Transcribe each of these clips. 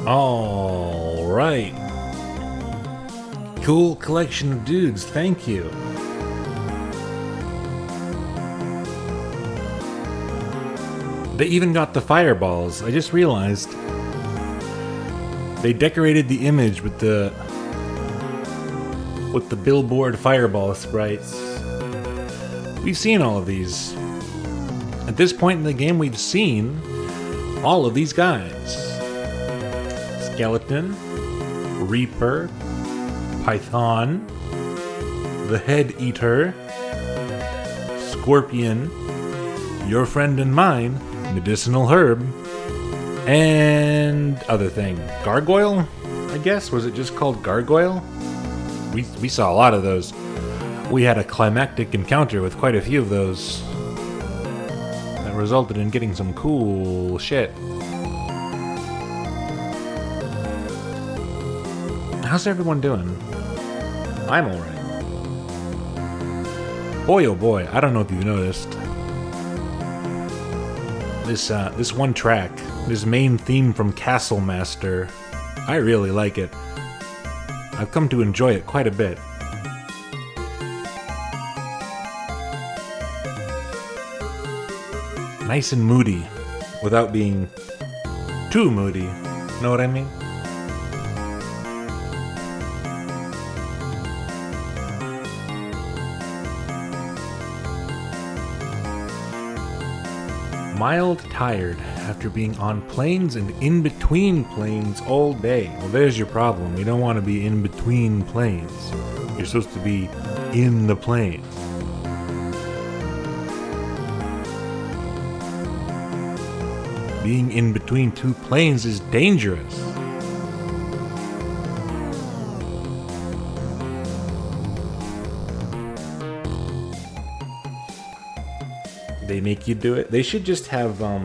All right. Cool collection of dudes. Thank you. They even got the fireballs. I just realized they decorated the image with the billboard fireball sprites. We've seen all of these. At this point in the game, we've seen all of these guys. Skeleton, Reaper, Python, the Head Eater, Scorpion, your friend and mine, Medicinal Herb, and other thing. Gargoyle, I guess? Was it just called Gargoyle? We saw a lot of those. We had a climactic encounter with quite a few of those that resulted in getting some cool shit. How's everyone doing? I'm alright. Boy oh boy, I don't know if you've noticed. This one track, this main theme from Castle Master, I really like it. I've come to enjoy it quite a bit. Nice and moody, without being too moody. Know what I mean? Mild tired after being on planes and in between planes all day. Well, there's your problem. You don't want to be in between planes. You're supposed to be in the plane. Being in between two planes is dangerous. They make you do it. They should just have, I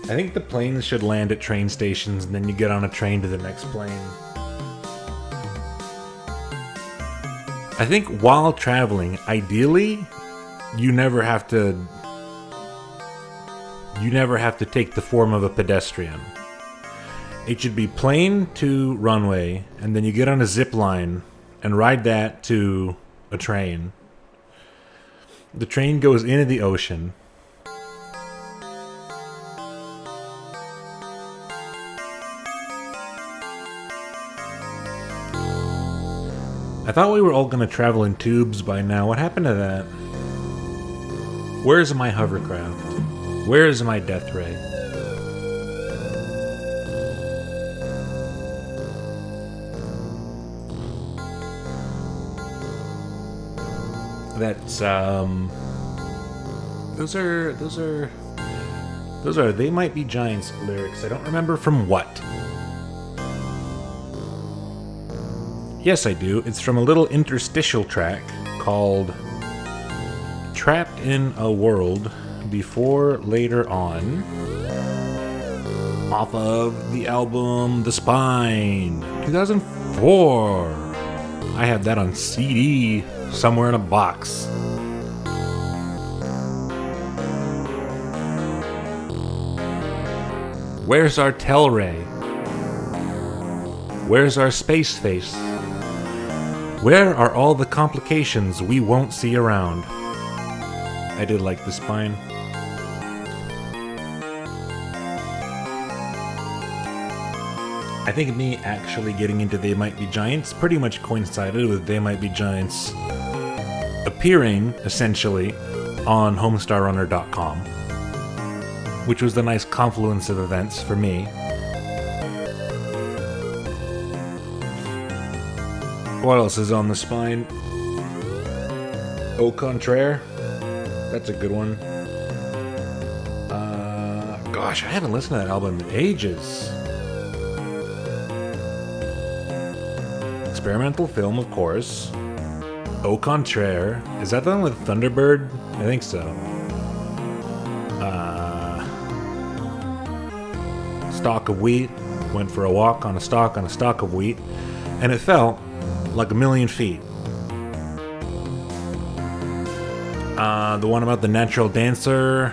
think the planes should land at train stations and then you get on a train to the next plane. I think while traveling, ideally, you never have to take the form of a pedestrian. It should be plane to runway, and then you get on a zip line and ride that to a train. The train goes into the ocean. I thought we were all gonna travel in tubes by now. What happened to that? Where's my hovercraft? Where's my death ray? That's those are They Might Be Giants lyrics. I don't remember from what. Yes, I do. It's from a little interstitial track called Trapped in a World Before Later On, off of the album The Spine, 2004. I have that on CD somewhere in a box. Where's our Telray? Where's our Space Face? Where are all the complications we won't see around? I did like The Spine. I think me actually getting into They Might Be Giants pretty much coincided with They Might Be Giants appearing, essentially, on HomestarRunner.com, which was the nice confluence of events for me. What else is on The Spine? Au Contraire. That's a good one. Gosh, I haven't listened to that album in ages. Experimental Film, of course. Au Contraire. Is that the one with Thunderbird? I think so. Stalk of Wheat. Went for a walk on a stalk of wheat. And it felt like a million feet. The one about the natural dancer.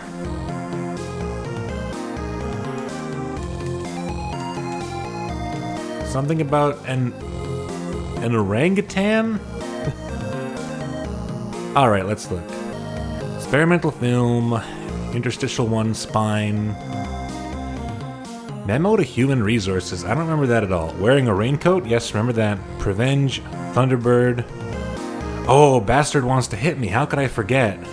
Something about an orangutan? Alright, let's look. Experimental film, interstitial one, spine. Memo to human resources. I don't remember that at all. Wearing a raincoat? Yes, remember that. Prevenge, Thunderbird. Oh, bastard wants to hit me. How could I forget?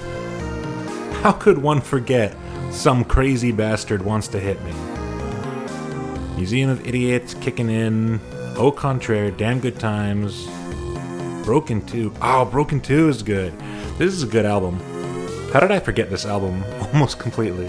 How could one forget some crazy bastard wants to hit me? Museum of Idiots, kicking in. Au contraire, damn good times. Broken 2. Oh, Broken 2 is good. This is a good album. How did I forget this album almost completely?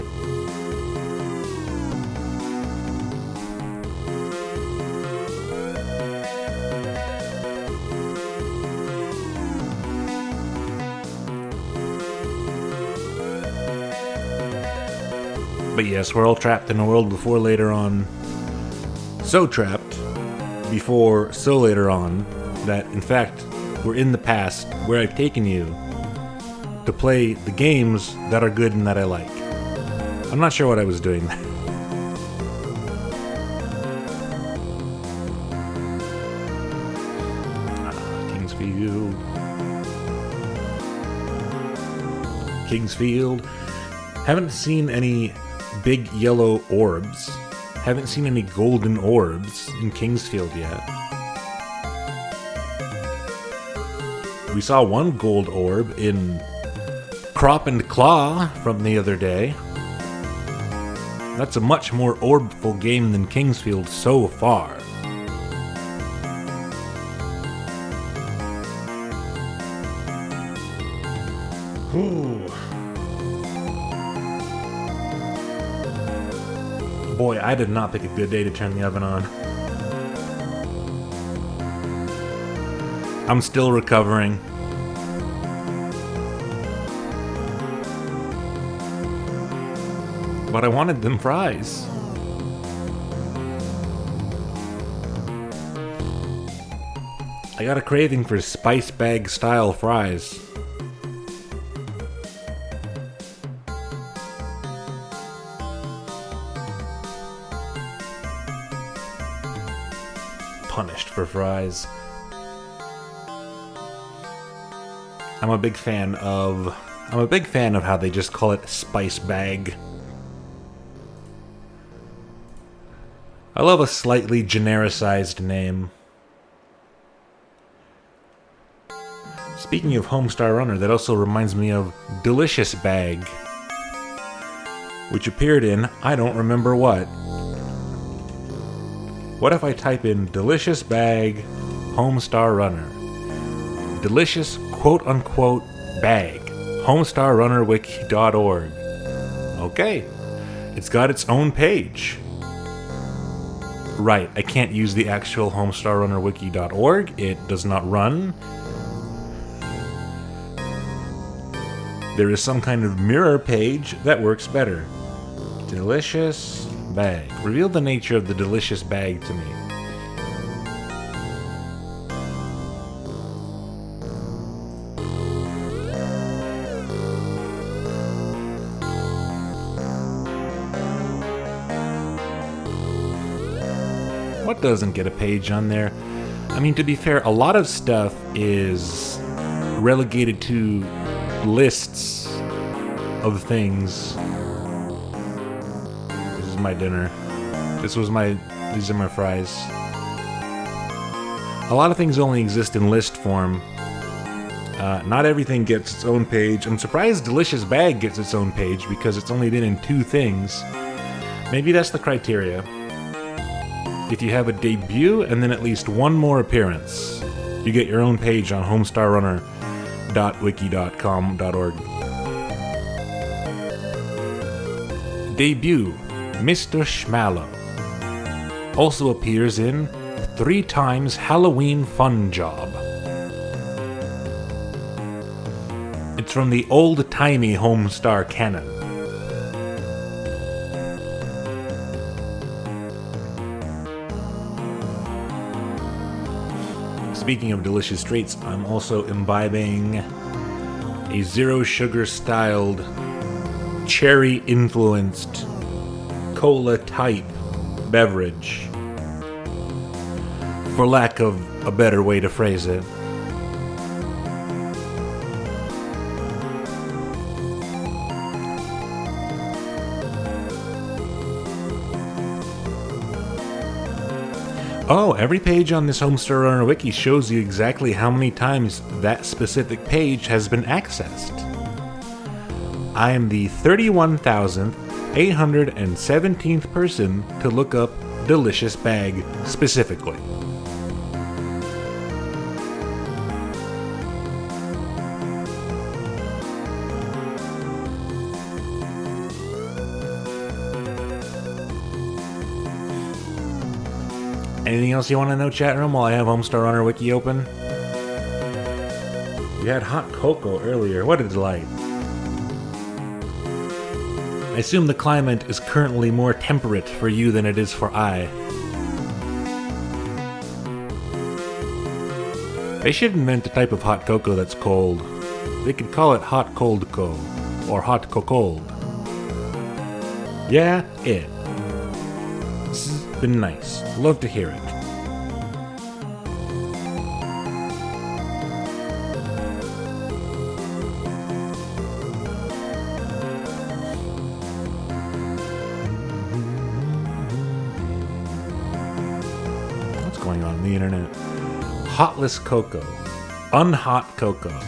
But yes, we're all trapped in a world before later on. So trapped before so later on that, in fact, we're in the past where I've taken you to play the games that are good and that I like. I'm not sure what I was doing there. Kingsfield. Kingsfield. Haven't seen any big yellow orbs. Haven't seen any golden orbs in Kingsfield yet. We saw one gold orb in Crop and Claw from the other day. That's a much more orbful game than Kingsfield so far. Ooh. Boy, I did not pick a good day to turn the oven on. I'm still recovering. But I wanted them fries. I got a craving for spice bag style fries. Punished for fries. I'm a big fan of how they just call it spice bag. I love a slightly genericized name. Speaking of Homestar Runner, that also reminds me of Delicious Bag, which appeared in I don't remember what. What if I type in Delicious Bag Homestar Runner? Delicious quote-unquote bag. HomestarRunnerWiki.org. Okay. It's got its own page. Right, I can't use the actual HomestarRunnerWiki.org. It does not run. There is some kind of mirror page that works better. Delicious bag. Reveal the nature of the delicious bag to me. What doesn't get a page on there? I mean, to be fair, a lot of stuff is relegated to lists of things. This is my dinner. These are my fries. A lot of things only exist in list form. Not everything gets its own page. I'm surprised Delicious Bag gets its own page because it's only been in 2 things. Maybe that's the criteria. If you have a debut and then at least 1 more appearance, you get your own page on homestarrunner.wiki.com.org. Debut, Mr. Schmallow. Also appears in 3 times Halloween Fun Job. It's from the old-timey Homestar canon. Speaking of delicious treats, I'm also imbibing a zero sugar styled, cherry influenced, cola type beverage. for lack of a better way to phrase it. Oh, every page on this Homestar Runner wiki shows you exactly how many times that specific page has been accessed. I am the 31,817th person to look up delicious bag specifically. Anything else you want to know, chat room, while I have Homestar Runner Wiki open? You had hot cocoa earlier. What a delight. I assume the climate is currently more temperate for you than it is for I. They should invent a type of hot cocoa that's cold. They could call it hot cold co, or hot co-cold. Yeah, it. This has been nice. Love to hear it. What's going on the internet? Hotless cocoa. Unhot cocoa.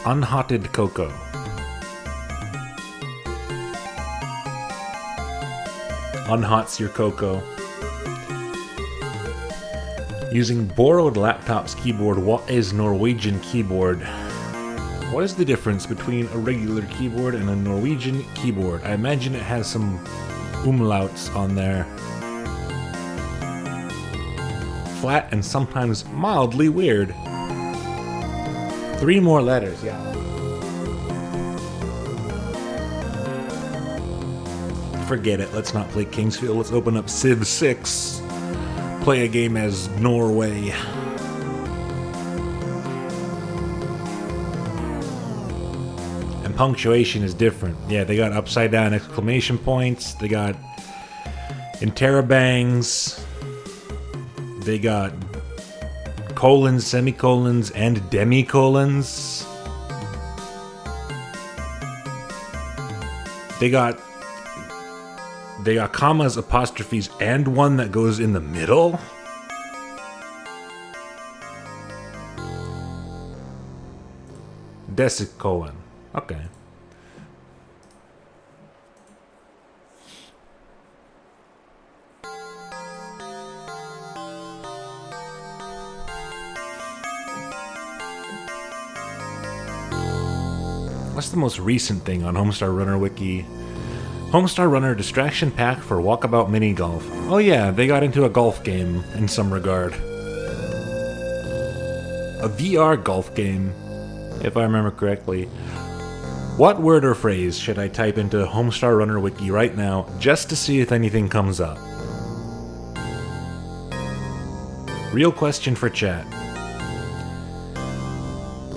Unhotted cocoa. Unhots your cocoa. Using borrowed laptop's keyboard, what is Norwegian keyboard? What is the difference between a regular keyboard and a Norwegian keyboard? I imagine it has some umlauts on there. Flat and sometimes mildly weird. 3 more letters, yeah. Forget it, let's not play Kingsfield, let's open up Civ 6. Play a game as Norway. And punctuation is different. Yeah, they got upside down exclamation points, they got interrobangs, they got colons, semicolons, and demicolons. They got commas, apostrophes, and one that goes in the middle. Decicolon. Okay. What's the most recent thing on Homestar Runner Wiki? Homestar Runner Distraction Pack for Walkabout Mini Golf. Oh yeah, they got into a golf game in some regard. A VR golf game, if I remember correctly. What word or phrase should I type into Homestar Runner Wiki right now just to see if anything comes up? Real question for chat.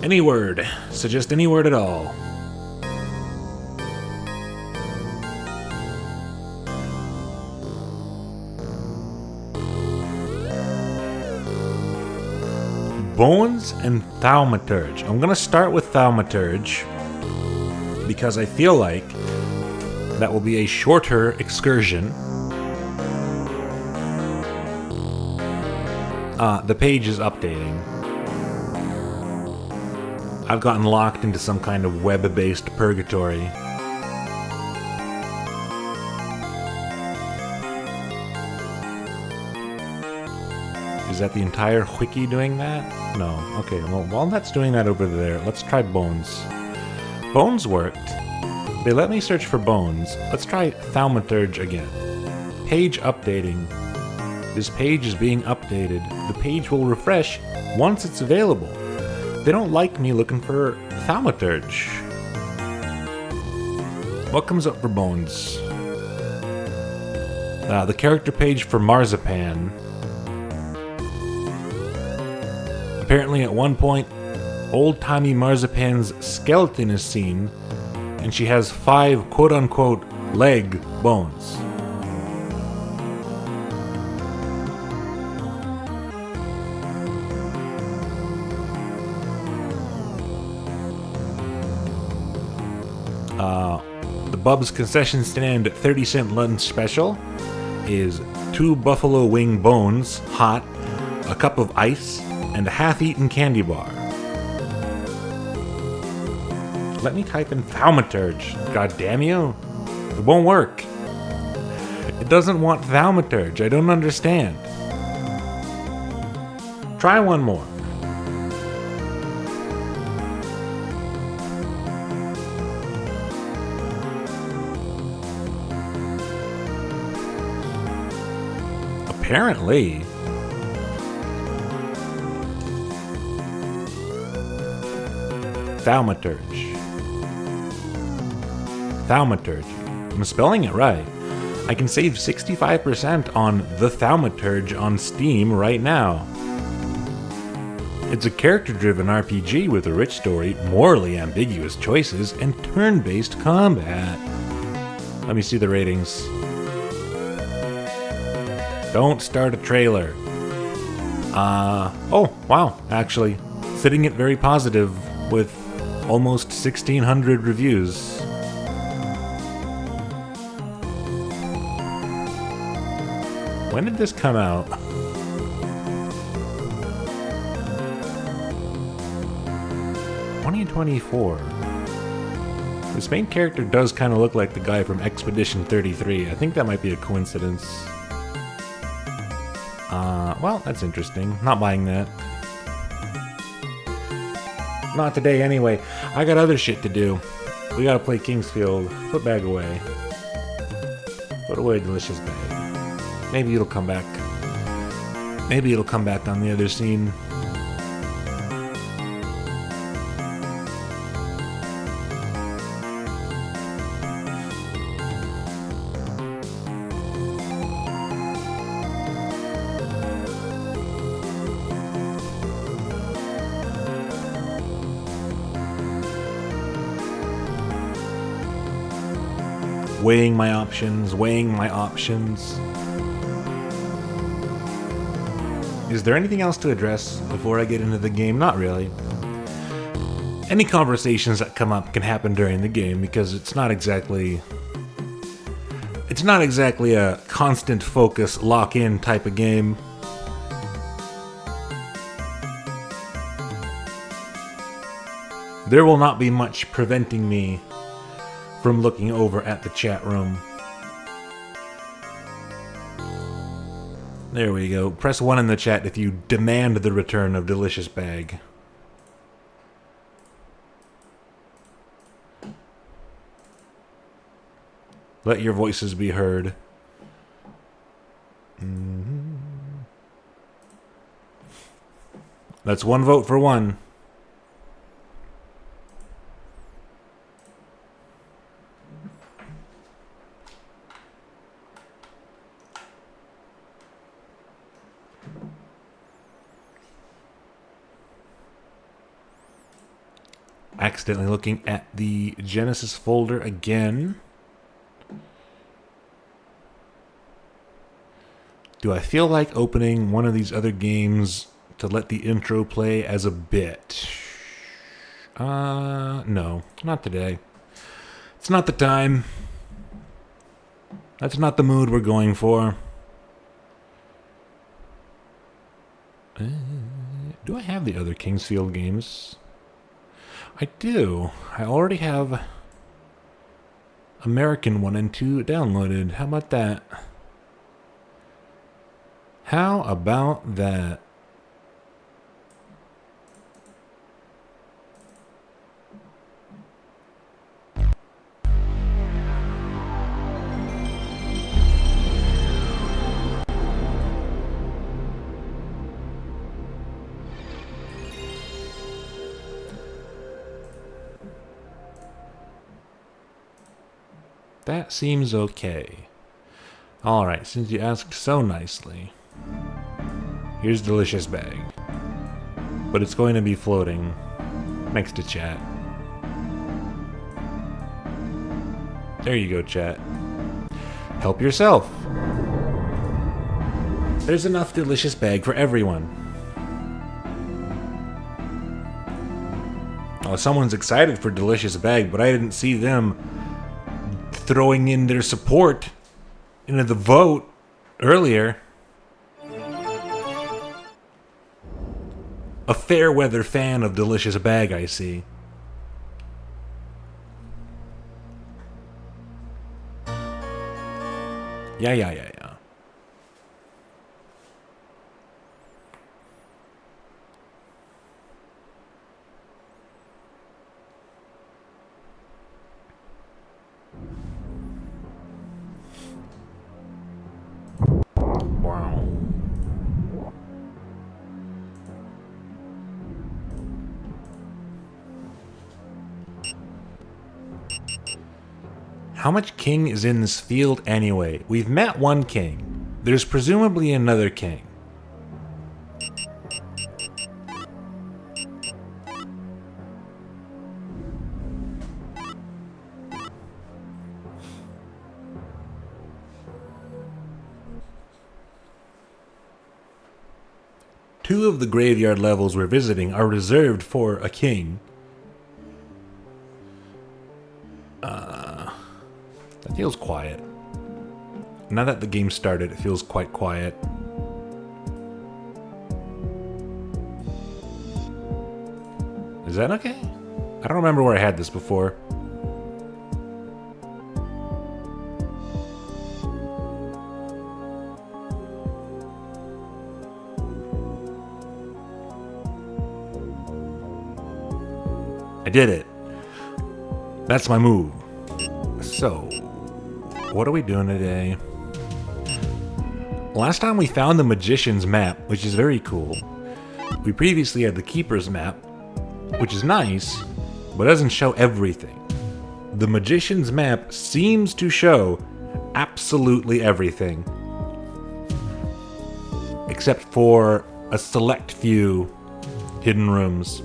Any word. Suggest any word at all. Bones and thaumaturge. I'm gonna start with thaumaturge because I feel like that will be a shorter excursion. The page is updating. I've gotten locked into some kind of web-based purgatory. Is that the entire wiki doing that? No. Okay, well, while that's doing that over there, let's try bones. Bones worked. They let me search for bones. Let's try thaumaturge again. Page updating. This page is being updated. The page will refresh once it's available. They don't like me looking for thaumaturge. What comes up for bones? The character page for marzipan. Apparently at one point, old-timey marzipan's skeleton is seen, and she has 5 quote-unquote leg bones. Bub's concession stand 30-cent lunch special is 2 buffalo wing bones, hot, a cup of ice, and a half-eaten candy bar. Let me type in thaumaturge. God damn you. It won't work. It doesn't want thaumaturge. I don't understand. Try one more. Apparently. Thaumaturge. Thaumaturge. I'm spelling it right. I can save 65% on the Thaumaturge on Steam right now. It's a character-driven RPG with a rich story, morally ambiguous choices, and turn-based combat. Let me see the ratings. Don't start a trailer. Oh, wow, actually. Sitting at very positive with almost 1,600 reviews. When did this come out? '24. This main character does kind of look like the guy from Expedition 33. I think that might be a coincidence. Well, that's interesting. Not buying that. Not today, anyway. I got other shit to do. We gotta play Kingsfield. Put bag away. Put away delicious bag. Maybe it'll come back. Maybe it'll come back on the other scene. Weighing my options, weighing my options. Is there anything else to address before I get into the game? Not really. Any conversations that come up can happen during the game because it's not exactly a constant focus, lock-in type of game. There will not be much preventing me from looking over at the chat room. There we go. Press 1 in the chat if you demand the return of Delicious Bag. Let your voices be heard. That's 1 vote for 1. Accidentally looking at the Genesis folder again. Do I feel like opening one of these other games to let the intro play as a bit? No, not today. It's not the time. That's not the mood we're going for. Do I have the other Kingsfield games? I do. I already have American 1 and 2 downloaded. How about that? How about that? That seems okay. Alright, since you asked so nicely, here's Delicious Bag. But it's going to be floating next to chat. There you go, chat. Help yourself. There's enough Delicious Bag for everyone. Oh, someone's excited for Delicious Bag, but I didn't see them throwing in their support into the vote earlier. A fair weather fan of delicious bag, I see. Yeah. Wow. How much king is in this field anyway? We've met one king. There's presumably another king. Two of the graveyard levels we're visiting are reserved for a king. That feels quiet. Now that the game started, it feels quite quiet. Is that okay? I don't remember where I had this before. I did it. That's my move. So, what are we doing today? Last time we found the Magician's map, which is very cool. We previously had the Keeper's map, which is nice, but doesn't show everything. The Magician's map seems to show absolutely everything, except for a select few hidden rooms.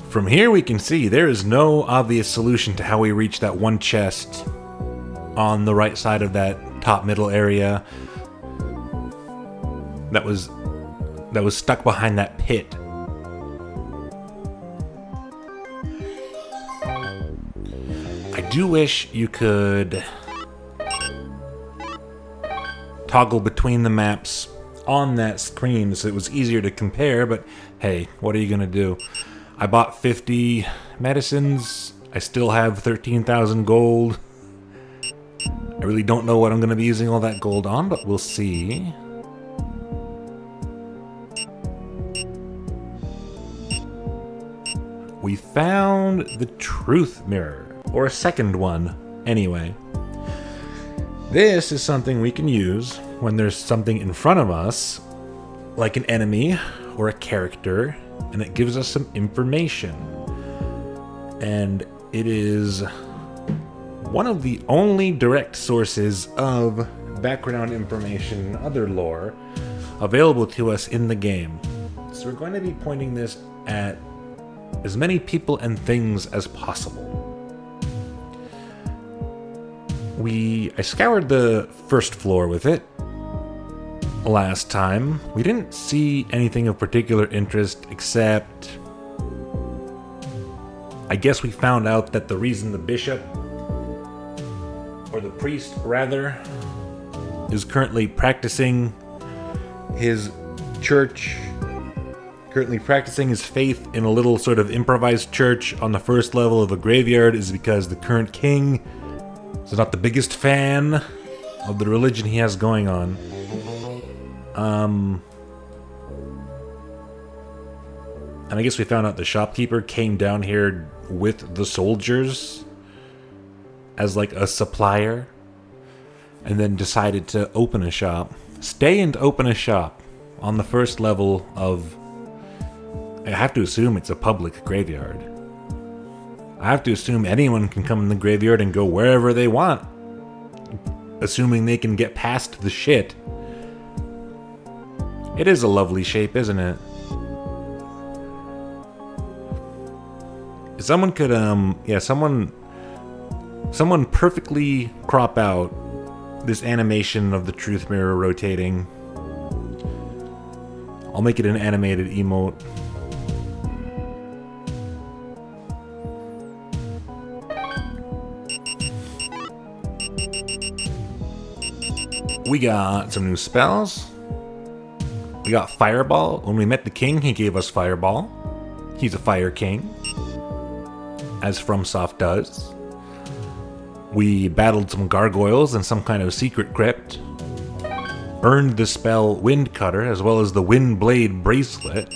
From here we can see there is no obvious solution to how we reach that one chest on the right side of that top middle area that was stuck behind that pit. I do wish you could toggle between the maps on that screen so it was easier to compare, but hey, what are you gonna do? I bought 50 medicines. I still have 13,000 gold. I really don't know what I'm going to be using all that gold on, but we'll see. We found the truth mirror, or a second one, anyway. This is something we can use when there's something in front of us, like an enemy or a character, and it gives us some information. And it is one of the only direct sources of background information and other lore available to us in the game. So we're going to be pointing this at as many people and things as possible. I scoured the first floor with it last time. We didn't see anything of particular interest, except I guess we found out that the reason the bishop, or the priest rather, is currently practicing his faith in a little sort of improvised church on the first level of a graveyard is because the current king is not the biggest fan of the religion he has going on. And I guess we found out the shopkeeper came down here with the soldiers as like a supplier, and then decided to open a shop. Stay and open a shop on the first level of... I have to assume it's a public graveyard. I have to assume anyone can come in the graveyard and go wherever they want, assuming they can get past the shit. It is a lovely shape, isn't it? Someone could, someone perfectly crop out this animation of the truth mirror rotating. I'll make it an animated emote. We got some new spells. We got Fireball. When we met the king, he gave us Fireball. He's a Fire King, as FromSoft does. We battled some gargoyles in some kind of secret crypt. Earned the spell Wind Cutter, as well as the Wind Blade Bracelet.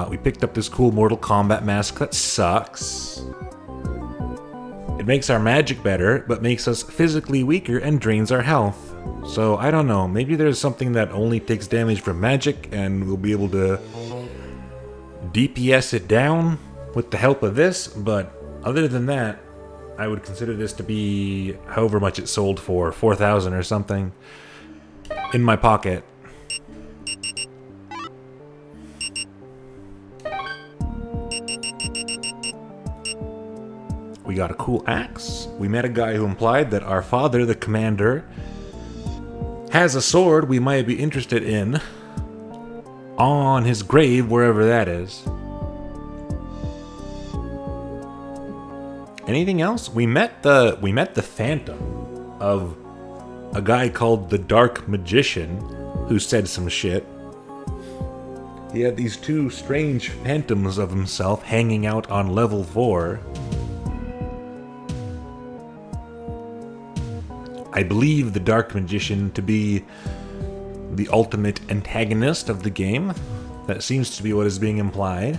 We picked up this cool Mortal Kombat mask that sucks. It makes our magic better, but makes us physically weaker and drains our health. So, I don't know, maybe there's something that only takes damage from magic, and we'll be able to DPS it down with the help of this, but other than that, I would consider this to be however much it sold for, 4,000 or something, in my pocket. We got a cool axe. We met a guy who implied that our father, the commander, has a sword we might be interested in on his grave, wherever that is. Anything else? We met the phantom of a guy called the Dark Magician who said some shit. He had these two strange phantoms of himself hanging out on level 4. I believe the Dark Magician to be the ultimate antagonist of the game. That seems to be what is being implied.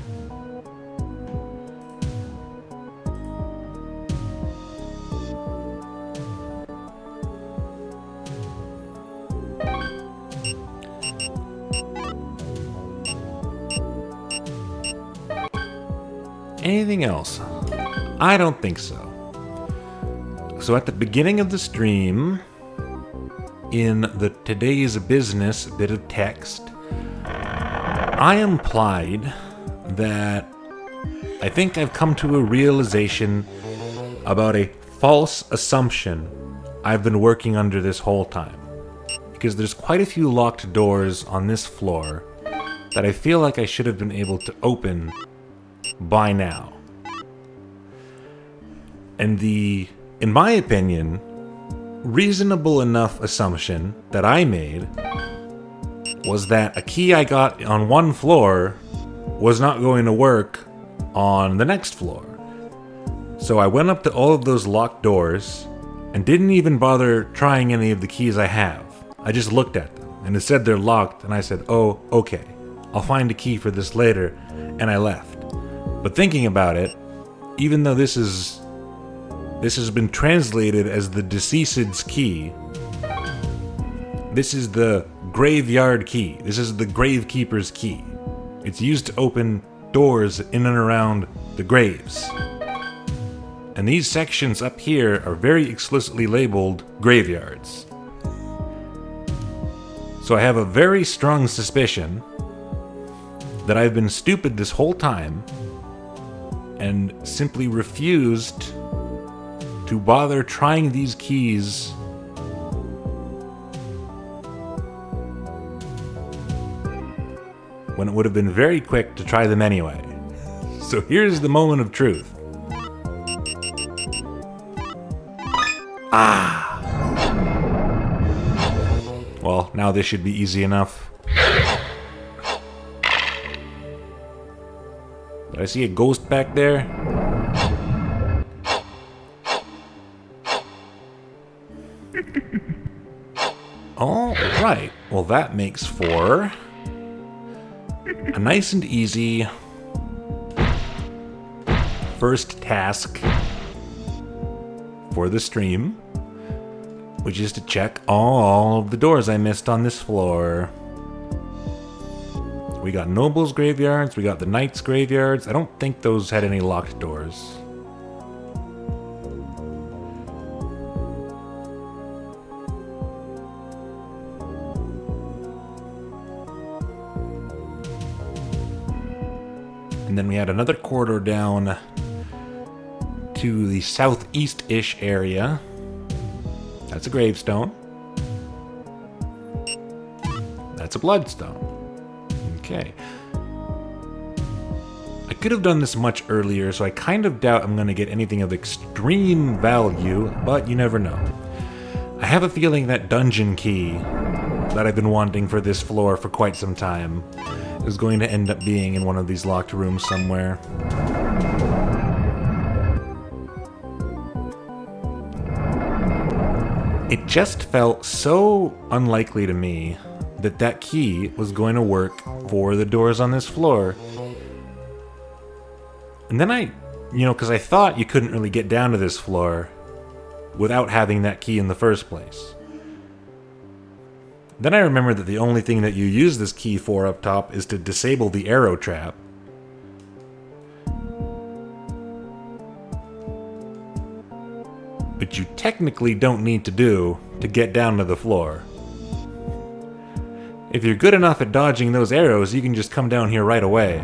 Anything else? I don't think so. So at the beginning of the stream, in the today's business bit of text, I implied that I think I've come to a realization about a false assumption I've been working under this whole time. Because there's quite a few locked doors on this floor that I feel like I should have been able to open by now. And the, in my opinion, reasonable enough assumption that I made was that a key I got on one floor was not going to work on the next floor. So I went up to all of those locked doors and didn't even bother trying any of the keys I have. I just looked at them and it said they're locked, and I said, oh, okay, I'll find a key for this later, and I left. But thinking about it, even though this has been translated as the deceased's key, this is the graveyard key. This is the gravekeeper's key. It's used to open doors in and around the graves. And these sections up here are very explicitly labeled graveyards. So I have a very strong suspicion that I've been stupid this whole time and simply refused to bother trying these keys when it would have been very quick to try them anyway. So here's the moment of truth. Ah! Well, now this should be easy enough. Did I see a ghost back there? All right. Well, that makes for a nice and easy first task for the stream, which is to check all of the doors I missed on this floor. We got Nobles' graveyards, we got the Knights' graveyards. I don't think those had any locked doors. And then we had another corridor down to the southeast-ish area. That's a gravestone. That's a bloodstone. Okay. I could have done this much earlier, so I kind of doubt I'm going to get anything of extreme value, but you never know. have a feeling that dungeon key that I've been wanting for this floor for quite some time is going to end up being in one of these locked rooms somewhere. It just felt so unlikely to me that that key was going to work for the doors on this floor. And then because I thought you couldn't really get down to this floor without having that key in the first place. Then I remembered that the only thing that you use this key for up top is to disable the arrow trap. But you technically don't need to do to get down to the floor. If you're good enough at dodging those arrows, you can just come down here right away.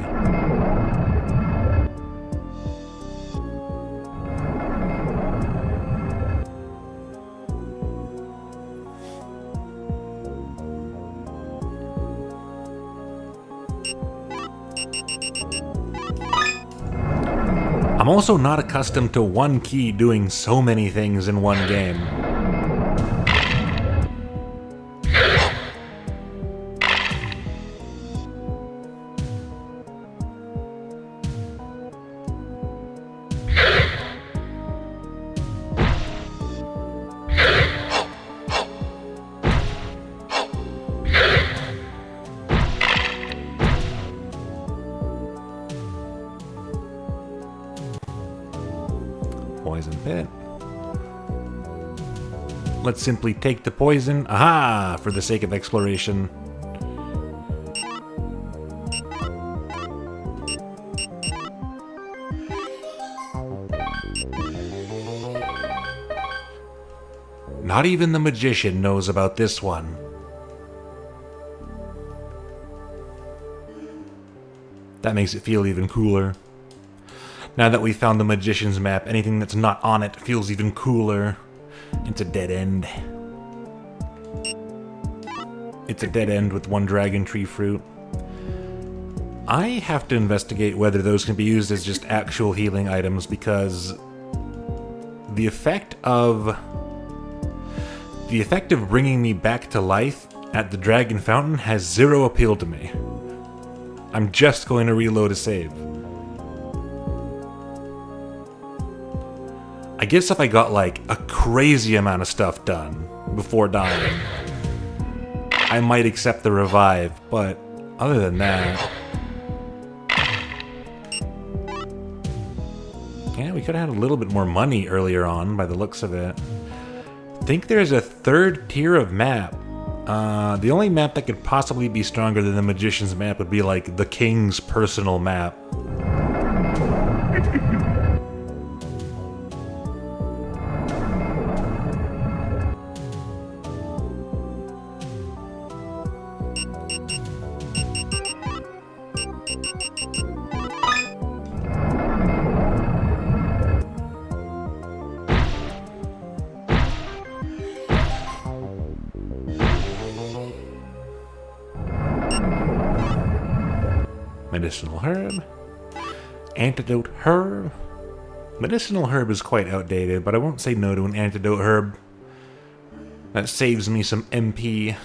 I'm also not accustomed to one key doing so many things in one game. Poison pit. Let's simply take the poison. Aha! For the sake of exploration. Not even the magician knows about this one. That makes it feel even cooler. Now that we've found the magician's map, anything that's not on it feels even cooler. It's a dead end. It's a dead end with one dragon tree fruit. I have to investigate whether those can be used as just actual healing items, because the effect of bringing me back to life at the dragon fountain has zero appeal to me. I'm just going to reload a save. I guess if I got like a crazy amount of stuff done before dying, I might accept the revive, but other than that... Yeah, we could have had a little bit more money earlier on by the looks of it. I think there's a third tier of map. The only map that could possibly be stronger than the magician's map would be like the king's personal map. Medicinal herb. Antidote herb. Medicinal herb is quite outdated, but I won't say no to an antidote herb. That saves me some MP.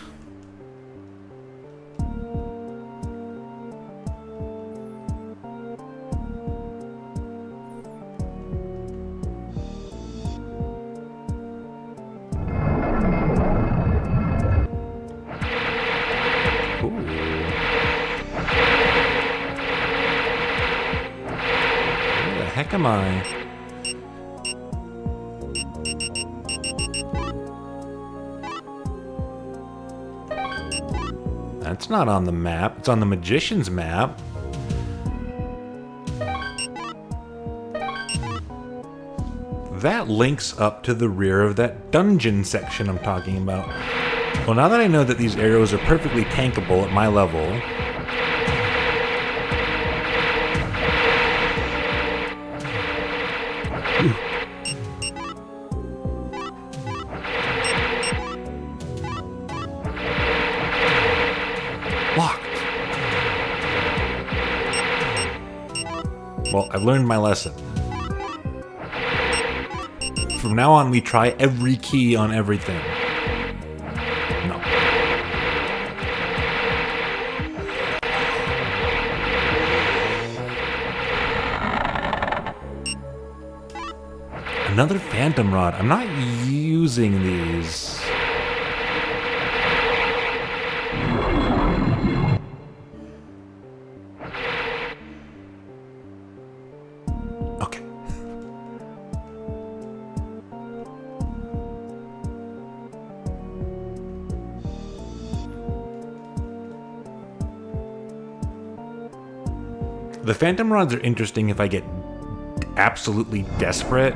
Heck am I? That's not on the map. It's on the magician's map. That links up to the rear of that dungeon section I'm talking about. Well, now that I know that these arrows are perfectly tankable at my level, locked. Well, I've learned my lesson. From now on, we try every key on everything. Another phantom rod. I'm not using these. Okay. The phantom rods are interesting if I get absolutely desperate.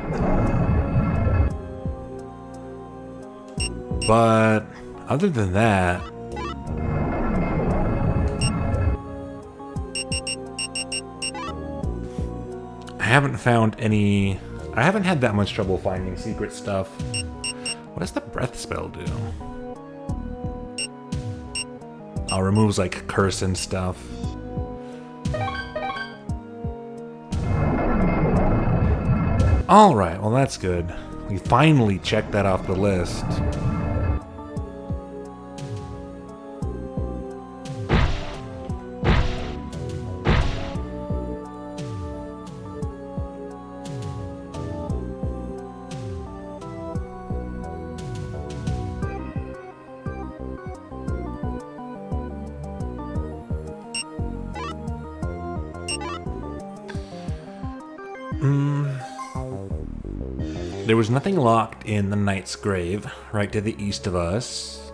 But other than that, I haven't found any. I haven't had that much trouble finding secret stuff. What does the breath spell do? Oh, removes like curse and stuff. Alright, well that's good. We finally checked that off the list. There was nothing locked in the Knight's Grave, right to the east of us.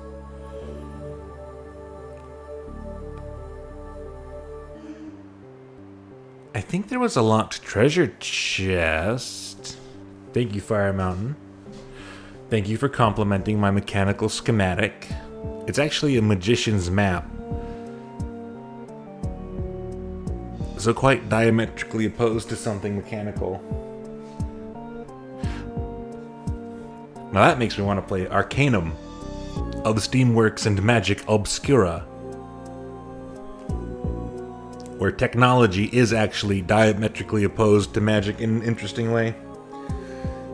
I think there was a locked treasure chest. Thank you, Fire Mountain. Thank you for complimenting my mechanical schematic. It's actually a magician's map. So quite diametrically opposed to something mechanical. Now that makes me want to play Arcanum of Steamworks and Magic Obscura, where technology is actually diametrically opposed to magic in an interesting way.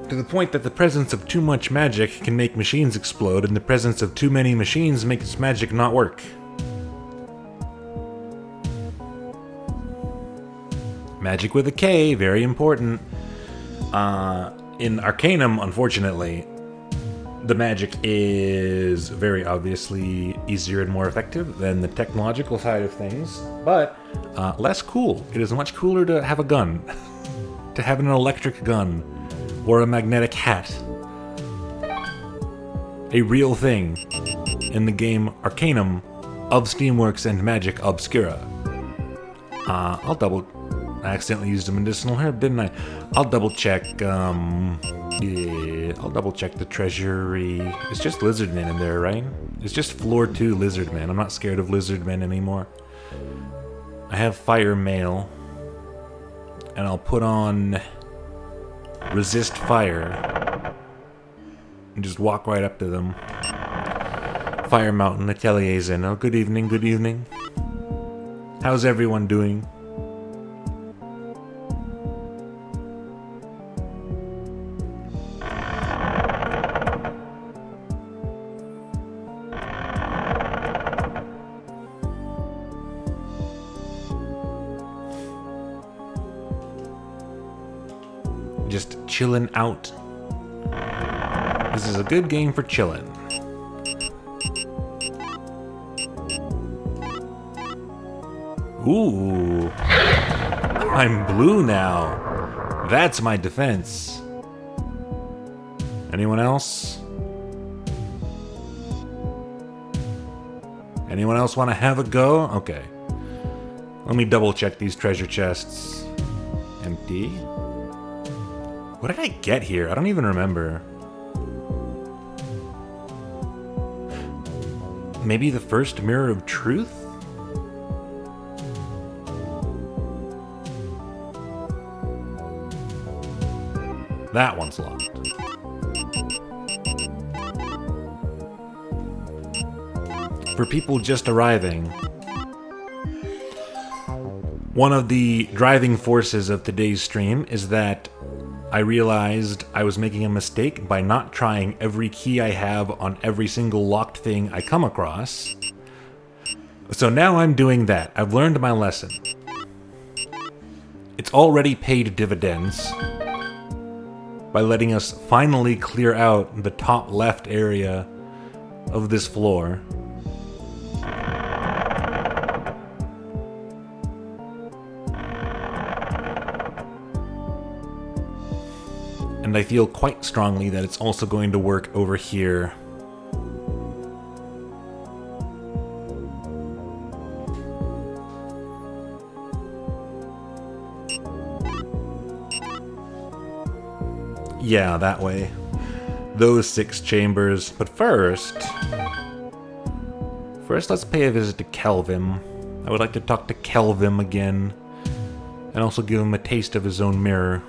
To the point that the presence of too much magic can make machines explode, and the presence of too many machines makes magic not work. Magic with a K, very important. In Arcanum, unfortunately, the magic is very obviously easier and more effective than the technological side of things, but less cool. It is much cooler to have a gun, to have an electric gun, or a magnetic hat. A real thing in the game Arcanum of Steamworks and Magic Obscura. I accidentally used a medicinal herb, didn't I? I'll double check, yeah, I'll double check the treasury. It's just Lizardmen in there, right? It's just floor 2 Lizardmen. I'm not scared of Lizardmen anymore. I have Fire Mail. And I'll put on Resist Fire. And just walk right up to them. Fire Mountain, Atelier Zeno. Good evening, good evening. How's everyone doing? Just chilling out. This is a good game for chilling. Ooh. I'm blue now. That's my defense. Anyone else? Anyone else want to have a go? Okay. Let me double check these treasure chests. Empty. What did I get here? I don't even remember. Maybe the first Mirror of Truth? That one's locked. For people just arriving, one of the driving forces of today's stream is that I realized I was making a mistake by not trying every key I have on every single locked thing I come across. So now I'm doing that. I've learned my lesson. It's already paid dividends. by letting us finally clear out the top left area of this floor. And I feel quite strongly that it's also going to work over here. Yeah, that way. Those 6 chambers. But first, let's pay a visit to Kelvin. I would like to talk to Kelvin again, and also give him a taste of his own mirror.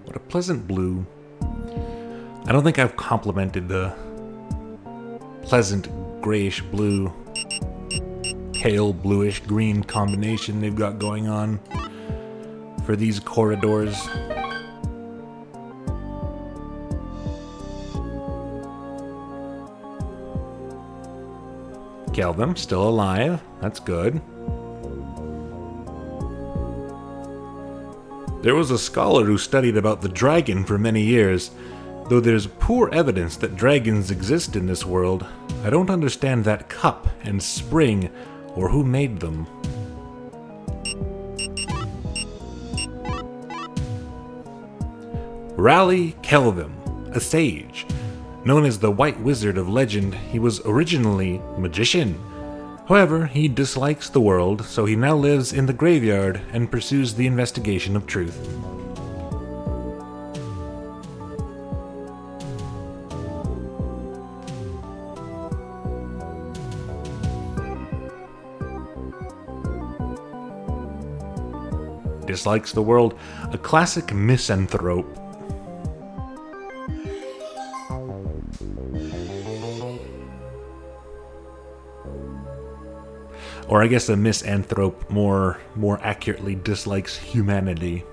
What a pleasant blue. I don't think I've complimented the pleasant grayish blue, pale bluish green combination they've got going on for these corridors. Kelvin, still alive. That's good. There was a scholar who studied about the dragon for many years. Though there's poor evidence that dragons exist in this world, I don't understand that cup and spring or who made them. Raleigh Kelvin, a sage. Known as the White Wizard of legend, he was originally a magician. However, he dislikes the world, so he now lives in the graveyard and pursues the investigation of truth. Dislikes the world, a classic misanthrope. Or I guess a misanthrope more accurately dislikes humanity.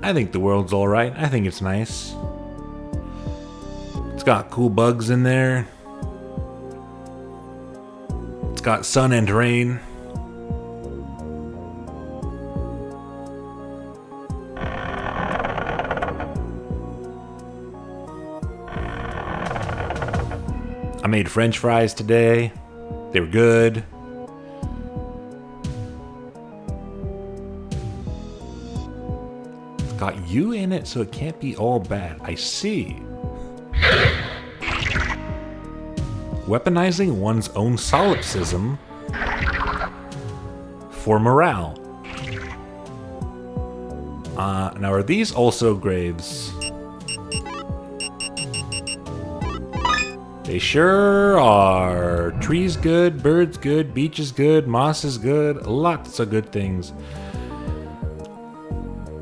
I think the world's alright. I think it's nice. It's got cool bugs in there. It's got sun and rain. I made French fries today. They were good. It's got you in it, so it can't be all bad. I see. Weaponizing one's own solipsism for morale. Now are these also graves? They sure are. Trees good, birds good, beaches good, moss is good, lots of good things.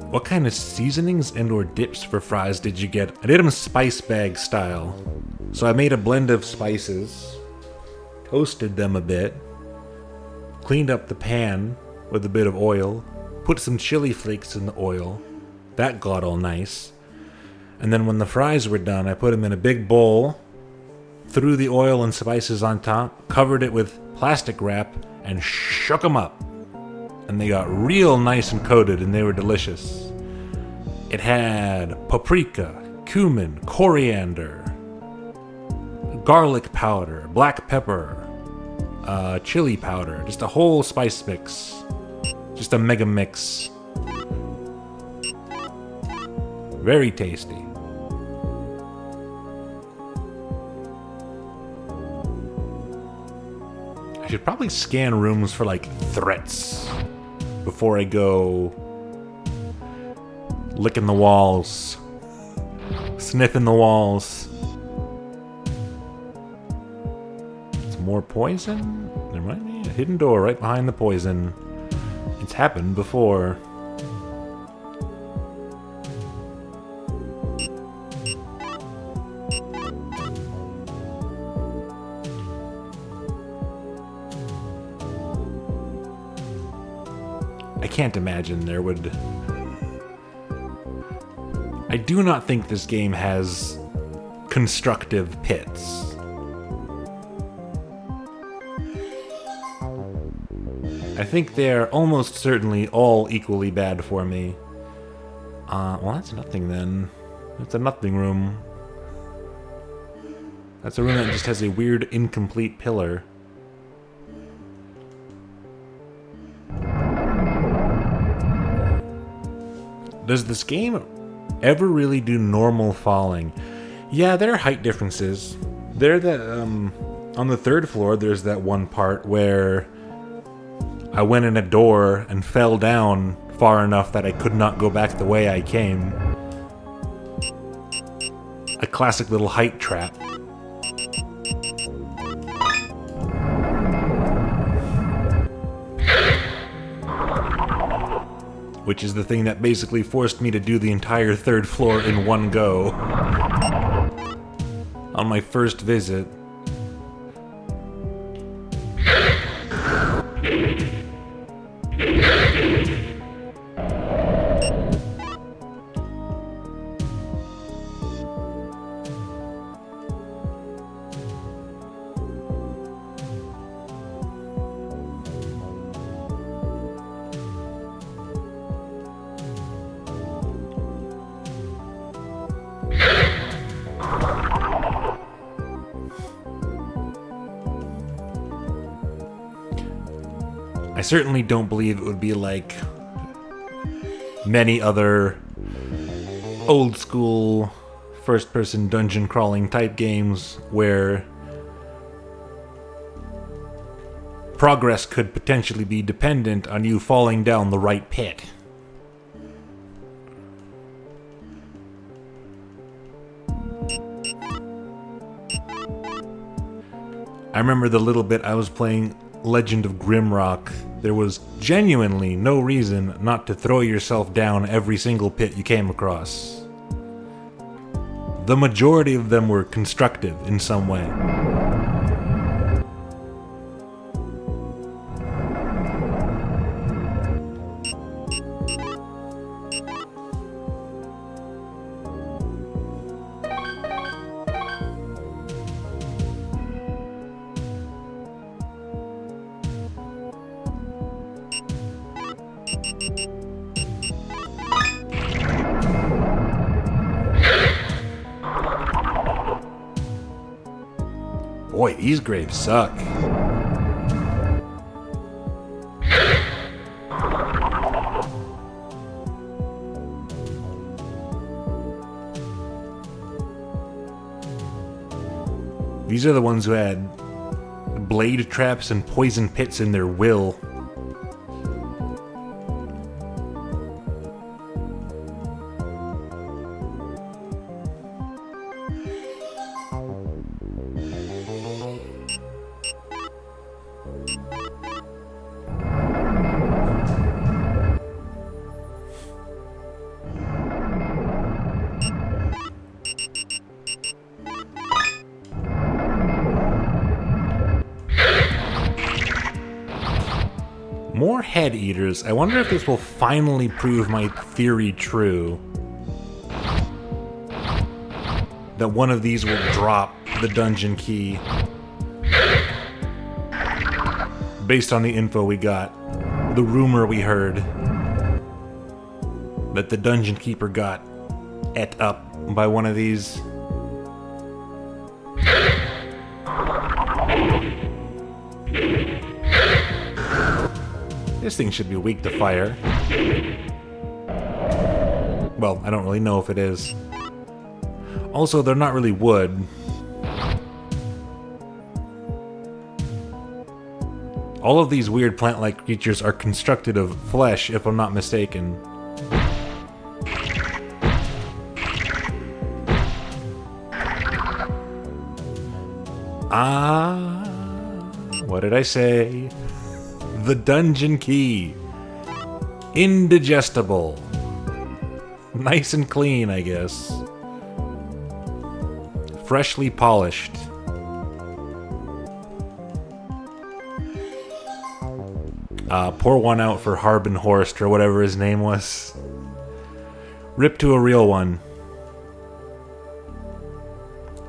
What kind of seasonings and or dips for fries did you get? I did them spice bag style. So I made a blend of spices, toasted them a bit, cleaned up the pan with a bit of oil, put some chili flakes in the oil. That got all nice. And then when the fries were done, I put them in a big bowl, threw the oil and spices on top, covered it with plastic wrap, and shook them up. And they got real nice and coated, and they were delicious. It had paprika, cumin, coriander, garlic powder, black pepper, chili powder. Just a whole spice mix. Just a mega mix. Very tasty. I should probably scan rooms for like threats before I go licking the walls, sniffing the walls. It's more poison? There might be a hidden door right behind the poison. It's happened before. I can't imagine there would... I do not think this game has constructive pits. I think they're almost certainly all equally bad for me. Well, that's nothing then. It's a nothing room. That's a room that just has a weird, incomplete pillar. Does this game ever really do normal falling? Yeah, there are height differences. There that on the third floor, there's that one part where I went in a door and fell down far enough that I could not go back the way I came. A classic little height trap. Which is the thing that basically forced me to do the entire third floor in one go. On my first visit. I certainly don't believe it would be like many other old school first-person dungeon crawling type games where progress could potentially be dependent on you falling down the right pit. I remember the little bit I was playing Legend of Grimrock, there was genuinely no reason not to throw yourself down every single pit you came across. The majority of them were constructive in some way. Boy, these graves suck. These are the ones who had blade traps and poison pits in their will. More head eaters. I wonder if this will finally prove my theory true. That one of these will drop the dungeon key. Based on the info we got. The rumor we heard. That the dungeon keeper got et up by one of these. This thing should be weak to fire. Well, I don't really know if it is. Also, they're not really wood. All of these weird plant-like creatures are constructed of flesh, if I'm not mistaken. What did I say? The dungeon key. Indigestible. Nice and clean, I guess. Freshly polished. Pour one out for Harbin Horst, or whatever his name was. Rip to a real one.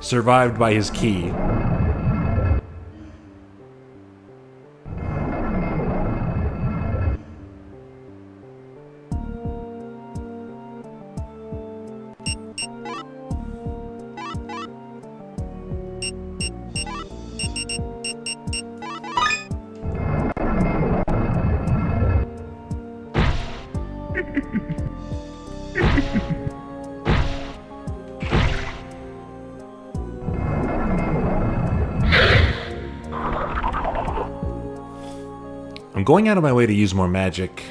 Survived by his key. I'm going out of my way to use more magic.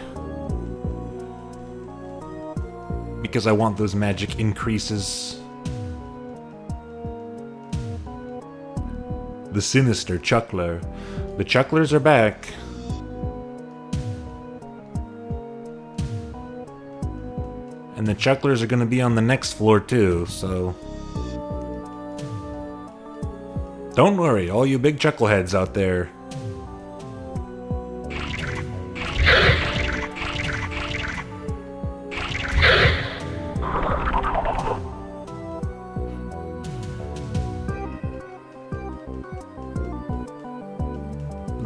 Because I want those magic increases. The sinister Chuckler. The Chucklers are back. And the Chucklers are going to be on the next floor too, so... Don't worry, all you big chuckleheads out there.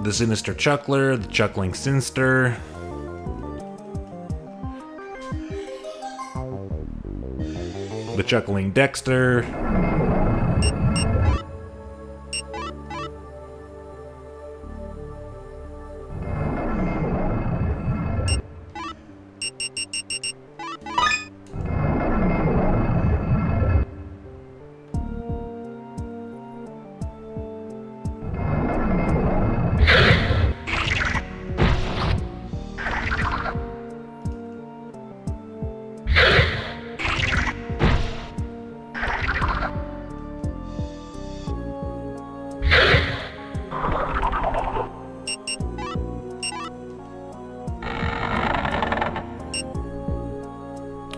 The Sinister Chuckler, the Chuckling Sinster. The Chuckling Dexter.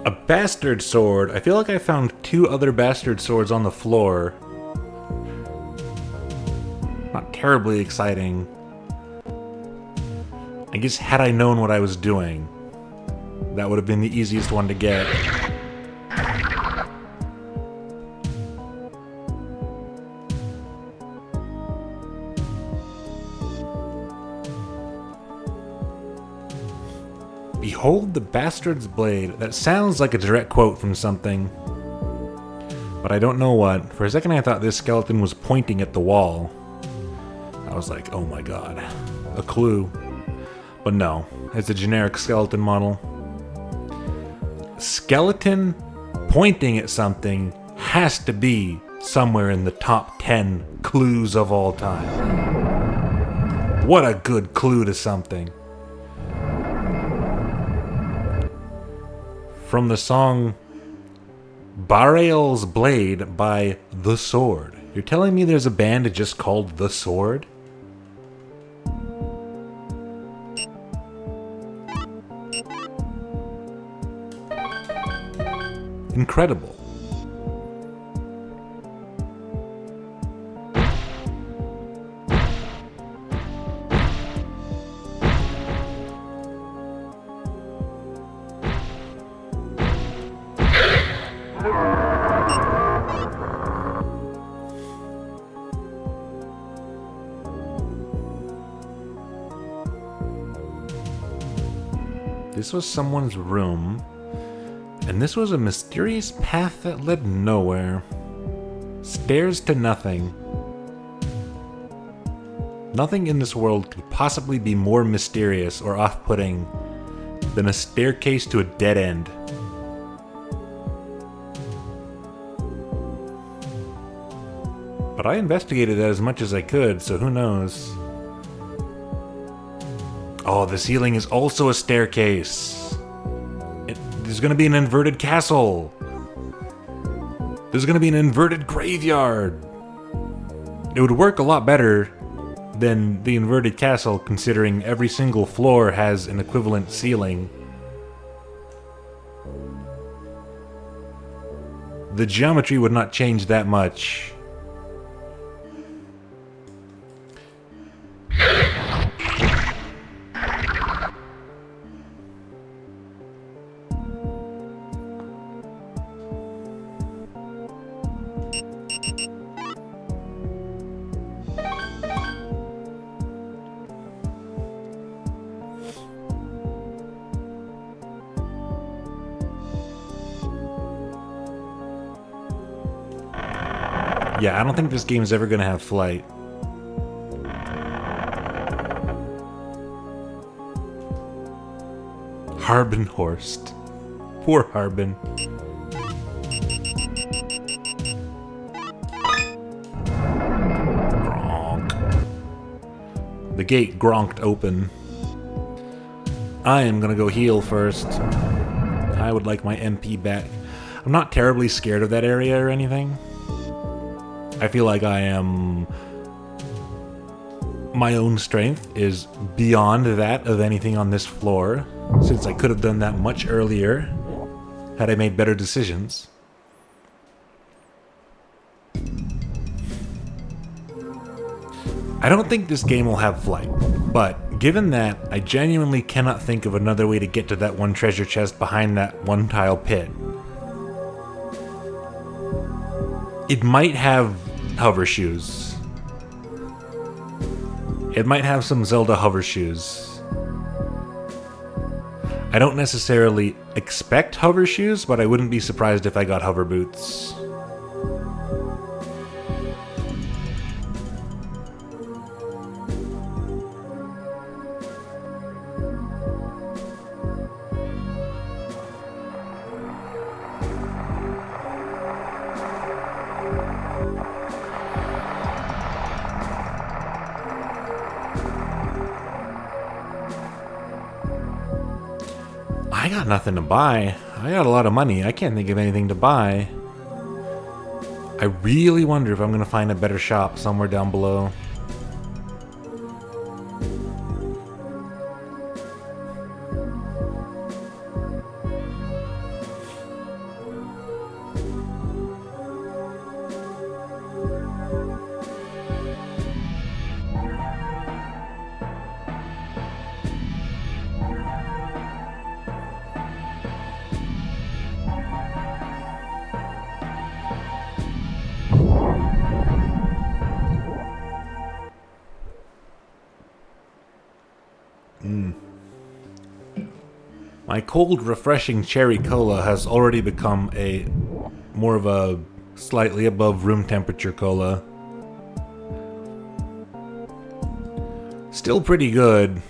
A bastard sword. I feel like I found 2 other bastard swords on the floor. Not terribly exciting. I guess had I known what I was doing, that would have been the easiest one to get. Behold the bastard's blade. That sounds like a direct quote from something, but I don't know what. For a second I thought this skeleton was pointing at the wall. I was like, oh my god, a clue. But no, it's a generic skeleton model. Skeleton pointing at something has to be somewhere in the top 10 clues of all time. What a good clue to something. From the song Barael's Blade by The Sword. You're telling me there's a band just called The Sword? Incredible. This was someone's room, and this was a mysterious path that led nowhere. Stairs to nothing. Nothing in this world could possibly be more mysterious or off-putting than a staircase to a dead end. But I investigated that as much as I could, so who knows? Oh, the ceiling is also a staircase. There's gonna be an inverted castle. There's gonna be an inverted graveyard. It would work a lot better than the inverted castle, considering every single floor has an equivalent ceiling. The geometry would not change that much. Yeah, I don't think this game's ever gonna have flight. Harbin Horst. Poor Harbin. Gronk. The gate gronked open. I am gonna go heal first. I would like my MP back. I'm not terribly scared of that area or anything. I feel like my own strength is beyond that of anything on this floor, since I could have done that much earlier had I made better decisions. I don't think this game will have flight, but given that I genuinely cannot think of another way to get to that one treasure chest behind that one tile pit, it might have hover shoes. It might have some Zelda hover shoes. I don't necessarily expect hover shoes, but I wouldn't be surprised if I got hover boots. I got nothing to buy. I got a lot of money. I can't think of anything to buy. I really wonder if I'm gonna find a better shop somewhere down below. My cold, refreshing cherry cola has already become more of a slightly above room temperature cola. Still pretty good.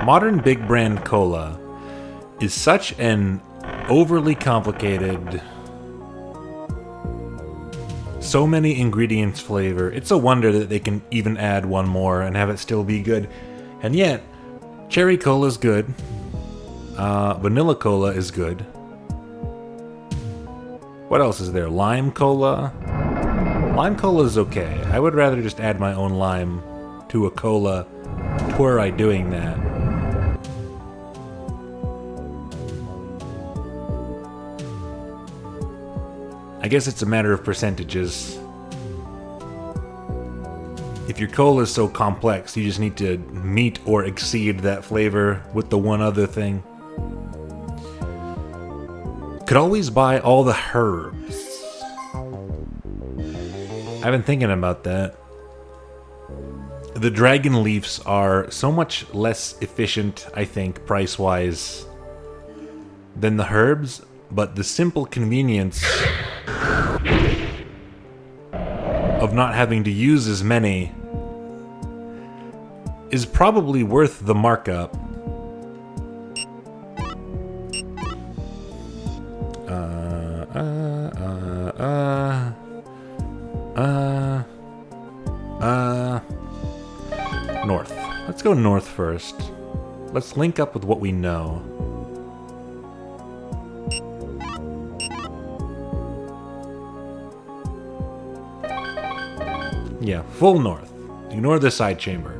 Modern big brand cola is such an overly complicated, so many ingredients flavor. It's a wonder that they can even add one more and have it still be good. And yet, cherry cola is good. Vanilla cola is good. What else is there? Lime cola? Lime cola is okay. I would rather just add my own lime to a cola. Were I doing that? I guess it's a matter of percentages. If your cola is so complex, you just need to meet or exceed that flavor with the one other thing. Could always buy all the herbs. I've been thinking about that. The dragon leaves are so much less efficient, I think, price-wise, than the herbs, but the simple convenience of not having to use as many is probably worth the markup. North. Let's go north first. Let's link up with what we know. Yeah, full north. Ignore the side chamber.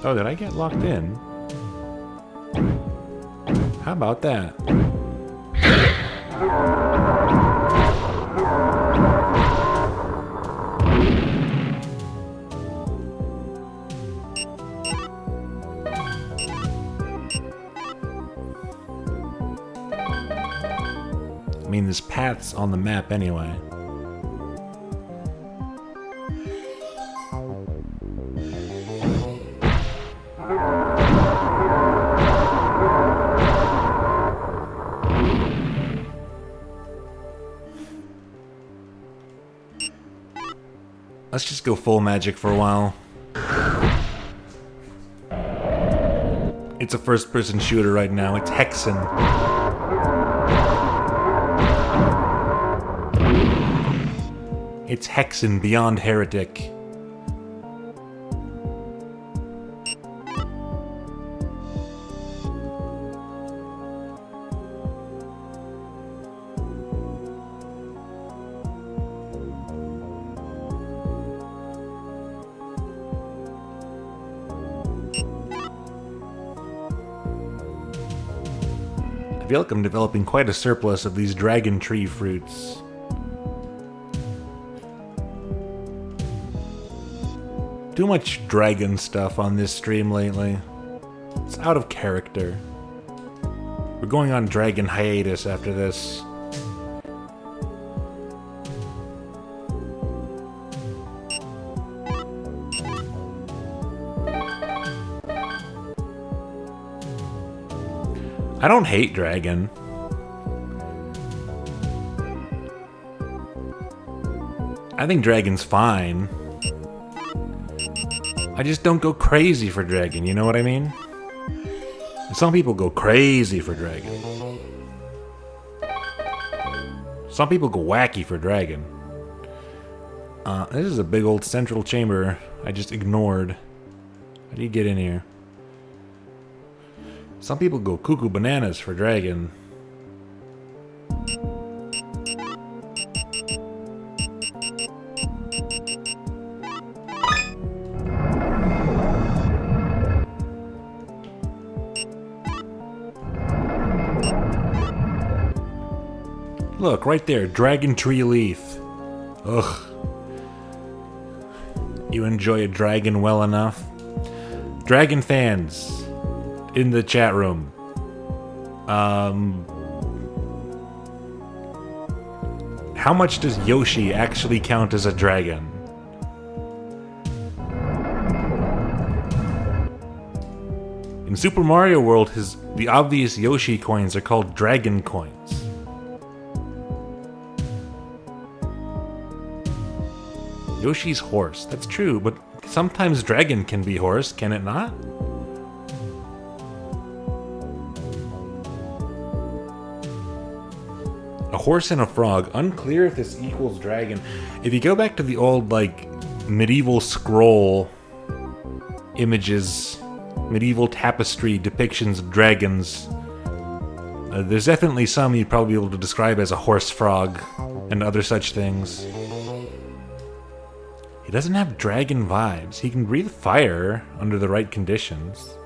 Oh, did I get locked in? How about that? I mean, there's paths on the map anyway. Let's just go full magic for a while. It's a first-person shooter right now. It's Hexen. It's Hexen beyond Heretic. I feel like I'm developing quite a surplus of these dragon tree fruits. Too much dragon stuff on this stream lately. It's out of character. We're going on dragon hiatus after this. I don't hate dragon. I think dragon's fine. I just don't go crazy for dragon, you know what I mean? Some people go crazy for dragon. Some people go wacky for dragon. This is a big old central chamber I just ignored. How do you get in here? Some people go cuckoo bananas for dragon. Look, right there, dragon tree leaf. Ugh. You enjoy a dragon well enough? Dragon fans in the chat room. How much does Yoshi actually count as a dragon? In Super Mario World, the obvious Yoshi coins are called dragon coins. Yoshi's horse. That's true, but sometimes dragon can be horse, can it not? A horse and a frog. Unclear if this equals dragon. If you go back to the old, like, medieval scroll images, medieval tapestry depictions of dragons, there's definitely some you'd probably be able to describe as a horse frog and other such things. He doesn't have dragon vibes. He can breathe fire under the right conditions.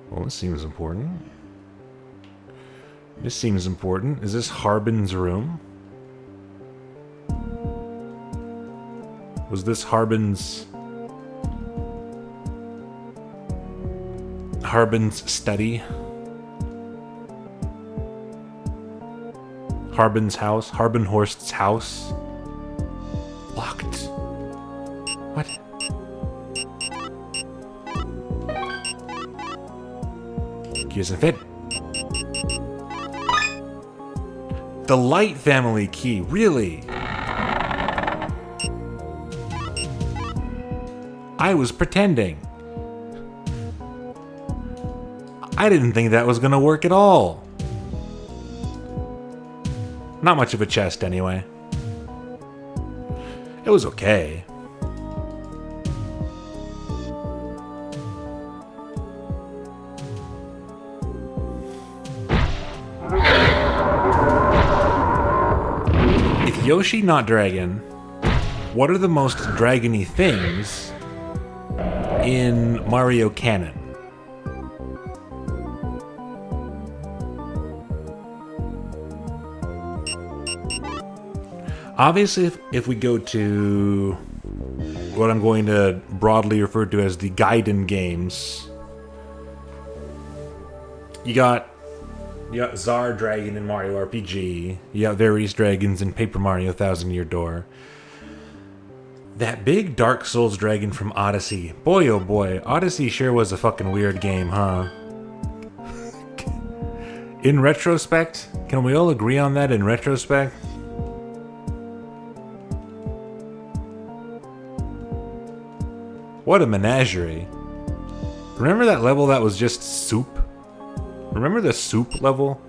Well, this seems important. This seems important. Is this Harbin's room? Was this Harbin's study? Harbin's house? Harbinhorst's house? Locked. What? Key doesn't fit. The Light family key, really? I was pretending. I didn't think that was gonna work at all. Not much of a chest, anyway. It was okay. If Yoshi not dragon, what are the most dragony things in Mario canon? Obviously, if we go to what I'm going to broadly refer to as the Gaiden games, you got Tsar Dragon in Mario RPG, you got various dragons in Paper Mario Thousand Year Door. That big Dark Souls dragon from Odyssey, boy oh boy, Odyssey sure was a fucking weird game, huh? In retrospect, can we all agree on that in retrospect? What a menagerie. Remember that level that was just soup? Remember the soup level?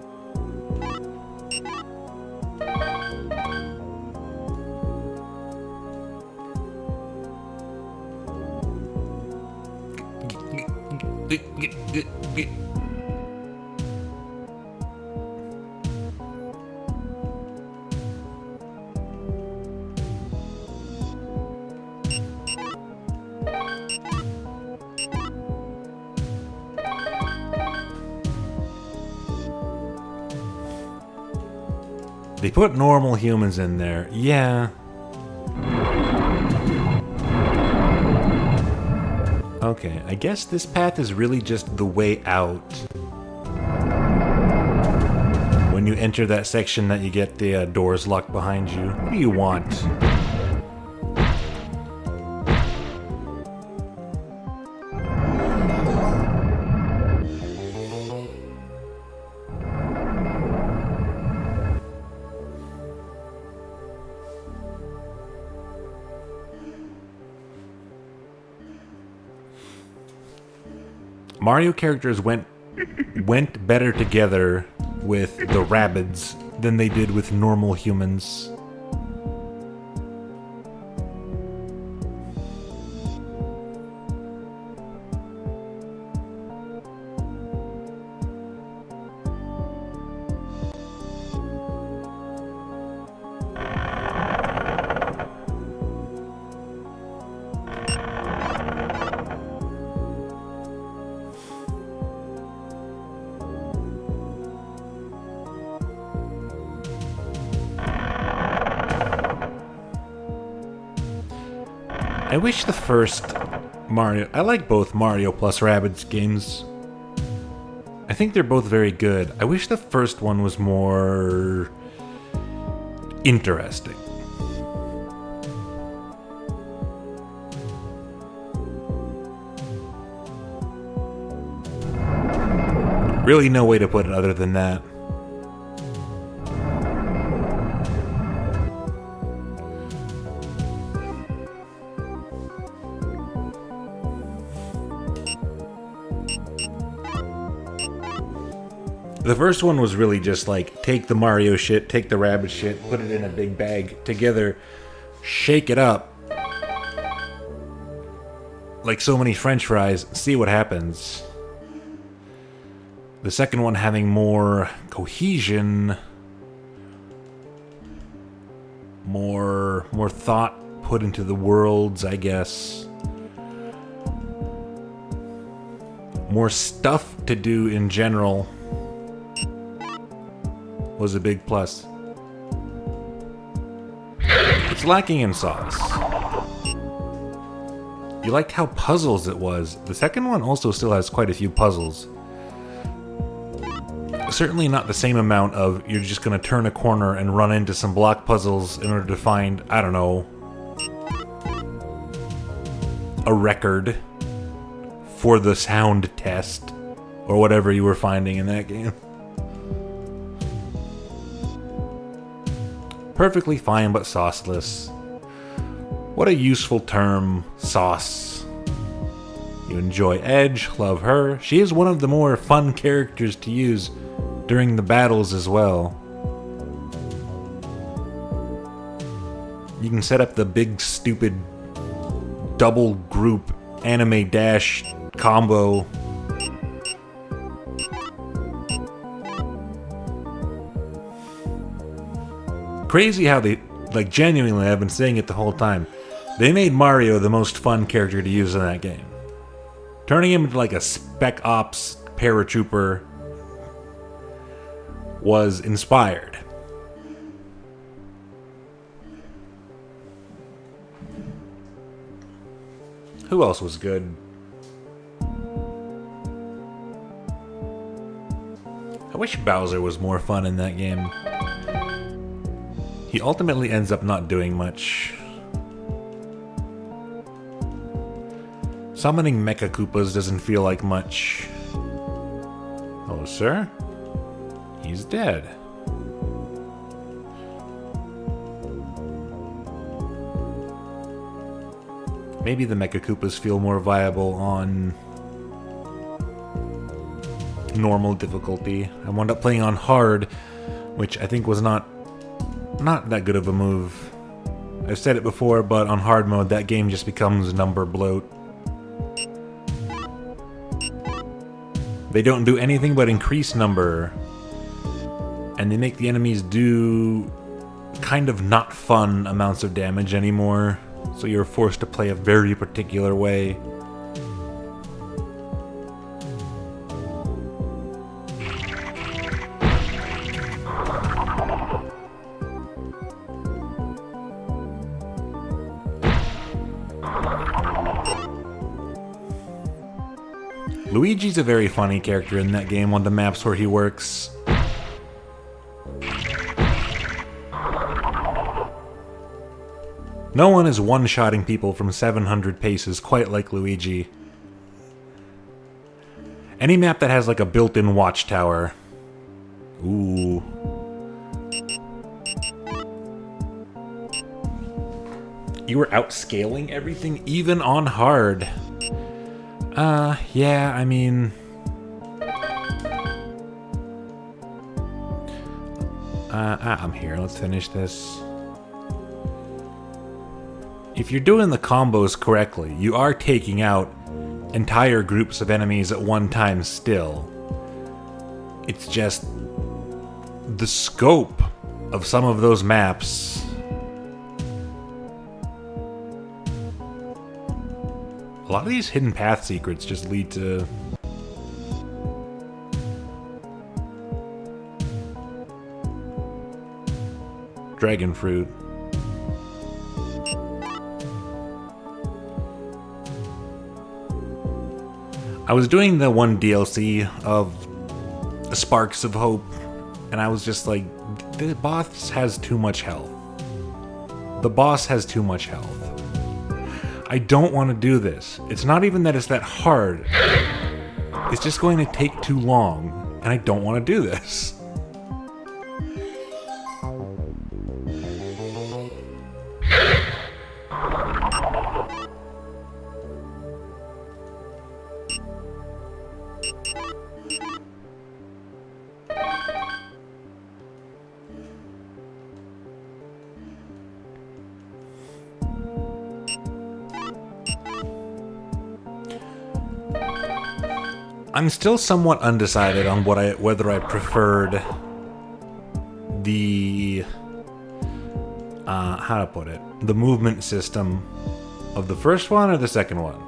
They put normal humans in there. Yeah. Okay, I guess this path is really just the way out. When you enter that section that you get the doors locked behind you. What do you want? Mario characters went better together with the Rabbids than they did with normal humans. I wish the first Mario... I like both Mario plus Rabbids games. I think they're both very good. I wish the first one was more... interesting. Really no way to put it other than that. The first one was really just like, take the Mario shit, take the Rabbid shit, put it in a big bag together, shake it up. Like so many French fries, see what happens. The second one having more cohesion, more thought put into the worlds, I guess. More stuff to do in general. was a big plus. It's lacking in sauce. You liked how puzzles it was. The second one also still has quite a few puzzles. Certainly not the same amount of you're just gonna turn a corner and run into some block puzzles in order to find, I don't know, a record for the sound test or whatever you were finding in that game. Perfectly fine but sauceless. What a useful term, sauce. You enjoy Edge, love her. She is one of the more fun characters to use during the battles as well. You can set up the big stupid double group anime dash combo. Crazy how they, like, genuinely, I've been saying it the whole time, they made Mario the most fun character to use in that game. Turning him into like a Spec Ops paratrooper was inspired. Who else was good? I wish Bowser was more fun in that game. He ultimately ends up not doing much. Summoning Mecha Koopas doesn't feel like much. Oh, sir? He's dead. Maybe the Mecha Koopas feel more viable on normal difficulty. I wound up playing on hard, which I think was not that good of a move. I've said it before, but on hard mode, that game just becomes number bloat. They don't do anything but increase number, and they make the enemies do kind of not fun amounts of damage anymore, so you're forced to play a very particular way. Luigi's a very funny character in that game on the maps where he works. No one is one-shotting people from 700 paces quite like Luigi. Any map that has like a built-in watchtower. Ooh. You were outscaling everything even on hard. Yeah, I mean... I'm here, let's finish this. If you're doing the combos correctly, you are taking out entire groups of enemies at one time still. It's just... the scope of some of those maps... A lot of these hidden path secrets just lead to... dragon fruit. I was doing the one DLC of Sparks of Hope, and I was just like, the boss has too much health. The boss has too much health. I don't want to do this. It's not even that it's that hard. It's just going to take too long, and I don't want to do this. I'm still somewhat undecided on whether I preferred the how to put it, the movement system of the first one or the second one.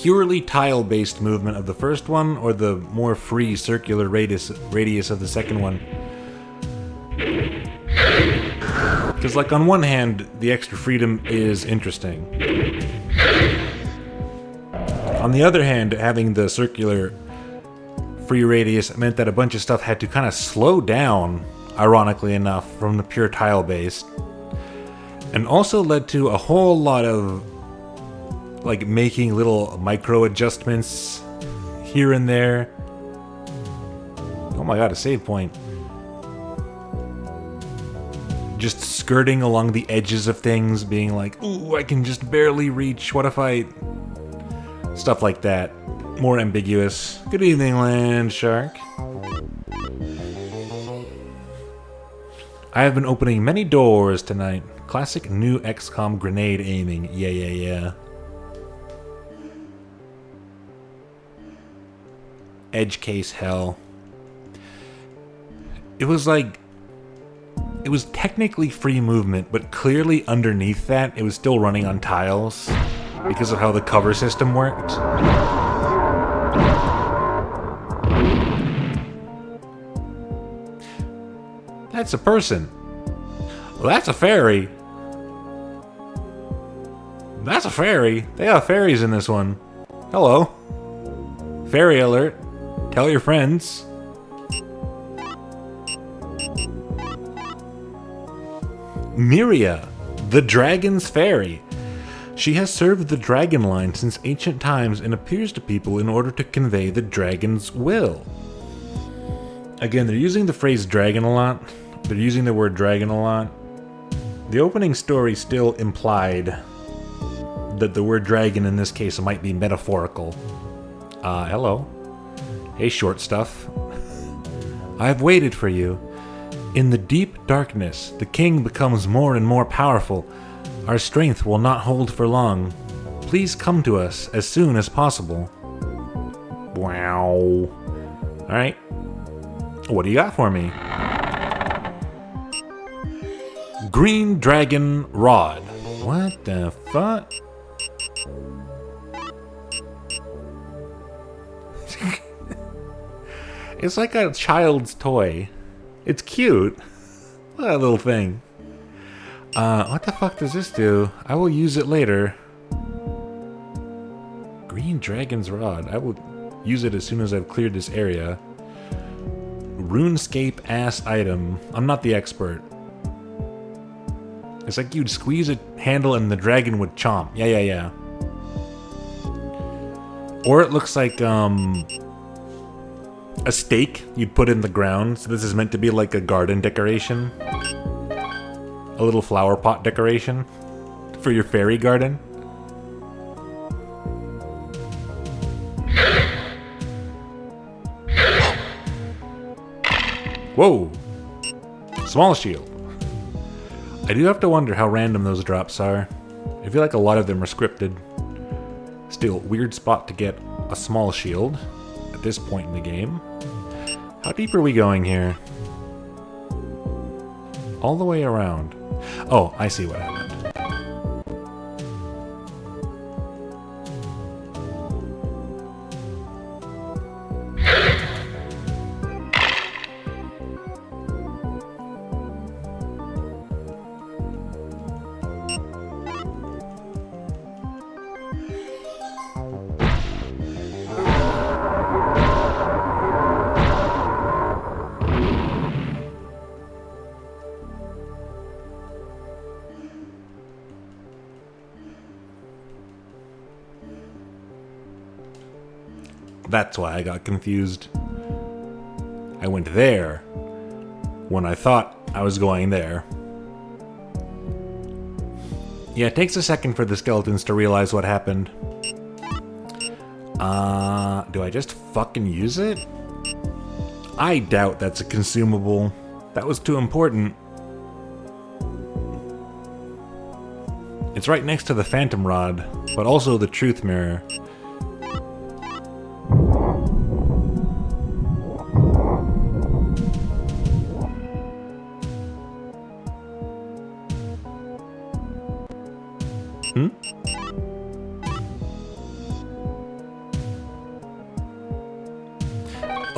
purely tile-based movement of the first one, or the more free circular radius of the second one. Because, like, on one hand, the extra freedom is interesting. On the other hand, having the circular free radius meant that a bunch of stuff had to kind of slow down, ironically enough, from the pure tile-based. And also led to a whole lot of, like, making little micro-adjustments here and there. Oh my god, a save point. Just skirting along the edges of things, being like, ooh, I can just barely reach, what if I... Stuff like that. More ambiguous. Good evening, Land Shark. I have been opening many doors tonight. Classic new XCOM grenade aiming. Yeah. Edge case hell. It was like... It was technically free movement, but clearly underneath that, it was still running on tiles because of how the cover system worked. That's a person. Well, that's a fairy. That's a fairy. They have fairies in this one. Hello. Fairy alert. Tell your friends. Miria, the dragon's fairy. She has served the dragon line since ancient times and appears to people in order to convey the dragon's will. Again, they're using the phrase dragon a lot. They're using the word dragon a lot. The opening story still implied that the word dragon in this case might be metaphorical. Hello. Hey, short stuff. I've waited for you. In the deep darkness, the king becomes more and more powerful. Our strength will not hold for long. Please come to us as soon as possible. Wow. Alright. What do you got for me? Green Dragon Rod. What the fuck? It's like a child's toy. It's cute. Look at that little thing. What the fuck does this do? I will use it later. Green Dragon's Rod. I will use it as soon as I've cleared this area. RuneScape ass item. I'm not the expert. It's like you'd squeeze a handle and the dragon would chomp. Yeah. Or it looks like, a stake you'd put in the ground. So this is meant to be like a garden decoration. A little flower pot decoration for your fairy garden. Whoa! Small shield. I do have to wonder how random those drops are. I feel like a lot of them are scripted. Still, weird spot to get a small shield at this point in the game. How deep are we going here? All the way around. Oh, I see what happened. That's why I got confused. I went there when I thought I was going there. Yeah, it takes a second for the skeletons to realize what happened. Do I just fucking use it? I doubt that's a consumable. That was too important. It's right next to the Phantom Rod, but also the Truth Mirror.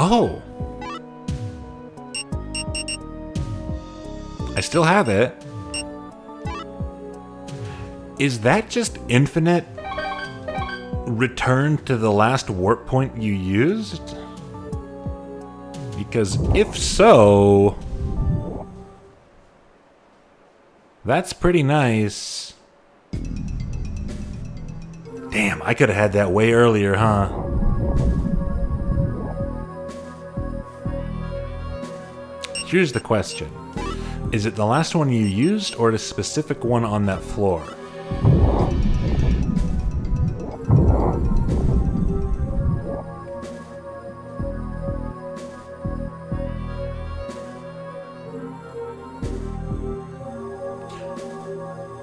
Oh! I still have it. Is that just infinite return to the last warp point you used? Because if so, that's pretty nice. Damn, I could have had that way earlier, huh? Here's the question. Is it the last one you used, or the specific one on that floor?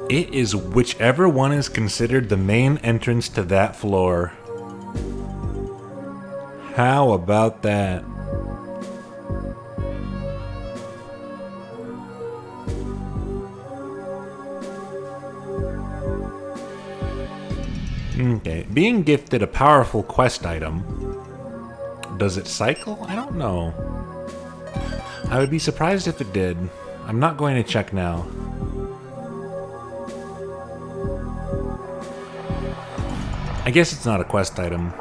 It is whichever one is considered the main entrance to that floor. How about that? Okay, being gifted a powerful quest item. Does it cycle? I don't know. I would be surprised if it did. I'm not going to check now. I guess it's not a quest item.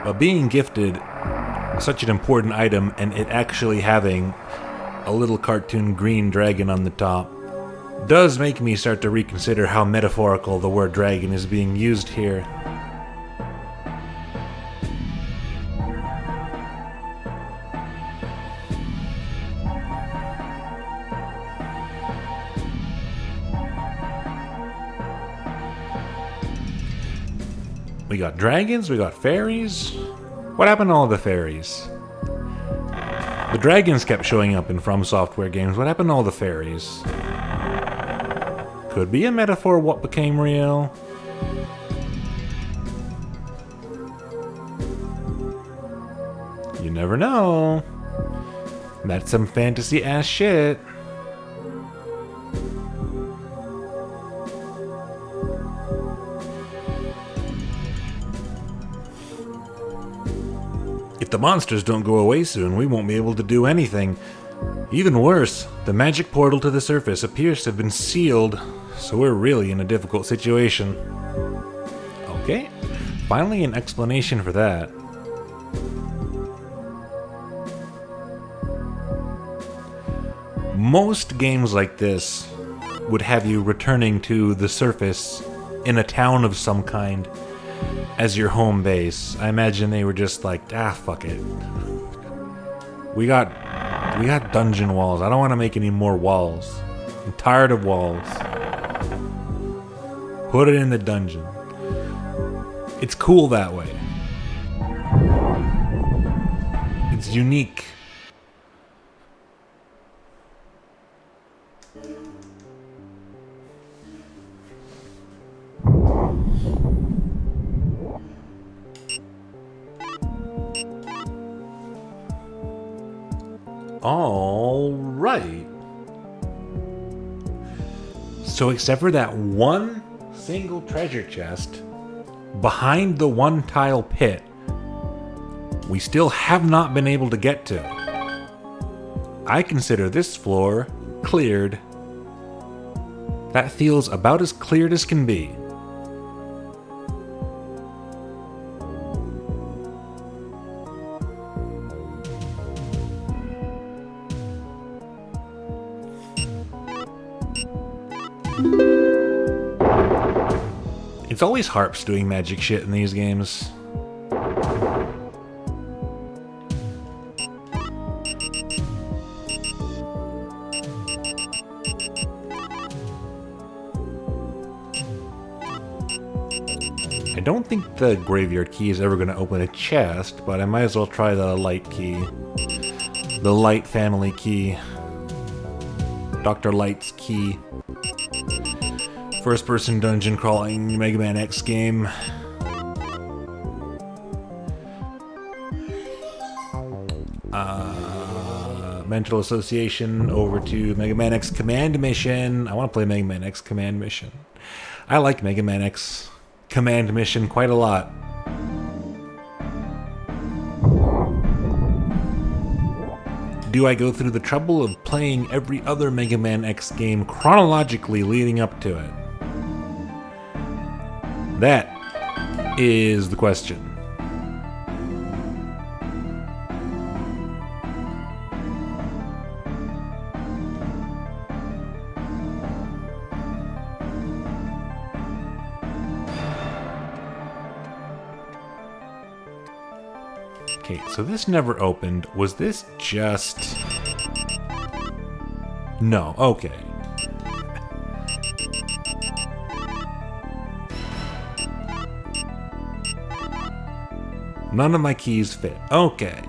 But being gifted such an important item and it actually having a little cartoon green dragon on the top does make me start to reconsider how metaphorical the word dragon is being used here. We got dragons, we got fairies. What happened to all the fairies? The dragons kept showing up in From Software games. What happened to all the fairies? Could be a metaphor what became real. You never know. That's some fantasy ass shit. If the monsters don't go away soon, we won't be able to do anything. Even worse, the magic portal to the surface appears to have been sealed, so we're really in a difficult situation. Okay, finally an explanation for that. Most games like this would have you returning to the surface in a town of some kind as your home base. I imagine they were just like, fuck it. We got dungeon walls. I don't want to make any more walls. I'm tired of walls. Put it in the dungeon. It's cool that way. It's unique. All right. So except for that one single treasure chest behind the one tile pit, we still have not been able to get to. I consider this floor cleared. That feels about as cleared as can be. It's always harps doing magic shit in these games. I don't think the graveyard key is ever going to open a chest, but I might as well try the light key. The light family key. Dr. Light's key. First-person dungeon crawling Mega Man X game. Mental association over to Mega Man X Command Mission. I want to play Mega Man X Command Mission. I like Mega Man X Command Mission quite a lot. do I go through the trouble of playing every other Mega Man X game chronologically leading up to it? That is the question. Okay, so this never opened. Was this just... No, okay. None of my keys fit. Okay.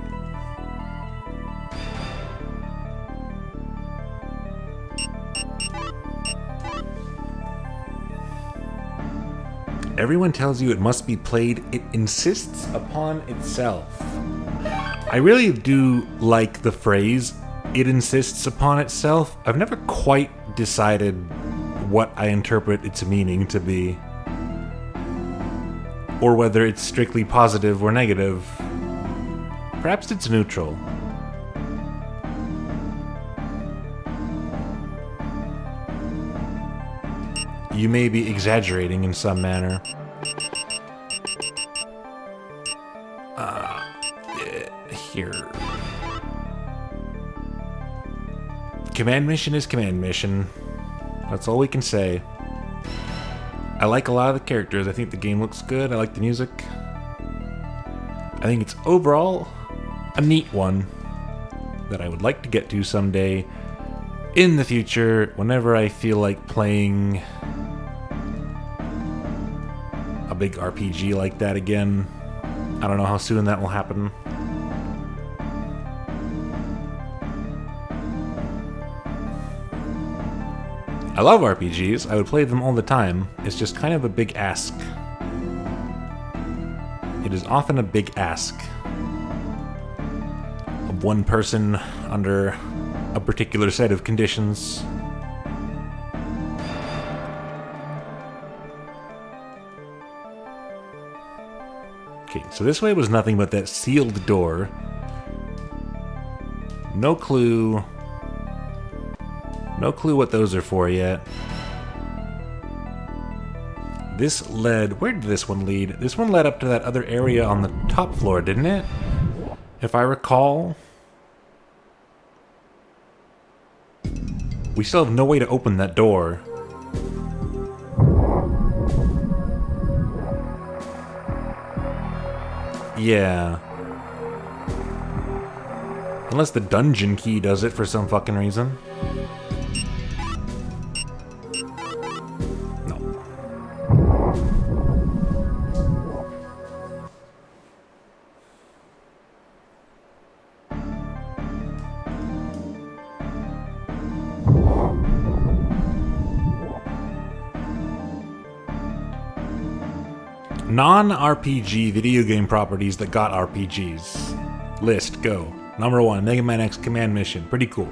Everyone tells you it must be played. It insists upon itself. I really do like the phrase, it insists upon itself. I've never quite decided what I interpret its meaning to be. Or whether it's strictly positive or negative. Perhaps it's neutral. You may be exaggerating in some manner. Here. Command mission is command mission. That's all we can say. I like a lot of the characters. I think the game looks good. I like the music. I think it's overall a neat one that I would like to get to someday in the future whenever I feel like playing a big RPG like that again. I don't know how soon that will happen. I love RPGs. I would play them all the time. It's just kind of a big ask. It is often a big ask of one person under a particular set of conditions. Okay, so this way was nothing but that sealed door. No clue. No clue what those are for yet. This led... Where did this one lead? This one led up to that other area on the top floor, didn't it? If I recall. We still have no way to open that door. Yeah. Unless the dungeon key does it for some fucking reason. Non-RPG video game properties that got RPGs. List, go. Number 1, Mega Man X Command Mission. Pretty cool.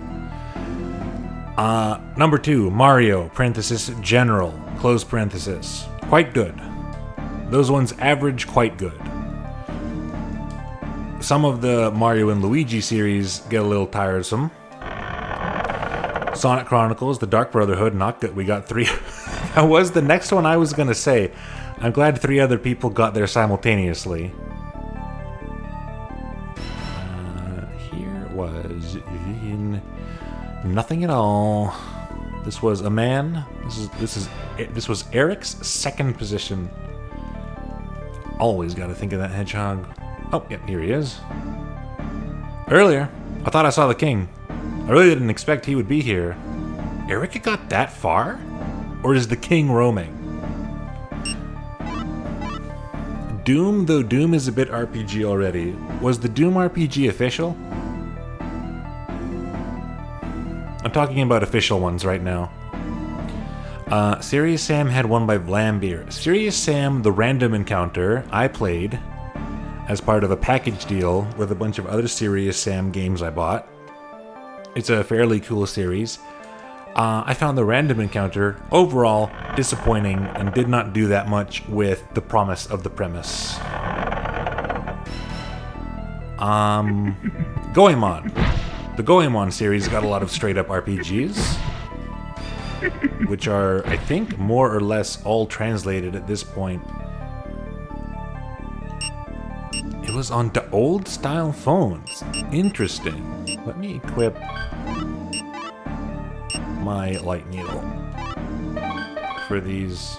Number 2, Mario, parenthesis, General, close parenthesis. Quite good. Those ones average quite good. Some of the Mario and Luigi series get a little tiresome. Sonic Chronicles, The Dark Brotherhood, not good. We got 3. That was the next one I was gonna say. I'm glad 3 other people got there simultaneously. Here was nothing at all. This was a man. This was Eric's second position. Always got to think of that hedgehog. Oh, yep, here he is. Earlier, I thought I saw the king. I really didn't expect he would be here. Eric got that far? Or is the king roaming? Doom, though Doom is a bit RPG already. Was the Doom RPG official? I'm talking about official ones right now. Serious Sam had one by Vlambeer. Serious Sam, the random encounter, I played as part of a package deal with a bunch of other Serious Sam games I bought. It's a fairly cool series. I found the random encounter overall disappointing and did not do that much with the promise of the premise. Goemon. The Goemon series got a lot of straight-up RPGs, which are, I think, more or less all translated at this point. It was on the old-style phones. Interesting. Let me equip my light needle for these.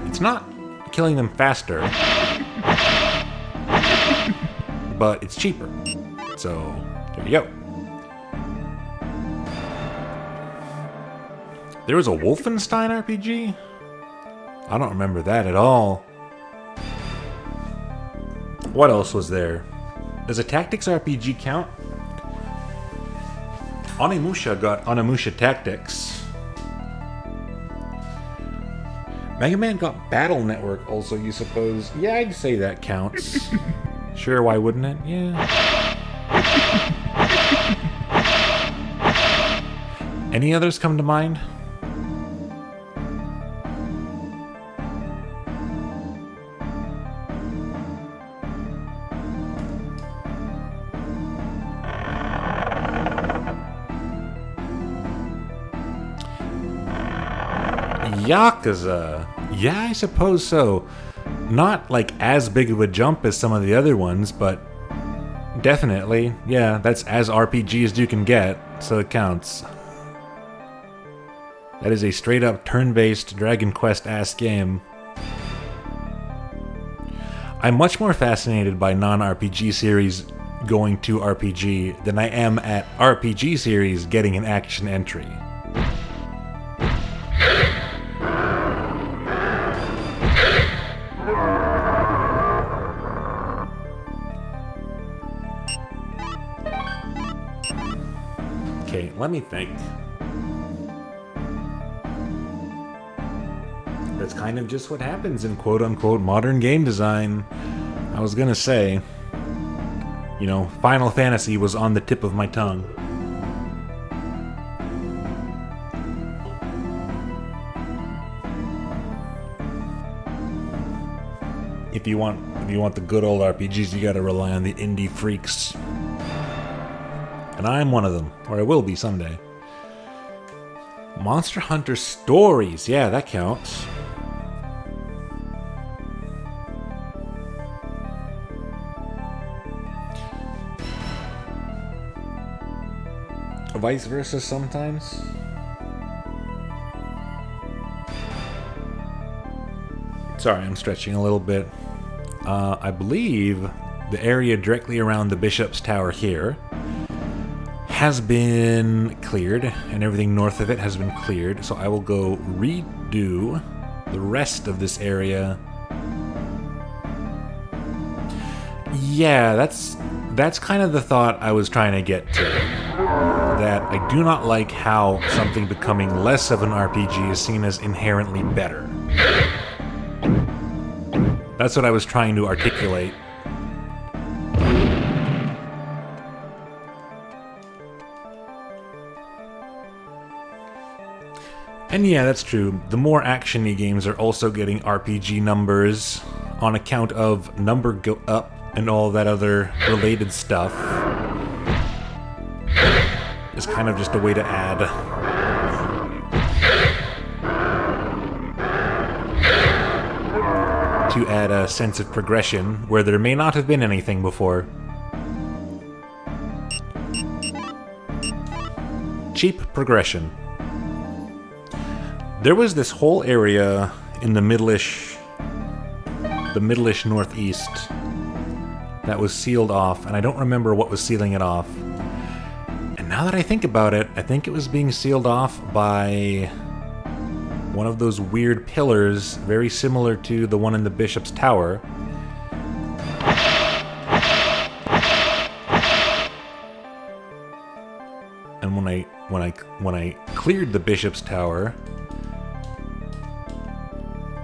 It's not killing them faster, but it's cheaper. So, there you go. There was a Wolfenstein RPG? I don't remember that at all. What else was there? Does a tactics RPG count? Onimusha got Onimusha Tactics. Mega Man got Battle Network also, you suppose? Yeah, I'd say that counts. Sure, why wouldn't it? Yeah. Any others come to mind? Yakuza. Yeah, I suppose so. Not like as big of a jump as some of the other ones, but definitely, yeah, that's as RPG as you can get, so it counts. That is a straight up turn-based Dragon Quest-ass game. I'm much more fascinated by non-RPG series going to RPG than I am at RPG series getting an action entry. Okay, let me think. That's kind of just what happens in quote-unquote modern game design. I was gonna say, you know, Final Fantasy was on the tip of my tongue. If you want the good old RPGs, you gotta rely on the indie freaks. And I'm one of them, or I will be someday. Monster Hunter Stories, yeah, that counts. Vice versa sometimes. Sorry, I'm stretching a little bit. I believe the area directly around the Bishop's Tower here has been cleared, and everything north of it has been cleared, so I will go redo the rest of this area. Yeah, that's kind of the thought I was trying to get to. That I do not like how something becoming less of an RPG is seen as inherently better. That's what I was trying to articulate. And yeah, that's true. The more action-y games are also getting RPG numbers on account of number go up and all that other related stuff. It's kind of just a way to add a sense of progression where there may not have been anything before. Cheap progression. There was this whole area in the middle-ish northeast that was sealed off, and I don't remember what was sealing it off. And now that I think about it, I think it was being sealed off by one of those weird pillars, very similar to the one in the Bishop's Tower. And when I cleared the Bishop's Tower,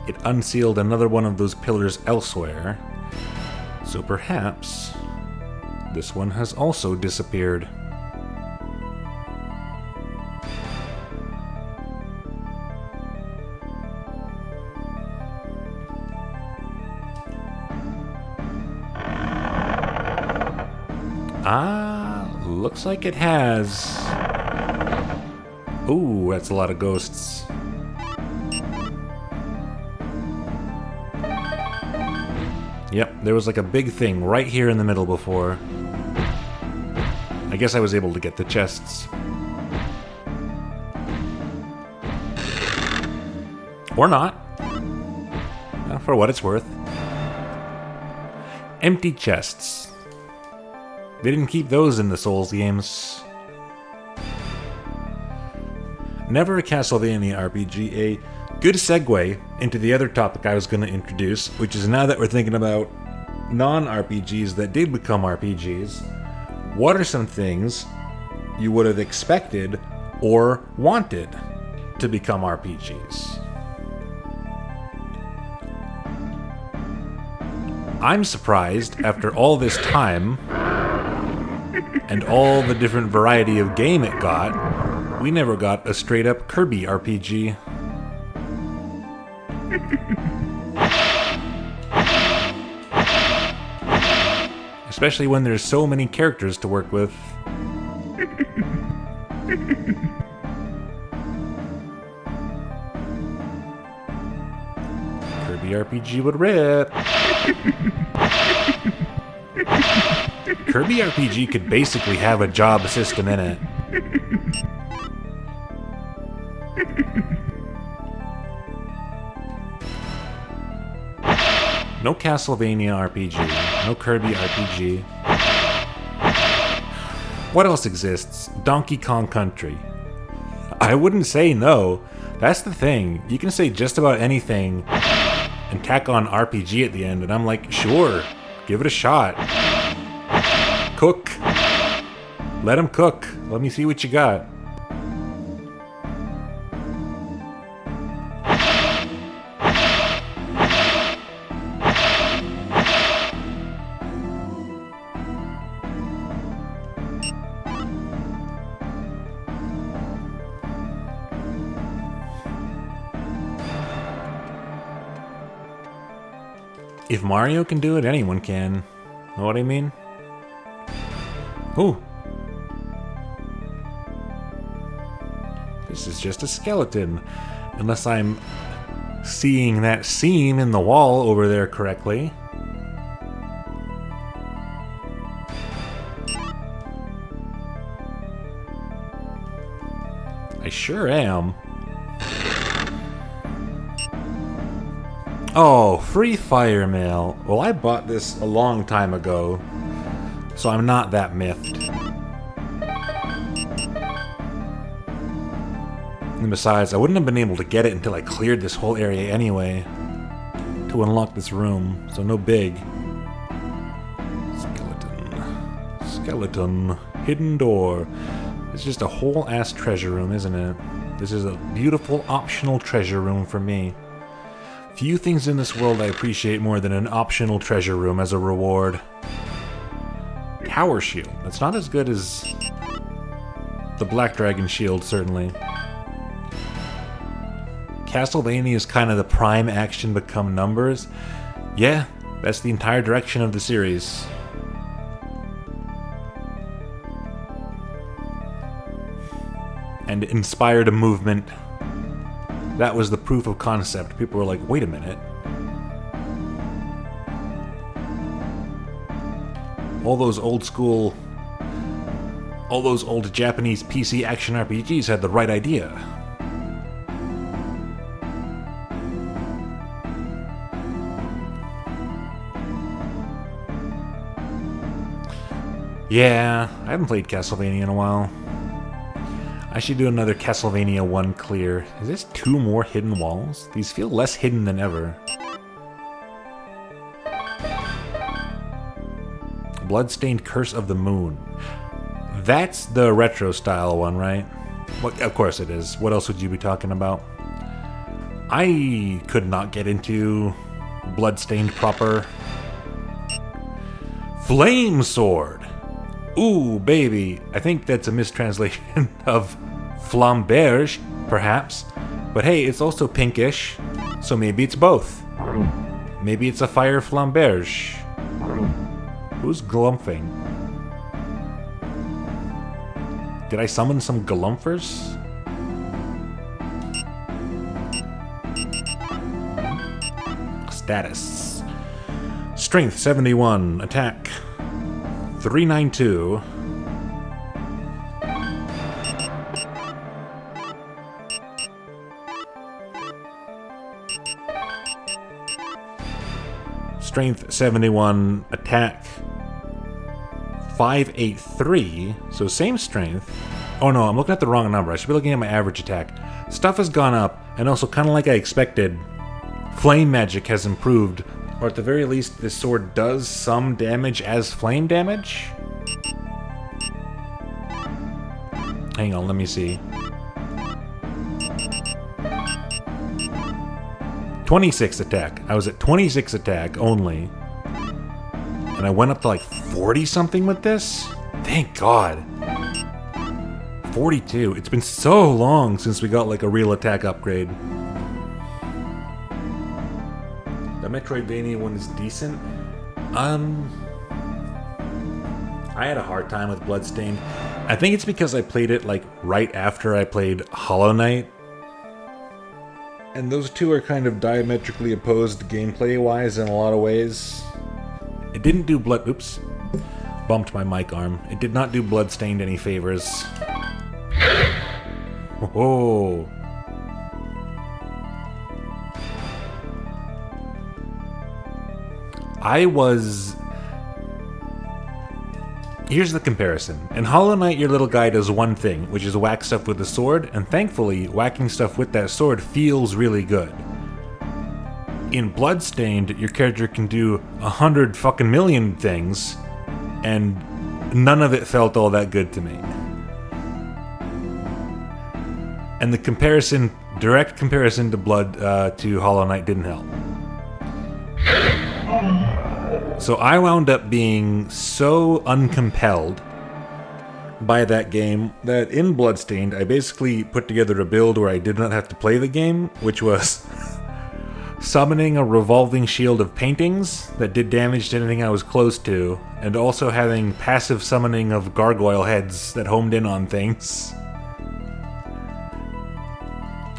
it unsealed another one of those pillars elsewhere. So perhaps this one has also disappeared. Ah, looks like it has. Ooh, that's a lot of ghosts. Yep, there was like a big thing right here in the middle before. I guess I was able to get the chests. Or not. For what it's worth. Empty chests. They didn't keep those in the Souls games. Never a Castlevania RPG. A good segue into the other topic I was going to introduce, which is now that we're thinking about non-RPGs that did become RPGs, what are some things you would have expected or wanted to become RPGs? I'm surprised, after all this time, and all the different variety of game it got, we never got a straight-up Kirby RPG. Especially when there's so many characters to work with. Kirby RPG would rip. Kirby RPG could basically have a job system in it. No Castlevania RPG, no Kirby RPG. What else exists? Donkey Kong Country. I wouldn't say no. That's the thing. You can say just about anything and tack on RPG at the end, and I'm like, sure, give it a shot. Cook. Let him cook. Let me see what you got. If Mario can do it, anyone can. Know what I mean? Ooh. This is just a skeleton. Unless I'm seeing that seam in the wall over there correctly. I sure am. Oh, free fire mail. Well, I bought this a long time ago, so I'm not that miffed. And besides, I wouldn't have been able to get it until I cleared this whole area anyway to unlock this room, so no big. Skeleton. Skeleton. Hidden door. It's just a whole ass treasure room, isn't it? This is a beautiful optional treasure room for me. Few things in this world I appreciate more than an optional treasure room as a reward. Tower shield. That's not as good as the Black Dragon shield, certainly. Castlevania is kind of the prime action become numbers. Yeah, that's the entire direction of the series. And it inspired a movement. That was the proof of concept. People were like, wait a minute. All those old Japanese PC action RPGs had the right idea. Yeah, I haven't played Castlevania in a while. I should do another Castlevania 1 clear. Is this 2 more hidden walls? These feel less hidden than ever. Bloodstained Curse of the Moon. That's the retro style one, right? Well, of course it is. What else would you be talking about? I could not get into Bloodstained proper. Flame Sword. Ooh, baby. I think that's a mistranslation of flamberge, perhaps. But hey, it's also pinkish, so maybe it's both. Maybe it's a fire flamberge. Who's glumphing? Did I summon some galumphers? Status. Strength 71. Attack 392. Strength 71. Attack 583. So same strength. Oh no, I'm looking at the wrong number. I should be looking at my average attack. Stuff has gone up, and also kind of like I expected, flame magic has improved. Or at the very least, this sword does some damage as flame damage? Hang on, let me see. 26 attack. I was at 26 attack only. And I went up to like 40 something with this? Thank God. 42. It's been so long since we got like a real attack upgrade. The Metroidvania one is decent. I had a hard time with Bloodstained. I think it's because I played it like right after I played Hollow Knight. And those two are kind of diametrically opposed gameplay-wise in a lot of ways. It didn't do Oops. Bumped my mic arm. It did not do Bloodstained any favors. Oh. Here's the comparison. In Hollow Knight, your little guy does one thing, which is whack stuff with the sword, and thankfully, whacking stuff with that sword feels really good. In Bloodstained, your character can do 100 fucking million things, and none of it felt all that good to me. And the comparison, direct comparison to to Hollow Knight didn't help. So I wound up being so uncompelled by that game that in Bloodstained, I basically put together a build where I did not have to play the game, which was summoning a revolving shield of paintings that did damage to anything I was close to, and also having passive summoning of gargoyle heads that homed in on things.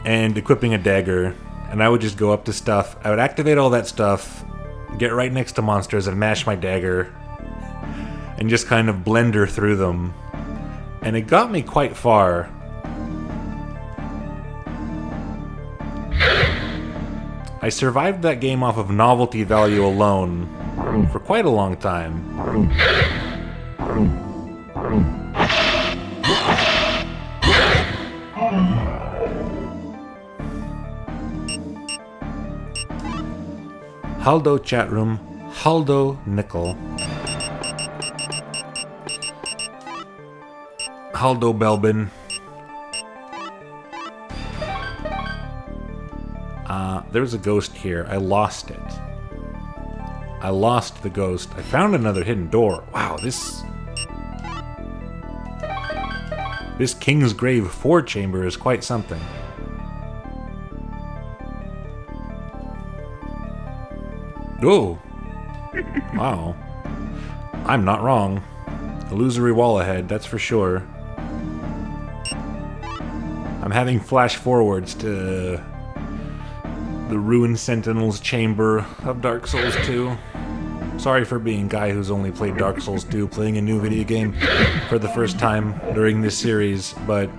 And equipping a dagger, and I would just go up to stuff. I would activate all that stuff, get right next to monsters and mash my dagger, and just kind of blender through them. And it got me quite far. I survived that game off of novelty value alone for quite a long time. Haldo chatroom, Haldo Nickel. Haldo Belbin. There's a ghost here. I lost it. I lost the ghost. I found another hidden door. Wow, this King's Grave 4 chamber is quite something. Oh! Wow. I'm not wrong. Illusory wall ahead, that's for sure. I'm having flash forwards to the Ruined Sentinel's chamber of Dark Souls 2. Sorry for being a guy who's only played Dark Souls 2, playing a new video game for the first time during this series, but,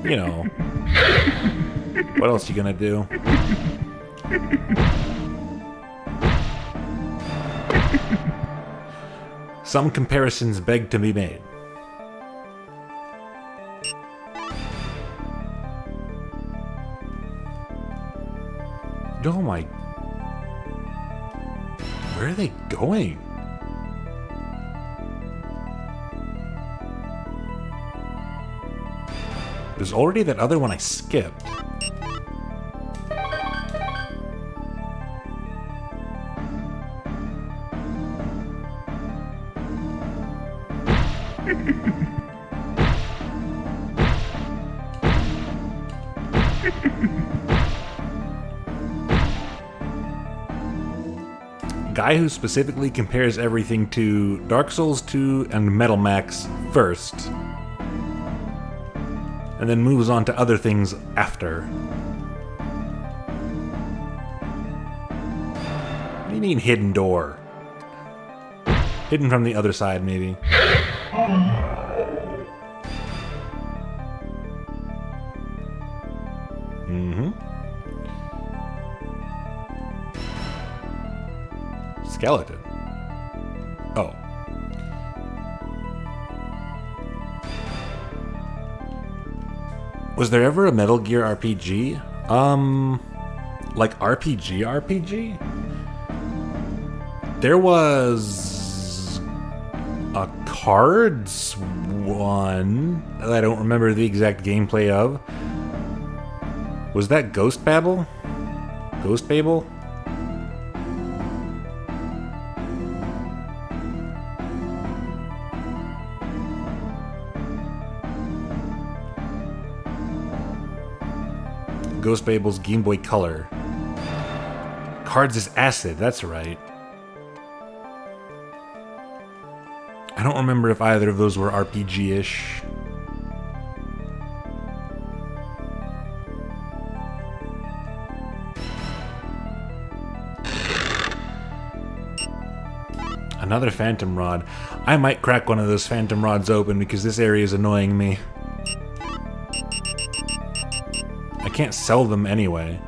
you know, what else you gonna do? Some comparisons beg to be made. Oh my... Where are they going? There's already that other one I skipped. Guy who specifically compares everything to Dark Souls 2 and Metal Max first. and then moves on to other things after. What do you mean hidden door? Hidden from the other side, maybe. Skeleton. Oh. Was there ever a Metal Gear RPG? Like RPG? There was a cards one that I don't remember the exact gameplay of. Was that Ghost Babel? Ghost Babel? Ghost Babel's Game Boy Color. Cards is Acid, that's right. I don't remember if either of those were RPG-ish. Another Phantom Rod. I might crack one of those Phantom Rods open because this area is annoying me. I can't sell them anyway.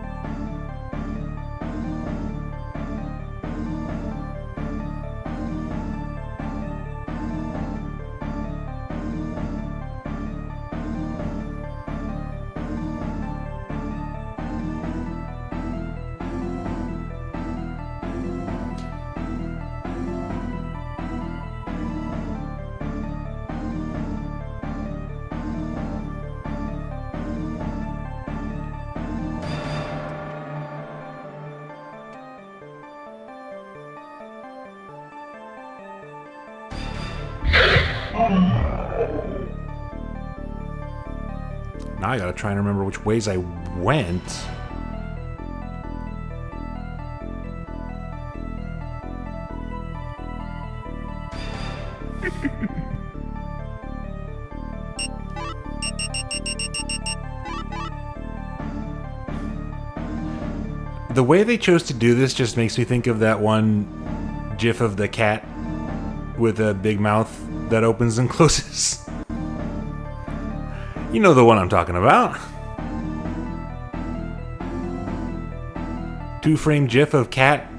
Now I gotta try and remember which ways I went. The way they chose to do this just makes me think of that one gif of the cat with a big mouth that opens and closes. You know the one I'm talking about. 2-frame gif of cat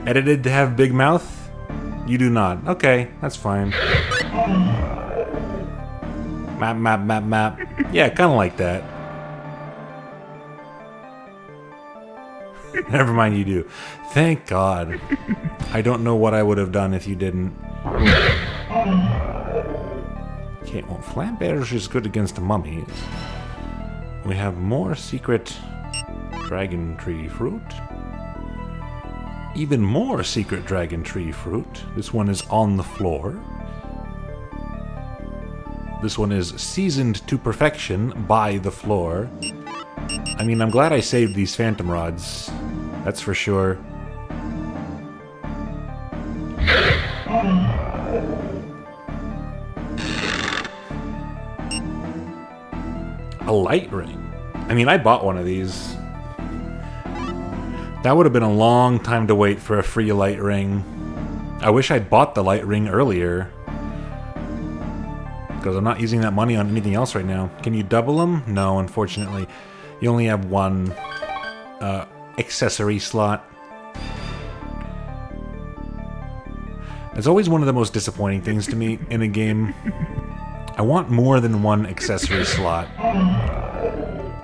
edited to have big mouth? You do not. Okay, that's fine. Map. Yeah, kind of like that. Never mind, you do. Thank God. I don't know what I would have done if you didn't. Okay, well, Flamberge is good against the mummies. We have more secret dragon tree fruit. Even more secret dragon tree fruit. This one is on the floor. This one is seasoned to perfection by the floor. I mean, I'm glad I saved these Phantom Rods. That's for sure. A light ring. I mean, I bought one of these. That would have been a long time to wait for a free light ring. I wish I'd bought the light ring earlier. Because I'm not using that money on anything else right now. Can you double them? No, unfortunately. You only have one accessory slot. It's always one of the most disappointing things to me in a game. I want more than one accessory slot.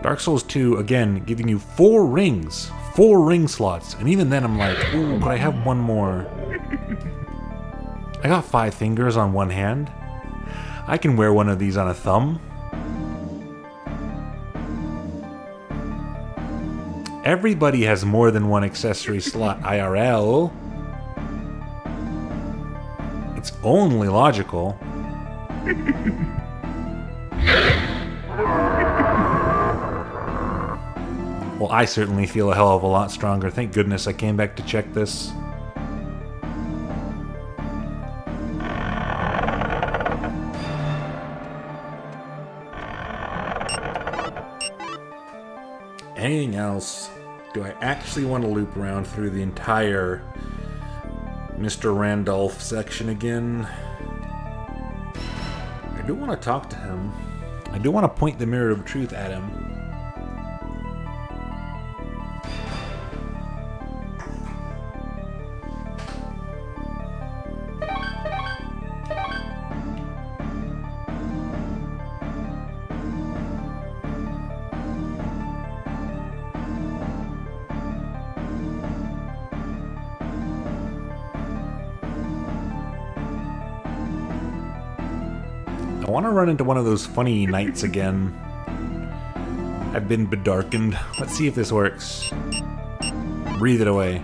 Dark Souls 2, again, giving you 4 rings. 4 ring slots. And even then I'm like, ooh, could I have one more? I got 5 fingers on one hand. I can wear one of these on a thumb. Everybody has more than one accessory slot IRL. It's only logical. Well, I certainly feel a hell of a lot stronger. Thank goodness I came back to check this. anything else, do I actually want to loop around through the entire Mr. Randolph section again? I do want to talk to him. I do want to point the mirror of truth at him. I want to run into one of those funny nights again. I've been bedarkened. Let's see if this works. Breathe it away.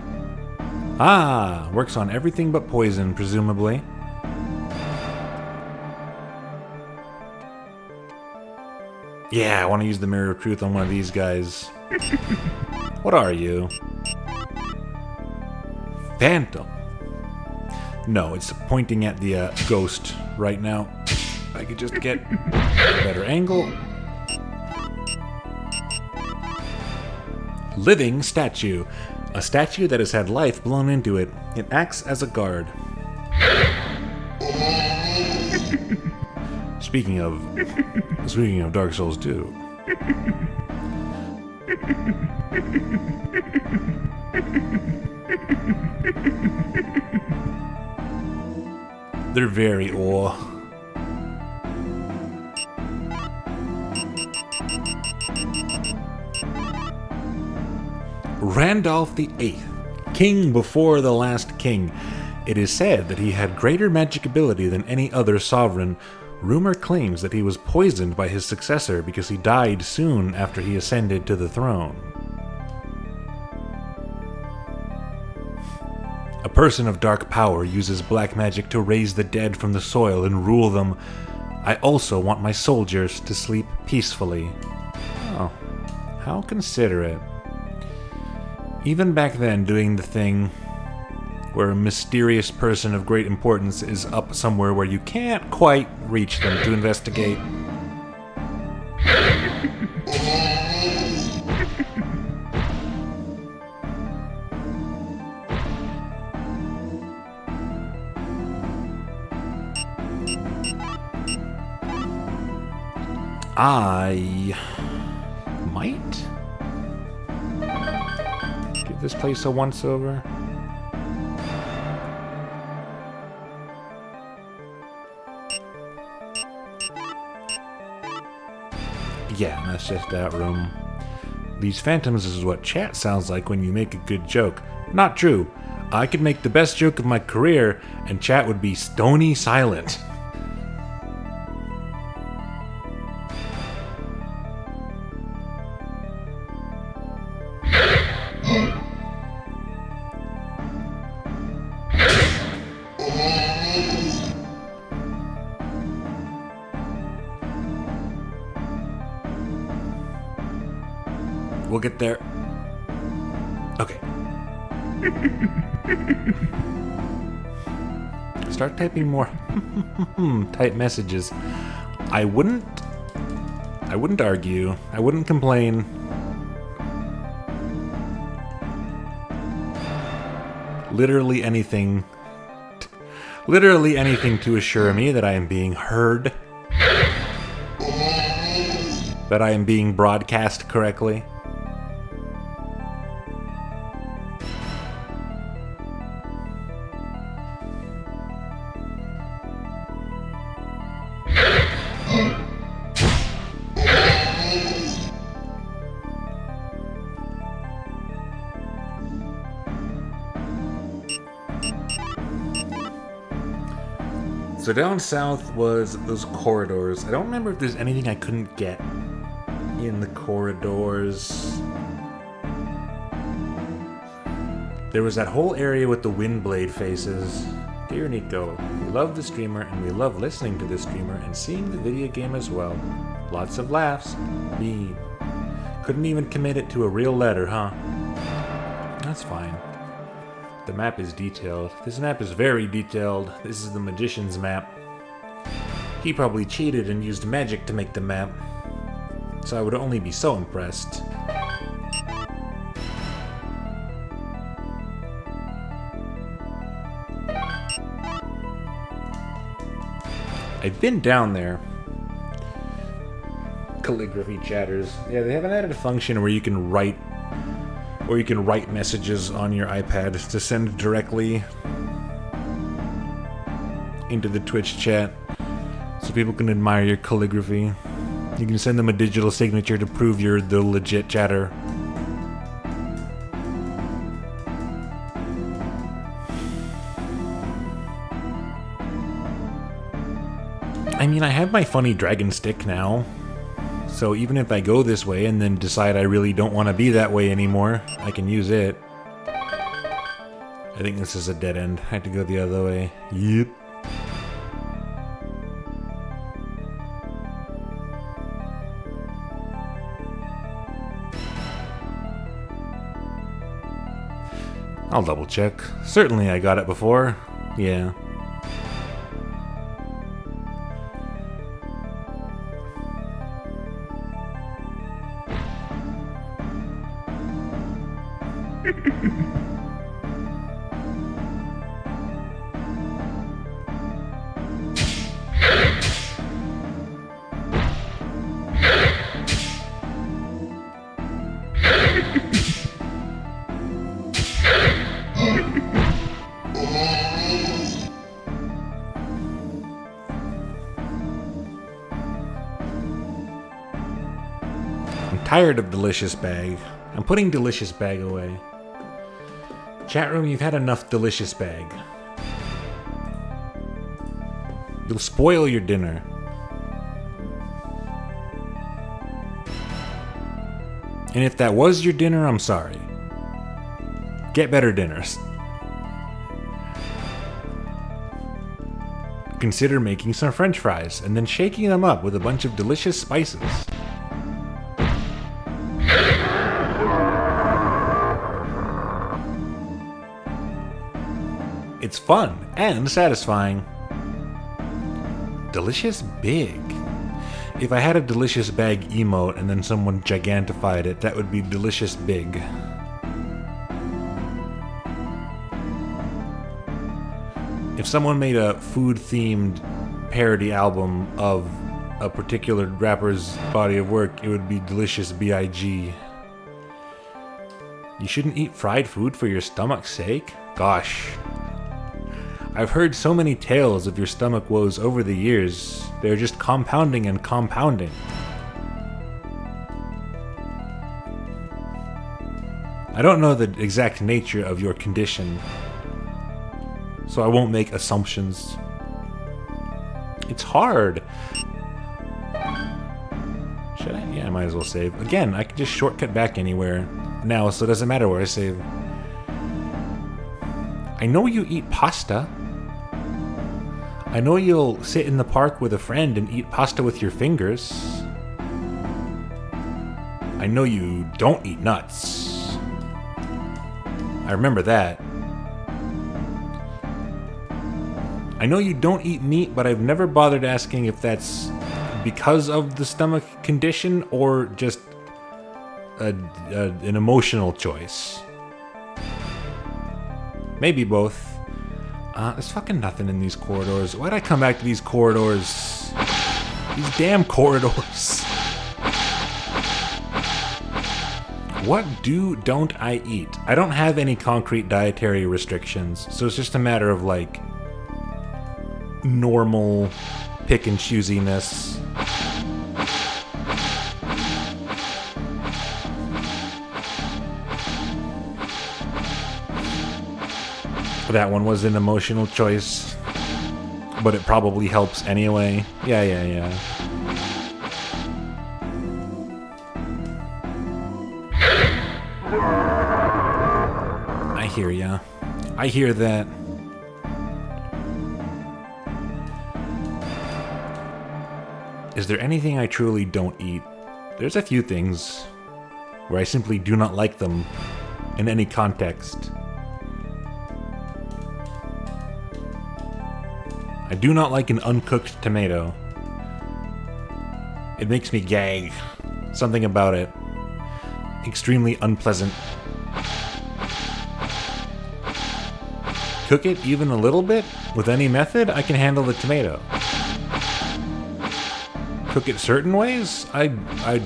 Ah! Works on everything but poison, presumably. Yeah, I want to use the Mirror of Truth on one of these guys. What are you? Phantom. No, it's pointing at the ghost right now. I could just get a better angle. Living statue. A statue that has had life blown into it. It acts as a guard. Speaking of Dark Souls 2. They're very awe. Randolph the Eighth, king before the last king. It is said that he had greater magic ability than any other sovereign. Rumor claims that he was poisoned by his successor because he died soon after he ascended to the throne. A person of dark power uses black magic to raise the dead from the soil and rule them. I also want my soldiers to sleep peacefully. Oh, how considerate. Even back then, doing the thing where a mysterious person of great importance is up somewhere where you can't quite reach them to investigate. I might give this place a once-over. Yeah, that's just that room. These phantoms is what chat sounds like when you make a good joke. Not true. I could make the best joke of my career, and chat would be stony silent. We'll get there. Okay. Start typing more type messages. I wouldn't argue. I wouldn't complain. Literally anything to assure me that I am being heard. That I am being broadcast correctly. So down south was those corridors. I don't remember if there's anything I couldn't get in the corridors. There was that whole area with the Windblade faces. Dear Niko, we love the streamer and we love listening to the streamer and seeing the video game as well. Lots of laughs. Me. Couldn't even commit it to a real letter, huh? That's fine. The map is detailed. This map is very detailed. This is the magician's map. He probably cheated and used magic to make the map. So I would only be so impressed. I've been down there. Calligraphy chatters. Yeah, they haven't added a function where you can write messages on your iPad to send directly into the Twitch chat so people can admire your calligraphy. You can send them a digital signature to prove you're the legit chatter. I mean, I have my funny dragon stick now, so even if I go this way and then decide I really don't want to be that way anymore, I can use it. I think this is a dead end. I had to go the other way. Yep. I'll double check. Certainly I got it before. Yeah. Tired of Delicious Bag. I'm putting Delicious Bag away. Chat room, you've had enough Delicious Bag. You'll spoil your dinner. And if that was your dinner, I'm sorry. Get better dinners. Consider making some French fries and then shaking them up with a bunch of delicious spices. It's fun and satisfying. Delicious Big. If I had a Delicious Bag emote and then someone gigantified it, that would be Delicious Big. If someone made a food-themed parody album of a particular rapper's body of work, it would be Delicious B.I.G. You shouldn't eat fried food for your stomach's sake? Gosh. I've heard so many tales of your stomach woes over the years. They're just compounding and compounding. I don't know the exact nature of your condition, so I won't make assumptions. It's hard. Should I? Yeah, I might as well save. Again, I can just shortcut back anywhere now, so it doesn't matter where I save. I know you eat pasta. I know you'll sit in the park with a friend and eat pasta with your fingers. I know you don't eat nuts. I remember that. I know you don't eat meat, but I've never bothered asking if that's because of the stomach condition or just an emotional choice. Maybe both. There's fucking nothing in these corridors. Why'd I come back to these corridors? These damn corridors. What don't I eat? I don't have any concrete dietary restrictions, so it's just a matter of, like, normal pick and choosiness. That one was an emotional choice, but it probably helps anyway. Yeah. I hear ya. I hear that. Is there anything I truly don't eat? There's a few things where I simply do not like them in any context. I do not like an uncooked tomato. It makes me gag. Something about it. Extremely unpleasant. Cook it even a little bit? With any method, I can handle the tomato. cook it certain ways, I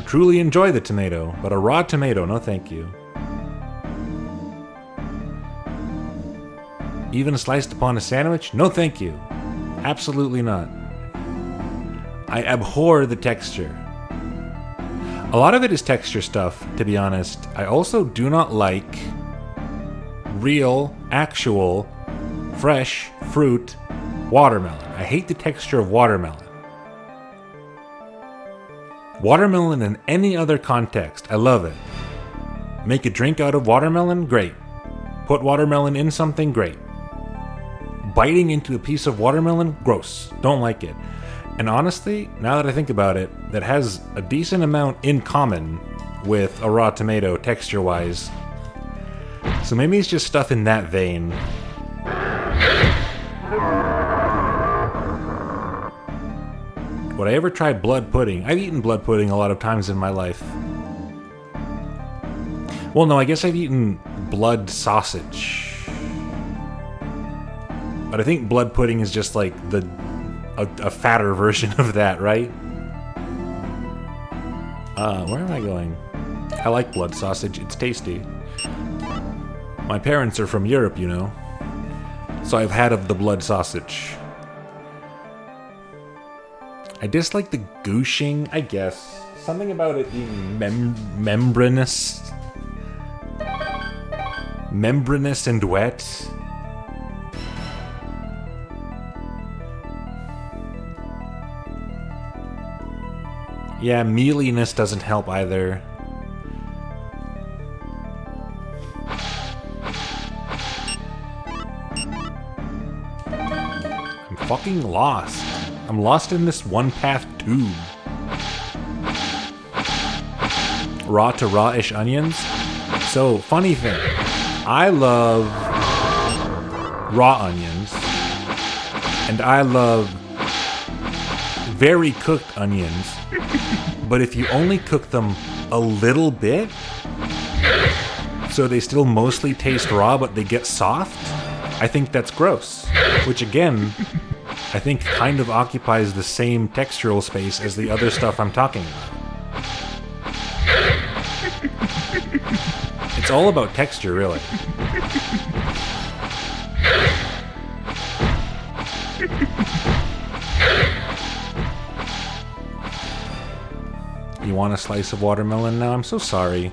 truly enjoy the tomato, but a raw tomato, no thank you. Even sliced upon a sandwich, no thank you. Absolutely not. I abhor the texture. A lot of it is texture stuff, to be honest. I also do not like real, actual, fresh fruit watermelon. I hate the texture of watermelon. Watermelon in any other context, I love it. Make a drink out of watermelon? Great. Put watermelon in something? Great. Biting into a piece of watermelon? Gross. Don't like it. And honestly, now that I think about it, that has a decent amount in common with a raw tomato texture-wise. So maybe it's just stuff in that vein. Would I ever try blood pudding? I've eaten blood pudding a lot of times in my life. Well, no, I guess I've eaten blood sausage. But I think blood pudding is just like a fatter version of that, right? Where am I going? I like blood sausage. It's tasty. My parents are from Europe, you know. So I've had of the blood sausage. I dislike the gooshing, I guess. Something about it being membranous. Membranous and wet. Yeah, mealiness doesn't help either. I'm fucking lost. I'm lost in this one-path tube. Raw to raw-ish onions. So, funny thing. I love raw onions. And I love very cooked onions. But if you only cook them a little bit, so they still mostly taste raw but they get soft, I think that's gross. Which again, I think kind of occupies the same textural space as the other stuff I'm talking about. It's all about texture, really. You want a slice of watermelon now? I'm so sorry.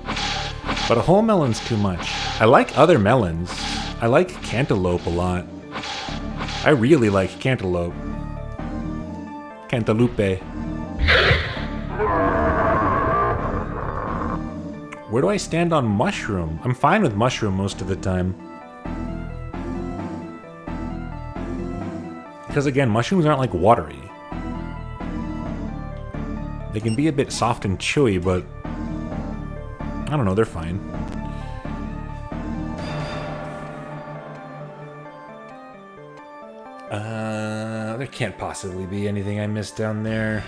But a whole melon's too much. I like other melons. I like cantaloupe a lot. I really like cantaloupe. Cantaloupe. Where do I stand on mushroom? I'm fine with mushroom most of the time. Because again, mushrooms aren't like watery. They can be a bit soft and chewy, but I don't know, they're fine. There can't possibly be anything I missed down there.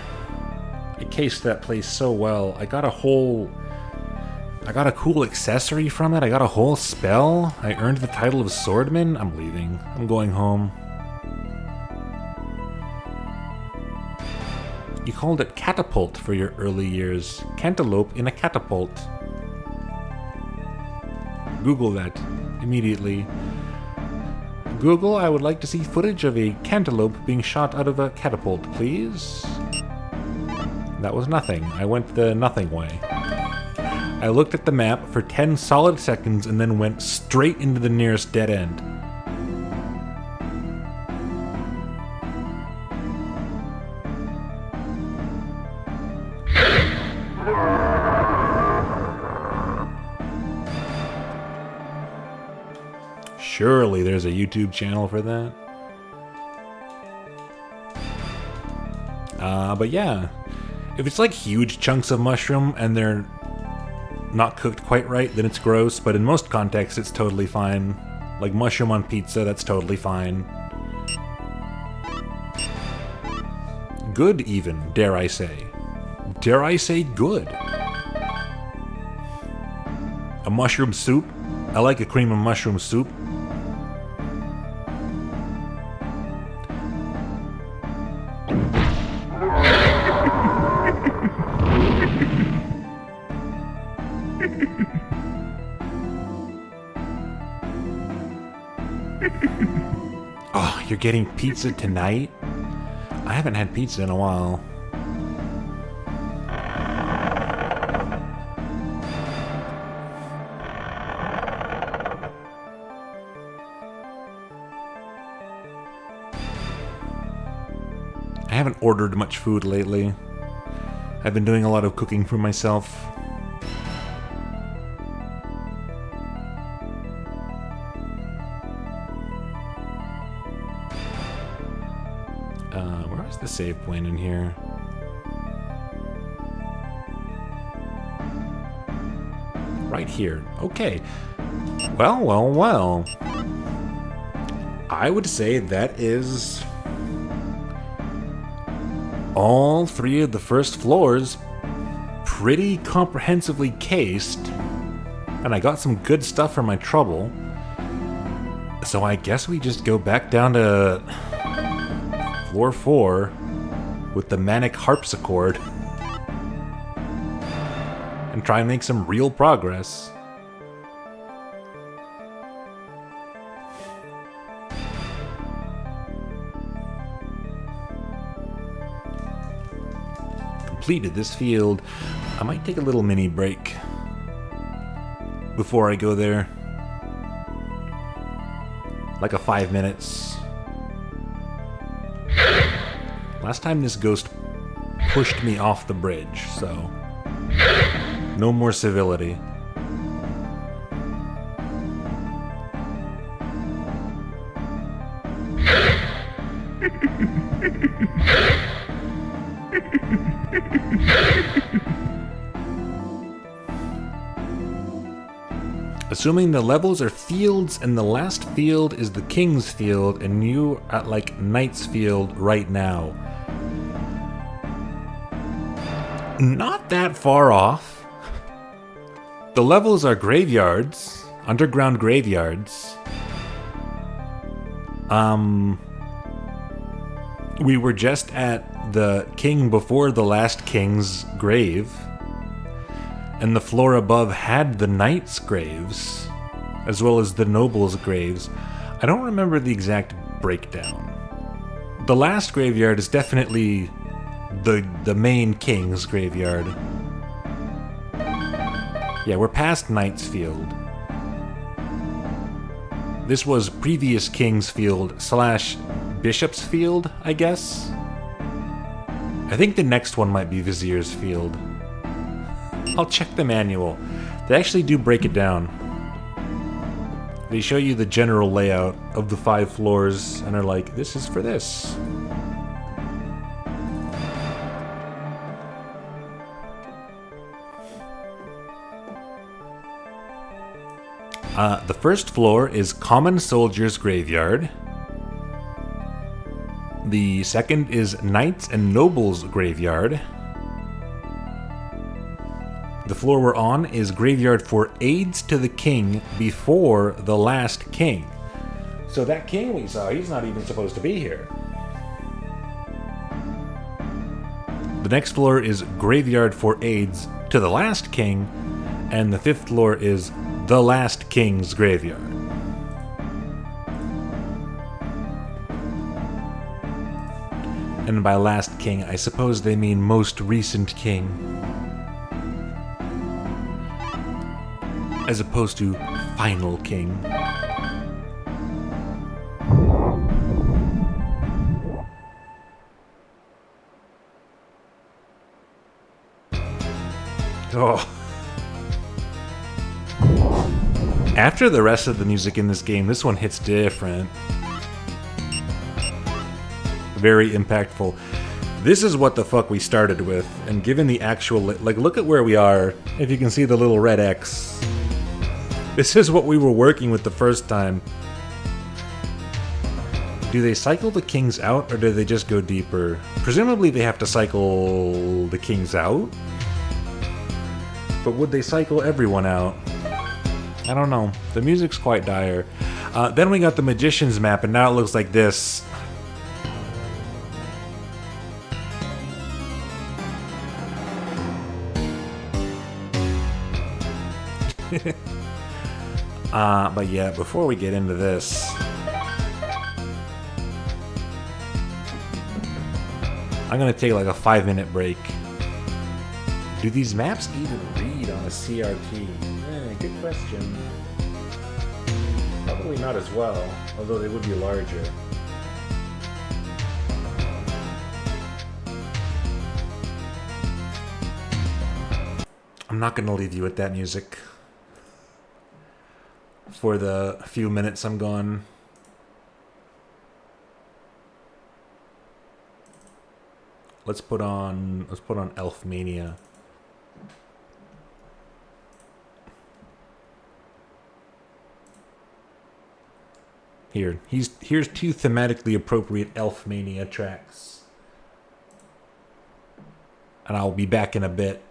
I cased that place so well. I got a cool accessory from it. I got a whole spell. I earned the title of Swordman. I'm leaving. I'm going home. You called it catapult for your early years. Cantaloupe in a catapult. Google that immediately. Google, I would like to see footage of a cantaloupe being shot out of a catapult, please. That was nothing. I went the nothing way. I looked at the map for 10 solid seconds and then went straight into the nearest dead end. Surely there's a YouTube channel for that. But yeah, if it's like huge chunks of mushroom and they're not cooked quite right, then it's gross, but in most contexts it's totally fine. Like mushroom on pizza, that's totally fine. Good even, dare I say. Dare I say good. A mushroom soup. I like a cream of mushroom soup. Oh, you're getting pizza tonight? I haven't had pizza in a while. I haven't ordered much food lately. I've been doing a lot of cooking for myself. Where's the save point in here? Right here. Okay. Well. I would say that is all 3 of the first floors pretty comprehensively cased, and I got some good stuff for my trouble. So I guess we just go back down to floor 4 with the manic harpsichord and try and make some real progress. Completed this field. I might take a little mini break before I go there. Like a 5 minutes. Last time this ghost pushed me off the bridge, so no more civility. Assuming the levels are fields and the last field is the King's Field and you at like Knight's Field right now. Not that far off. The levels are graveyards, underground graveyards. We were just at the king before the last king's grave. And the floor above had the knights' graves, as well as the nobles' graves. I don't remember the exact breakdown. The last graveyard is definitely the main king's graveyard. Yeah, we're past Knight's Field. This was previous King's Field / Bishop's Field, I guess? I think the next one might be Vizier's Field. I'll check the manual. They actually do break it down. They show you the general layout of the 5 floors and are like, this is for this. The first floor is Common Soldier's Graveyard. The second is Knights and Nobles Graveyard. The floor we're on is Graveyard for Aids to the King before the last king. So that king we saw, he's not even supposed to be here. The next floor is Graveyard for Aids to the last king, and the 5th floor is the last king's graveyard. And by last king, I suppose they mean most recent king. As opposed to final king. Oh. After the rest of the music in this game, this one hits different. Very impactful. This is what the fuck we started with, and given the actual... Like, look at where we are, if you can see the little red X. This is what we were working with the first time. Do they cycle the kings out, or do they just go deeper? Presumably they have to cycle the kings out. But would they cycle everyone out? I don't know. The music's quite dire. Then we got the Magician's map, and now it looks like this. But yeah, before we get into this, I'm gonna take like a 5-minute break. Do these maps even read on a CRT? Good question. Probably not as well, although they would be larger. I'm not gonna leave you with that music for the few minutes I'm gone. Let's put on Elf Mania. Here's two thematically appropriate Elf Mania tracks. And I'll be back in a bit.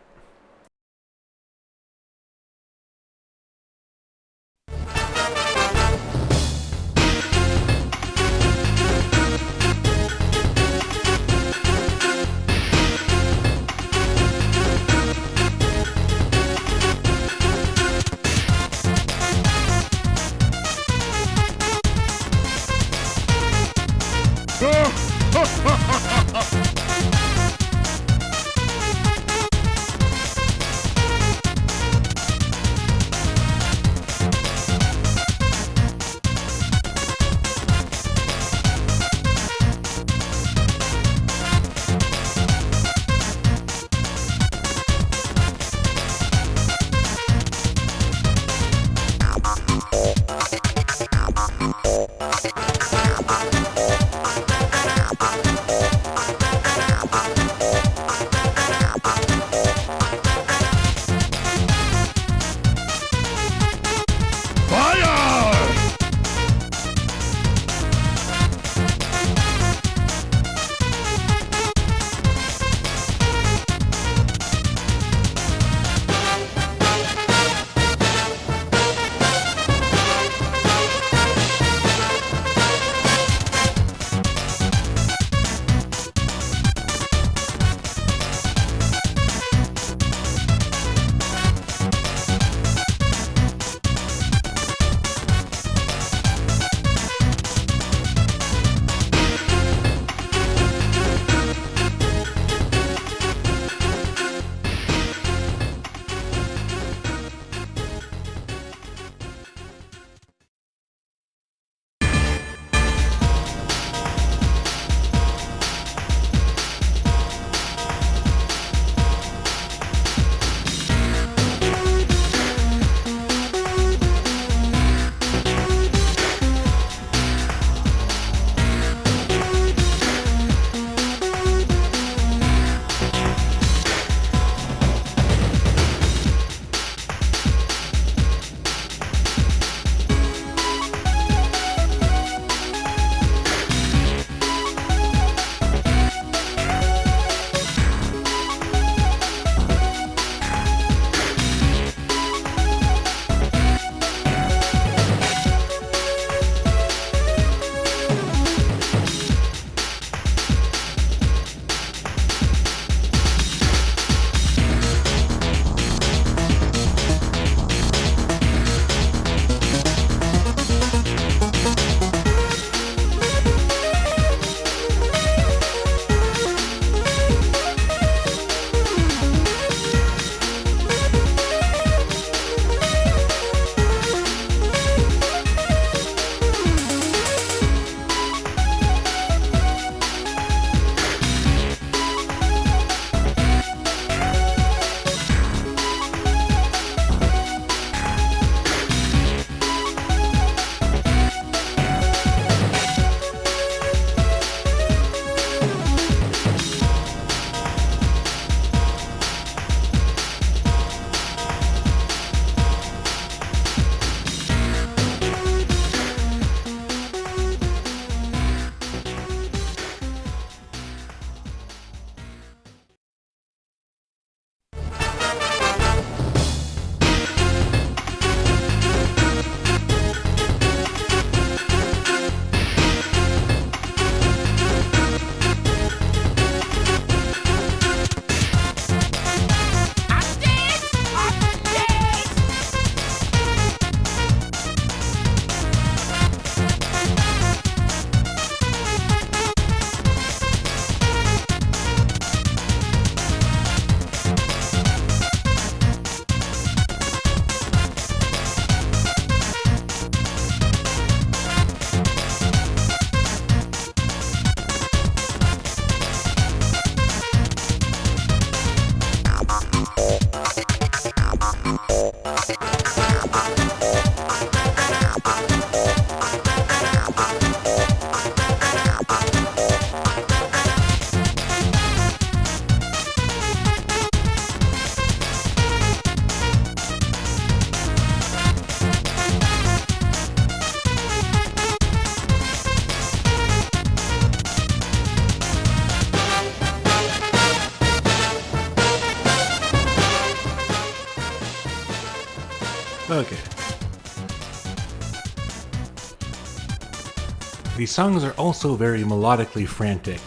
These songs are also very melodically frantic.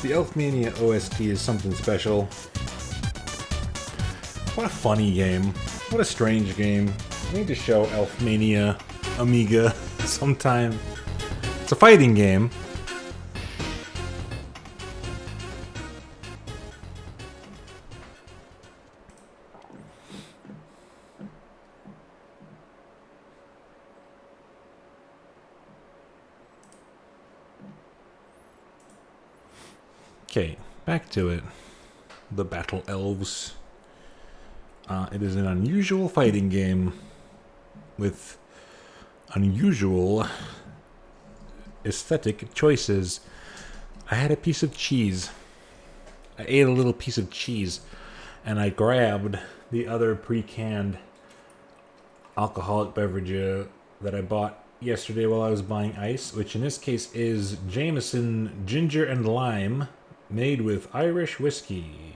The Elfmania OST is something special. What a funny game. What a strange game. I need to show Elfmania Amiga sometime. It's a fighting game. Okay, back to it. The Battle Elves. It is an unusual fighting game with unusual aesthetic choices. I had a piece of cheese. I ate a little piece of cheese, and I grabbed the other pre-canned alcoholic beverage that I bought yesterday while I was buying ice, which in this case is Jameson Ginger and Lime, made with Irish whiskey,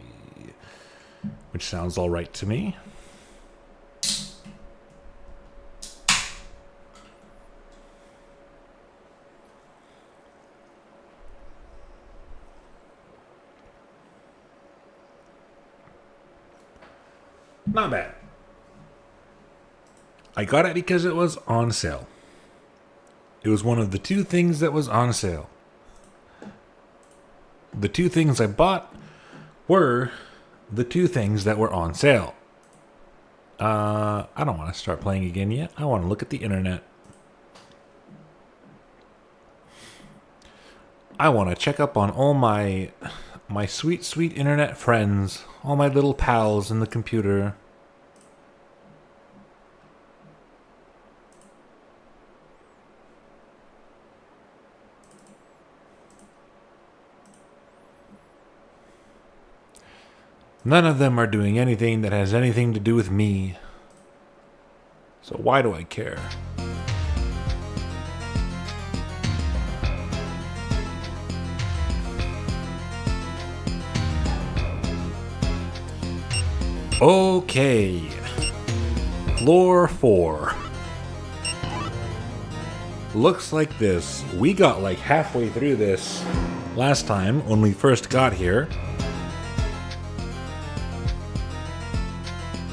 which sounds all right to me. Not bad. I got it because it was on sale. It was one of the two things that was on sale. The two things I bought were the two things that were on sale. I don't want to start playing again yet. I want to look at the internet. I want to check up on all my sweet, sweet internet friends, all my little pals in the computer. None of them are doing anything that has anything to do with me. So why do I care? Okay. Floor 4. Looks like this. We got like halfway through this last time when we first got here.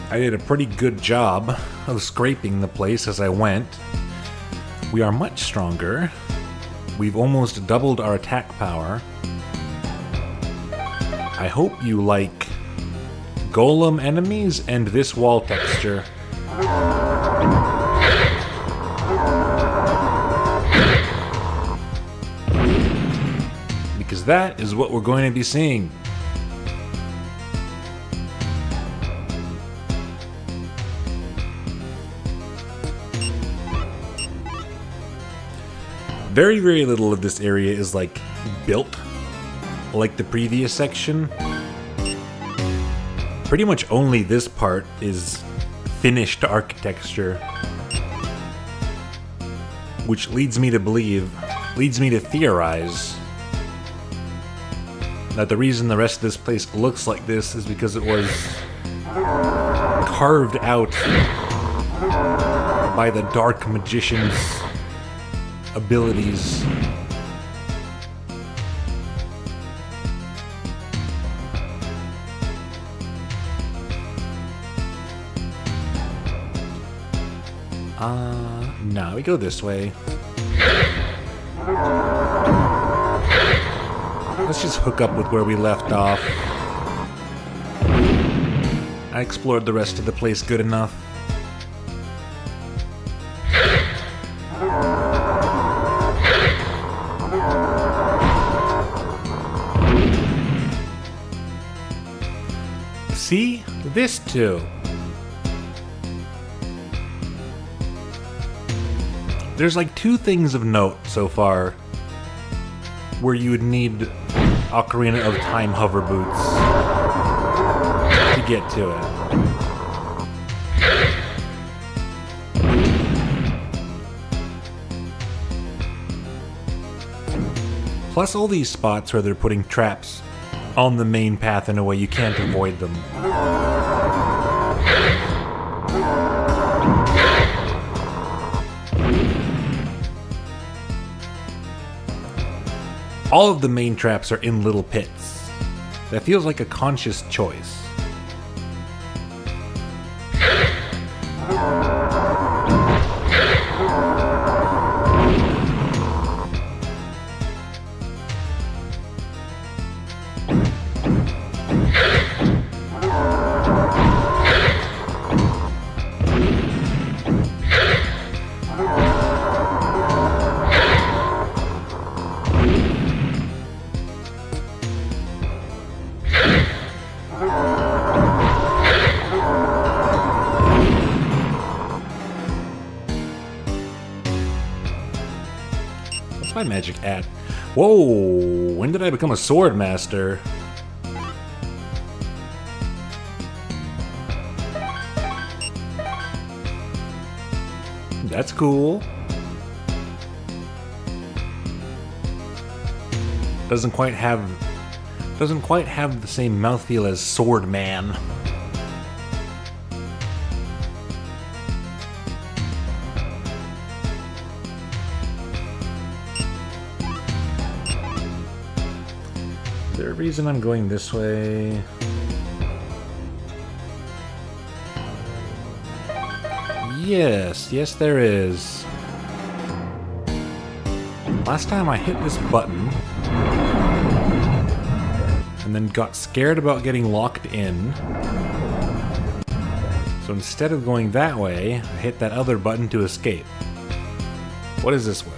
I did a pretty good job of scraping the place as I went. We are much stronger. We've almost doubled our attack power. I hope you like golem enemies and this wall texture. Because that is what we're going to be seeing. Very, very little of this area is, like, built like the previous section. Pretty much only this part is finished architecture. Which leads me to theorize that the reason the rest of this place looks like this is because it was carved out by the Dark Magician's abilities. No, we go this way. Let's just hook up with where we left off. I explored the rest of the place good enough. See? This too. There's like two things of note so far where you would need Ocarina of Time hover boots to get to it. Plus all these spots where they're putting traps on the main path in a way you can't avoid them. All of the main traps are in little pits. That feels like a conscious choice. What's my magic at? Whoa! When did I become a sword master? That's cool. Doesn't quite have the same mouthfeel as Sword Man. Is there a reason I'm going this way? Yes, there is. Last time I hit this button and then got scared about getting locked in. So instead of going that way, I hit that other button to escape. What is this way?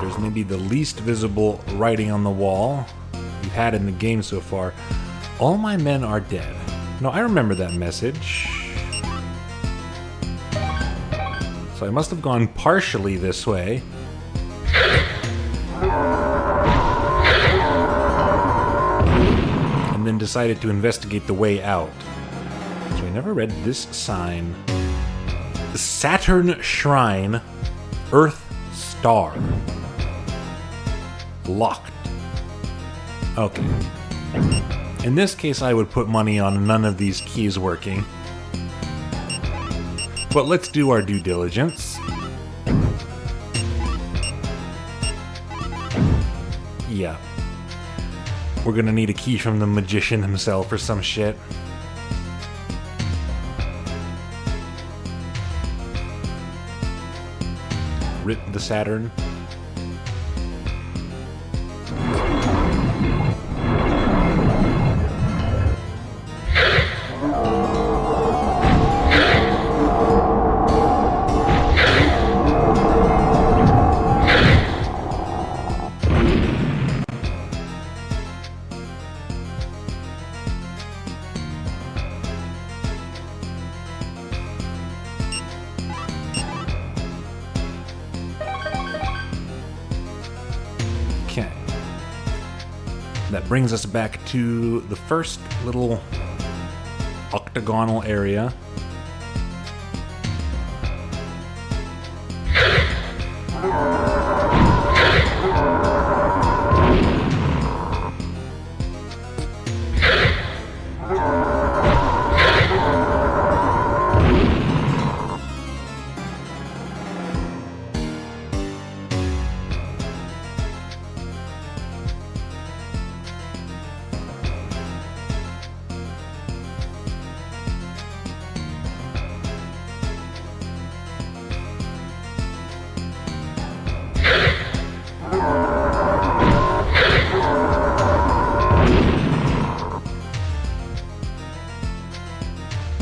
There's maybe the least visible writing on the wall we've had in the game so far. All my men are dead. No, I remember that message. So I must have gone partially this way. And then decided to investigate the way out. So I never read this sign. The Saturn Shrine, Earth Star. Locked. Okay. In this case, I would put money on none of these keys working. But let's do our due diligence. Yeah. We're gonna need a key from the magician himself or some shit. Rip the Saturn. Okay. That brings us back to the first little octagonal area.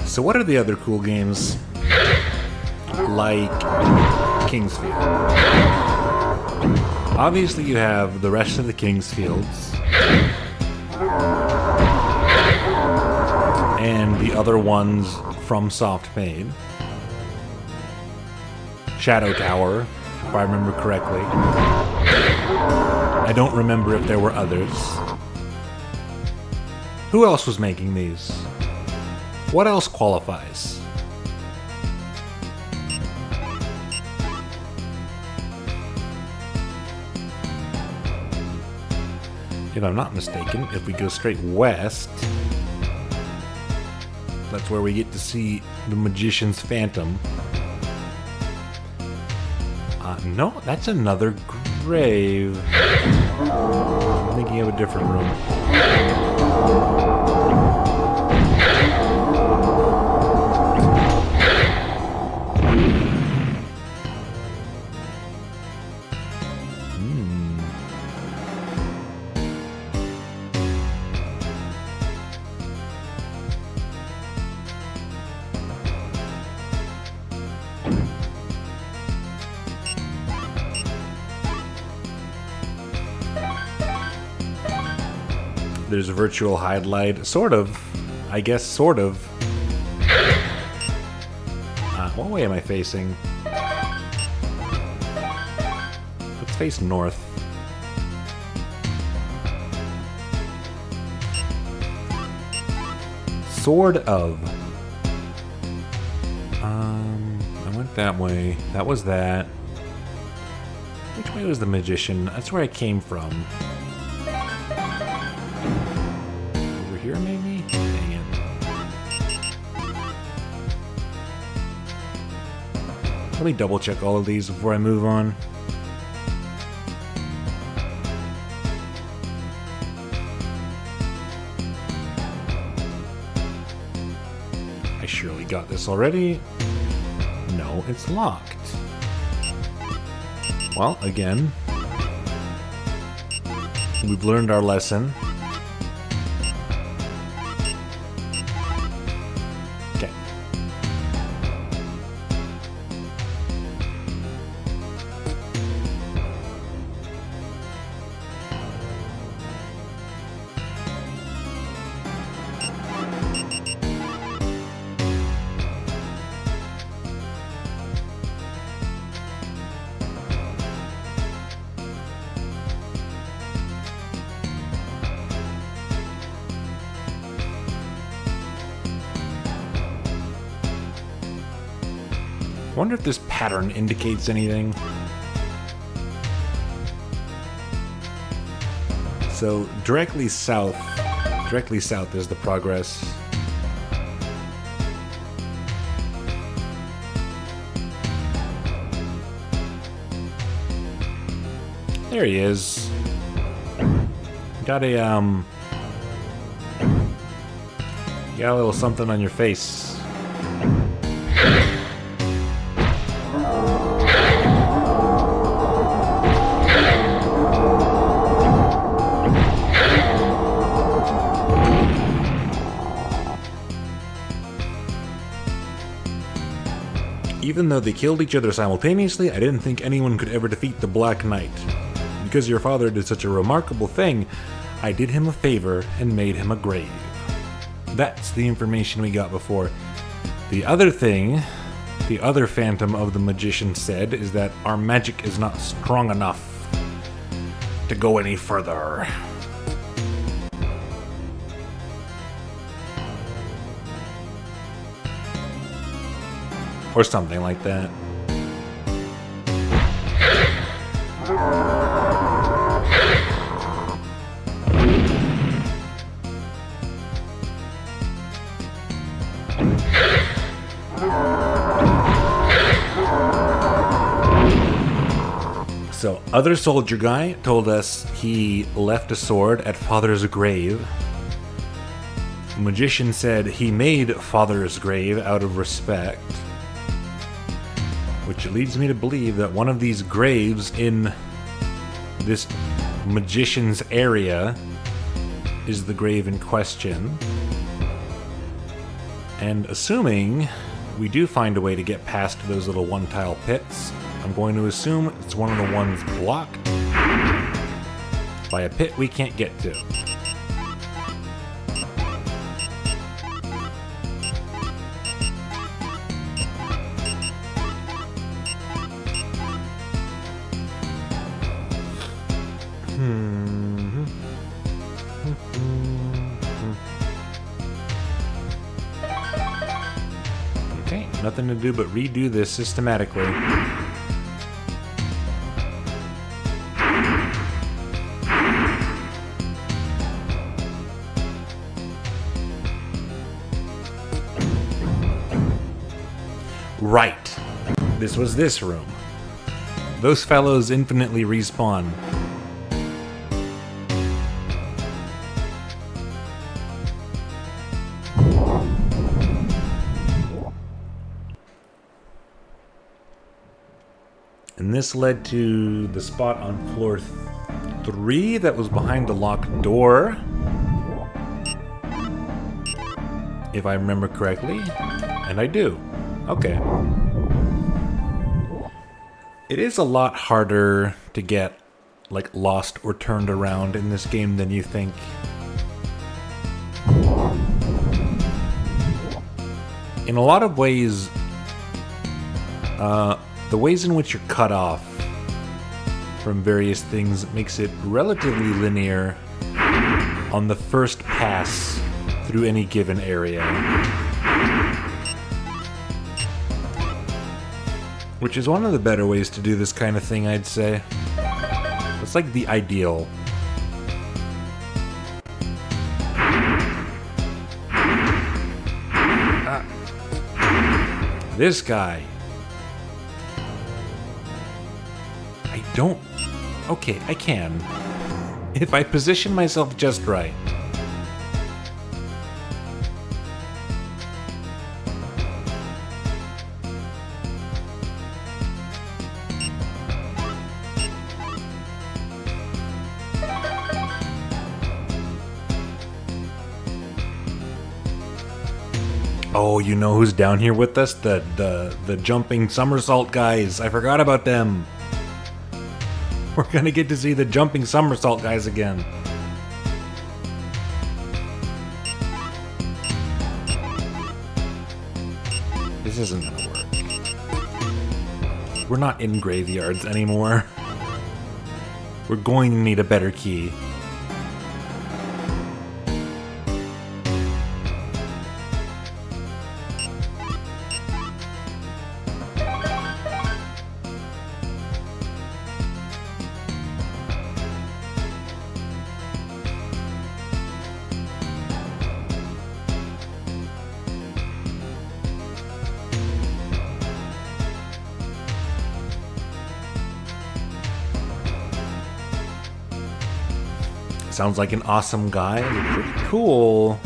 So what are the other cool games like Kingsfield? Obviously you have the rest of the Kingsfields and the other ones from Soft Made. Shadow Tower, if I remember correctly. I don't remember if there were others. Who else was making these? What else qualifies? If I'm not mistaken, if we go straight west, That's where we get to see the magician's phantom. No, that's another grave. I'm thinking of a different room. There's a virtual highlight, sort of. I guess, sort of. What way am I facing? Let's face north. Sort of. I went that way. That was that. Which way was the magician? That's where I came from. Here, maybe? Dang it. Let me double check all of these before I move on. I surely got this already. No, it's locked. Well, again, we've learned our lesson. I wonder if this pattern indicates anything. So directly south is the progress. There he is. Got a little something on your face. Even though they killed each other simultaneously, I didn't think anyone could ever defeat the Black Knight. Because your father did such a remarkable thing, I did him a favor and made him a grave. That's the information we got before. The other thing, the other phantom of the magician said, is that our magic is not strong enough to go any further. Or something like that. So, other soldier guy told us he left a sword at Father's grave. Magician said he made Father's grave out of respect. Which leads me to believe that one of these graves in this magician's area is the grave in question. And assuming we do find a way to get past those little one-tile pits, I'm going to assume it's one of the ones blocked by a pit we can't get to. Okay, nothing to do but redo this systematically. Right. This was this room. Those fellows infinitely respawn. And this led to the spot on floor 3 that was behind the locked door. If I remember correctly. And I do. Okay. It is a lot harder to get, like, lost or turned around in this game than you think. In a lot of ways, the ways in which you're cut off from various things makes it relatively linear on the first pass through any given area. Which is one of the better ways to do this kind of thing, I'd say. It's like the ideal. This guy. I don't... Okay, I can. If I position myself just right. Oh, you know who's down here with us? The jumping somersault guys. I forgot about them. We're gonna get to see the jumping somersault guys again. This isn't gonna work. We're not in graveyards anymore. We're going to need a better key. Sounds like an awesome guy. They're pretty cool.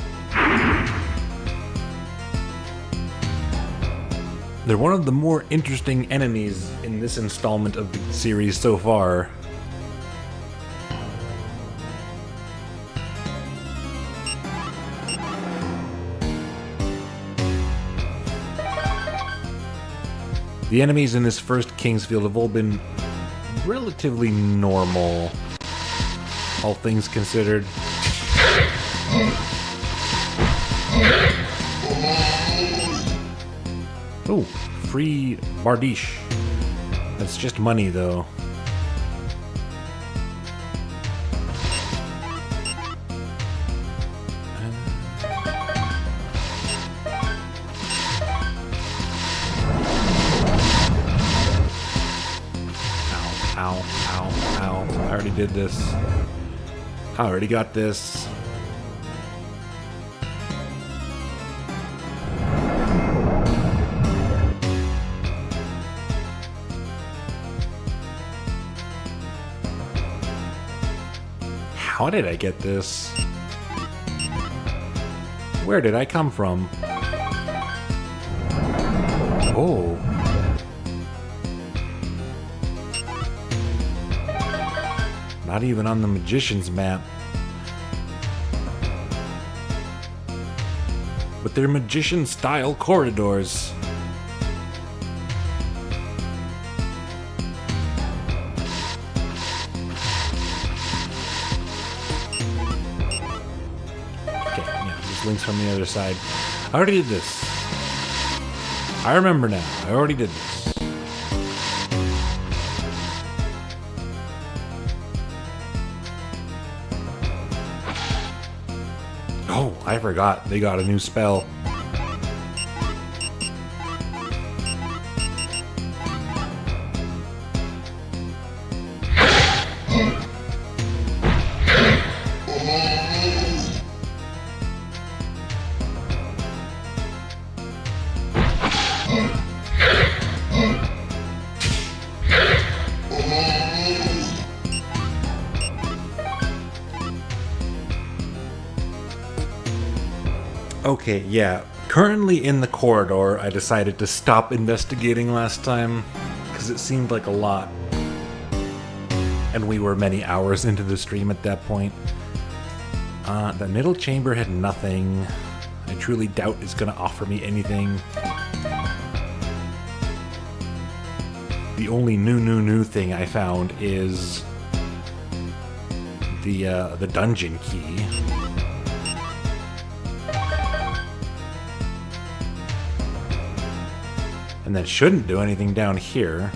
They're one of the more interesting enemies in this installment of the series so far. The enemies in this first Kingsfield have all been relatively normal. All things considered. Oh, free Bardiche. That's just money, though. Ow, ow, ow. I already did this. I already got this. How did I get this? Where did I come from? Oh. Not even on the magician's map. But they're magician-style corridors. Okay, yeah, this link's from the other side. I already did this. I remember now. I already did this. Oh, I forgot. They got a new spell. Okay, yeah. Currently in the corridor, I decided to stop investigating last time, because it seemed like a lot. And we were many hours into the stream at that point. The middle chamber had nothing. I truly doubt it's going to offer me anything. The only new thing I found is the dungeon key. And that shouldn't do anything down here.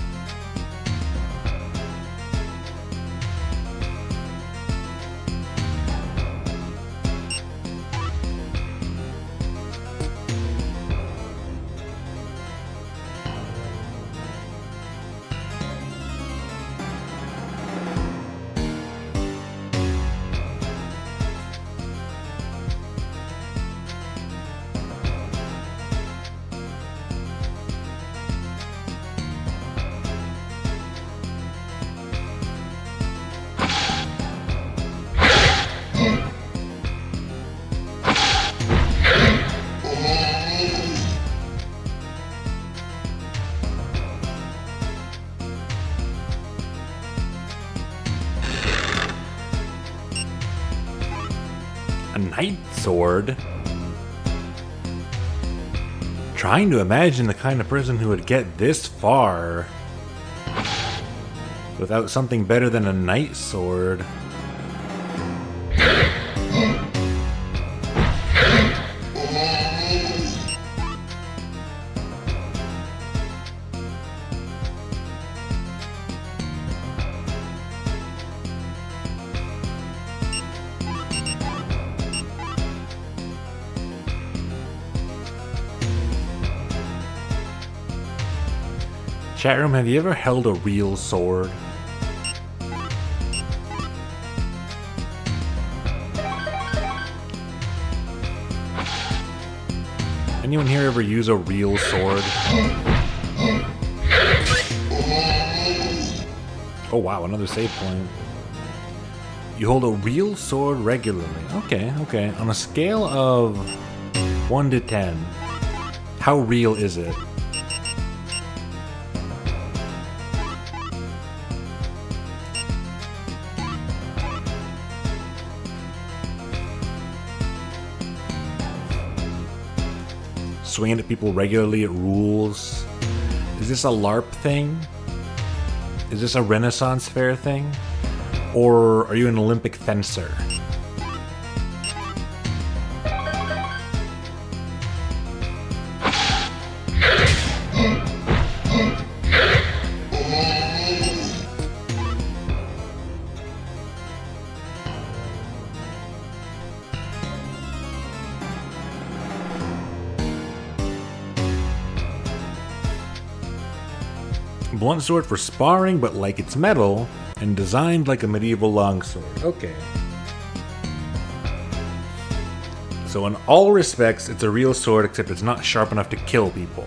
A knight sword? Trying to imagine the kind of person who would get this far without something better than a knight sword. Chat room, have you ever held a real sword? Anyone here ever use a real sword? Oh wow, another save point. You hold a real sword regularly. Okay, okay. On a scale of 1 to 10, how real is it? Swinging at people regularly, it rules. Is this a LARP thing? Is this a Renaissance Fair thing? Or are you an Olympic fencer? Blunt sword for sparring, but like it's metal, and designed like a medieval longsword. Okay. So in all respects, it's a real sword, except it's not sharp enough to kill people.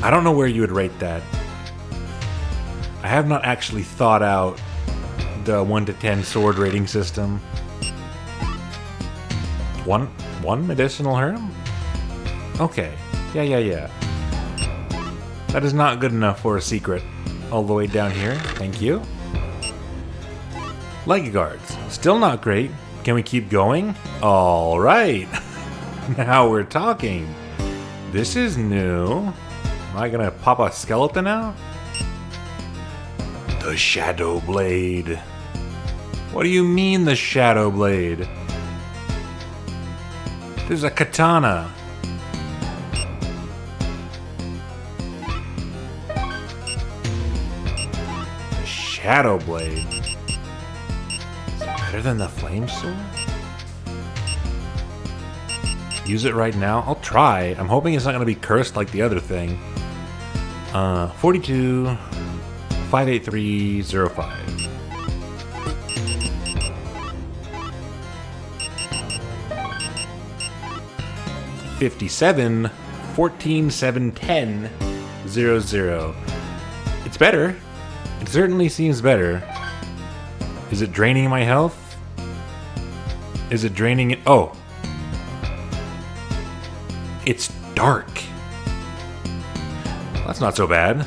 I don't know where you would rate that. I have not actually thought out the 1 to 10 sword rating system. One medicinal herb? Okay. Yeah. That is not good enough for a secret. All the way down here. Thank you. Leg guards. Still not great. Can we keep going? Alright. Now we're talking. This is new. Am I gonna pop a skeleton out? The Shadow Blade. What do you mean the Shadow Blade? There's a katana. Shadow Blade. Is it better than the Flame Sword? Use it right now? I'll try. I'm hoping it's not going to be cursed like the other thing. 42 58305. $57 14 7 10 00. It's better. It certainly seems better. Is it draining my health? Is it draining it? Oh. It's dark. That's not so bad.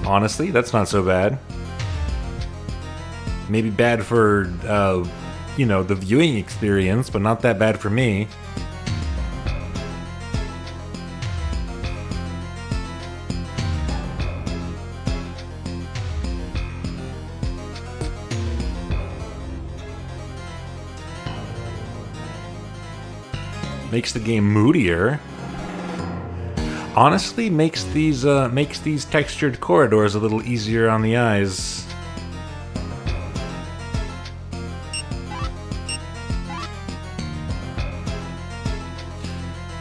Honestly, that's not so bad. Maybe bad for, the viewing experience, but not that bad for me. Makes the game moodier. Honestly, makes these textured corridors a little easier on the eyes.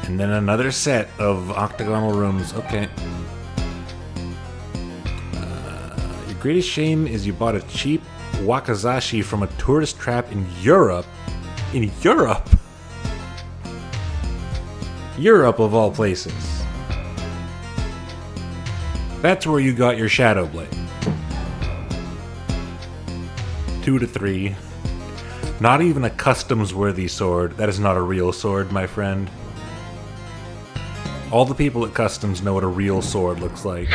And then another set of octagonal rooms. Okay. Your greatest shame is you bought a cheap wakizashi from a tourist trap in Europe. In Europe? Europe, of all places. That's where you got your Shadow Blade. 2 to 3. Not even a customs-worthy sword. That is not a real sword, my friend. All the people at customs know what a real sword looks like.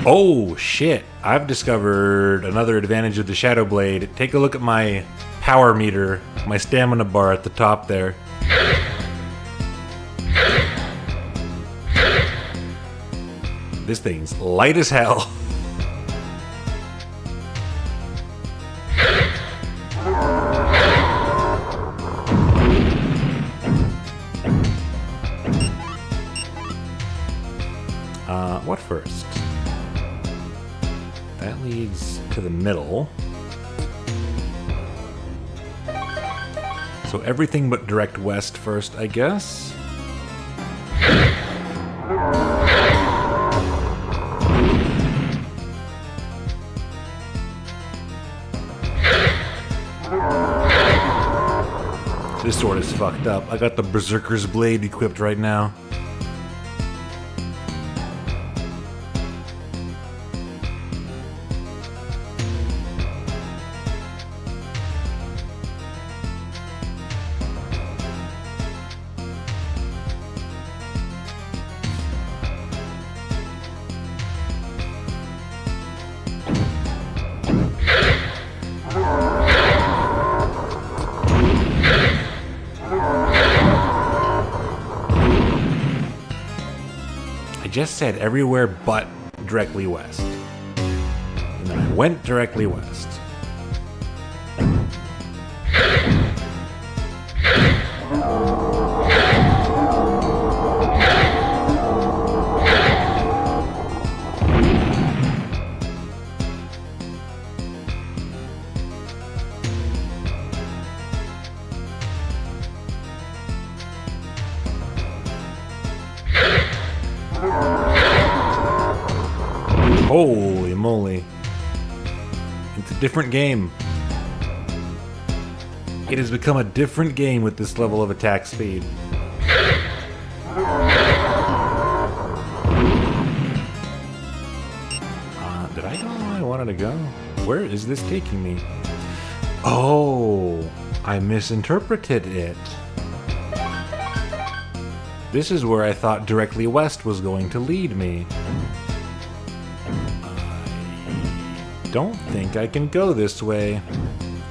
Oh, shit. I've discovered another advantage of the Shadow Blade. Take a look at my power meter, my stamina bar at the top there. This thing's light as hell. What first? That leads to the middle. So everything but direct west first, I guess. This sword is fucked up. I got the Berserker's Blade equipped right now. Just said everywhere but directly west. And then I went directly west. Holy moly. It's a different game. It has become a different game with this level of attack speed. Did I go where I wanted to go? Where is this taking me? Oh, I misinterpreted it. This is where I thought directly west was going to lead me. Don't think I can go this way.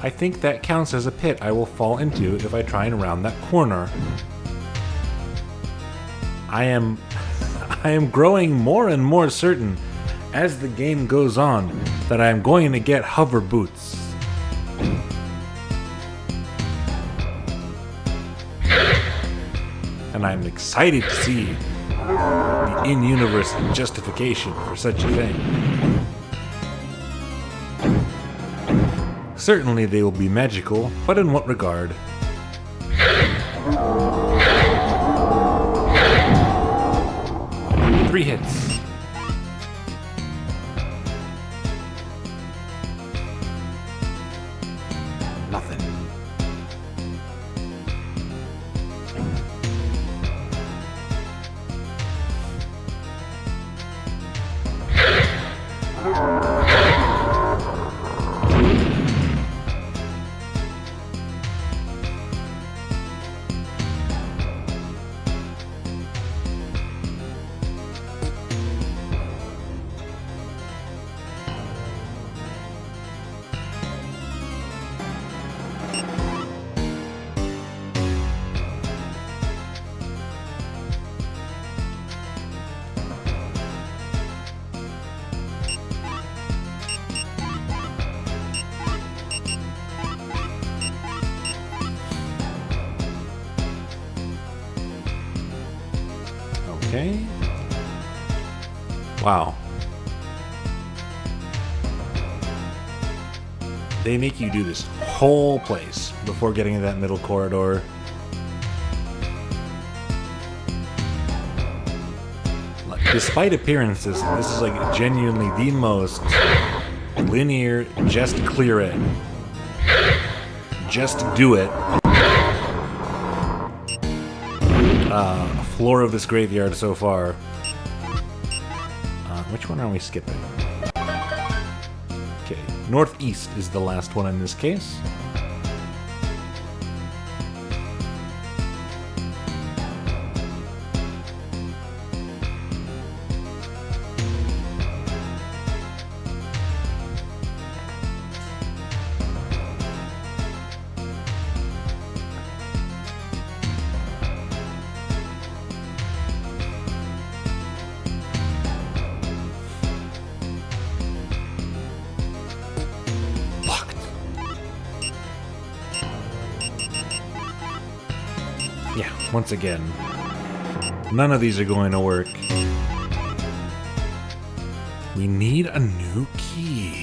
I think that counts as a pit I will fall into if I try and round that corner. I am growing more and more certain as the game goes on that I am going to get hover boots. And I'm excited to see the in-universe justification for such a thing. Certainly they will be magical, but in what regard? Three hits. Nothing. Okay. Wow. They make you do this whole place before getting to that middle corridor. Despite appearances, this is like genuinely the most linear, just clear it. Just do it. Floor of this graveyard so far. Which one are we skipping? Okay, northeast is the last one in this case. Yeah, once again, none of these are going to work. We need a new key.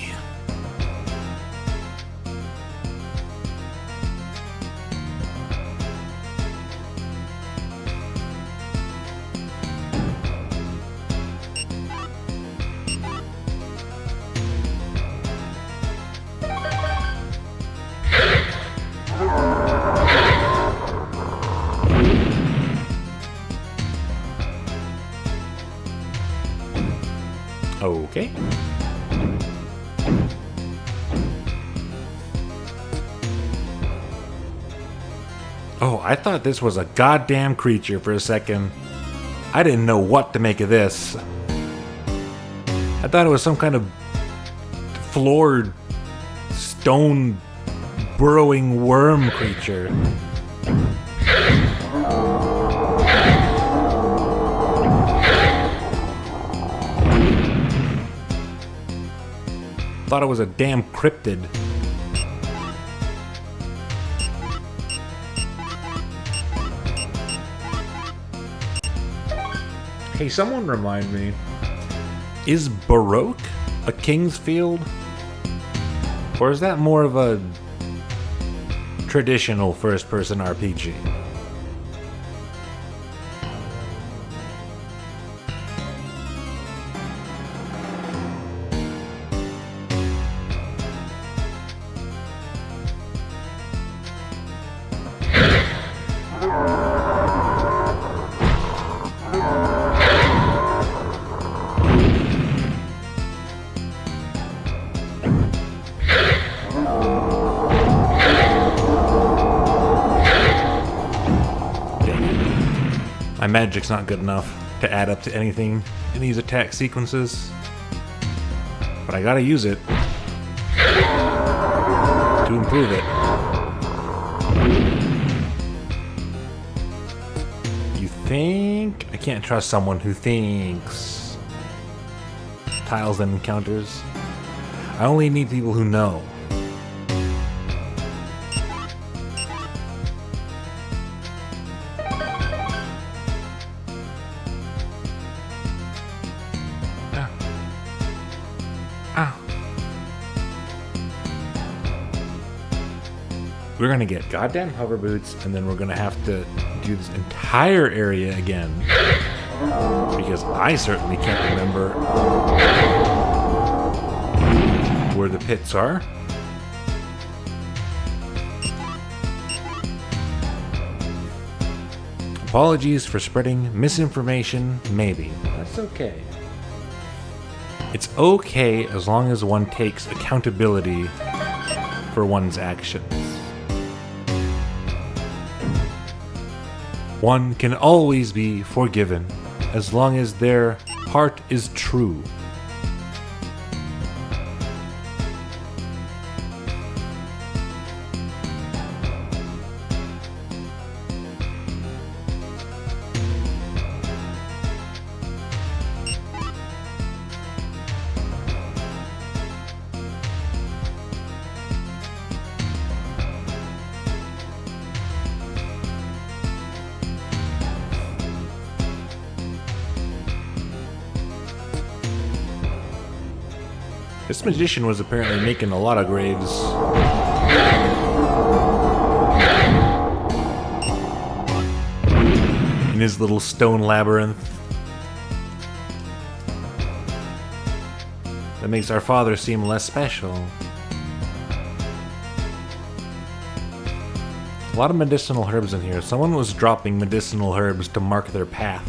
Okay. Oh, I thought this was a goddamn creature for a second. I didn't know what to make of this. I thought it was some kind of floored stone burrowing worm creature. Thought it was a damn cryptid. Hey, someone remind me. Is Baroque a King's Field? Or is that more of a traditional first-person RPG? My magic's not good enough to add up to anything in these attack sequences. But I gotta use it to improve it. You think? I can't trust someone who thinks. Tiles and encounters. I only need people who know. We're gonna get goddamn hover boots, and then we're gonna have to do this entire area again. Because I certainly can't remember where the pits are. Apologies for spreading misinformation, maybe. That's okay. It's okay as long as one takes accountability for one's actions. One can always be forgiven as long as their heart is true. This magician was apparently making a lot of graves. In his little stone labyrinth. That makes our father seem less special. A lot of medicinal herbs in here. Someone was dropping medicinal herbs to mark their path.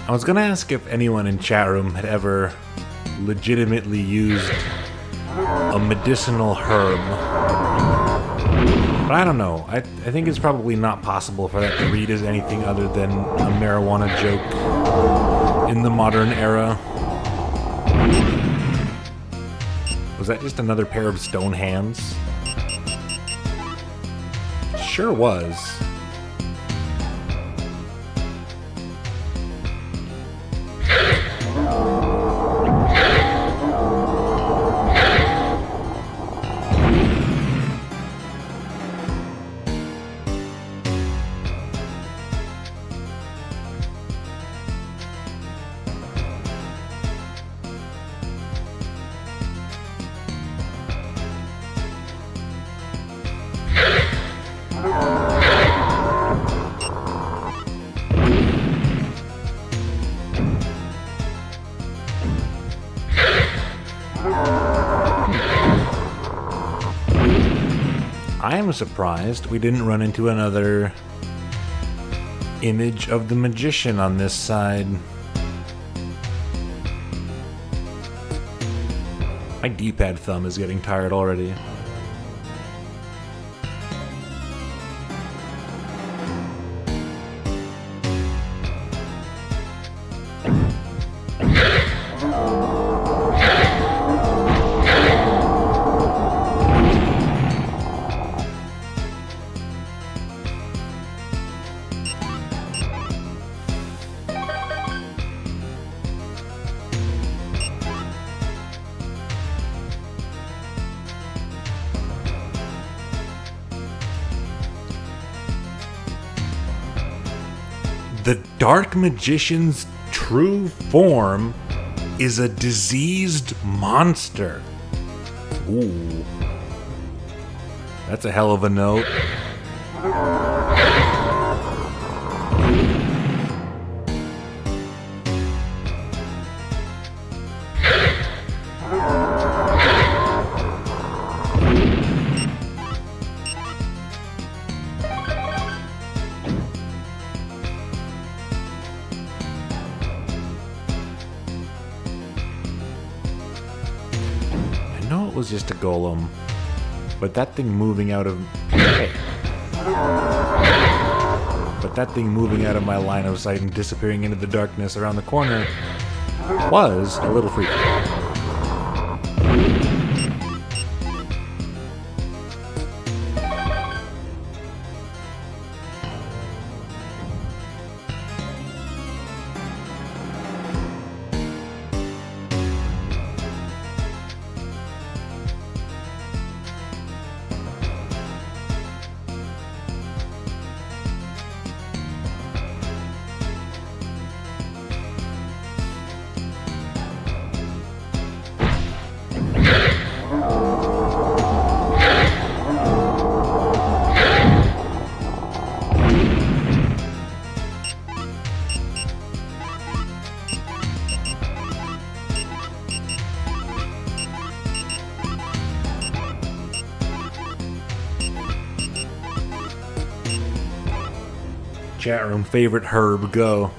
I was gonna ask if anyone in chat room had ever legitimately used a medicinal herb. But I don't know. I think it's probably not possible for that to read as anything other than a marijuana joke in the modern era. Was that just another pair of stone hands? Sure was. I am surprised we didn't run into another image of the magician on this side. My D-pad thumb is getting tired already. The Dark Magician's true form is a diseased monster. Ooh. That's a hell of a note. Was just a golem, but that thing moving out of my line of sight and disappearing into the darkness around the corner was a little freaky. Chat room favorite herb, go.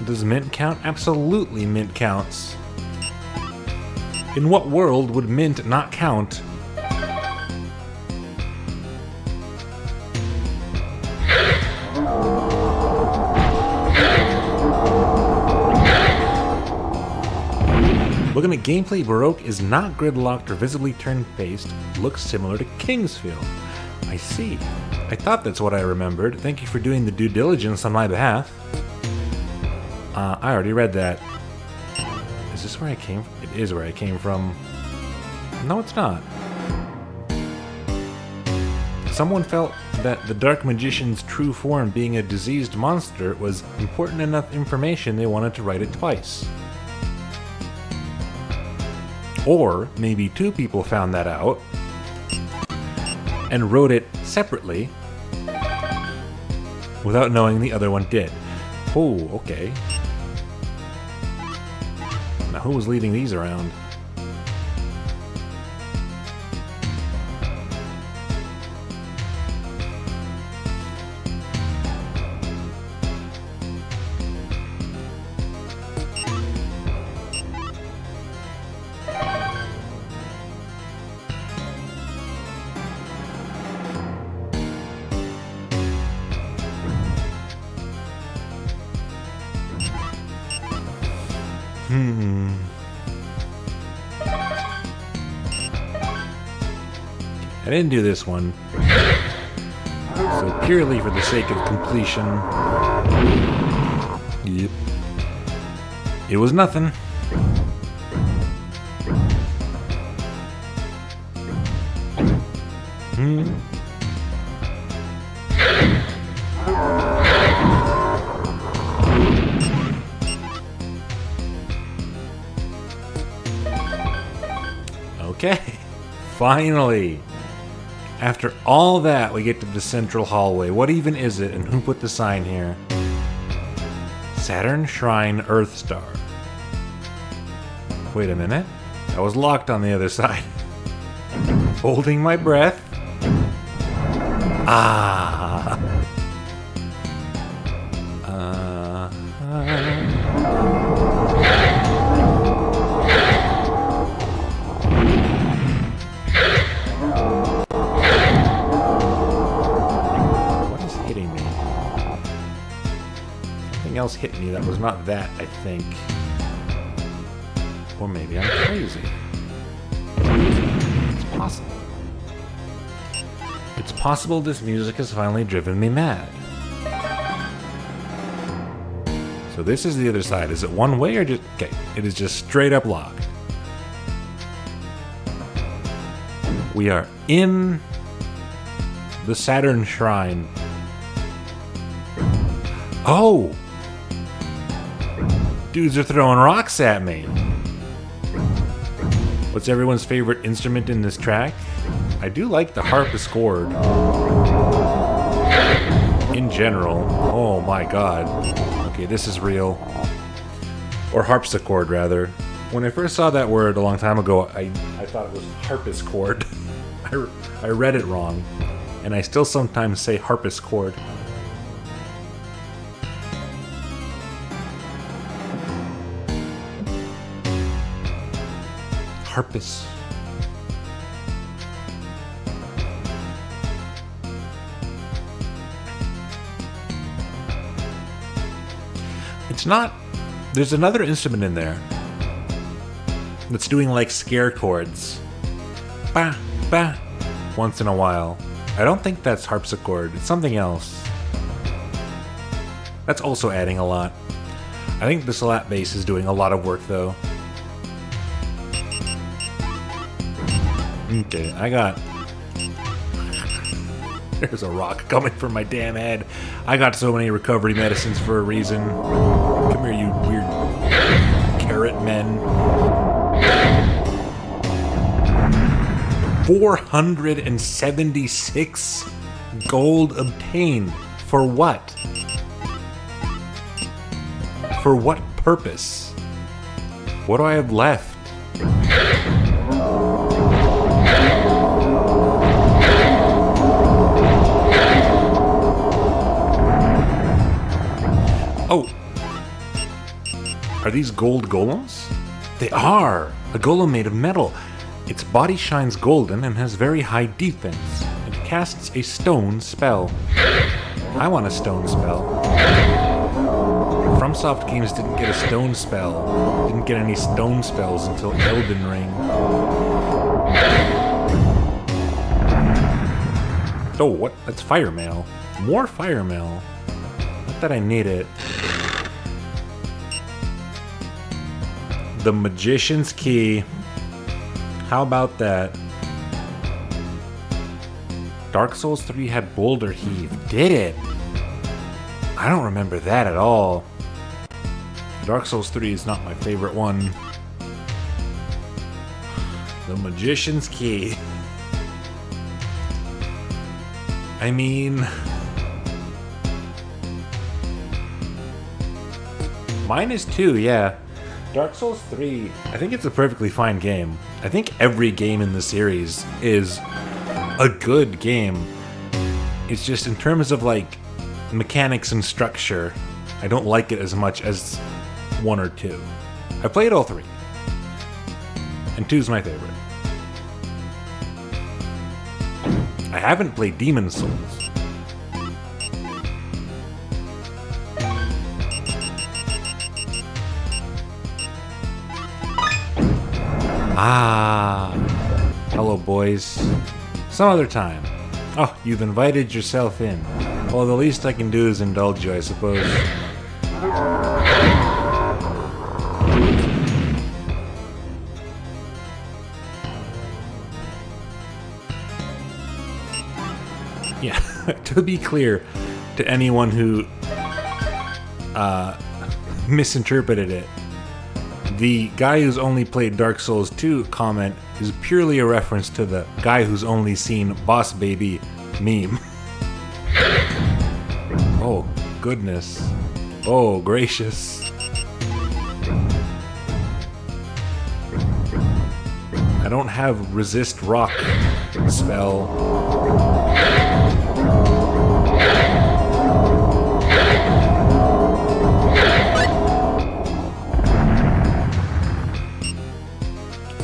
Does mint count? Absolutely mint counts. In what world would mint not count? Looking at gameplay, Baroque is not gridlocked or visibly turn-based. Looks similar to Kingsfield. I see. I thought that's what I remembered. Thank you for doing the due diligence on my behalf. I already read that. Is this where I came from? It is where I came from. No, it's not. Someone felt that the Dark Magician's true form being a diseased monster was important enough information they wanted to write it twice. Or maybe two people found that out and wrote it separately without knowing the other one did. Oh, okay. Now who was leading these around? I didn't do this one, so purely for the sake of completion. Yep. It was nothing. Okay, finally. After all that, we get to the central hallway. What even is it, and who put the sign here? Saturn Shrine Earthstar. Wait a minute. I was locked on the other side. Holding my breath. Ah. Else hit me that was not that, I think. Or maybe I'm crazy. It's possible. It's possible this music has finally driven me mad. So this is the other side. Is it one way or just... Okay, it is just straight up locked. We are in the Saturn Shrine. Oh! Dudes are throwing rocks at me. What's everyone's favorite instrument in this track? I do like the harpsichord. In general. Oh my god. Okay, this is real. Or harpsichord, rather. When I first saw that word a long time ago, I thought it was harpsichord. I read it wrong. And I still sometimes say harpsichord. Harpus. It's not... There's another instrument in there that's doing like scare chords. Ba, ba, once in a while. I don't think that's harpsichord. It's something else. That's also adding a lot. I think the slap bass is doing a lot of work though. Okay, I got... There's a rock coming from my damn head. I got so many recovery medicines for a reason. Come here, you weird carrot men. 476 gold obtained. For what? For what purpose? What do I have left? Oh! Are these gold golems? They are! A golem made of metal. Its body shines golden and has very high defense. It casts a stone spell. I want a stone spell. FromSoft Games didn't get a stone spell. Didn't get any stone spells until Elden Ring. Oh, what? That's fire mail. More fire mail. Not that I need it. The Magician's Key. How about that? Dark Souls 3 had Boulder Heave. Did it? I don't remember that at all. Dark Souls 3 is not my favorite one. The Magician's Key. I mean... -2, yeah. Dark Souls 3, I think it's a perfectly fine game. I think every game in the series is a good game. It's just in terms of like mechanics and structure, I don't like it as much as 1 or 2. I played all 3. And 2's my favorite. I haven't played Demon Souls. Ah, hello boys. Some other time. Oh, you've invited yourself in. Well, the least I can do is indulge you, I suppose. Yeah, to be clear to anyone who misinterpreted it, the guy who's only played Dark Souls 2 comment is purely a reference to the guy who's only seen Boss Baby meme. Oh, goodness. Oh, gracious. I don't have Resist Rock spell.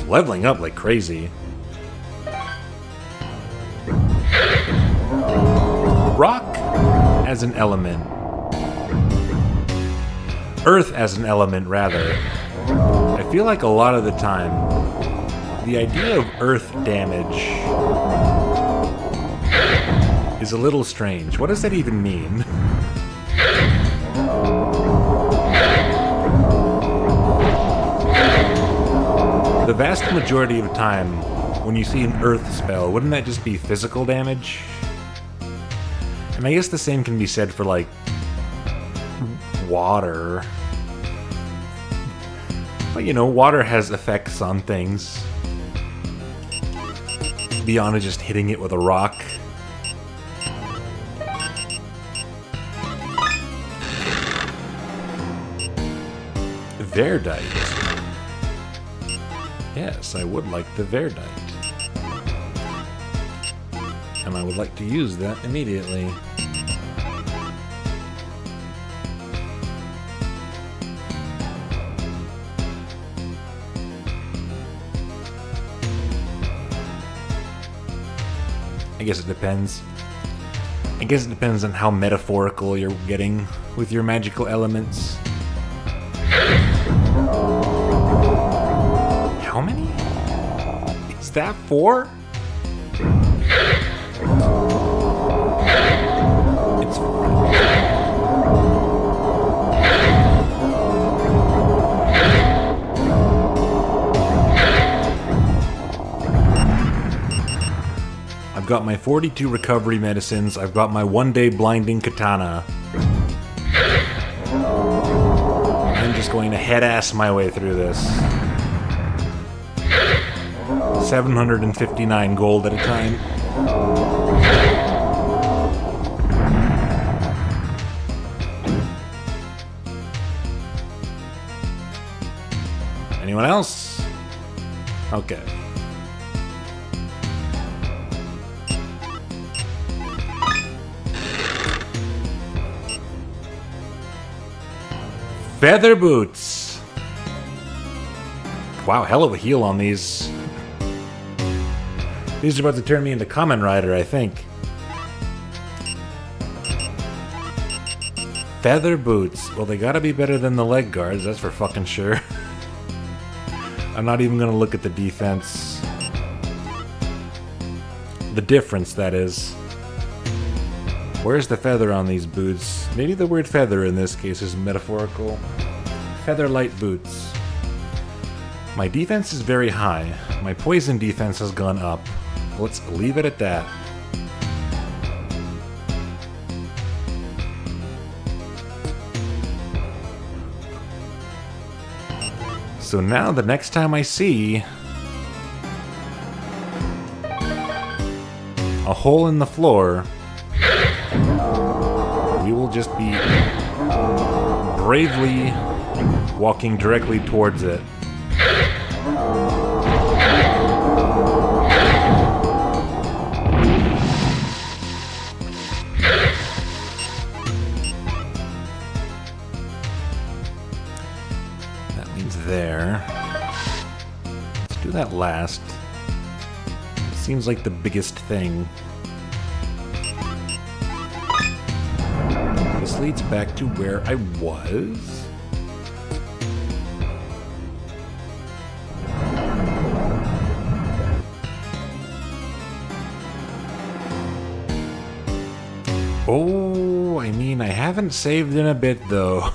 Leveling up like crazy. Rock as an element. Earth as an element, rather. I feel like a lot of the time, the idea of earth damage is a little strange. What does that even mean? The vast majority of time, when you see an earth spell, wouldn't that just be physical damage? And I guess the same can be said for, like, water. But, you know, water has effects on things. Beyond just hitting it with a rock. Verdite. Yes, I would like the Verdite. And I would like to use that immediately. I guess it depends. I guess it depends on how metaphorical you're getting with your magical elements. How many? Is that 4? It's 4. I've got my 42 recovery medicines. I've got my 1-day blinding katana. I'm just going to head-ass my way through this. 759 gold at a time. Anyone else? Okay. Feather boots. Wow, hell of a heel on these. These are about to turn me into Kamen Rider, I think. Feather boots. Well, they gotta be better than the leg guards, that's for fucking sure. I'm not even gonna look at the defense. The difference, that is. Where's the feather on these boots? Maybe the word feather in this case is metaphorical. Feather light boots. My defense is very high. My poison defense has gone up. Let's leave it at that. So now the next time I see a hole in the floor, we will just be bravely walking directly towards it. That leads there. Let's do that last. It seems like the biggest thing. This leads back to where I was. Oh, I mean, I haven't saved in a bit, though.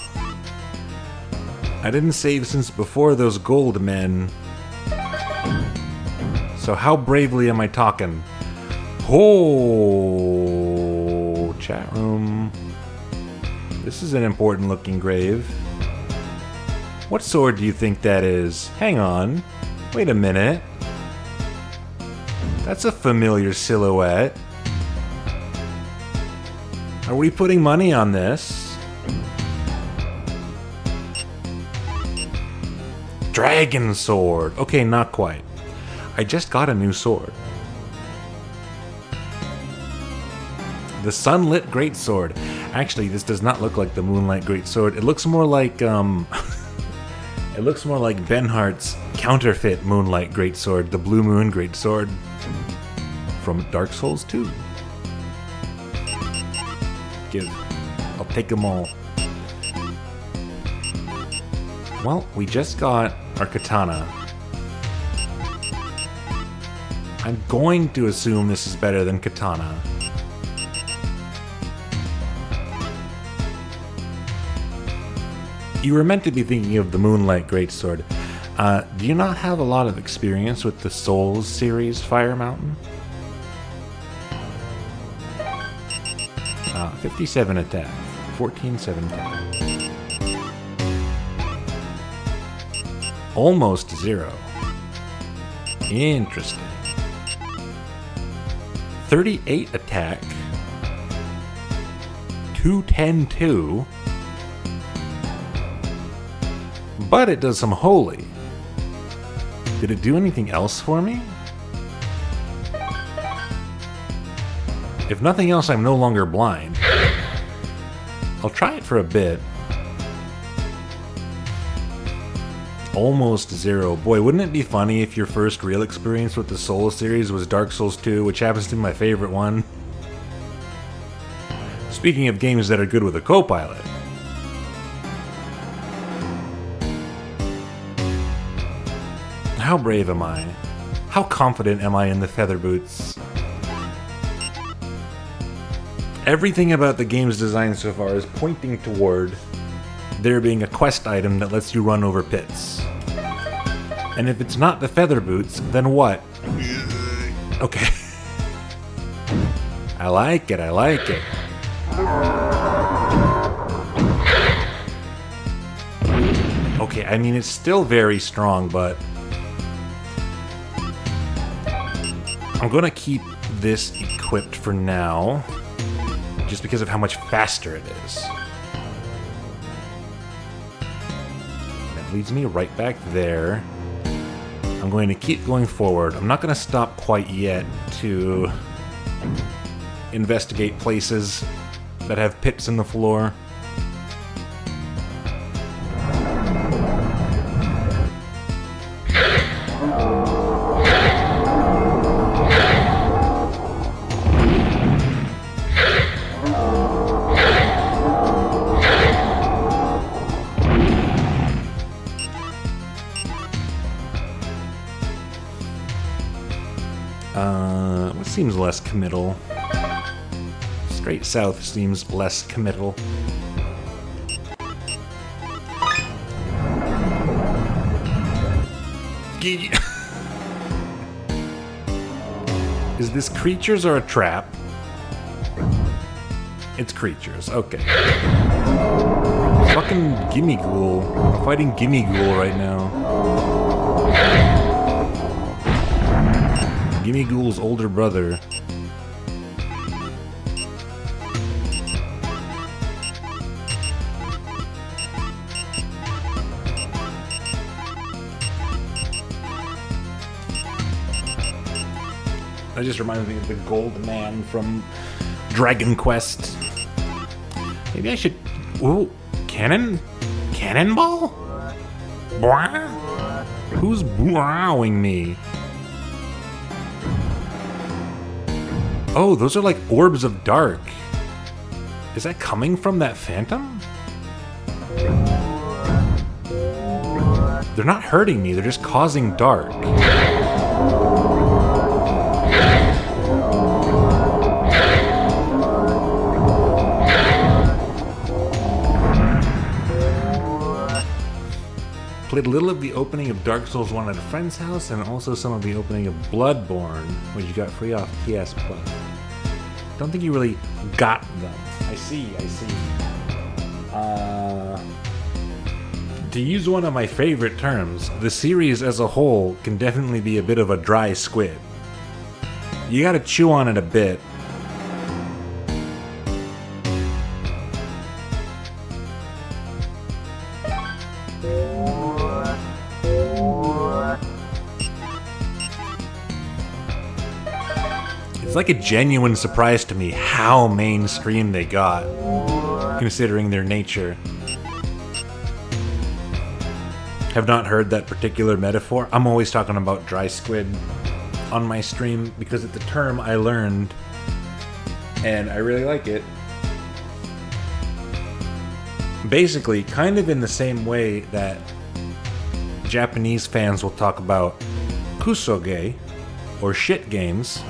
I didn't save since before those gold men. So how bravely am I talking? Oh, chat room. This is an important looking grave. What sword do you think that is? Hang on. Wait a minute. That's a familiar silhouette. Are we putting money on this? Dragon sword. Okay, not quite. I just got a new sword. The Sunlit Greatsword. Actually, this does not look like the Moonlight Greatsword. It looks more like, it looks more like Benhart's counterfeit Moonlight Greatsword, the Blue Moon Greatsword from Dark Souls 2. I'll take them all. Well, we just got our katana. I'm going to assume this is better than katana. You were meant to be thinking of the Moonlight Greatsword. Do you not have a lot of experience with the Souls series, Fire Mountain? 57 attack, 14-17. Almost 0. Interesting. 38 attack, 210-2. But it does some holy. Did it do anything else for me? If nothing else, I'm no longer blind. I'll try it for a bit. Almost 0. Boy, wouldn't it be funny if your first real experience with the Souls series was Dark Souls 2, which happens to be my favorite one? Speaking of games that are good with a co-pilot. How brave am I? How confident am I in the feather boots? Everything about the game's design so far is pointing toward there being a quest item that lets you run over pits. And if it's not the feather boots, then what? Okay. I like it, I like it. Okay, I mean, it's still very strong, but I'm gonna keep this equipped for now, just because of how much faster it is. At leads me right back there. I'm going to keep going forward. I'm not going to stop quite yet to investigate places that have pits in the floor. What seems less committal? Straight south seems less committal. Is this creatures or a trap? It's creatures, okay. Fucking Gimme Ghoul. I'm fighting Gimme Ghoul right now. Gimme Ghoul's older brother. That just reminds me of the Gold Man from Dragon Quest. Maybe I should... Ooh, Cannonball? Bwah? Who's bwowing me? Oh, those are like orbs of dark. Is that coming from that phantom? They're not hurting me, they're just causing dark. Played a little of the opening of Dark Souls 1 at a friend's house, and also some of the opening of Bloodborne, which you got free off PS Plus. Don't think you really got them. I see. To use one of my favorite terms, the series as a whole can definitely be a bit of a dry squid. You gotta chew on it a bit. It's like a genuine surprise to me how mainstream they got, considering their nature. Have not heard that particular metaphor. I'm always talking about dry squid on my stream because it's a term I learned and I really like it. Basically, kind of in the same way that Japanese fans will talk about kusoge, or shit games,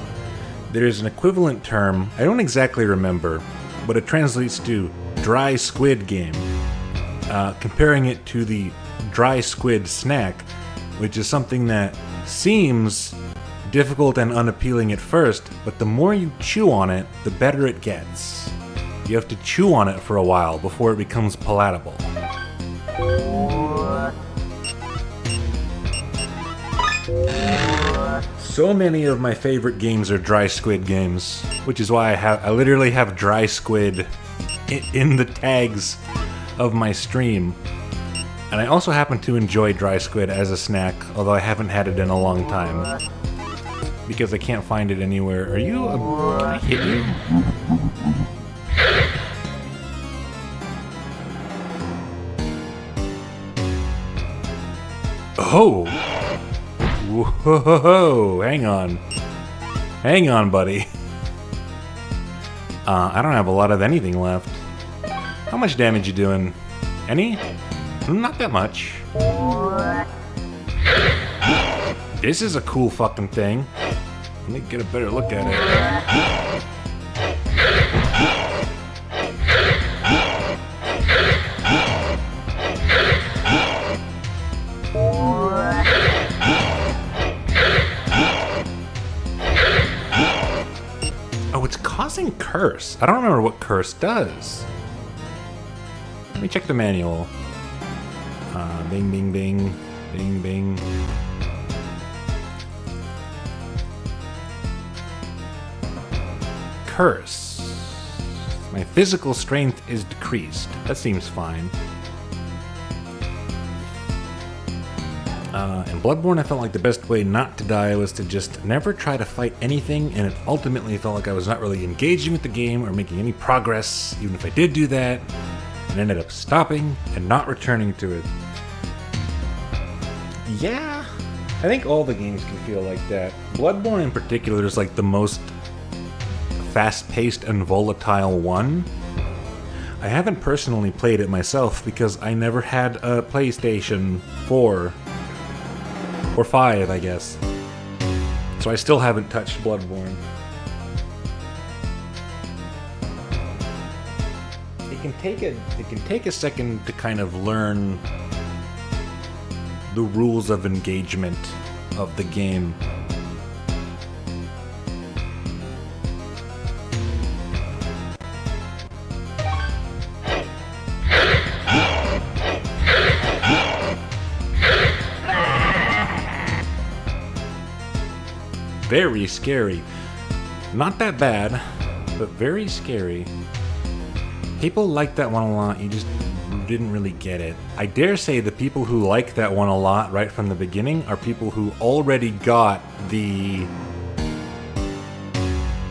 there's an equivalent term, I don't exactly remember, but it translates to dry squid game, comparing it to the dry squid snack, which is something that seems difficult and unappealing at first, but the more you chew on it, the better it gets. You have to chew on it for a while before it becomes palatable. So many of my favorite games are dry squid games, which is why I literally have dry squid in the tags of my stream. And I also happen to enjoy dry squid as a snack, although I haven't had it in a long time. Because I can't find it anywhere. Are you a... Can I hit you? Oh! Whoa! Hang on. Hang on, buddy. I don't have a lot of anything left. How much damage you doing? Any? Not that much. This is a cool fucking thing. Let me get a better look at it. Oh, it's causing curse. I don't remember what curse does. Let me check the manual. Bing, bing, bing. Bing, bing. Curse. My physical strength is decreased. That seems fine. In Bloodborne, I felt like the best way not to die was to just never try to fight anything, and it ultimately felt like I was not really engaging with the game or making any progress, even if I did do that, and ended up stopping and not returning to it. Yeah, I think all the games can feel like that. Bloodborne in particular is like the most fast-paced and volatile one. I haven't personally played it myself because I never had a PlayStation 4 or 5, I guess. So I still haven't touched Bloodborne. It can take a second to kind of learn the rules of engagement of the game. Very scary. Not that bad, but very scary. People like that one a lot, you just didn't really get it. I dare say the people who like that one a lot right from the beginning are people who already got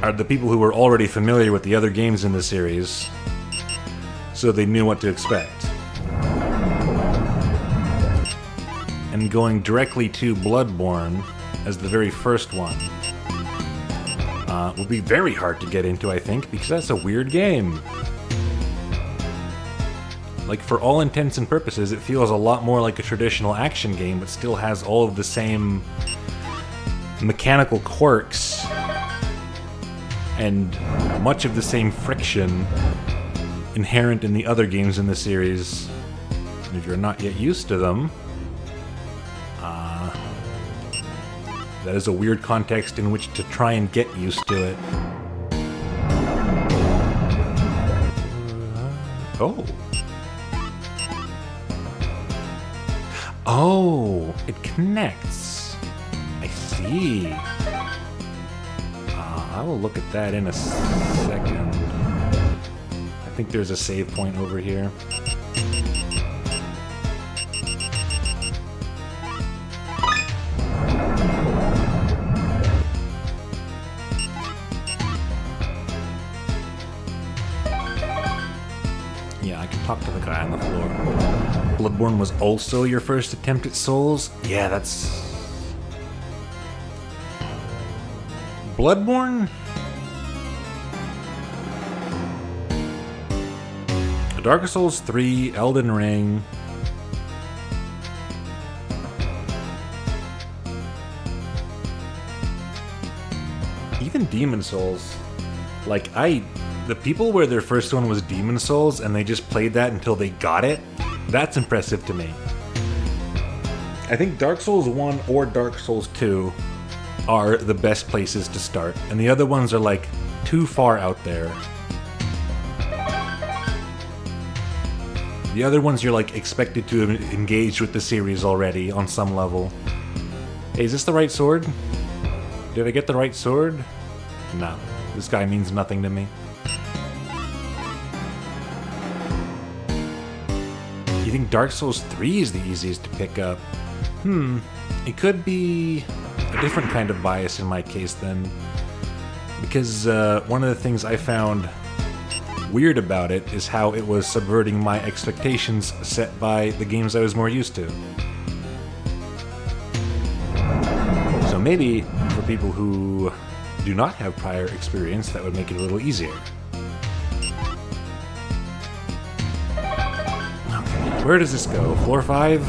are the people who were already familiar with the other games in the series, so they knew what to expect. And going directly to Bloodborne as the very first one will be very hard to get into, I think, because that's a weird game. Like, for all intents and purposes, it feels a lot more like a traditional action game, but still has all of the same mechanical quirks and much of the same friction inherent in the other games in the series. And if you're not yet used to them, that is a weird context in which to try and get used to it. Oh. Oh, it connects. I see. I will look at that in a second. I think there's a save point over here. Yeah, I can talk to the guy on the floor. Bloodborne was also your first attempt at Souls? Yeah, that's... Bloodborne? Dark Souls 3, Elden Ring... Even Demon Souls. Like, the people where their first one was Demon Souls and they just played that until they got it, that's impressive to me. I think Dark Souls 1 or Dark Souls 2 are the best places to start, and the other ones are like too far out there. The other ones you're like expected to have engaged with the series already on some level. Hey, is this the right sword? Did I get the right sword? No. This guy means nothing to me. You think Dark Souls 3 is the easiest to pick up? It could be a different kind of bias in my case then. Because one of the things I found weird about it is how it was subverting my expectations set by the games I was more used to. So maybe for people who do not have prior experience, that would make it a little easier. Okay, where does this go? Floor 5?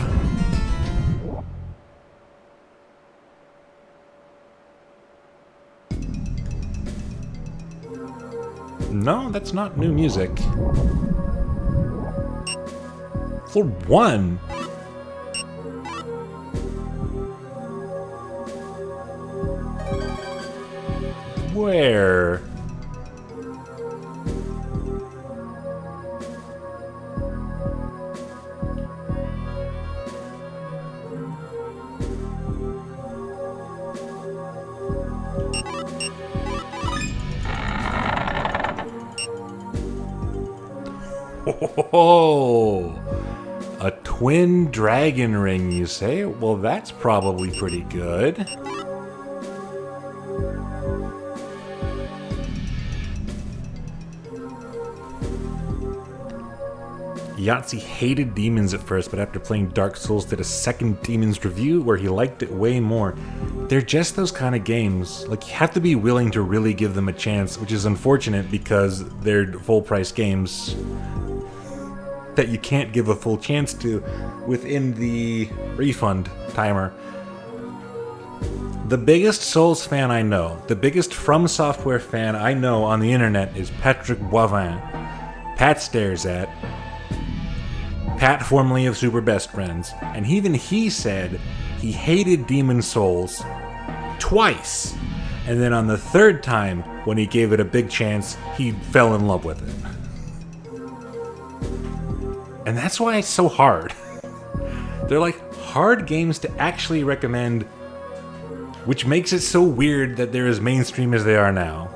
No, that's not new music. Floor 1? Where? Oh, A twin dragon ring, you say? Well, that's probably pretty good. Yahtzee hated demons at first, but after playing Dark Souls did a second Demons review where he liked it way more. They're just those kind of games. Like, you have to be willing to really give them a chance, which is unfortunate because they're full-price games that you can't give a full chance to within the refund timer. The biggest Souls fan I know, the biggest From Software fan I know on the internet is Patrick Boivin. Pat stares at. Pat, formerly of Super Best Friends, and even he said he hated Demon Souls twice, and then on the third time, when he gave it a big chance, he fell in love with it. And that's why it's so hard. They're like hard games to actually recommend, which makes it so weird that they're as mainstream as they are now.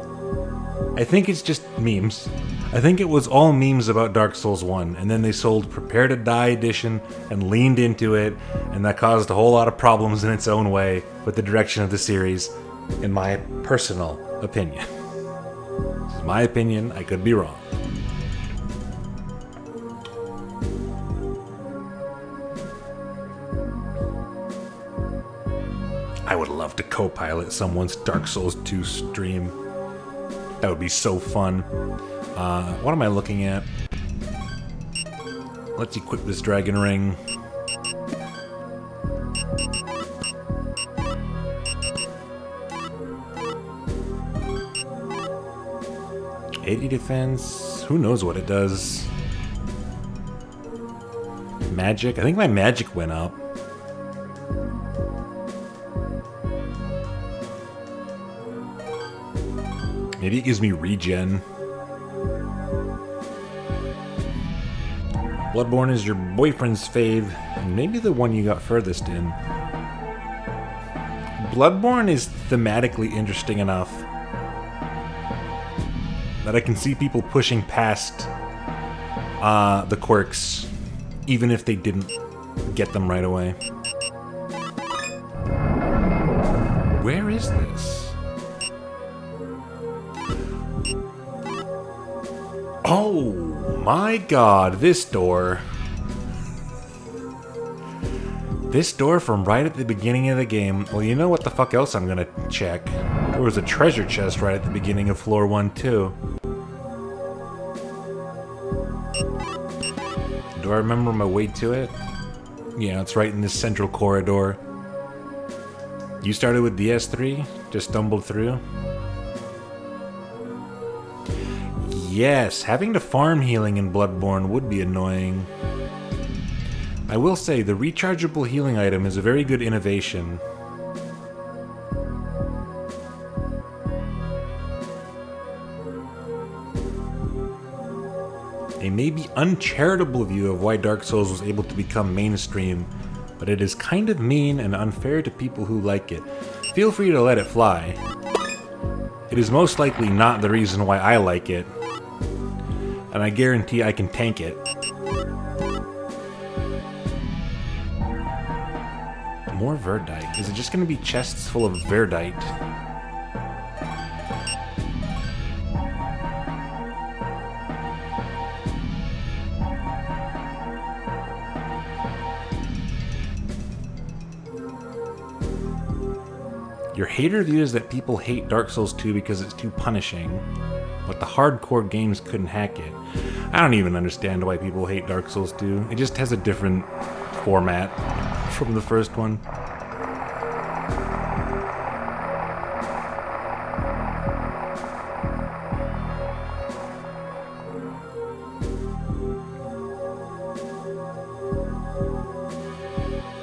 I think it's just memes. I think it was all memes about Dark Souls 1, and then they sold Prepare to Die Edition and leaned into it, and that caused a whole lot of problems in its own way with the direction of the series, in my personal opinion. This is my opinion, I could be wrong. I would love to co-pilot someone's Dark Souls 2 stream. That would be so fun. What am I looking at? Let's equip this dragon ring. $80 defense. Who knows what it does? Magic. I think my magic went up. Maybe it gives me regen. Bloodborne is your boyfriend's fave, and maybe the one you got furthest in. Bloodborne is thematically interesting enough that I can see people pushing past the quirks, even if they didn't get them right away. Where is this? Oh my god, this door. This door from right at the beginning of the game. Well, you know what the fuck else I'm gonna check? There was a treasure chest right at the beginning of floor 1 too. Do I remember my way to it? Yeah, it's right in this central corridor. You started with DS3? Just stumbled through? Yes, having to farm healing in Bloodborne would be annoying. I will say, the rechargeable healing item is a very good innovation. A maybe uncharitable view of why Dark Souls was able to become mainstream, but it is kind of mean and unfair to people who like it. Feel free to let it fly. It is most likely not the reason why I like it, and I guarantee I can tank it. More Verdite. Is it just going to be chests full of Verdite? Your hater view is that people hate Dark Souls 2 because it's too punishing, but the hardcore games couldn't hack it. I don't even understand why people hate Dark Souls 2. It just has a different format from the first one.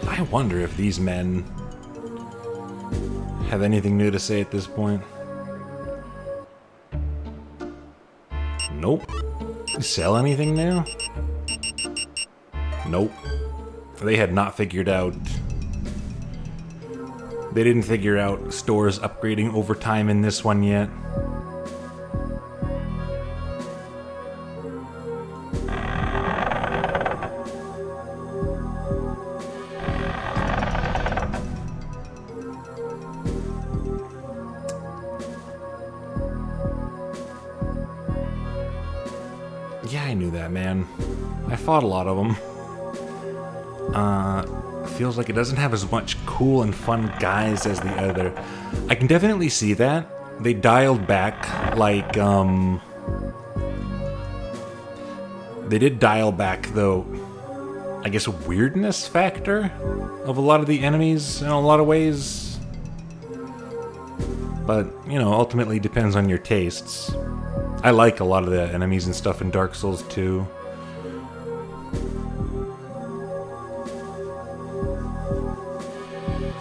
I wonder if these men have anything new to say at this point. Nope. Sell anything new? Nope. They had not figured out... They didn't figure out stores upgrading over time in this one yet. knew that, man. I fought a lot of them. Feels like it doesn't have as much cool and fun guys as the other. I can definitely see that. They dialed back, like, they did dial back, though, I guess, a weirdness factor of a lot of the enemies in a lot of ways. But, you know, ultimately depends on your tastes. I like a lot of the enemies and stuff in Dark Souls 2.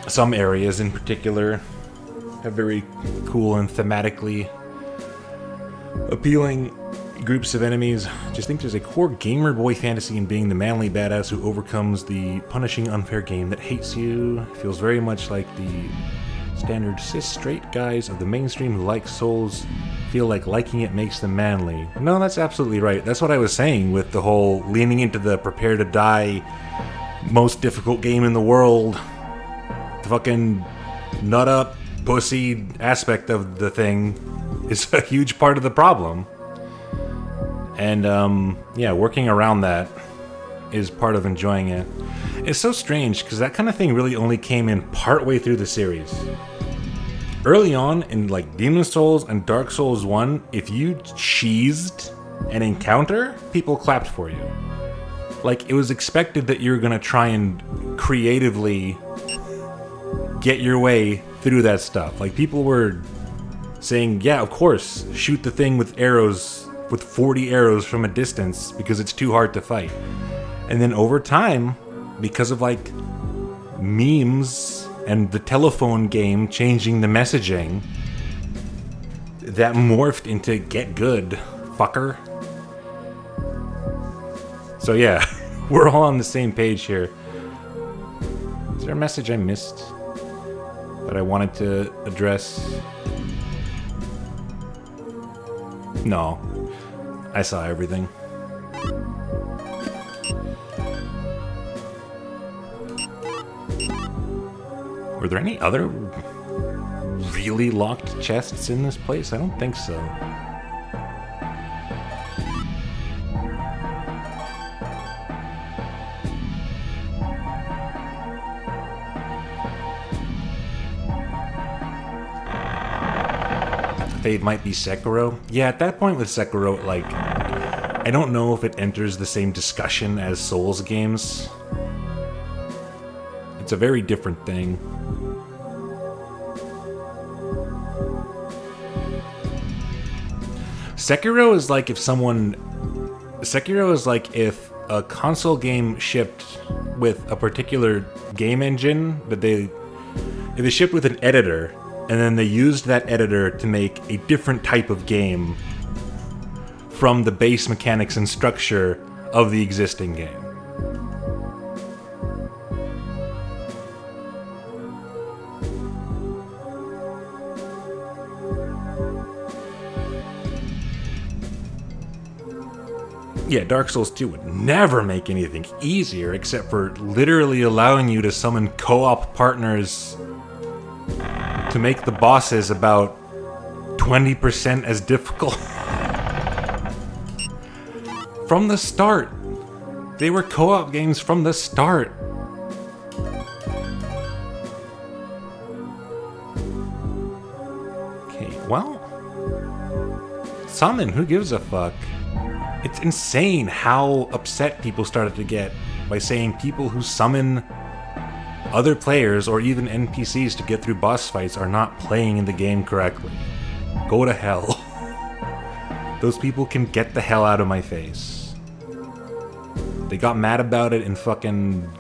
Some areas in particular have very cool and thematically appealing groups of enemies. Just think there's a core gamer boy fantasy in being the manly badass who overcomes the punishing unfair game that hates you. Feels very much like the standard cis straight guys of the mainstream who like Souls feel like liking it makes them manly. No, that's absolutely right. That's what I was saying with the whole leaning into the prepare to die most difficult game in the world. The fucking nut up pussy aspect of the thing is a huge part of the problem. And yeah, working around that is part of enjoying it. It's so strange because that kind of thing really only came in partway through the series. Early on in like Demon's Souls and Dark Souls 1, if you cheesed an encounter, people clapped for you. Like, it was expected that you were gonna try and creatively get your way through that stuff. Like, people were saying, yeah, of course, shoot the thing with arrows, with 40 arrows from a distance because it's too hard to fight. And then over time, because of like memes and the telephone game changing the messaging, that morphed into get good, fucker. So yeah, we're all on the same page here. Is there a message I missed that I wanted to address? No, I saw everything. Were there any other really locked chests in this place? I don't think so. Fate might be Sekiro. Yeah, at that point with Sekiro, like, I don't know if it enters the same discussion as Souls games. It's a very different thing. Sekiro is like if a console game shipped with a particular game engine, but if they shipped with an editor, and then they used that editor to make a different type of game from the base mechanics and structure of the existing game. Yeah, Dark Souls 2 would never make anything easier except for literally allowing you to summon co-op partners to make the bosses about 20% as difficult. From the start. They were co-op games from the start. Okay, well, summon, who gives a fuck? It's insane how upset people started to get by saying people who summon other players or even NPCs to get through boss fights are not playing in the game correctly. Go to hell. Those people can get the hell out of my face. They got mad about it in fucking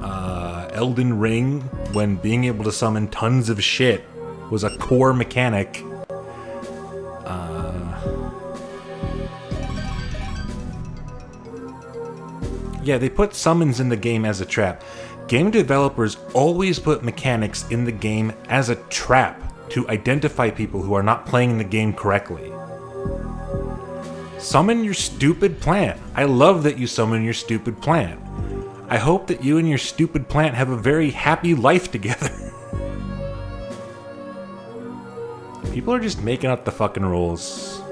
Elden Ring when being able to summon tons of shit was a core mechanic. Yeah, they put summons in the game as a trap. Game developers always put mechanics in the game as a trap to identify people who are not playing the game correctly. Summon your stupid plant. I love that you summon your stupid plant. I hope that you and your stupid plant have a very happy life together. People are just making up the fucking rules.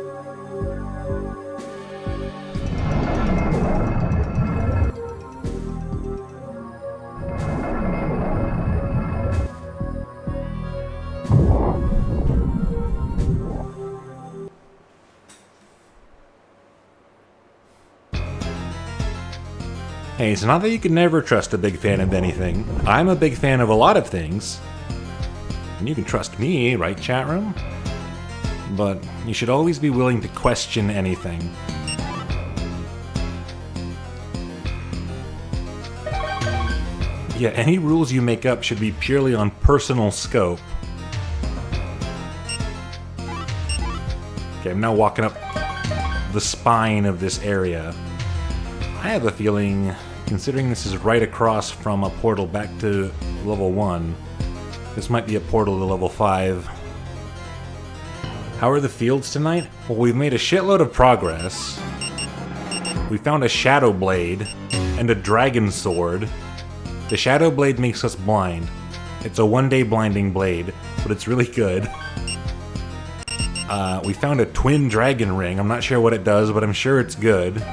Hey, it's not that you can never trust a big fan of anything. I'm a big fan of a lot of things. And you can trust me, right, chat room? But you should always be willing to question anything. Yeah, any rules you make up should be purely on personal scope. Okay, I'm now walking up the spine of this area. I have a feeling, considering this is right across from a portal back to level 1, this might be a portal to level 5. How are the fields tonight? Well, we've made a shitload of progress. We found a shadow blade and a dragon sword. The shadow blade makes us blind. It's a one-day blinding blade, but it's really good. We found a twin dragon ring. I'm not sure what it does, but I'm sure it's good.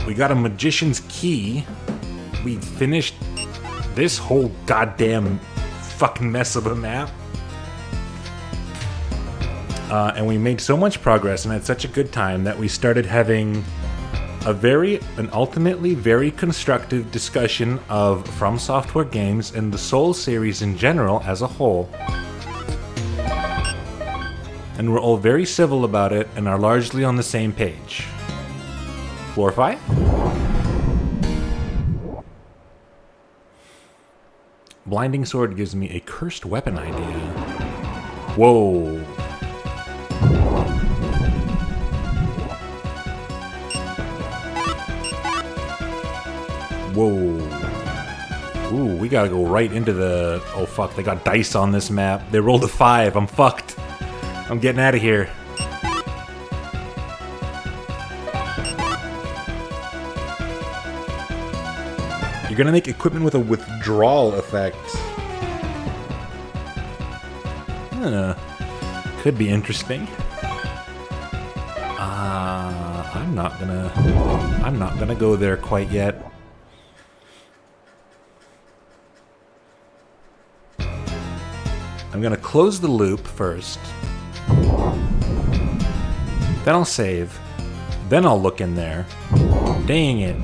We got a magician's key. We finished this whole goddamn fucking mess of a map. And we made so much progress and had such a good time that we started having an ultimately very constructive discussion of From Software games and the Soul series in general as a whole. And we're all very civil about it and are largely on the same page. Floor 5? Blinding Sword gives me a cursed weapon idea. Whoa. Whoa. Ooh, we gotta go right into the... Oh fuck, they got dice on this map. They rolled a 5. I'm fucked. I'm getting out of here. You're gonna make equipment with a withdrawal effect. Could be interesting. I'm not gonna go there quite yet. I'm gonna close the loop first. Then I'll save. Then I'll look in there. Dang it.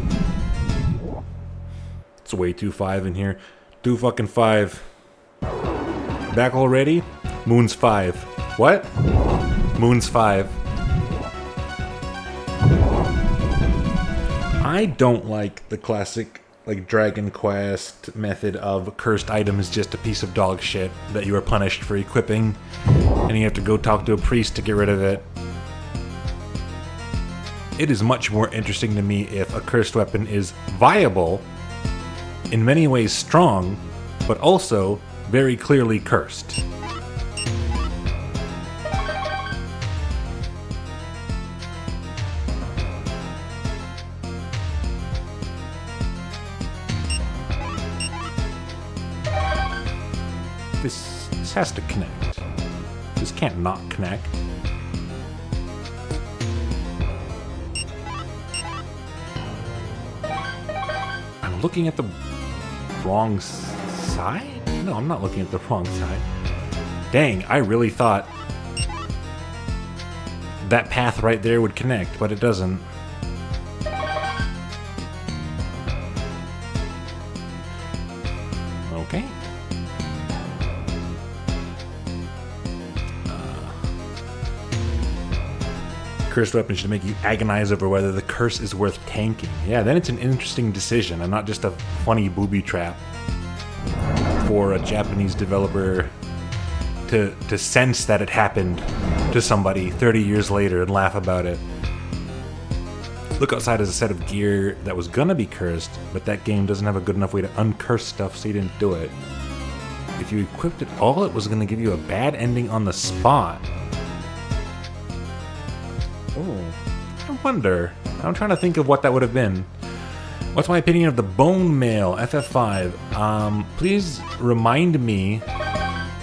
It's way too 5 in here. Too fucking 5. Back already? Moon's 5. What? Moon's 5. I don't like the classic, like, Dragon Quest method of cursed item is just a piece of dog shit that you are punished for equipping, and you have to go talk to a priest to get rid of it. It is much more interesting to me if a cursed weapon is viable, in many ways strong, but also very clearly cursed. This has to connect. This can't not connect. I'm looking at the wrong side? No, I'm not looking at the wrong side. Dang, I really thought that path right there would connect, but it doesn't. Okay. Cursed weapon should make you agonize over whether the curse is worth tanking. Yeah, then it's an interesting decision and not just a funny booby trap for a Japanese developer to sense that it happened to somebody 30 years later and laugh about it. Look Outside is a set of gear that was gonna be cursed, but that game doesn't have a good enough way to uncurse stuff, so you didn't do it. If you equipped it all, it was gonna give you a bad ending on the spot. Oh, I wonder. I'm trying to think of what that would have been. What's my opinion of the bone mail, FF5? Please remind me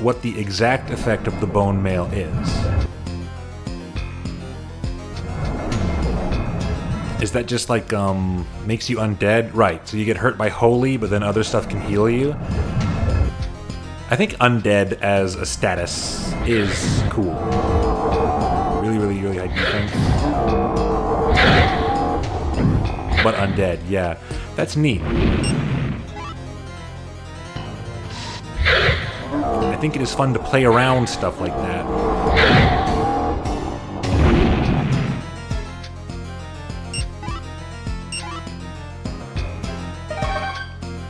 what the exact effect of the bone mail is. Is that just like, makes you undead? Right, so you get hurt by holy, but then other stuff can heal you? I think undead as a status is cool. Really high defense. but undead. Yeah, that's neat. I think it is fun to play around stuff like that.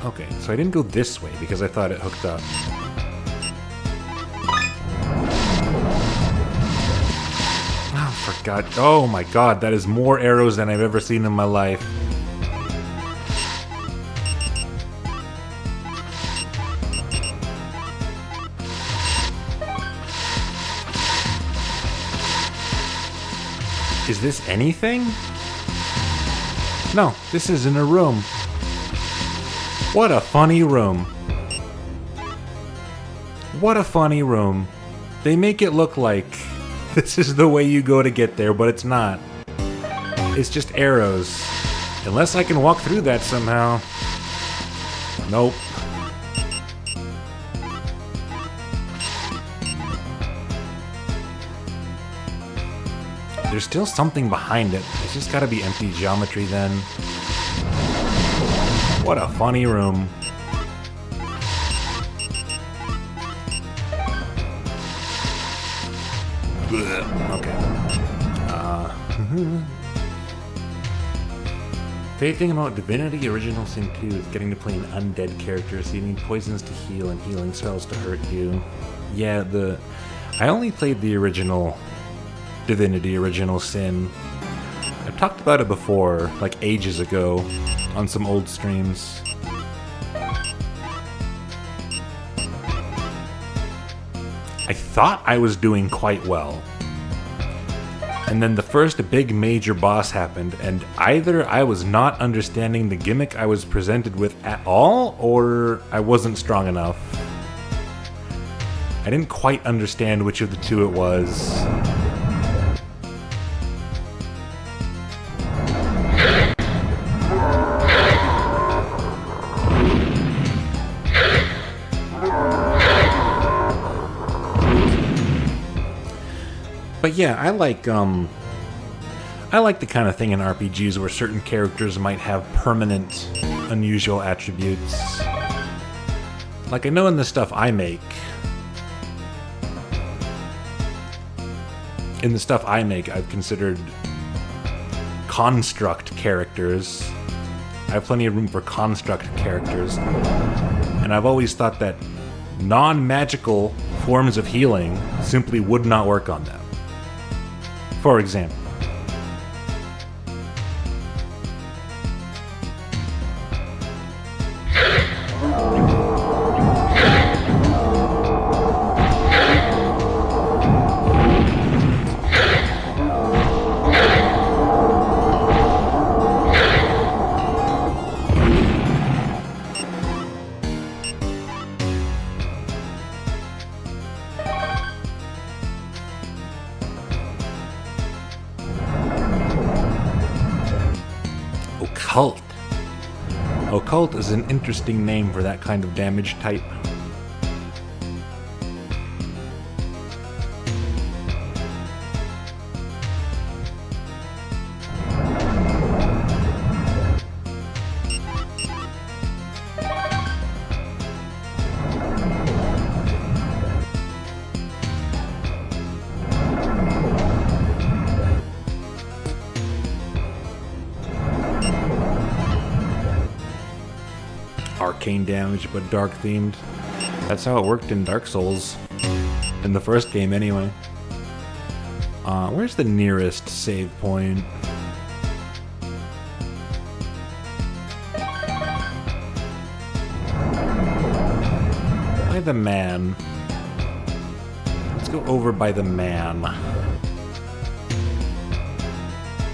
Okay, so I didn't go this way because I thought it hooked up. Oh, for God. Oh my God, that is more arrows than I've ever seen in my life. Is this anything? No, this isn't a room. What a funny room. What a funny room. They make it look like this is the way you go to get there, but it's not. It's just arrows. Unless I can walk through that somehow. Nope. There's still something behind it. It's just gotta be empty geometry then. What a funny room. Okay. Favorite thing about Divinity Original Sin 2 is getting to play an undead character, so you need poisons to heal and healing spells to hurt you. Yeah, I only played the original Divinity Original Sin. I've talked about it before, like ages ago, on some old streams. I thought I was doing quite well. And then the first big major boss happened, and either I was not understanding the gimmick I was presented with at all, or I wasn't strong enough. I didn't quite understand which of the two it was. But yeah, I like the kind of thing in RPGs where certain characters might have permanent, unusual attributes. Like I know in the stuff I make, I've considered construct characters. I have plenty of room for construct characters. And I've always thought that non-magical forms of healing simply would not work on them. For example, Occult. Occult is an interesting name for that kind of damage type. Arcane damage, but dark themed. That's how it worked in Dark Souls. In the first game, anyway. Where's the nearest save point? By the man. Let's go over by the man.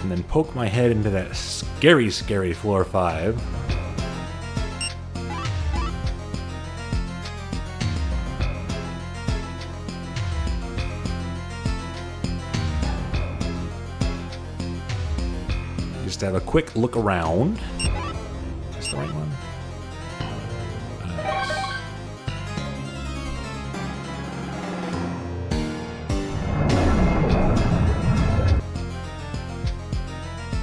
And then poke my head into that scary, scary floor 5. Just have a quick look around. Is this the right one?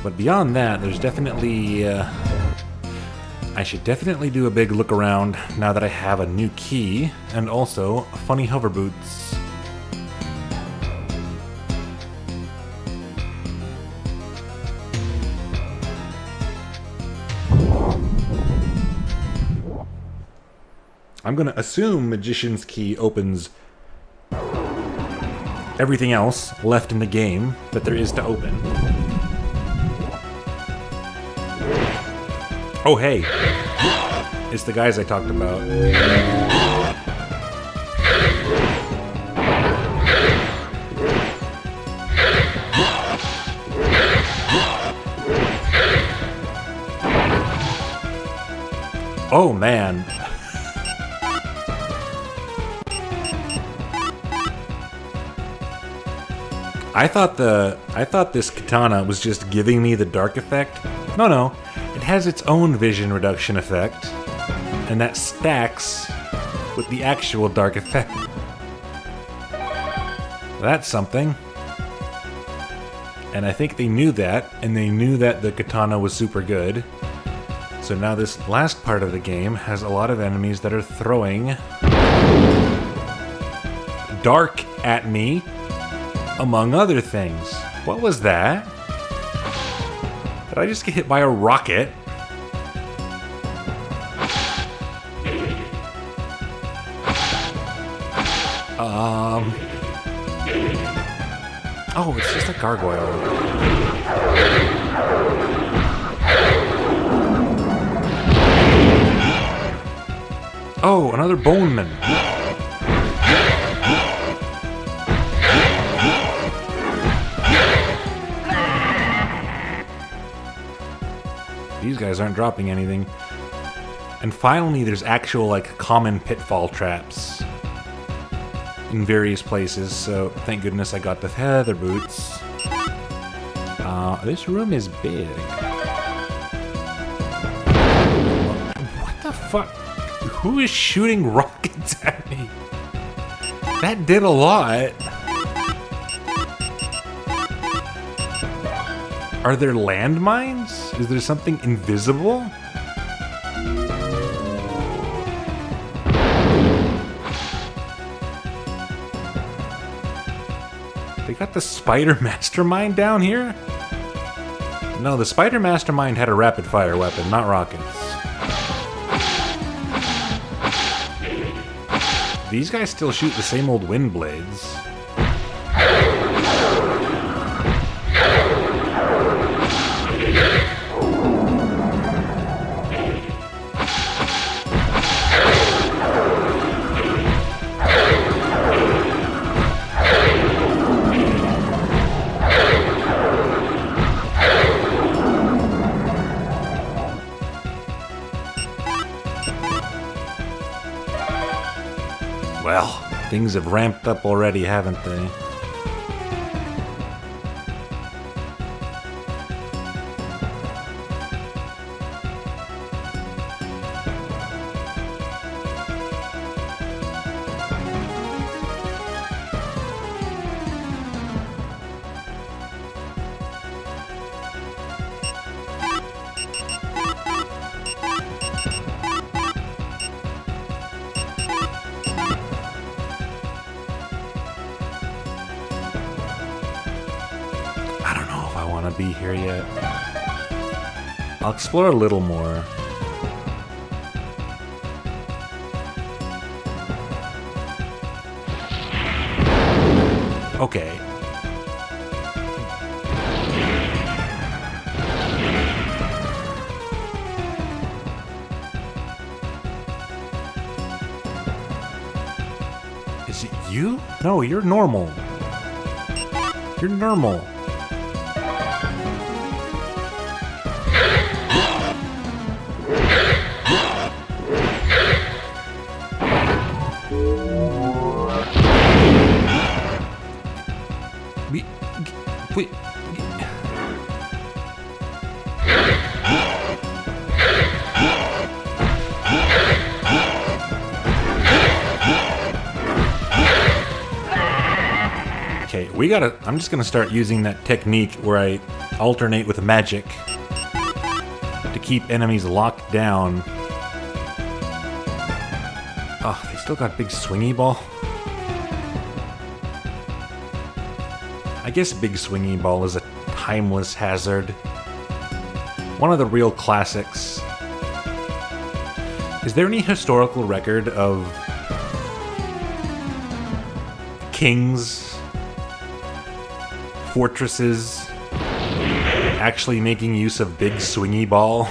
But beyond that, there's definitely... I should definitely do a big look around now that I have a new key, and also funny hover boots. I'm gonna assume Magician's Key opens everything else left in the game that there is to open. Oh, hey. It's the guys I talked about. Oh, man. I thought this katana was just giving me the dark effect. No. It has its own vision reduction effect, and that stacks with the actual dark effect. That's something. And I think they knew that, and they knew that the katana was super good. So now this last part of the game has a lot of enemies that are throwing dark at me, among other things. What was that? Did I just get hit by a rocket? Oh, it's just a gargoyle. Oh, another boneman. These guys aren't dropping anything. And finally, there's actual, like, common pitfall traps in various places, so thank goodness I got the feather boots. This room is big. What the fuck? Who is shooting rockets at me? That did a lot. Are there landmines? Is there something invisible? They got the Spider Mastermind down here? No, the Spider Mastermind had a rapid fire weapon, not rockets. These guys still shoot the same old wind blades. Well, things have ramped up already, haven't they? Be here yet. I'll explore a little more. Okay. Is it you? No, you're normal. You're normal. Wait. Okay, I'm just gonna start using that technique where I alternate with magic to keep enemies locked down. Oh, they still got big swingy ball. I guess big swingy ball is a timeless hazard. One of the real classics. Is there any historical record of kings, fortresses, actually making use of big swingy ball?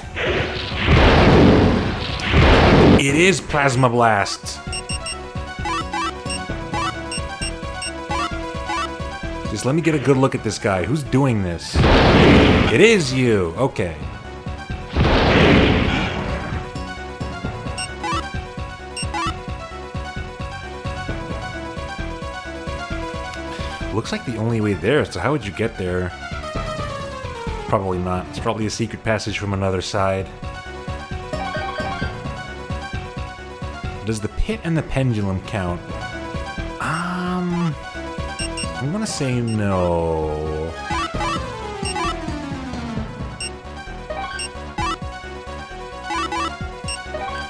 It is Plasma Blast! Just let me get a good look at this guy. Who's doing this? It is you! Okay. Looks like the only way there, so how would you get there? Probably not. It's probably a secret passage from another side. Does the pit and the pendulum count? I'm gonna say no.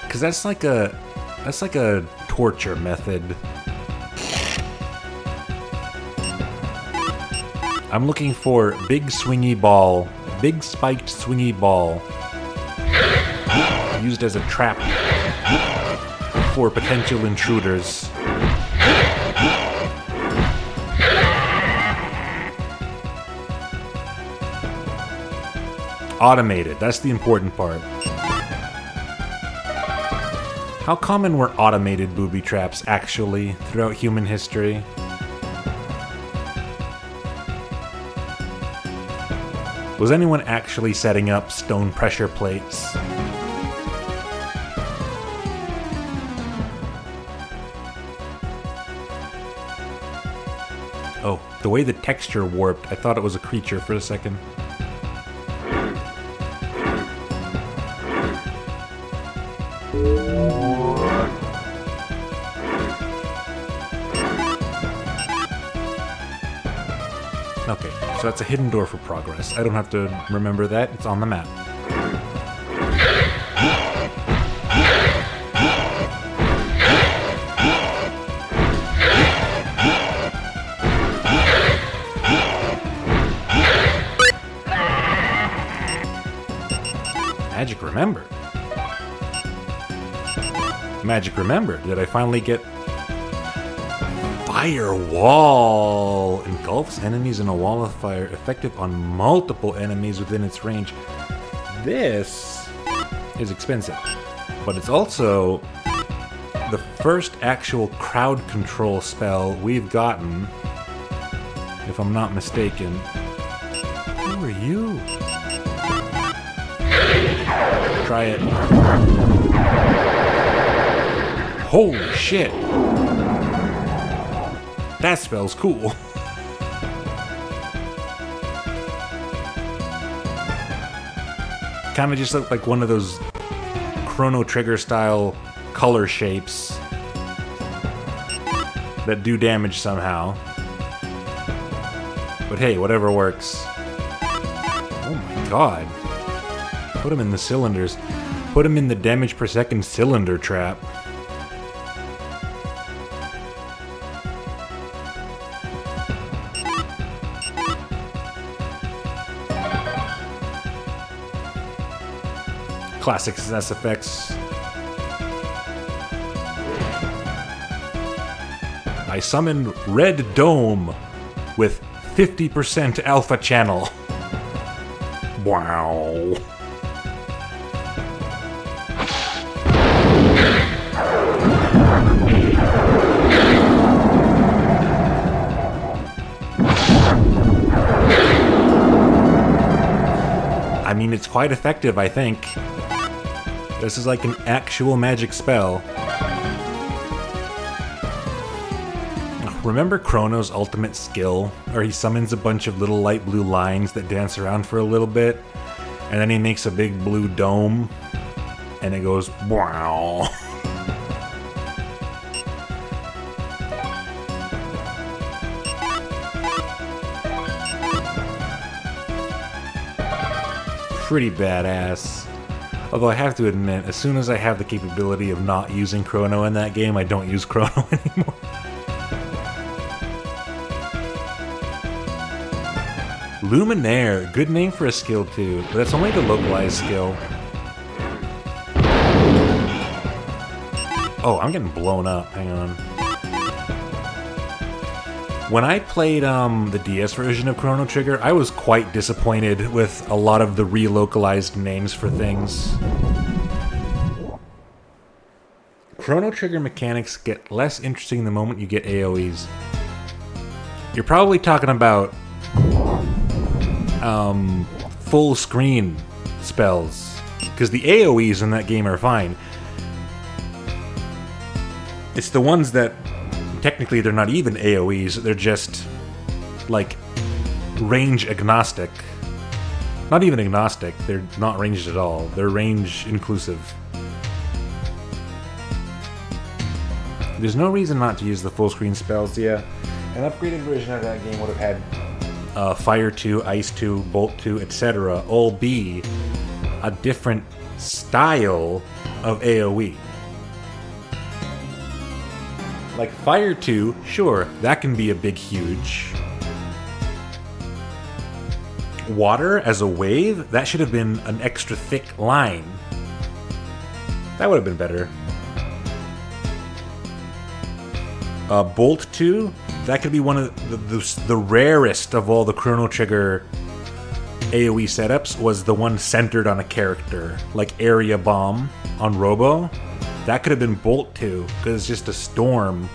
Cause that's like a torture method. I'm looking for big swingy ball, big spiked swingy ball, used as a trap for potential intruders. Automated, that's the important part. How common were automated booby traps actually throughout human history? Was anyone actually setting up stone pressure plates? Oh, the way the texture warped, I thought it was a creature for a second. Okay, so that's a hidden door for progress. I don't have to remember that, it's on the map. Magic remembered. Magic remembered. Did I finally get Firewall? Engulfs enemies in a wall of fire, effective on multiple enemies within its range. This is expensive, but it's also the first actual crowd control spell we've gotten, if I'm not mistaken. Who are you? Try it. Holy shit! That spell's cool. Kinda just looked like one of those Chrono Trigger style color shapes that do damage somehow. But hey, whatever works. Oh my god. Put him in the cylinders. Put him in the damage per second cylinder trap. Classic SNES effects. I summoned Red Dome with 50% alpha channel. Wow. I mean, it's quite effective, I think. This is like an actual magic spell. Remember Chrono's ultimate skill? Where he summons a bunch of little light blue lines that dance around for a little bit, and then he makes a big blue dome, and it goes wow. pretty badass. Although I have to admit, as soon as I have the capability of not using Chrono in that game, I don't use Chrono anymore. Luminaire, good name for a skill too, but that's only the localized skill. Oh, I'm getting blown up, hang on. When I played the DS version of Chrono Trigger, I was quite disappointed with a lot of the relocalized names for things. Chrono Trigger mechanics get less interesting the moment you get AoEs. You're probably talking about full screen spells, because the AoEs in that game are fine. It's the ones that technically they're not even AoEs, they're just like range agnostic. Not even agnostic, they're not ranged at all. They're range inclusive. There's no reason not to use the full screen spells, yeah. An upgraded version of that game would have had Fire 2, Ice 2, Bolt 2, etc. all be a different style of AoE. Like Fire 2, sure, that can be a big, huge. Water as a wave, that should have been an extra thick line. That would have been better. Bolt 2, that could be one of the rarest of all the Chrono Trigger AoE setups, was the one centered on a character, like Area Bomb on Robo. That could have been Bolt 2, because it's just a storm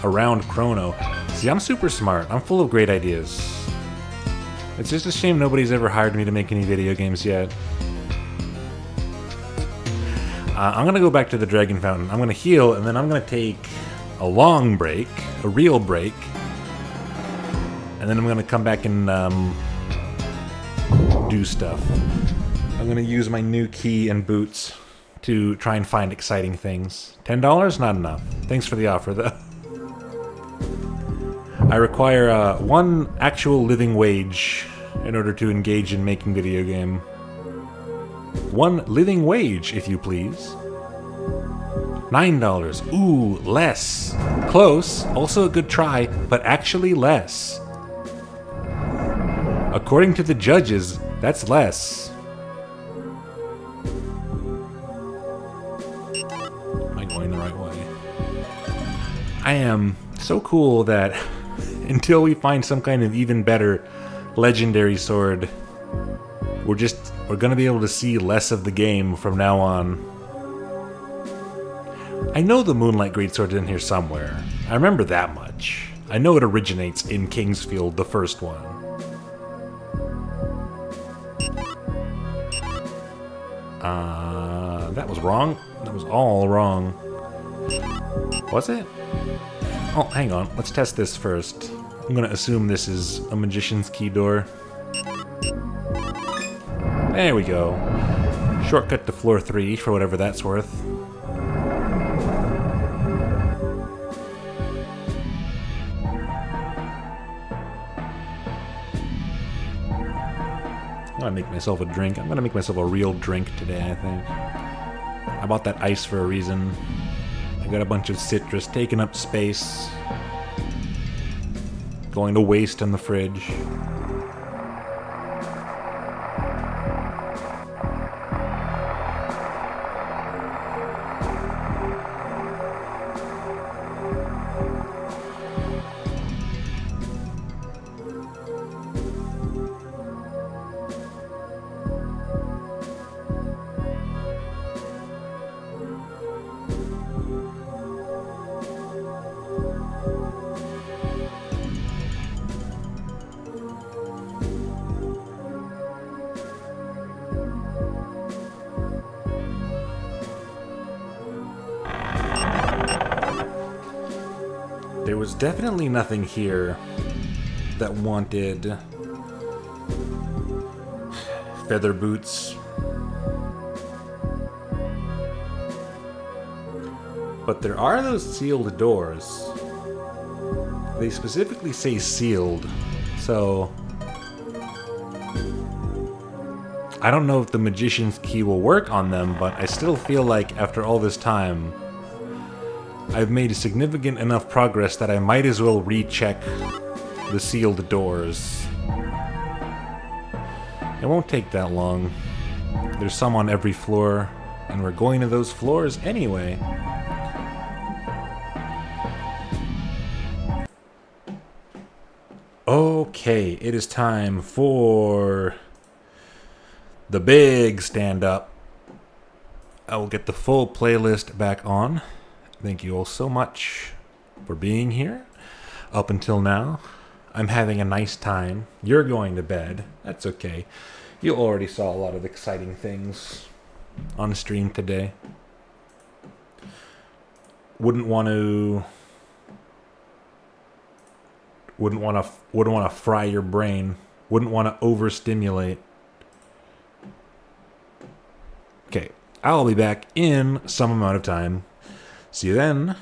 around Chrono. See, I'm super smart. I'm full of great ideas. It's just a shame nobody's ever hired me to make any video games yet. I'm going to go back to the Dragon Fountain. I'm going to heal, and then I'm going to take a long break, a real break, and then I'm going to come back and do stuff. I'm going to use my new key and boots to try and find exciting things. $10? Not enough. Thanks for the offer, though. I require 1 actual living wage in order to engage in making video game. 1 living wage, if you please. $9. Ooh, less. Close. Also a good try, but actually less. According to the judges, that's less. Going the right way. I am so cool that until we find some kind of even better legendary sword, we're gonna be able to see less of the game from now on. I know the Moonlight Greatsword's in here somewhere. I remember that much. I know it originates in Kingsfield, the first one. That was wrong. That was all wrong. Was it? Oh, hang on. Let's test this first. I'm gonna assume this is a Magician's Key door. There we go. Shortcut to floor 3 for whatever that's worth. I'm gonna make myself a drink. I'm gonna make myself a real drink today, I think. I bought that ice for a reason. I got a bunch of citrus taking up space. Going to waste in the fridge. There was definitely nothing here that wanted feather boots. But there are those sealed doors. They specifically say sealed, so I don't know if the magician's key will work on them, but I still feel like after all this time, I've made significant enough progress that I might as well recheck the sealed doors. It won't take that long. There's some on every floor, and we're going to those floors anyway. Okay, it is time for the big stand-up. I will get the full playlist back on. Thank you all so much for being here. Up until now, I'm having a nice time. You're going to bed. That's okay. You already saw a lot of exciting things on stream today. Wouldn't want to fry your brain. Wouldn't want to overstimulate. Okay, I'll be back in some amount of time. See you then.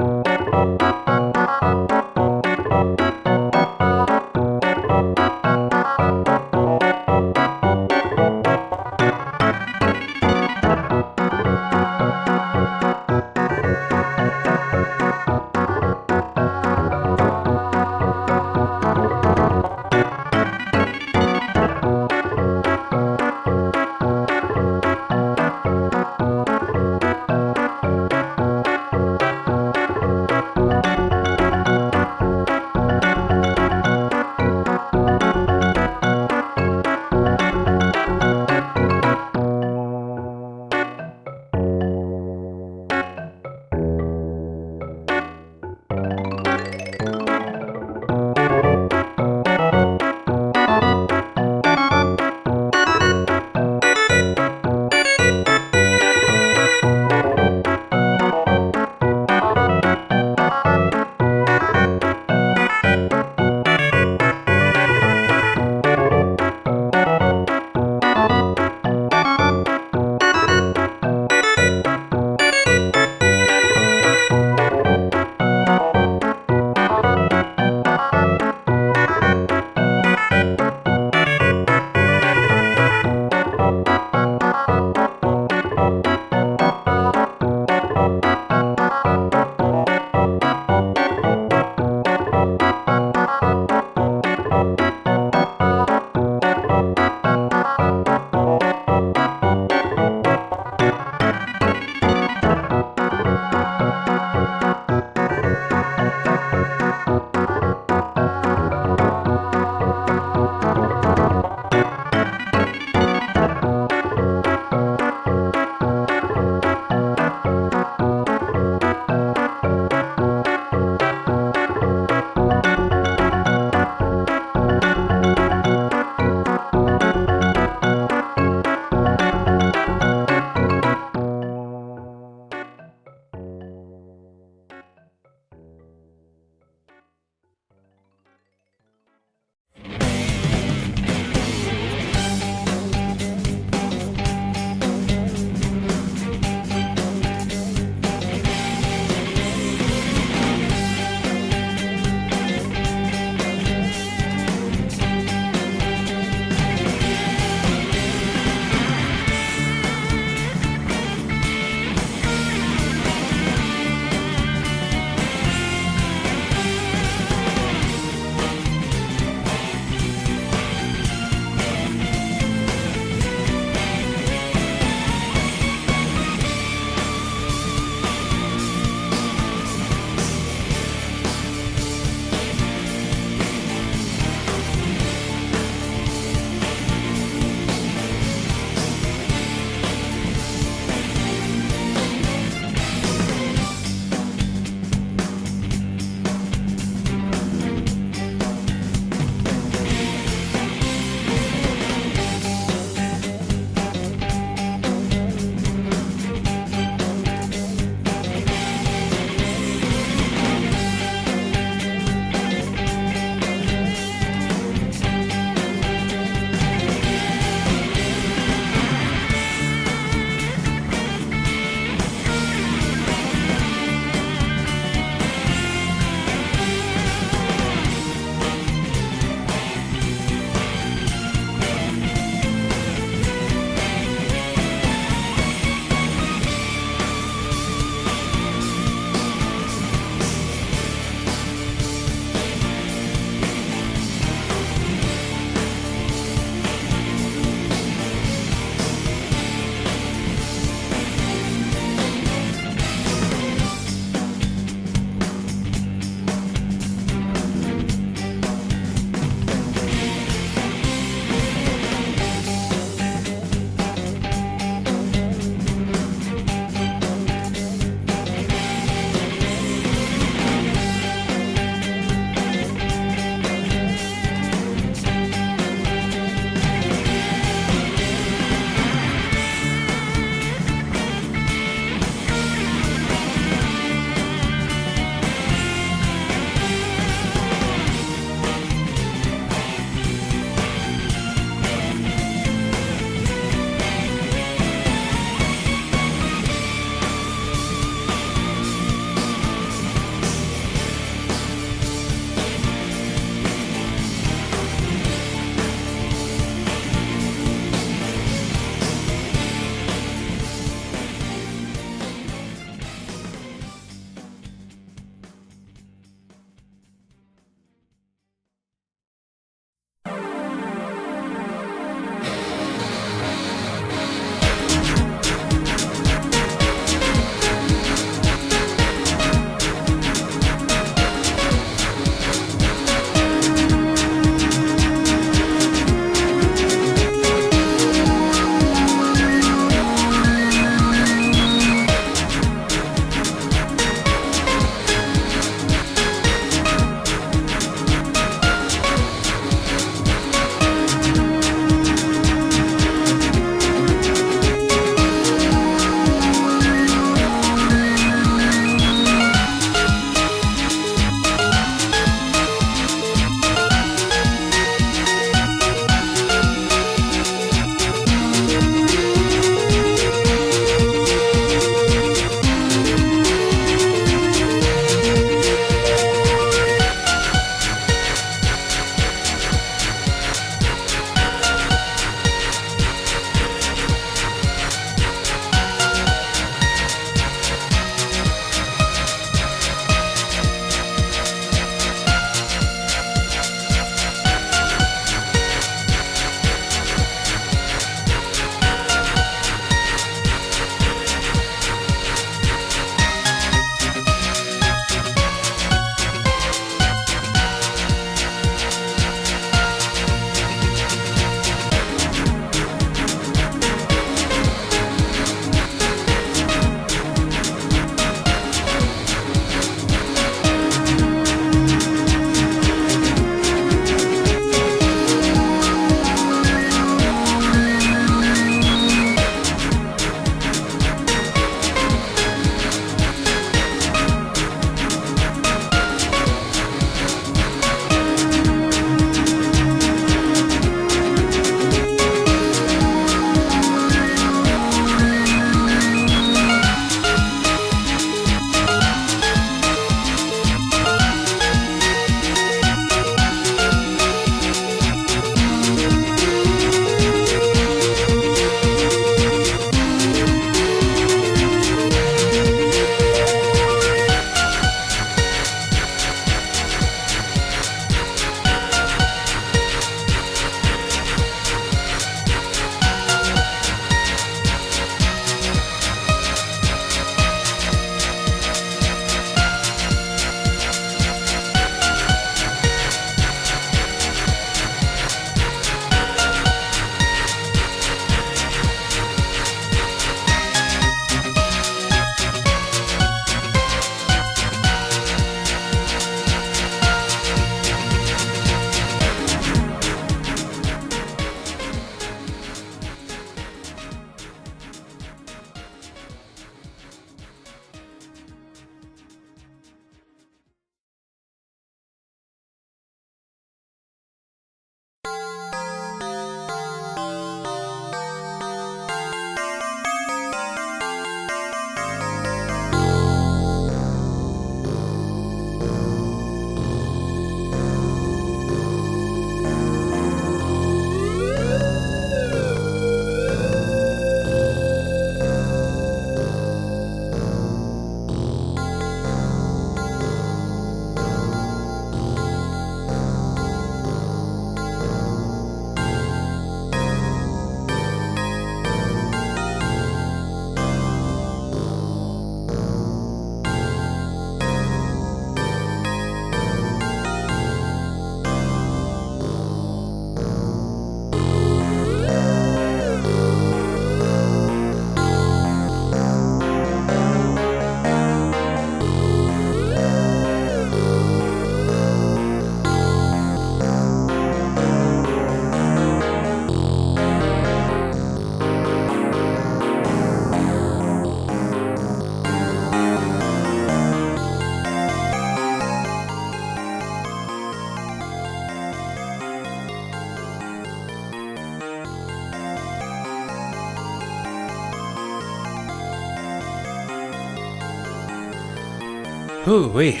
Ooh-wee.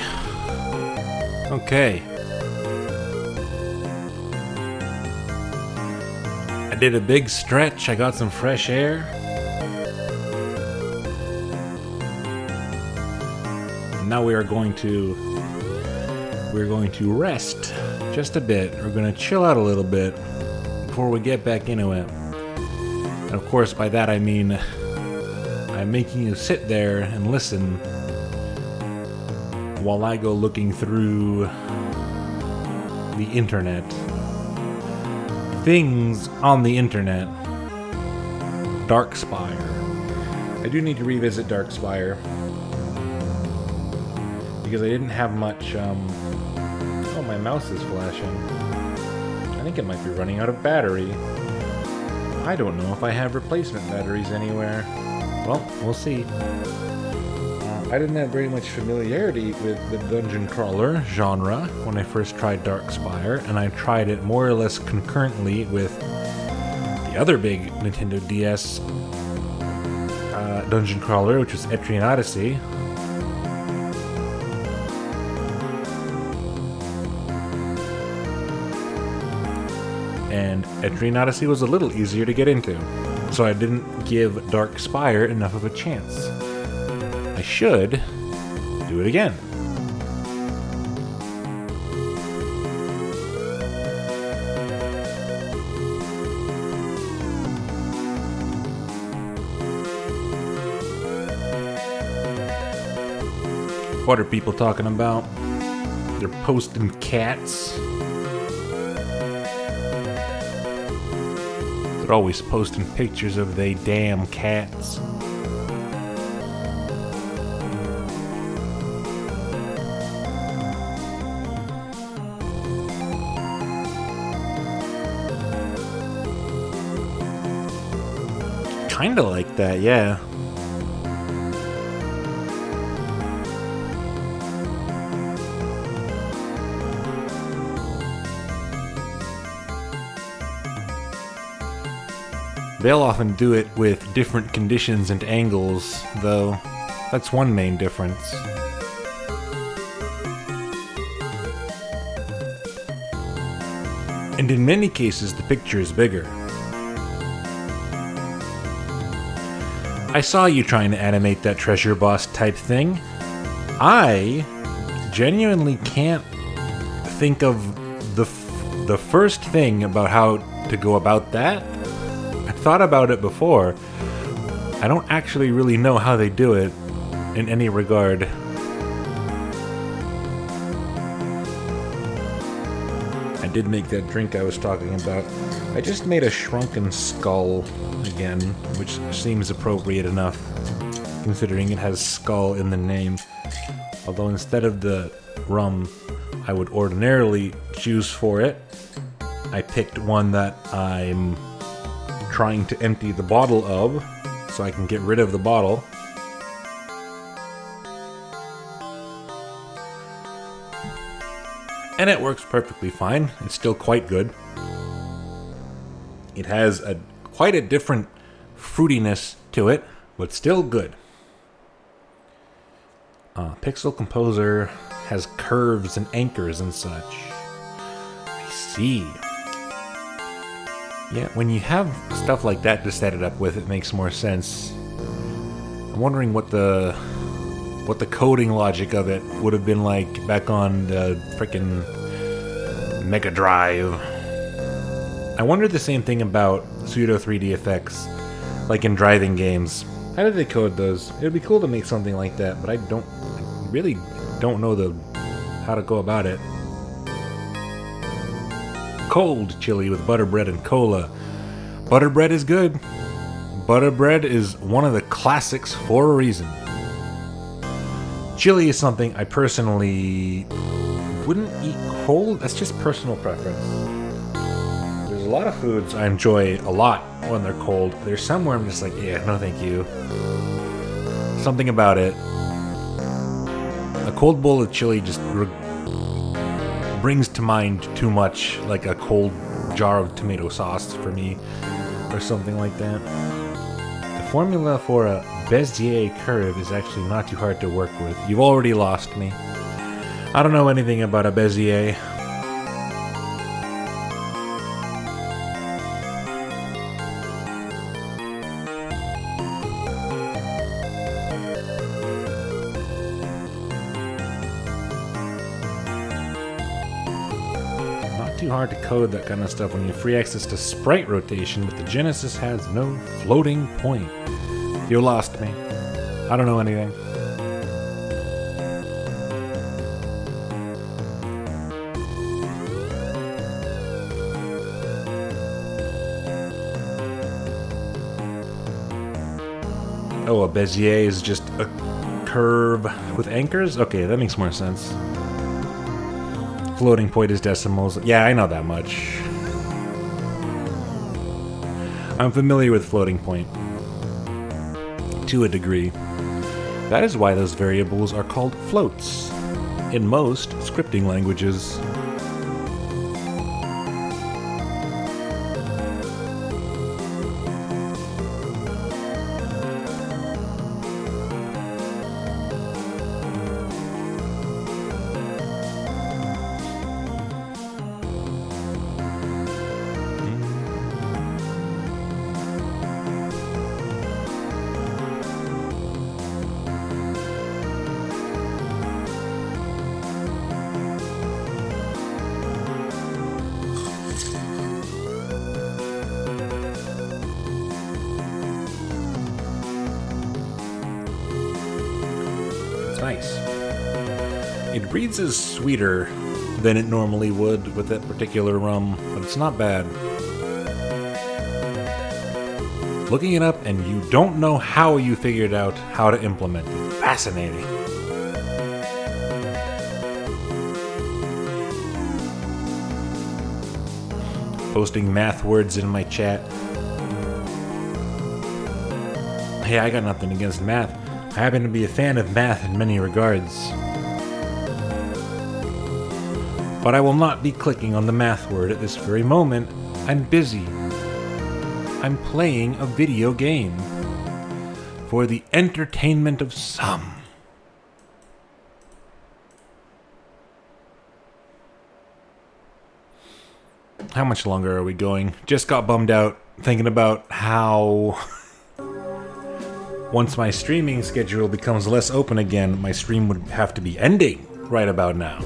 Okay. I did a big stretch, I got some fresh air. Now we're going to rest just a bit. We're going to chill out a little bit before we get back into it. And of course, by that I mean I'm making you sit there and listen while I go looking through the internet. Things on the internet. Darkspire. I do need to revisit Darkspire because I didn't have much. Oh, my mouse is flashing. I think it might be running out of battery. I don't know if I have replacement batteries anywhere. Well, we'll see. I didn't have very much familiarity with the dungeon crawler genre when I first tried Darkspire, and I tried it more or less concurrently with the other big Nintendo DS dungeon crawler, which was Etrian Odyssey. And Etrian Odyssey was a little easier to get into, so I didn't give Darkspire enough of a chance. I should do it again. What are people talking about? They're posting cats. They're always posting pictures of they damn cats. Kinda like that, yeah. They'll often do it with different conditions and angles, though. That's one main difference. And in many cases, the picture is bigger. I saw you trying to animate that treasure boss type thing. I genuinely can't think of the first thing about how to go about that. I thought about it before. I don't actually really know how they do it in any regard. I did make that drink I was talking about. I just made a shrunken skull again, which seems appropriate enough, considering it has skull in the name. Although instead of the rum I would ordinarily choose for it, I picked one that I'm trying to empty the bottle of, so I can get rid of the bottle. And it works perfectly fine. It's still quite good. It has quite a different fruitiness to it, but still good. Pixel Composer has curves and anchors and such. I see. Yeah, when you have stuff like that to set it up with, it makes more sense. I'm wondering what the coding logic of it would have been like back on the frickin' Mega Drive. I wonder the same thing about pseudo 3D effects, like in driving games. How did they code those? It would be cool to make something like that, but I really don't know how to go about it. Cold chili with butter bread and cola. Butter bread is good. Butter bread is one of the classics for a reason. Chili is something I personally wouldn't eat cold. That's just personal preference. There's a lot of foods I enjoy a lot when they're cold. There's some where I'm just like, yeah, no thank you. Something about it. A cold bowl of chili just brings to mind too much, like a cold jar of tomato sauce for me, or something like that. The formula for a Bezier curve is actually not too hard to work with. You've already lost me. I don't know anything about a Bezier. Too hard to code that kind of stuff when you have free access to sprite rotation, but the Genesis has no floating point. You lost me. I don't know anything. Oh, a Bezier is just a curve with anchors? Okay, that makes more sense. Floating point is decimals. Yeah, I know that much. I'm familiar with floating point. To a degree. That is why those variables are called floats in most scripting languages. Nice. It breathes sweeter than it normally would with that particular rum, but it's not bad. Looking it up and you don't know how you figured out how to implement it. Fascinating. Posting math words in my chat. Hey, I got nothing against math. I happen to be a fan of math in many regards. But I will not be clicking on the math word at this very moment. I'm busy. I'm playing a video game. For the entertainment of some. How much longer are we going? Just got bummed out thinking about how... Once my streaming schedule becomes less open again, my stream would have to be ending right about now.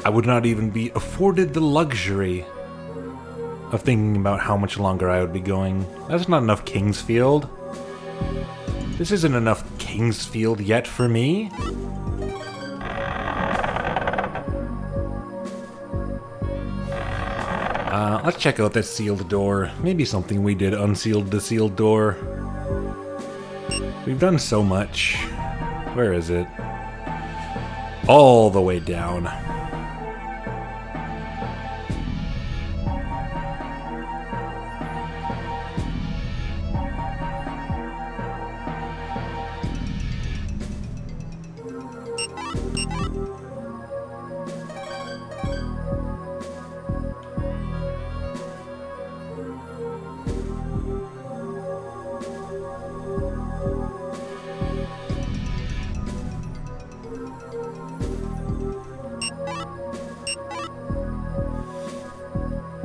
I would not even be afforded the luxury of thinking about how much longer I would be going. That's not enough Kingsfield. This isn't enough Kingsfield yet for me. Let's check out that sealed door. Maybe something we did unsealed the sealed door. We've done so much. Where is it? All the way down.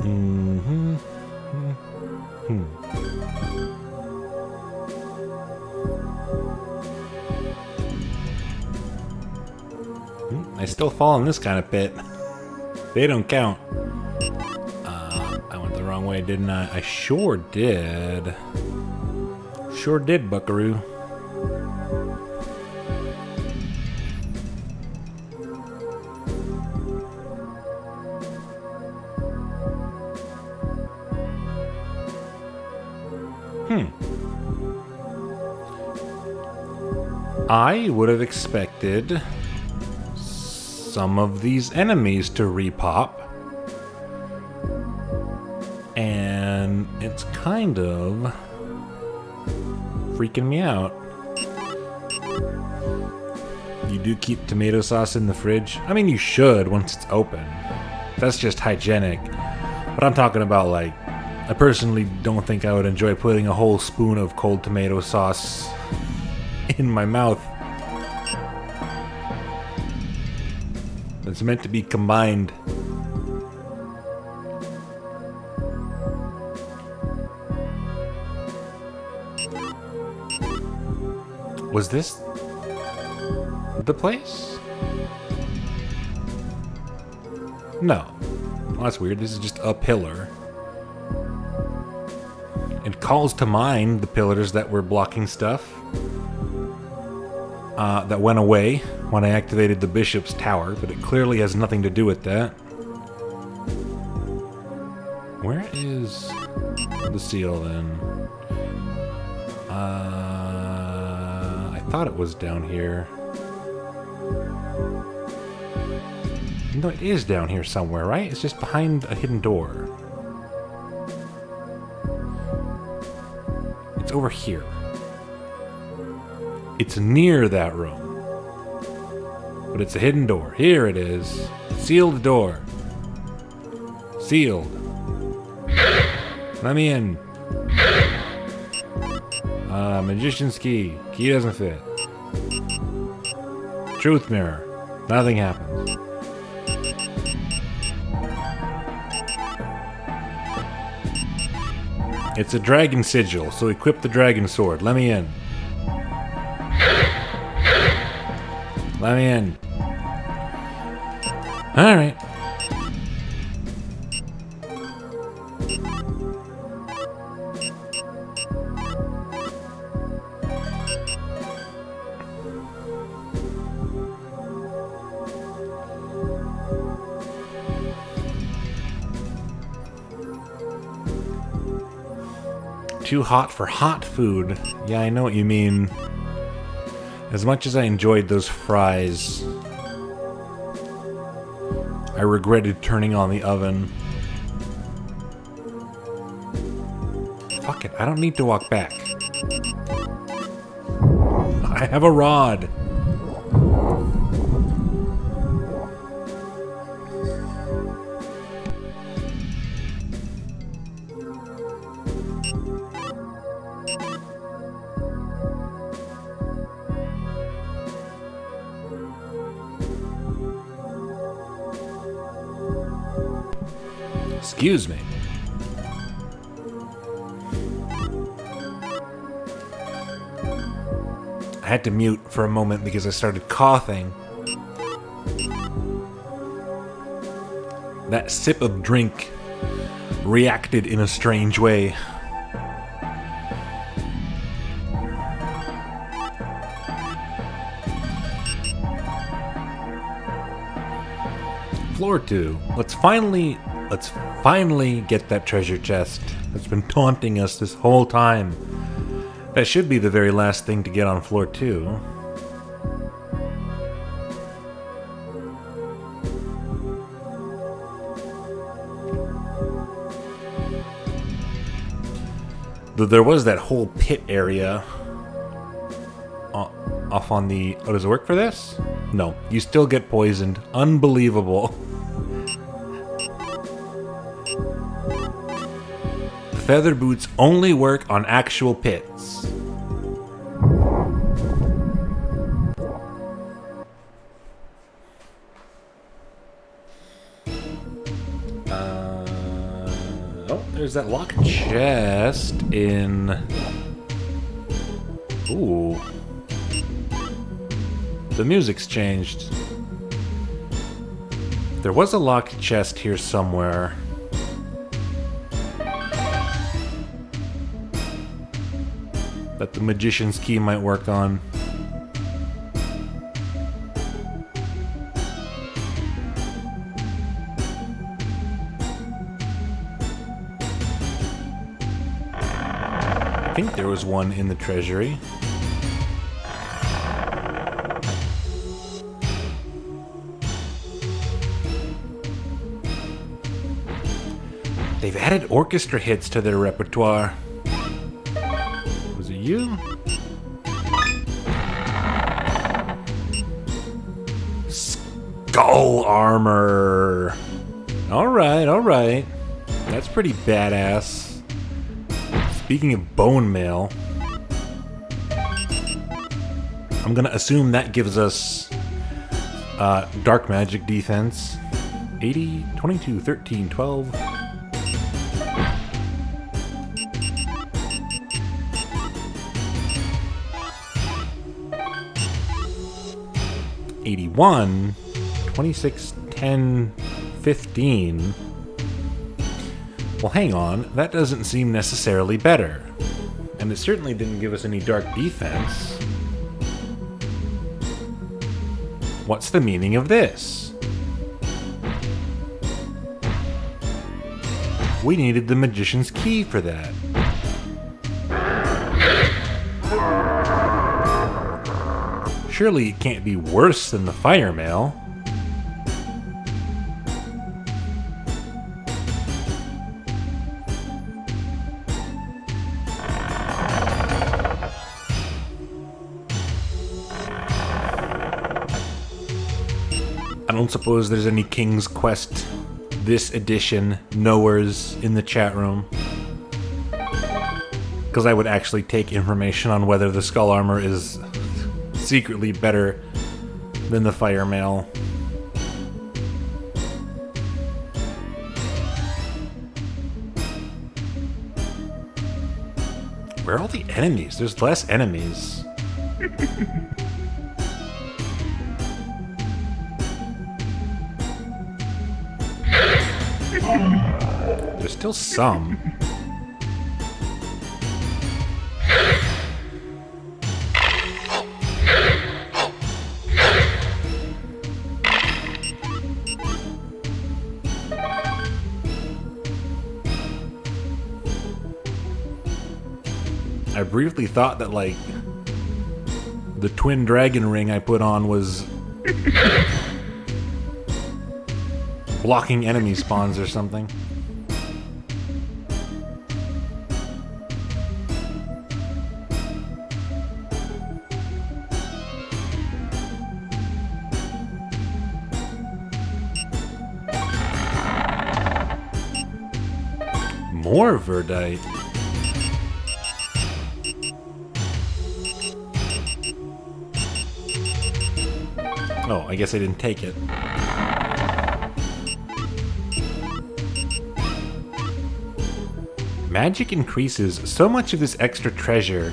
Mm-hmm. I still fall in this kind of pit. They don't count. I went the wrong way, didn't I? I sure did. Sure did, buckaroo. I would have expected some of these enemies to repop. And it's kind of freaking me out. You do keep tomato sauce in the fridge? I mean, you should once it's open. That's just hygienic. But I'm talking about, like, I personally don't think I would enjoy putting a whole spoon of cold tomato sauce in my mouth. It's meant to be combined. Was this the place? No. Well, that's weird. This is just a pillar. It calls to mind the pillars that were blocking stuff. That went away when I activated the Bishop's Tower, but it clearly has nothing to do with that. Where is the seal then? I thought it was down here. No, it is down here somewhere, right? It's just behind a hidden door. It's over here. It's near that room. But it's a hidden door. Here it is. Seal the door. Sealed. Let me in. Magician's key. Key doesn't fit. Truth mirror. Nothing happens. It's a dragon sigil, so equip the dragon sword. Let me in. Let me in. Alright. Too hot for hot food. Yeah, I know what you mean. As much as I enjoyed those fries, I regretted turning on the oven. Fuck it, I don't need to walk back. I have a rod. Excuse me. I had to mute for a moment because I started coughing. That sip of drink reacted in a strange way. Floor 2. Let's finally get that treasure chest that's been taunting us this whole time. That should be the very last thing to get on floor 2. There was that whole pit area off on the... Oh, does it work for this? No. You still get poisoned. Unbelievable. Feather boots only work on actual pits. Oh, there's that locked chest in... Ooh. The music's changed. There was a locked chest here somewhere. That the magician's key might work on. I think there was one in the treasury. They've added orchestra hits to their repertoire. Was it you? Skull armor. Alright, alright. That's pretty badass. Speaking of bone mail, I'm gonna assume that gives us dark magic defense. 80, 22, 13, 12. 81, 26, 10, 15. Well, hang on, that doesn't seem necessarily better. And it certainly didn't give us any dark defense. What's the meaning of this? We needed the magician's key for that. Surely it can't be worse than the fire mail. I don't suppose there's any King's Quest this edition knowers in the chat room. Because I would actually take information on whether the skull armor is secretly better than the fire mail. Where are all the enemies? There's less enemies. There's still some. I briefly thought that, like, the twin dragon ring I put on was blocking enemy spawns or something. More verdite. Oh, I guess I didn't take it. Magic increases. So much of this extra treasure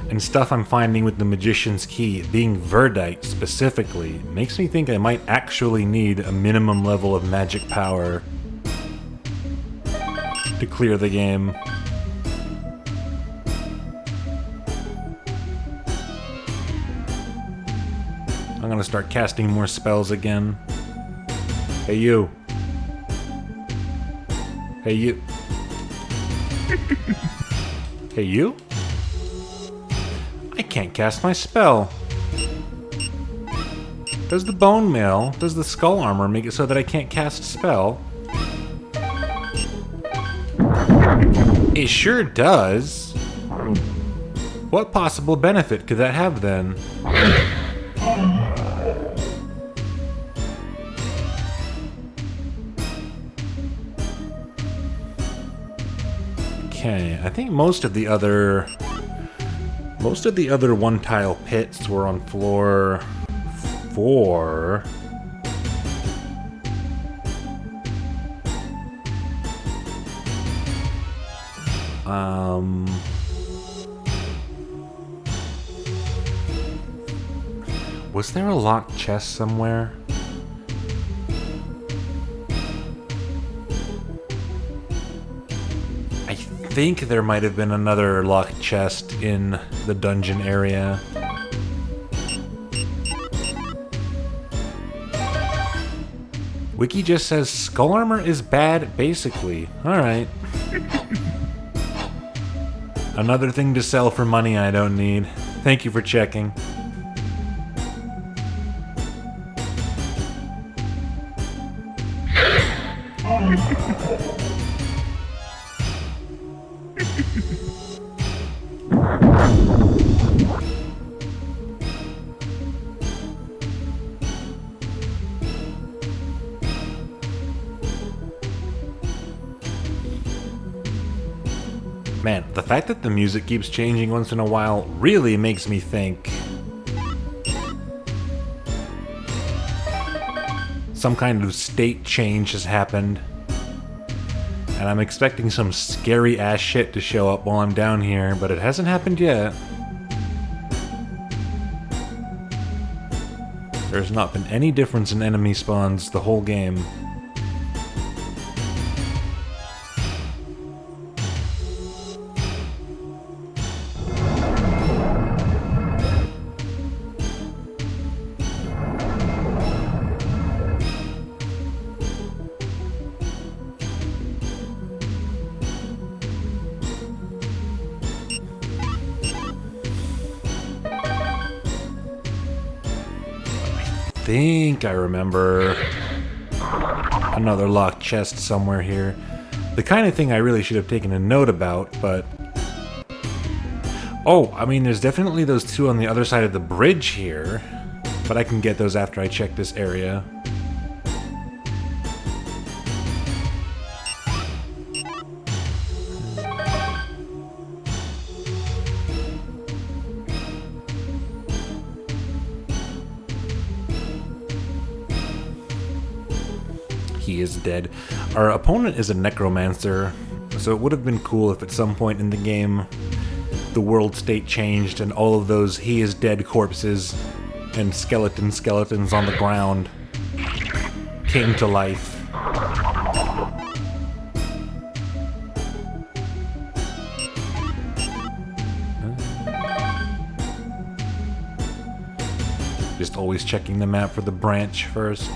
and stuff I'm finding with the magician's key, being verdite specifically, makes me think I might actually need a minimum level of magic power to clear the game. I'm gonna start casting more spells again. Hey you. Hey you. Hey you? I can't cast my spell. Does the bone mail, does the skull armor make it so that I can't cast a spell? It sure does. What possible benefit could that have then? Okay, I think most of the other one-tile pits were on floor 4. Was there a locked chest somewhere? I think there might have been another locked chest in the dungeon area. Wiki just says skull armor is bad, basically. Alright. Another thing to sell for money I don't need. Thank you for checking. Man, the fact that the music keeps changing once in a while really makes me think some kind of state change has happened. And I'm expecting some scary ass shit to show up while I'm down here, but it hasn't happened yet. There's not been any difference in enemy spawns the whole game. I think I remember another locked chest somewhere here. The kind of thing I really should have taken a note about, but... Oh, I mean, there's definitely those two on the other side of the bridge here, but I can get those after I check this area. He is dead. Our opponent is a necromancer, so it would have been cool if at some point in the game the world state changed and all of those he is dead corpses and skeletons on the ground came to life. Just always checking the map for the branch first.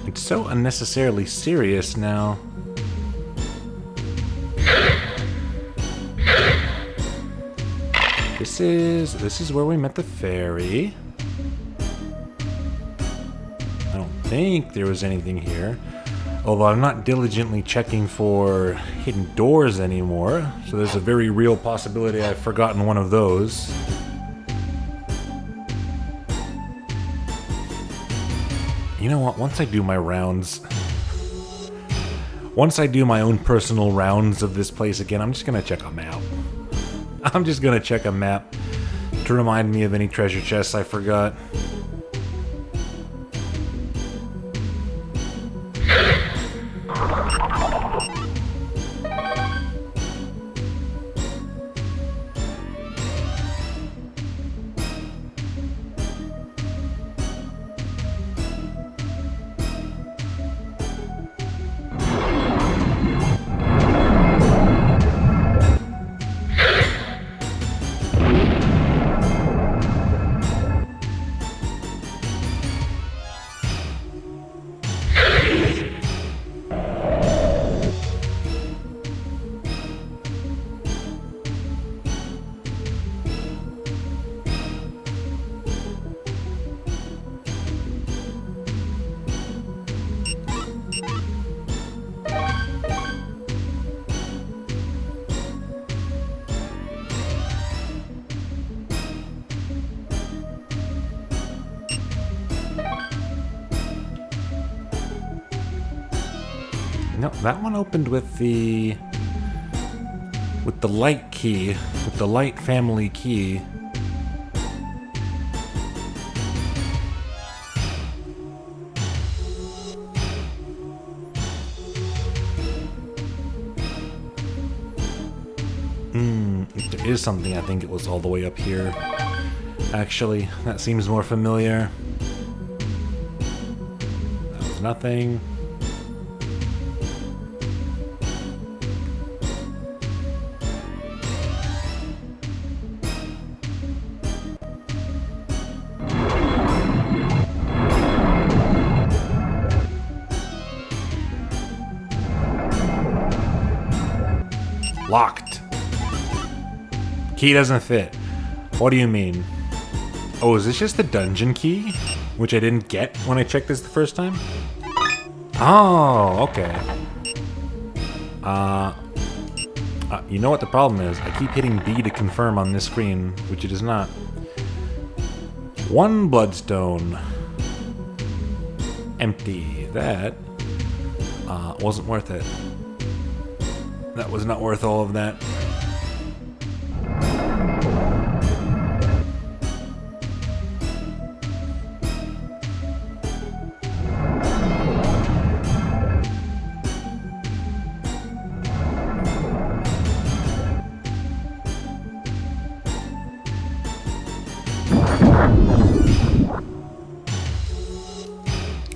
It's so unnecessarily serious now. This is where we met the fairy. I don't think there was anything here. Although I'm not diligently checking for hidden doors anymore, so there's a very real possibility I've forgotten one of those. You know what, once I do my rounds... Once I do my own personal rounds of this place again, I'm just gonna check a map. I'm just gonna check a map to remind me of any treasure chests I forgot. No, that one opened with the light key, with the light family key. If there is something, I think it was all the way up here. Actually, that seems more familiar. That was nothing. Locked. Key doesn't fit. What do you mean? Oh, is this just the dungeon key? Which I didn't get when I checked this the first time? Oh, okay. You know what the problem is? I keep hitting B to confirm on this screen, which it is not. 1 bloodstone. Empty. That wasn't worth it. That was not worth all of that.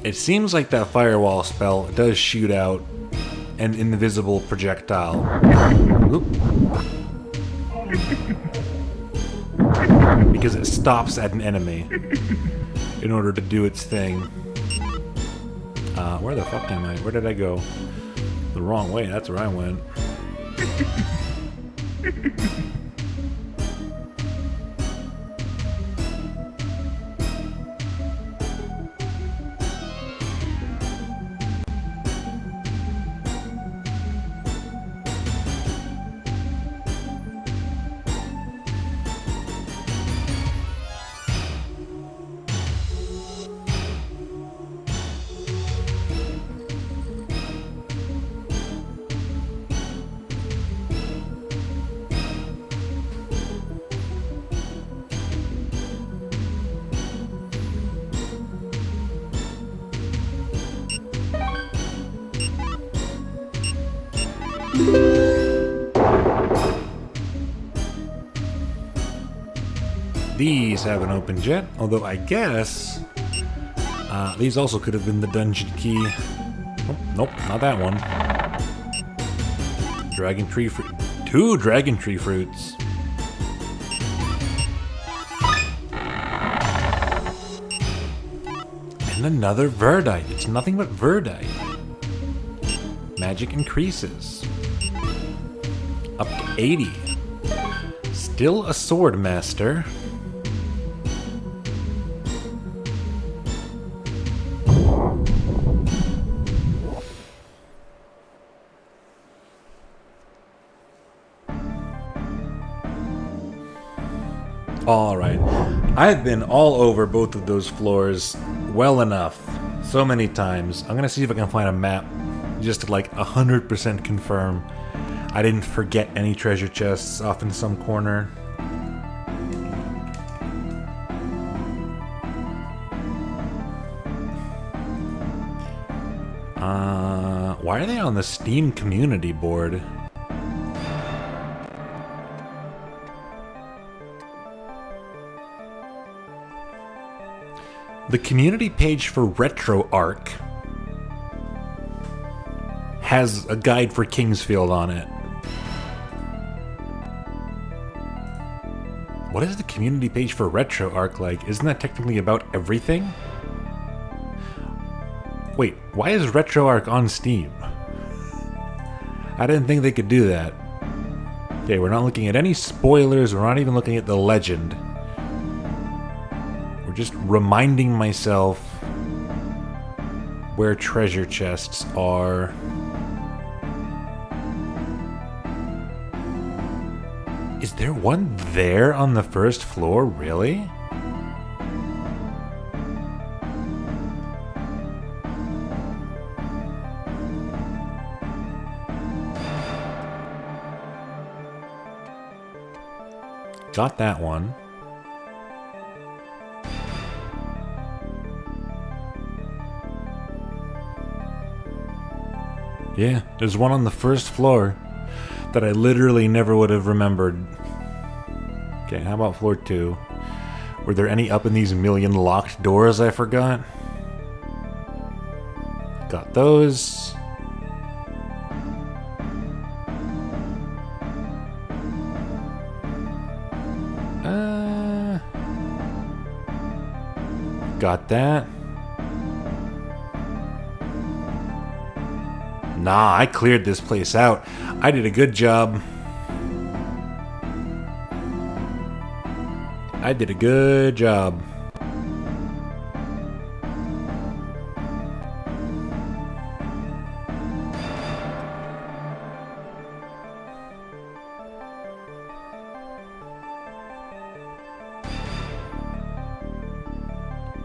It seems like that firewall spell does shoot out an invisible projectile. Oop. Because it stops at an enemy in order to do its thing. Where the fuck am I? Where did I go? The wrong way, that's where I went. These haven't opened yet, although I guess these also could have been the dungeon key. Oh, nope, not that one. Dragon tree fruit. 2 dragon tree fruits. And another verdite. It's nothing but verdite. Magic increases. Up to 80. Still a sword master. Alright, I've been all over both of those floors well enough, so many times. I'm gonna see if I can find a map just to like 100% confirm I didn't forget any treasure chests off in some corner. Why are they on the Steam community board? The community page for RetroArch has a guide for Kingsfield on it. What is the community page for RetroArch like? Isn't that technically about everything? Wait, why is RetroArch on Steam? I didn't think they could do that. Okay, we're not looking at any spoilers, we're not even looking at the legend. Just reminding myself where treasure chests are. Is there one there on the first floor? Really? Got that one. Yeah, there's one on the first floor that I literally never would have remembered. Okay, how about floor 2? Were there any up in these million locked doors I forgot? Got those. Got that. Nah, I cleared this place out. I did a good job. I did a good job.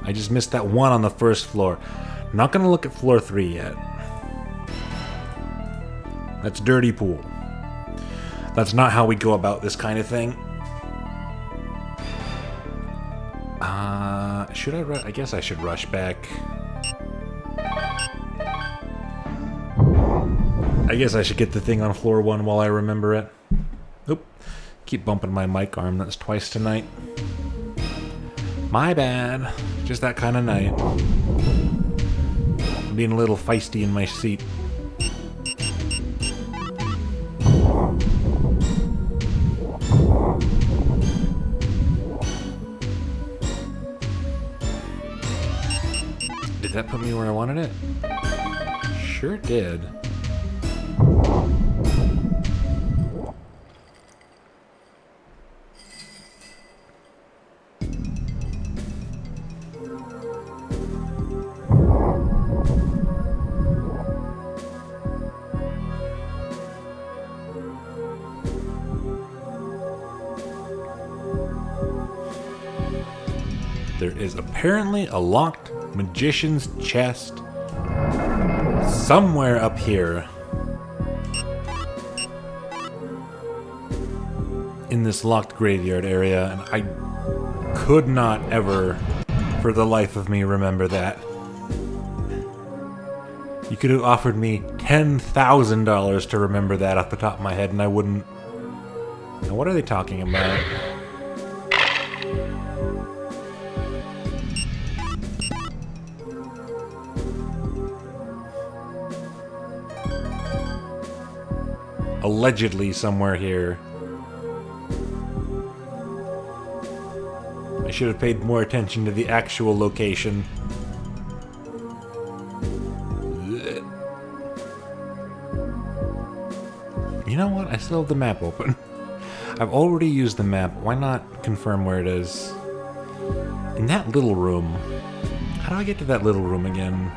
I just missed that one on the first floor. Not gonna look at floor 3 yet. That's dirty pool. That's not how we go about this kind of thing. Should I rush? I guess I should rush back. I guess I should get the thing on floor 1 while I remember it. Oop. Keep bumping my mic arm. That's twice tonight. My bad. Just that kind of night. I'm being a little feisty in my seat. Did that put me where I wanted it? Sure did. There is apparently a locked magician's chest somewhere up here in this locked graveyard area, and I could not ever for the life of me remember that. You could have offered me $10,000 to remember that off the top of my head, and I wouldn't. Now, what are they talking about? Allegedly somewhere here. I should have paid more attention to the actual location. You know what? I still have the map open. I've already used the map. Why not confirm where it is? In that little room. How do I get to that little room again?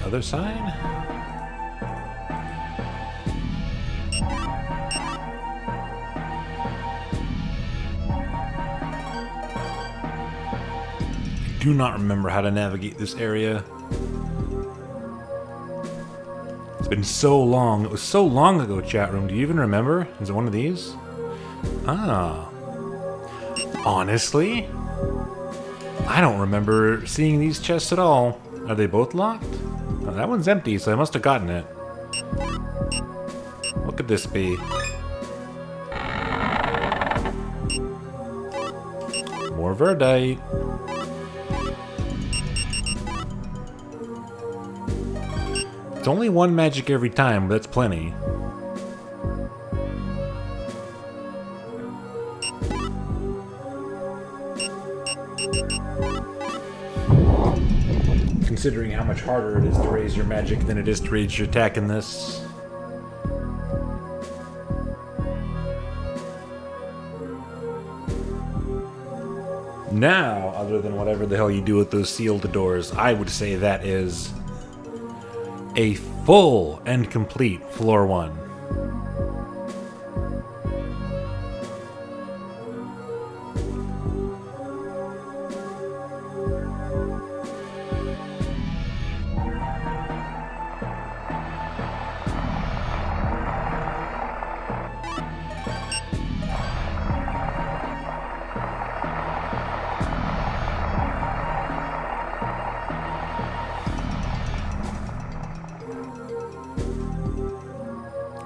Other side? I do not remember how to navigate this area. It's been so long. It was so long ago, chat room. Do you even remember? Is it one of these? Ah. Honestly, I don't remember seeing these chests at all. Are they both locked? Oh, that one's empty, so I must have gotten it. What could this be? More Verdite. It's only one magic every time, but that's plenty. Considering how much harder it is to raise your magic than it is to raise your attack in this. Now, other than whatever the hell you do with those sealed doors, I would say that is a full and complete floor 1.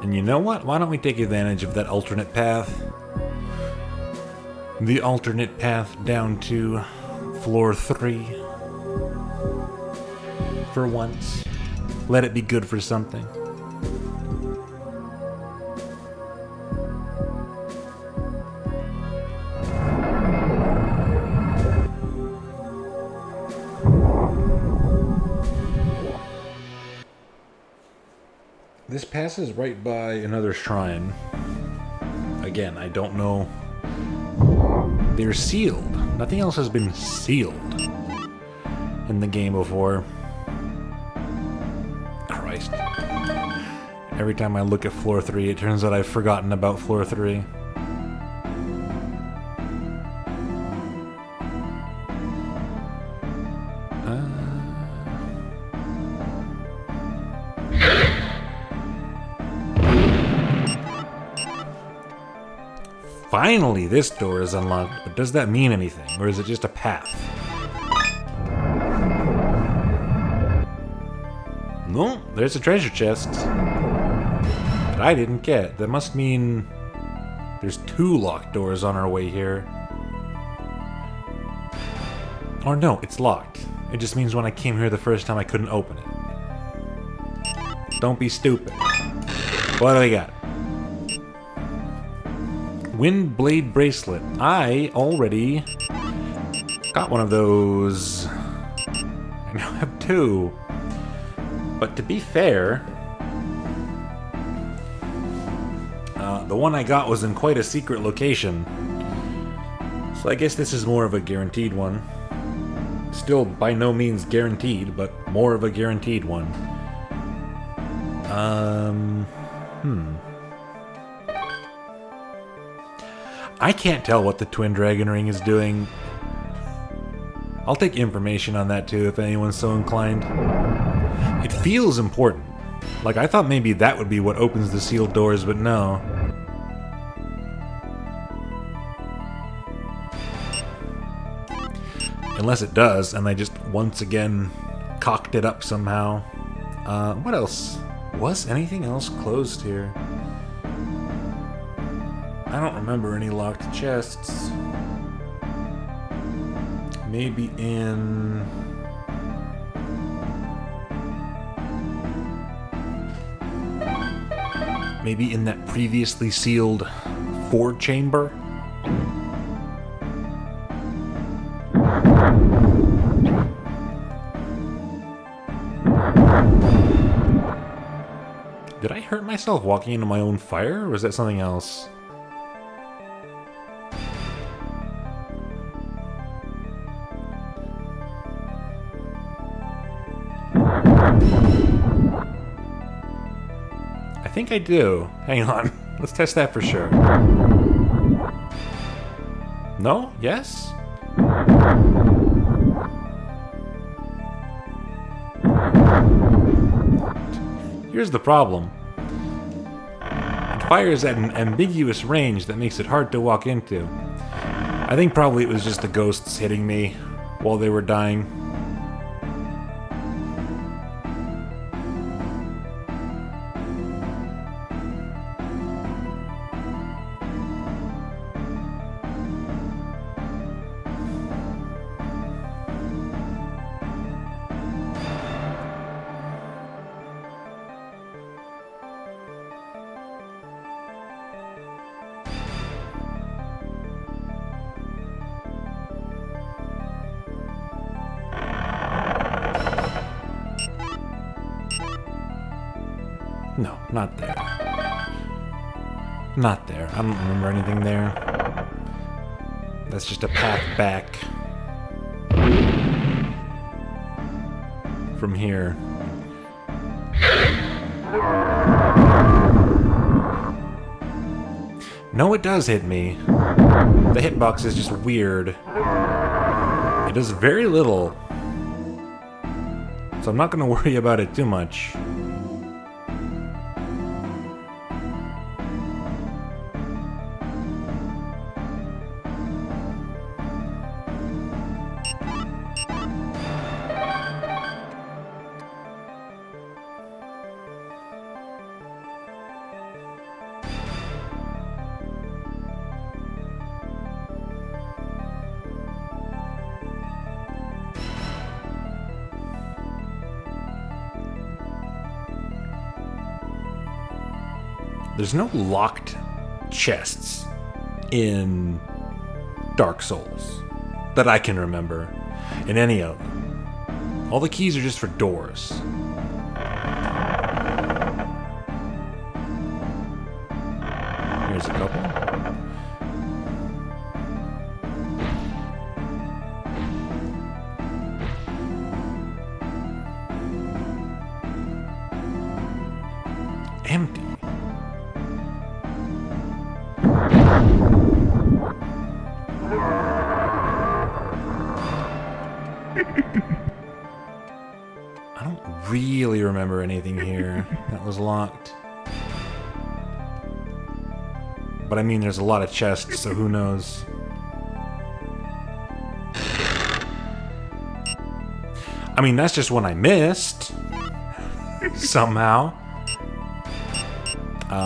And you know what? Why don't we take advantage of that alternate path? The alternate path down to floor 3. For once. Let it be good for something. This passes right by another shrine. Again, I don't know. They're sealed. Nothing else has been sealed in the game before. Christ. Every time I look at floor 3, it turns out I've forgotten about floor 3. Finally, this door is unlocked, but does that mean anything, or is it just a path? No, there's a treasure chest that I didn't get. That must mean there's 2 locked doors on our way here. Or no, it's locked. It just means when I came here the first time I couldn't open it. Don't be stupid. What do we got? Wind Blade Bracelet. I already got one of those. I now have 2. But to be fair, the one I got was in quite a secret location. So I guess this is more of a guaranteed one. Still by no means guaranteed, but more of a guaranteed one. I can't tell what the Twin Dragon Ring is doing. I'll take information on that too if anyone's so inclined. It feels important. Like, I thought maybe that would be what opens the sealed doors, but no. Unless it does, and I just once again cocked it up somehow. What else? Was anything else closed here? I don't remember any locked chests. Maybe in... maybe in that previously sealed 4 chamber? Did I hurt myself walking into my own fire, or was that something else? I think I do. Hang on. Let's test that for sure. No? Yes? Here's the problem. It fires at an ambiguous range that makes it hard to walk into. I think probably it was just the ghosts hitting me while they were dying. No, not there. Not there. I don't remember anything there. That's just a path back from here. No, it does hit me. The hitbox is just weird. It does very little. So I'm not going to worry about it too much. There's no locked chests in Dark Souls that I can remember in any of them. All the keys are just for doors. Here's a couple. Empty. I don't really remember anything here that was locked. But I mean, there's a lot of chests, so who knows? I mean, that's just one I missed. Somehow.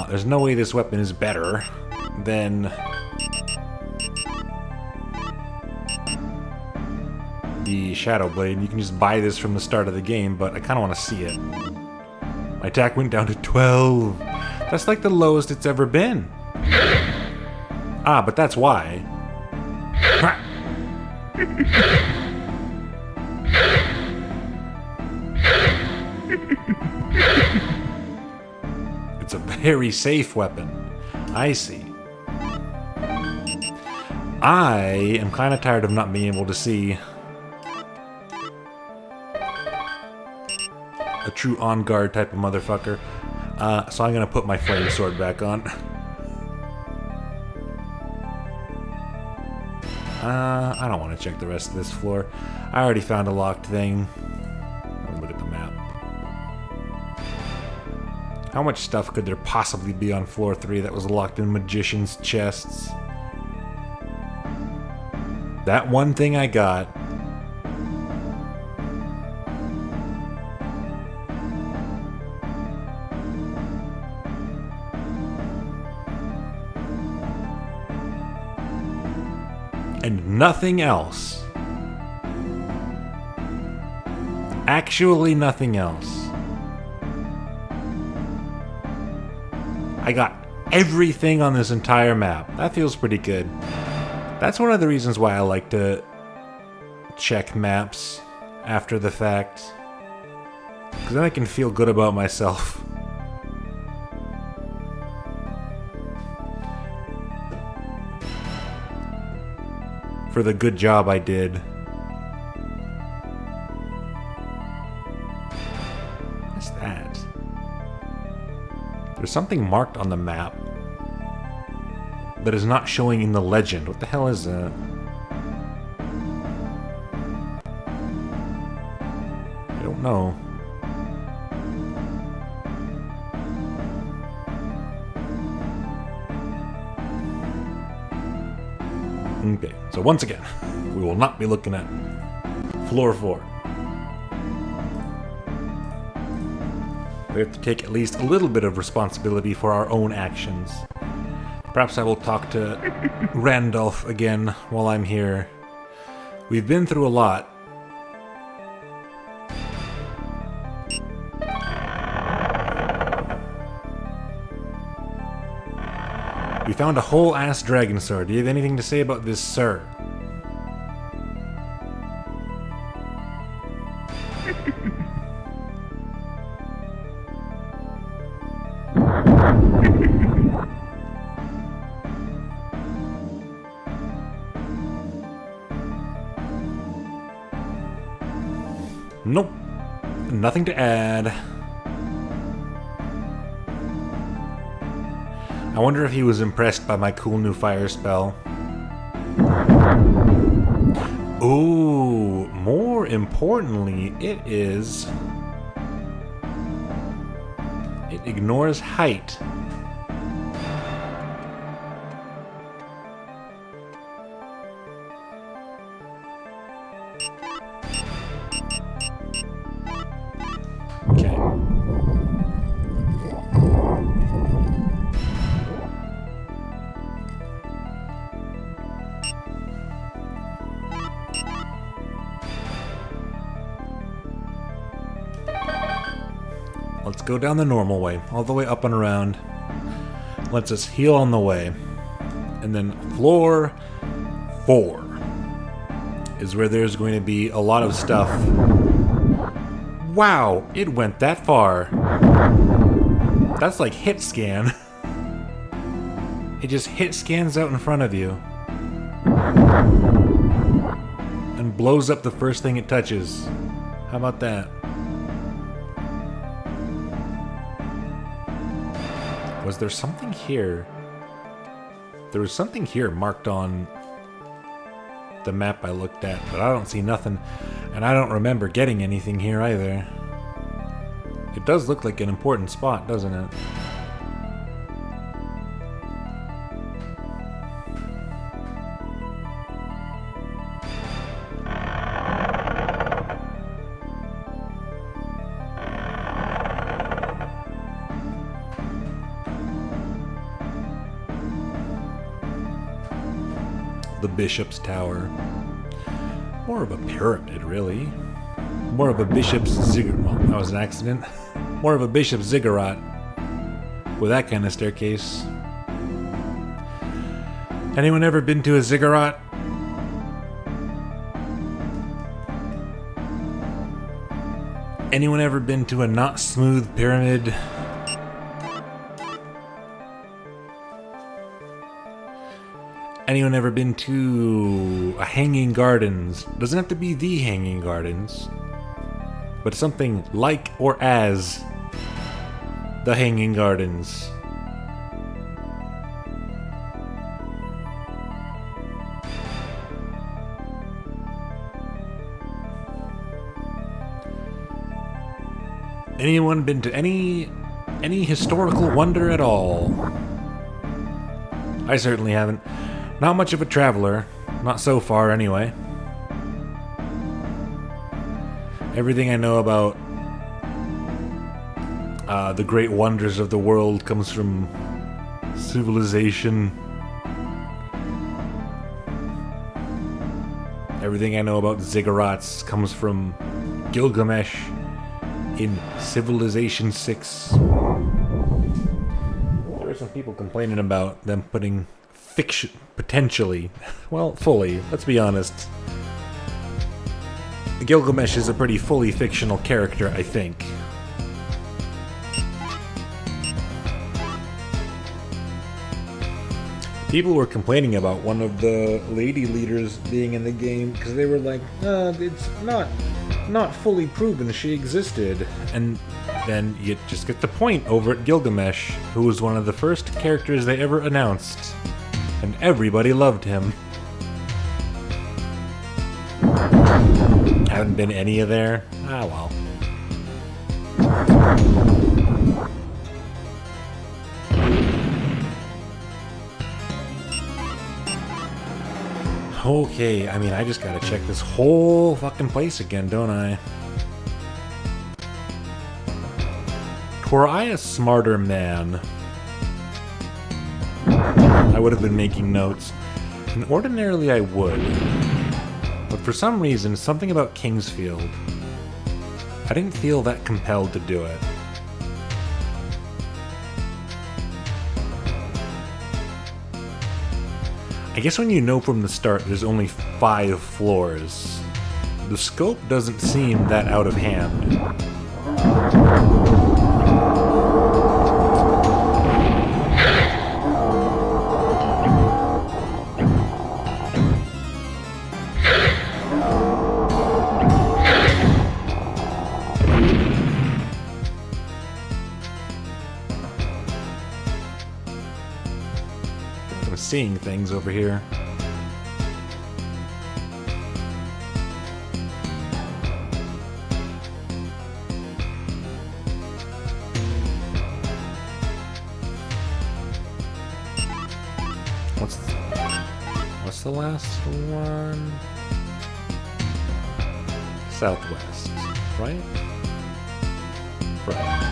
There's no way this weapon is better than the Shadow Blade. You can just buy this from the start of the game, but I kind of want to see it. My attack went down to 12. That's like the lowest it's ever been. Ah, but that's why. It's a very safe weapon. I see. I am kind of tired of not being able to see a true on-guard type of motherfucker. So I'm gonna put my flame sword back on. I don't want to check the rest of this floor. I already found a locked thing. Let me look at the map. How much stuff could there possibly be on floor 3 that was locked in magician's chests? That one thing I got. And nothing else. Actually, nothing else. I got everything on this entire map. That feels pretty good. That's one of the reasons why I like to check maps after the fact. Because then I can feel good about myself. For the good job I did. What's that? There's something marked on the map that is not showing in the legend. What the hell is that? I don't know. Okay, so once again, we will not be looking at floor 4. We have to take at least a little bit of responsibility for our own actions. Perhaps I will talk to Randolph again while I'm here. We've been through a lot. We found a whole ass dragon sword. Do you have anything to say about this, sir? Nope. Nothing to add. I wonder if he was impressed by my cool new fire spell. Ooh, more importantly, it ignores height. Okay. Let's go down the normal way, all the way up and around. lets us heal on the way. And then floor 4 is where there's going to be a lot of stuff. Wow, it went that far. That's like hit scan. It just hit scans out in front of you. And blows up the first thing it touches. How about that? Was there something here? There was something here marked on the map I looked at, but I don't see nothing. And I don't remember getting anything here either. It does look like an important spot, doesn't it? The Bishop's Tower. More of a pyramid, really. More of a bishop's ziggurat. Well, that was an accident. More of a bishop's ziggurat with that kind of staircase. Anyone ever been to a ziggurat? Anyone ever been to a not smooth pyramid? Anyone ever been to a Hanging Gardens? Doesn't have to be the Hanging Gardens, but something like or as the Hanging Gardens. Anyone been to any historical wonder at all? I certainly haven't. Not much of a traveler. Not so far, anyway. Everything I know about the great wonders of the world comes from civilization. Everything I know about ziggurats comes from Gilgamesh in Civilization 6. There were some people complaining about them putting fiction, potentially, well, fully, let's be honest. Gilgamesh is a pretty fully fictional character, I think. People were complaining about one of the lady leaders being in the game because they were like, it's not fully proven she existed. And then you just get the point over at Gilgamesh, who was one of the first characters they ever announced. And everybody loved him. Haven't been any of there? Ah, well. Okay, I mean, I just gotta check this whole fucking place again, don't I? Were I a smarter man, I would have been making notes, and ordinarily I would. But for some reason, something about Kingsfield, I didn't feel that compelled to do it. I guess when you know from the start there's only 5 floors, the scope doesn't seem that out of hand. I'm seeing things over here. What's the last one? Southwest, right? Right.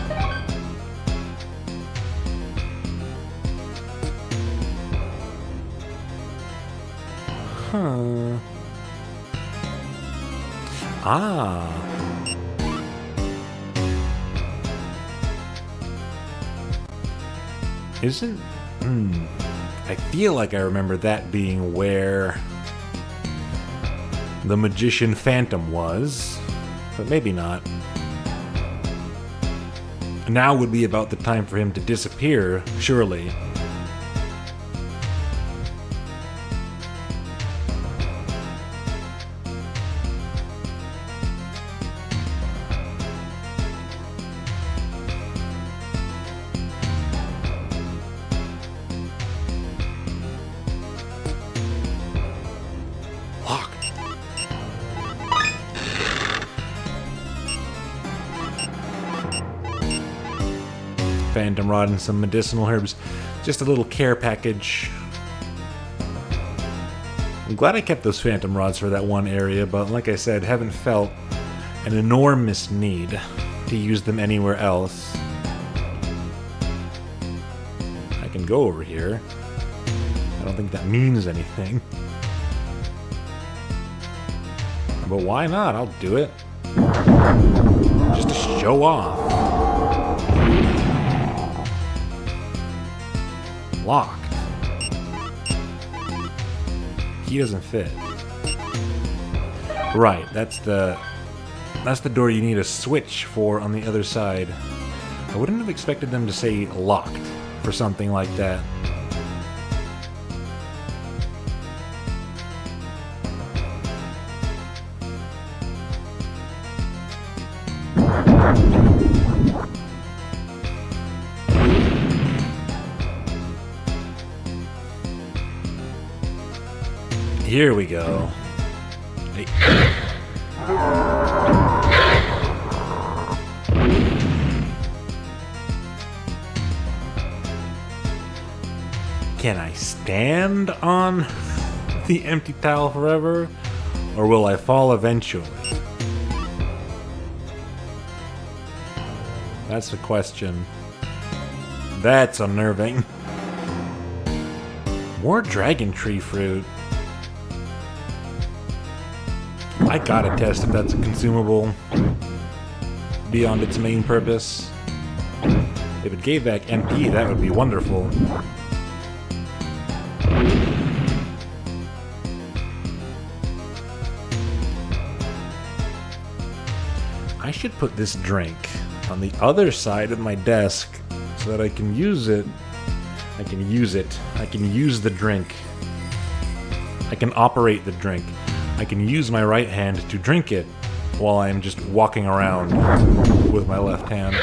Huh. Ah. Isn't I feel like I remember that being where the Magician Phantom was, but maybe not. Now would be about the time for him to disappear, surely. Locked. Phantom Rod and some medicinal herbs. Just a little care package. I'm glad I kept those Phantom Rods for that one area, but like I said, haven't felt an enormous need to use them anywhere else. I can go over here. I don't think that means anything. But why not? I'll do it. Just to show off. Locked. He doesn't fit. Right, that's the door you need a switch for on the other side. I wouldn't have expected them to say locked for something like that. Here we go. Hey. Can I stand on the empty towel forever? Or will I fall eventually? That's the question. That's unnerving. More dragon tree fruit. I gotta test if that's a consumable beyond its main purpose. If it gave back MP, that would be wonderful. I should put this drink on the other side of my desk so that I can use it. I can use the drink. I can operate the drink. I can use my right hand to drink it while I'm just walking around with my left hand.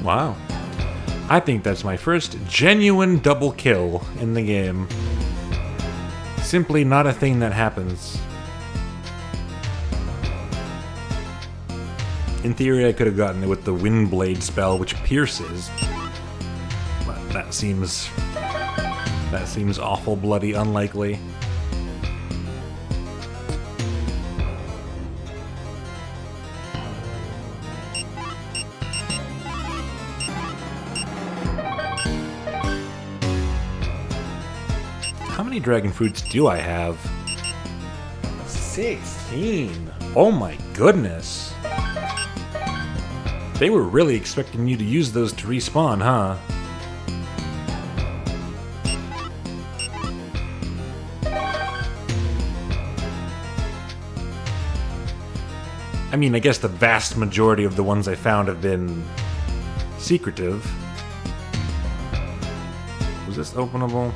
Wow. I think that's my first genuine double kill in the game. Simply not a thing that happens. In theory, I could have gotten it with the Windblade spell, which pierces. But that seems awful bloody unlikely. How many dragon fruits do I have? 16! Oh my goodness! They were really expecting you to use those to respawn, huh? I mean, I guess the vast majority of the ones I found have been secretive. Was this openable?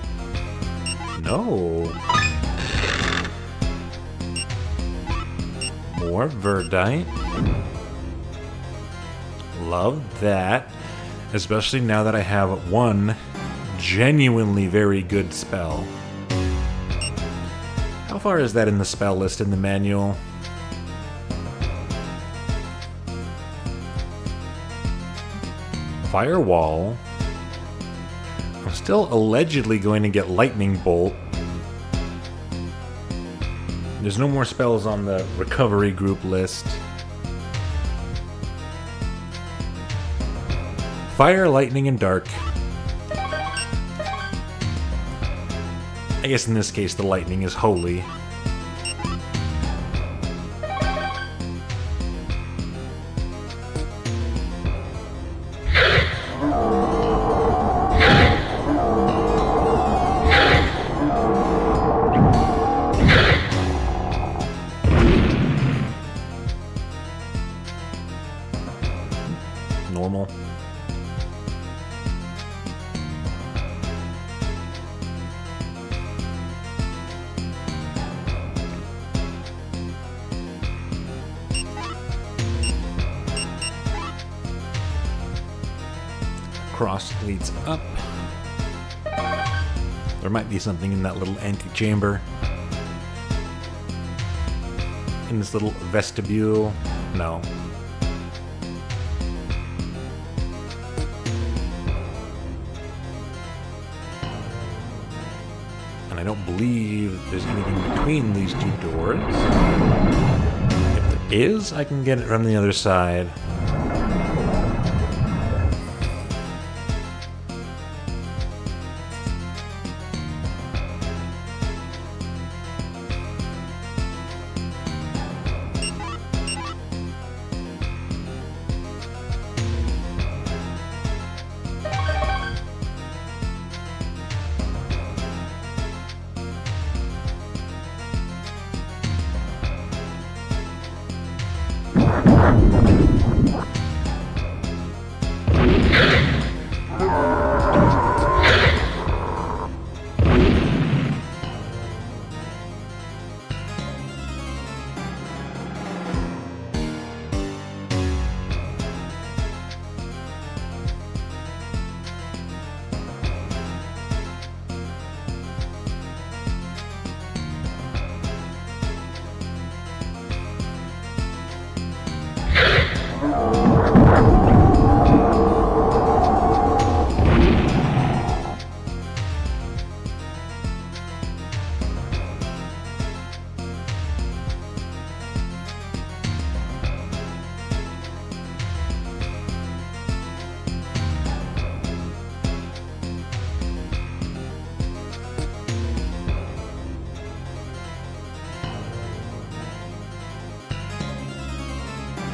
No. More Verdite. Love that. Especially now that I have one genuinely very good spell. How far is that in the spell list in the manual? Firewall. I'm still allegedly going to get Lightning Bolt. There's no more spells on the recovery group list. Fire, lightning, and dark. I guess in this case the lightning is holy. Normal. Cross leads up. There might be something in that little antechamber. In this little vestibule. No. And I don't believe there's anything between these two doors. If there is, I can get it from the other side.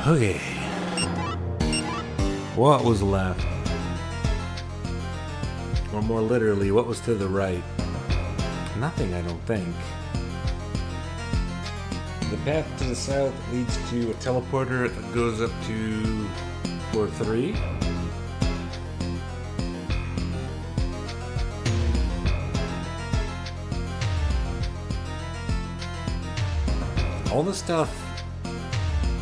Okay. What was left? Or more literally, what was to the right? Nothing, I don't think. The path to the south leads to a teleporter that goes up to floor 3. All the stuff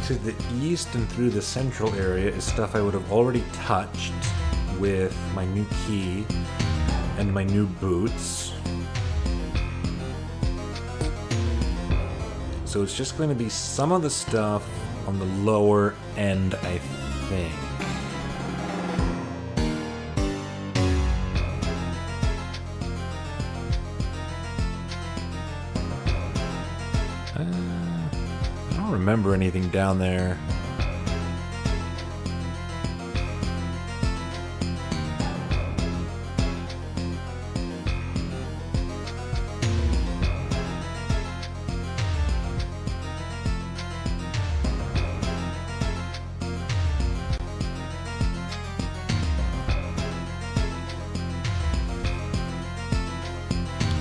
to the east and through the central area is stuff I would have already touched with my new key and my new boots. So it's just going to be some of the stuff on the lower end, I think. I don't remember anything down there.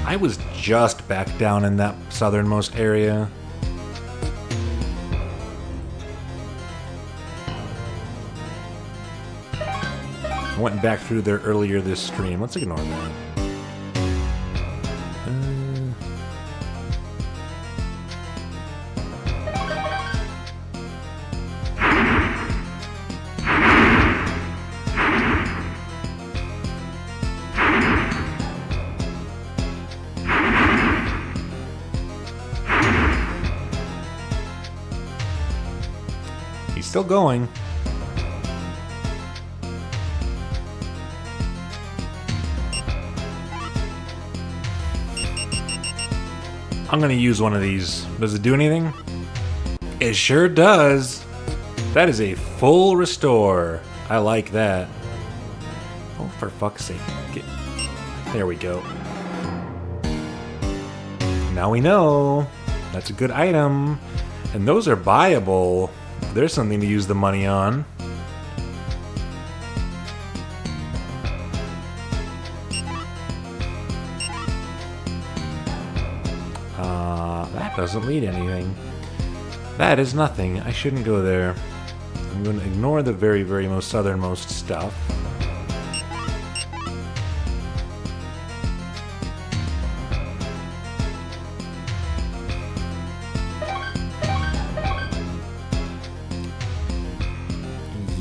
I was just back down in that southernmost area. I went back through there earlier this stream. Let's ignore that. He's still going. I'm gonna use one of these. Does it do anything? It sure does. That is a full restore. I like that. For fuck's sake. There we go. Now we know. That's a good item. And those are buyable. There's something to use the money on. That doesn't lead anything. That is nothing. I shouldn't go there. I'm going to ignore the very, very most southernmost stuff.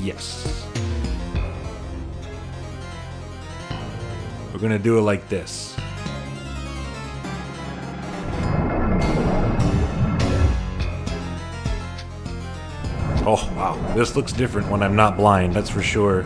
Yes. We're going to do it like this. Oh, wow. This looks different when I'm not blind, that's for sure.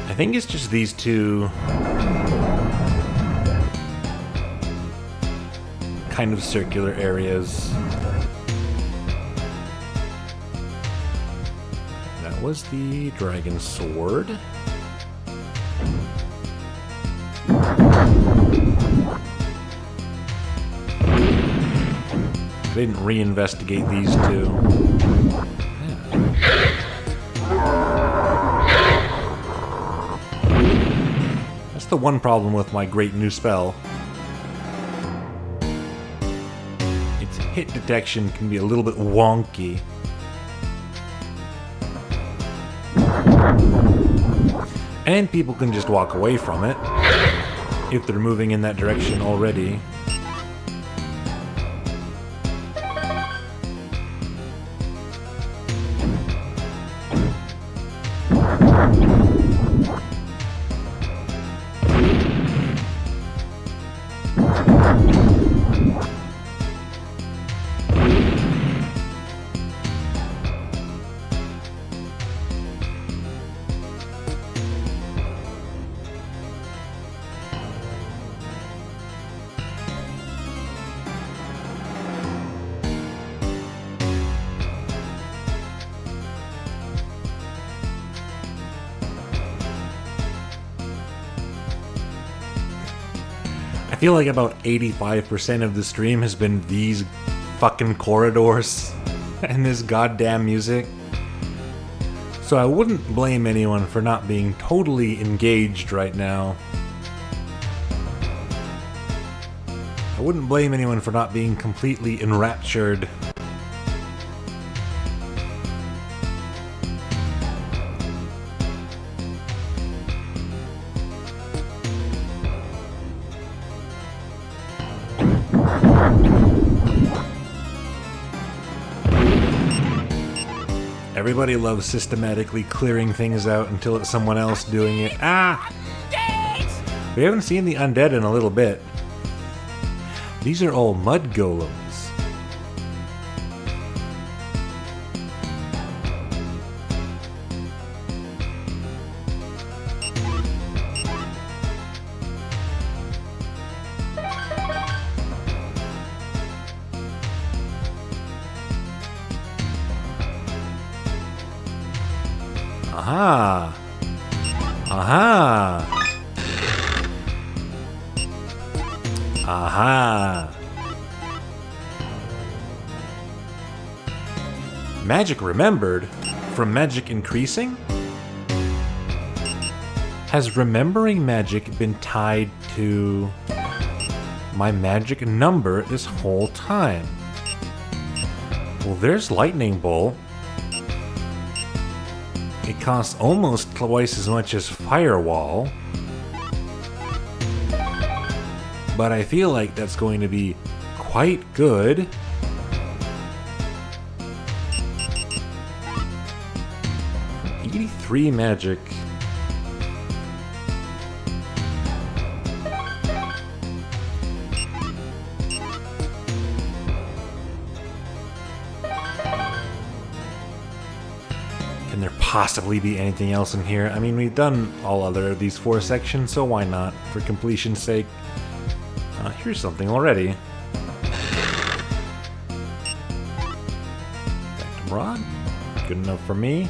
I think it's just these two kind of circular areas. That was the dragon sword. They didn't reinvestigate these two. That's the one problem with my great new spell. Its hit detection can be a little bit wonky. And people can just walk away from it if they're moving in that direction already. I feel like about 85% of the stream has been these fucking corridors and this goddamn music. So I wouldn't blame anyone for not being totally engaged right now. I wouldn't blame anyone for not being completely enraptured. Everybody loves systematically clearing things out until it's someone else doing it. Ah! We haven't seen the undead in a little bit. These are all mud golems. Aha! Aha! Aha! Magic remembered? From magic increasing? Has remembering magic been tied to my magic number this whole time? Well, there's Lightning Bolt. It costs almost twice as much as Firewall. But I feel like that's going to be quite good. $83 magic. Can there possibly be anything else in here? I mean, we've done all other of these 4 sections, so why not? For completion's sake. Here's something already. Phantom Rod. Good enough for me.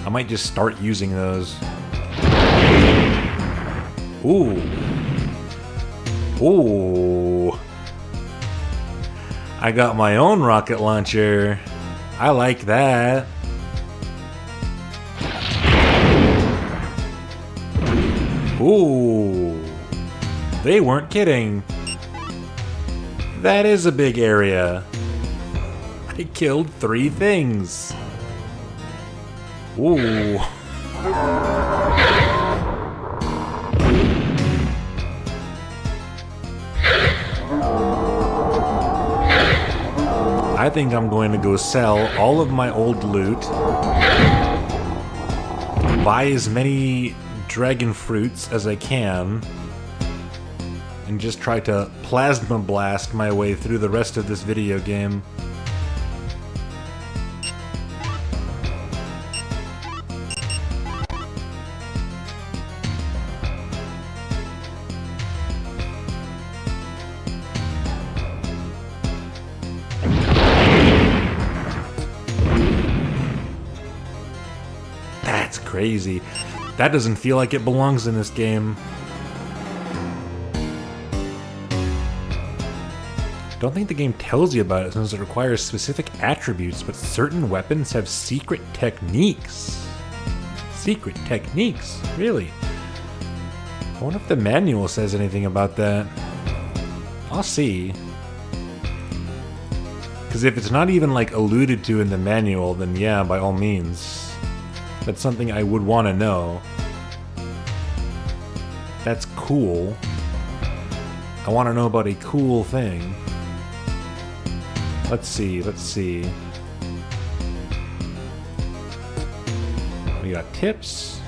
I might just start using those. Ooh. Ooh. I got my own rocket launcher. I like that. Ooh. They weren't kidding. That is a big area. I killed 3 things. Ooh. I think I'm going to go sell all of my old loot, buy as many dragon fruits as I can, and just try to plasma blast my way through the rest of this video game. That's crazy. That doesn't feel like it belongs in this game. Don't think the game tells you about it since it requires specific attributes, but certain weapons have secret techniques. Secret techniques? Really? I wonder if the manual says anything about that. I'll see. Because if it's not even like alluded to in the manual, then yeah, by all means. That's something I would want to know. That's cool. I want to know about a cool thing. Let's see, let's see. We got tips.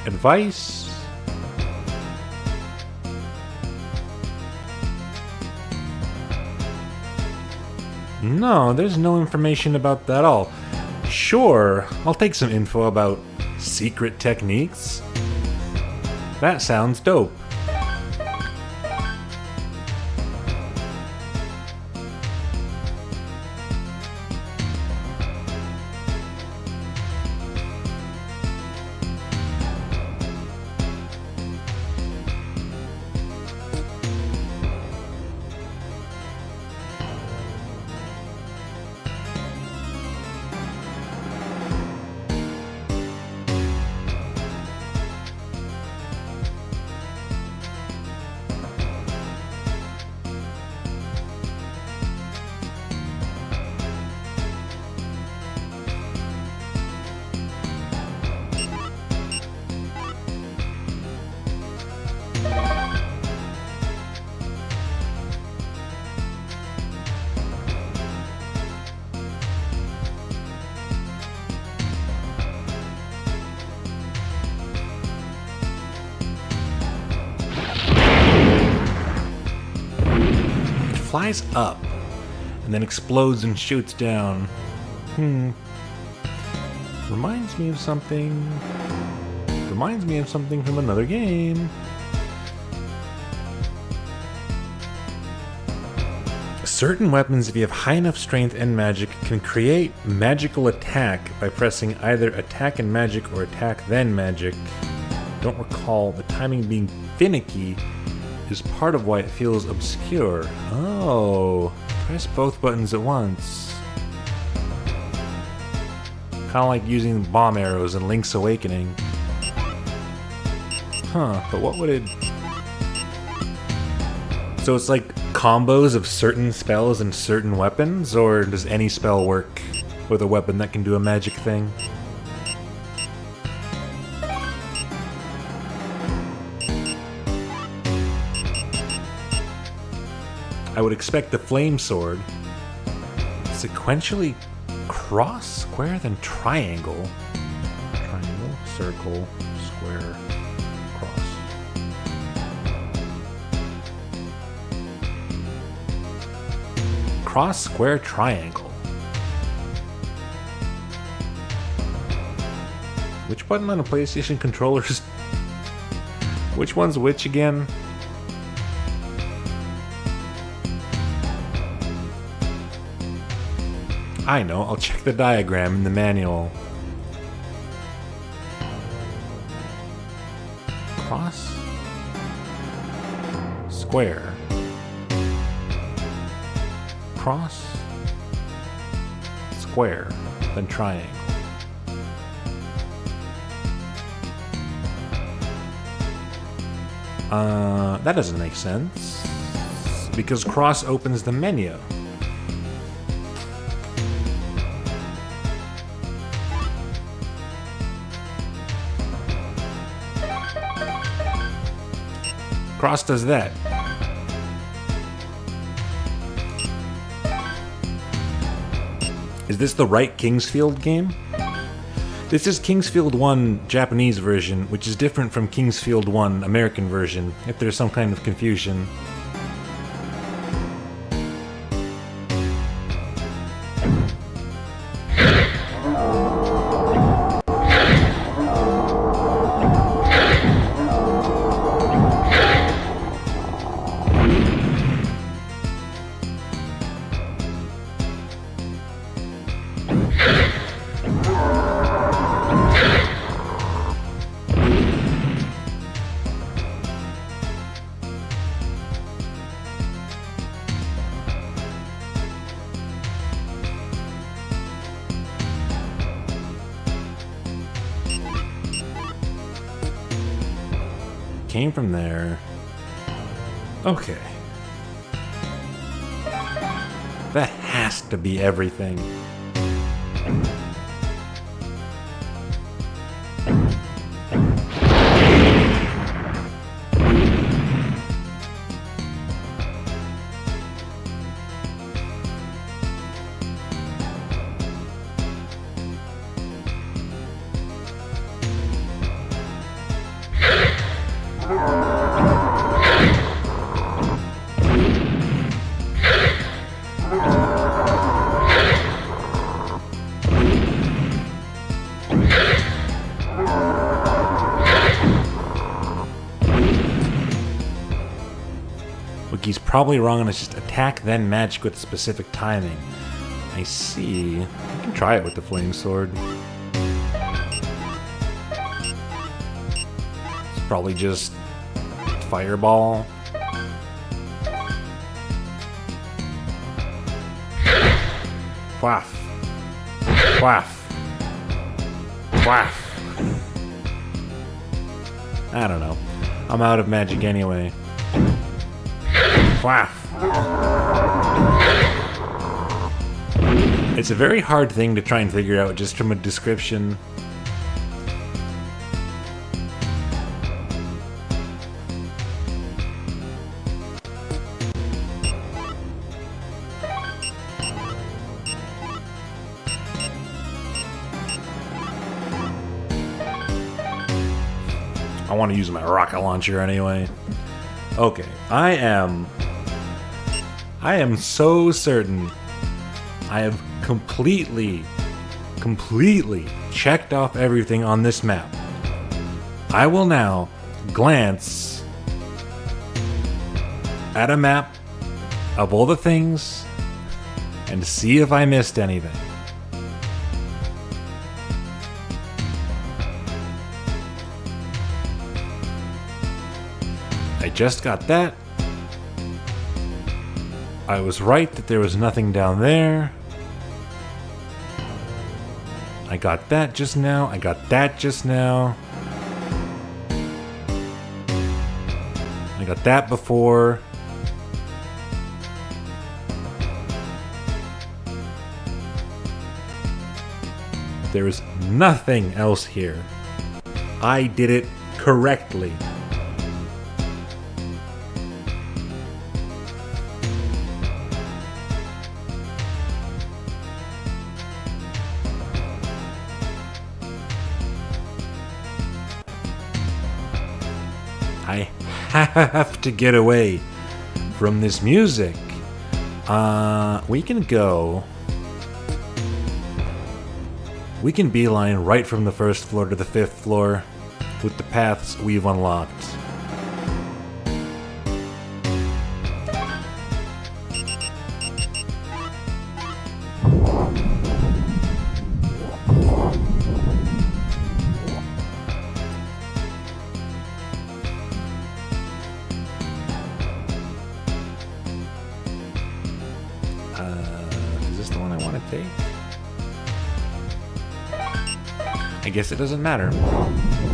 Advice. No, there's no information about that at all. Sure, I'll take some info about secret techniques. That sounds dope. Flies up and then explodes and shoots down. Reminds me of something. Reminds me of something from another game. Certain weapons, if you have high enough strength and magic, can create magical attack by pressing either attack and magic or attack then magic. Don't recall the timing being finicky is part of why it feels obscure. Oh, press both buttons at once. Kind of like using bomb arrows in Link's Awakening. Huh, but what would it... So it's like combos of certain spells and certain weapons, or does any spell work with a weapon that can do a magic thing? I would expect the flame sword sequentially cross, square, then triangle. Triangle, circle, square, cross. Cross, square, triangle. Which button on a PlayStation controller is... Which one's which again? I know, I'll check the diagram in the manual. Cross, square, cross, square, then triangle. That doesn't make sense, because cross opens the menu. Cross does that. Is this the right Kingsfield game? This is Kingsfield 1 Japanese version, which is different from Kingsfield 1 American version, if there's some kind of confusion. Came from there. Okay. That has to be everything. Wiki's probably wrong and it's just attack then magic with specific timing. I see. I can try it with the flame sword. It's probably just fireball. Quaff. Quaff. Quaff. I don't know. I'm out of magic anyway. Quaff. It's a very hard thing to try and figure out just from a description. I want to use my rocket launcher anyway. Okay, I am so certain I have completely checked off everything on this map. I will now glance at a map of all the things and see if I missed anything. I just got that. I was right that there was nothing down there. I got that just now. I got that just now. got that before. There is nothing else here. I did it correctly. I have to get away from this music. We can go. We can beeline right from the first floor to the 5th floor with the paths we've unlocked. Is this the one I want to take? I guess it doesn't matter.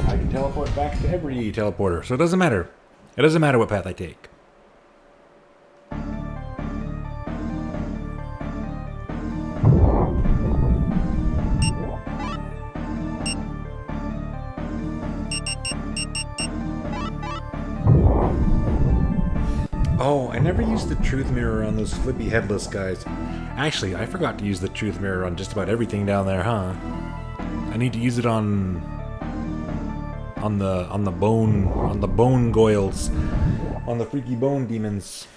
I can teleport back to every teleporter, so it doesn't matter. It doesn't matter what path I take. Oh, I never used the truth mirror on those flippy headless guys. Actually, I forgot to use the truth mirror on just about everything down there, huh? I need to use it on the bone goyles, on the freaky bone demons.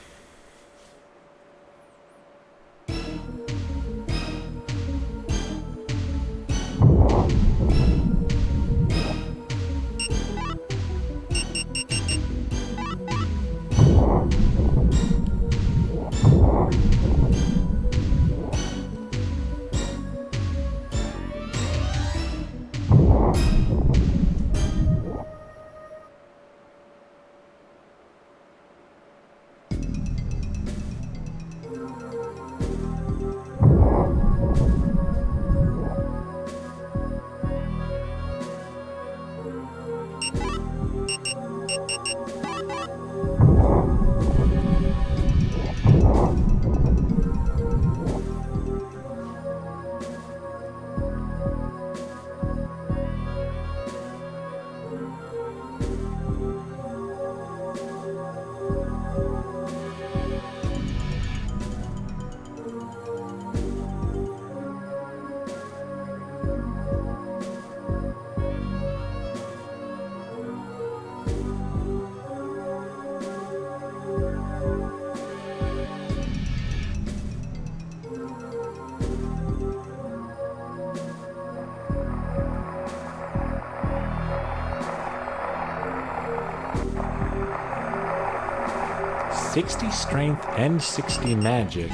"60 strength and 60 magic."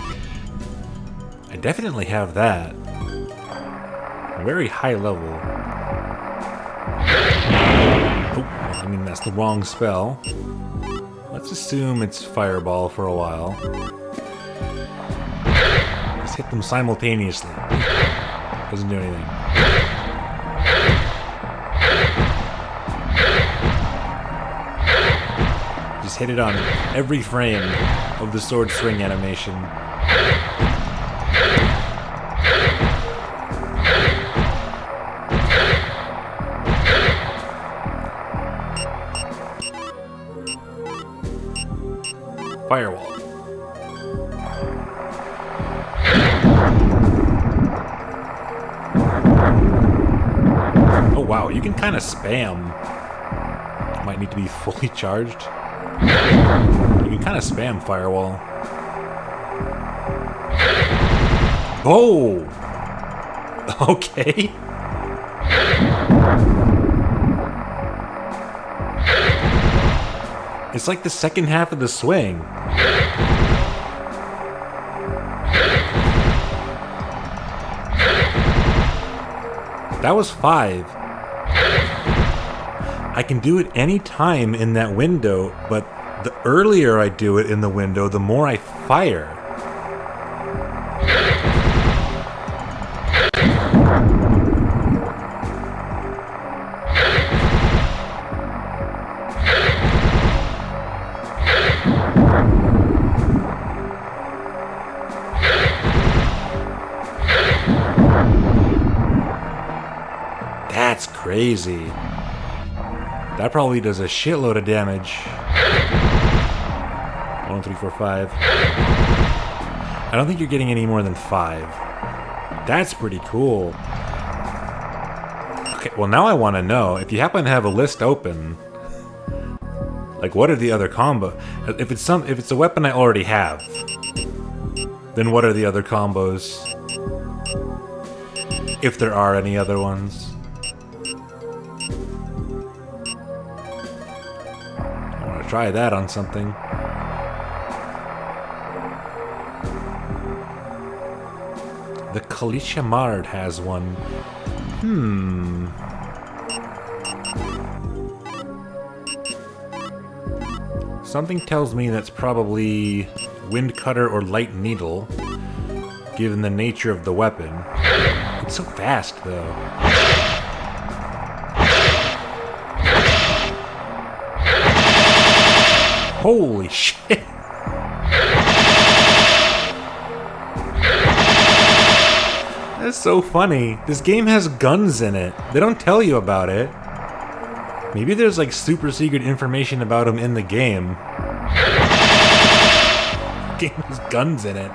I definitely have that. A very high level. Oh, I mean, that's the wrong spell. Let's assume it's Fireball for a while. Just hit them simultaneously. Doesn't do anything. Just hit it on every frame of the sword swing animation. Firewall. Oh wow, you can kind of spam. Might need to be fully charged. You can kind of spam Firewall. Oh! Okay. It's like the second half of the swing. That was 5. I can do it any time in that window, but the earlier I do it in the window, the more I fire. crazy. That probably does a shitload of damage. 1, 3, 4, 5. I don't think you're getting any more than 5. That's pretty cool. Okay, well now I want to know, if you happen to have a list open, like what are the other combo? If it's a weapon I already have, then what are the other combos? If there are any other ones. I want to try that on something. The Kalishamard has one. Something tells me that's probably Wind Cutter or Light Needle, given the nature of the weapon. It's so fast, though. Holy shit! That's so funny. This game has guns in it. They don't tell you about it. Maybe there's like super secret information about them in the game. The game has guns in it.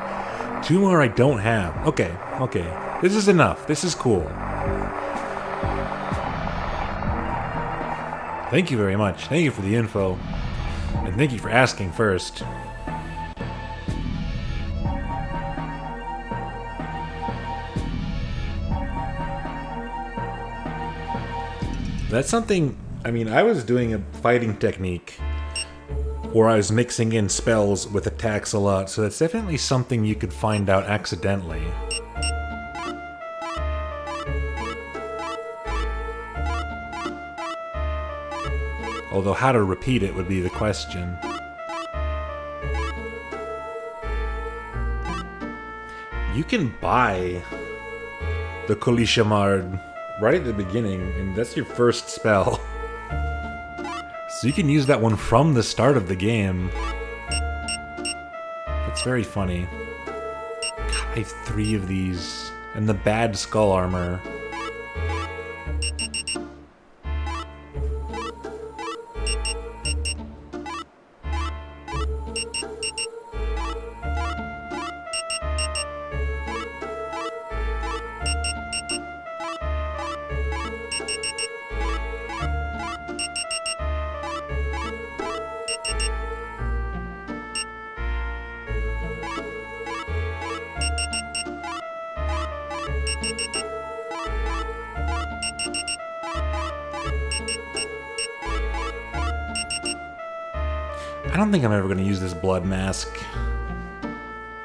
2 more I don't have. Okay. This is enough. This is cool. Thank you very much. Thank you for the info. And thank you for asking first. That's something, I mean, I was doing a fighting technique where I was mixing in spells with attacks a lot, so that's definitely something you could find out accidentally. Although how to repeat it would be the question. You can buy the Kalishamard right at the beginning, and that's your first spell. So you can use that one from the start of the game. That's very funny. God, I have 3 of these. And the bad skull armor. I don't think I'm ever going to use this blood mask.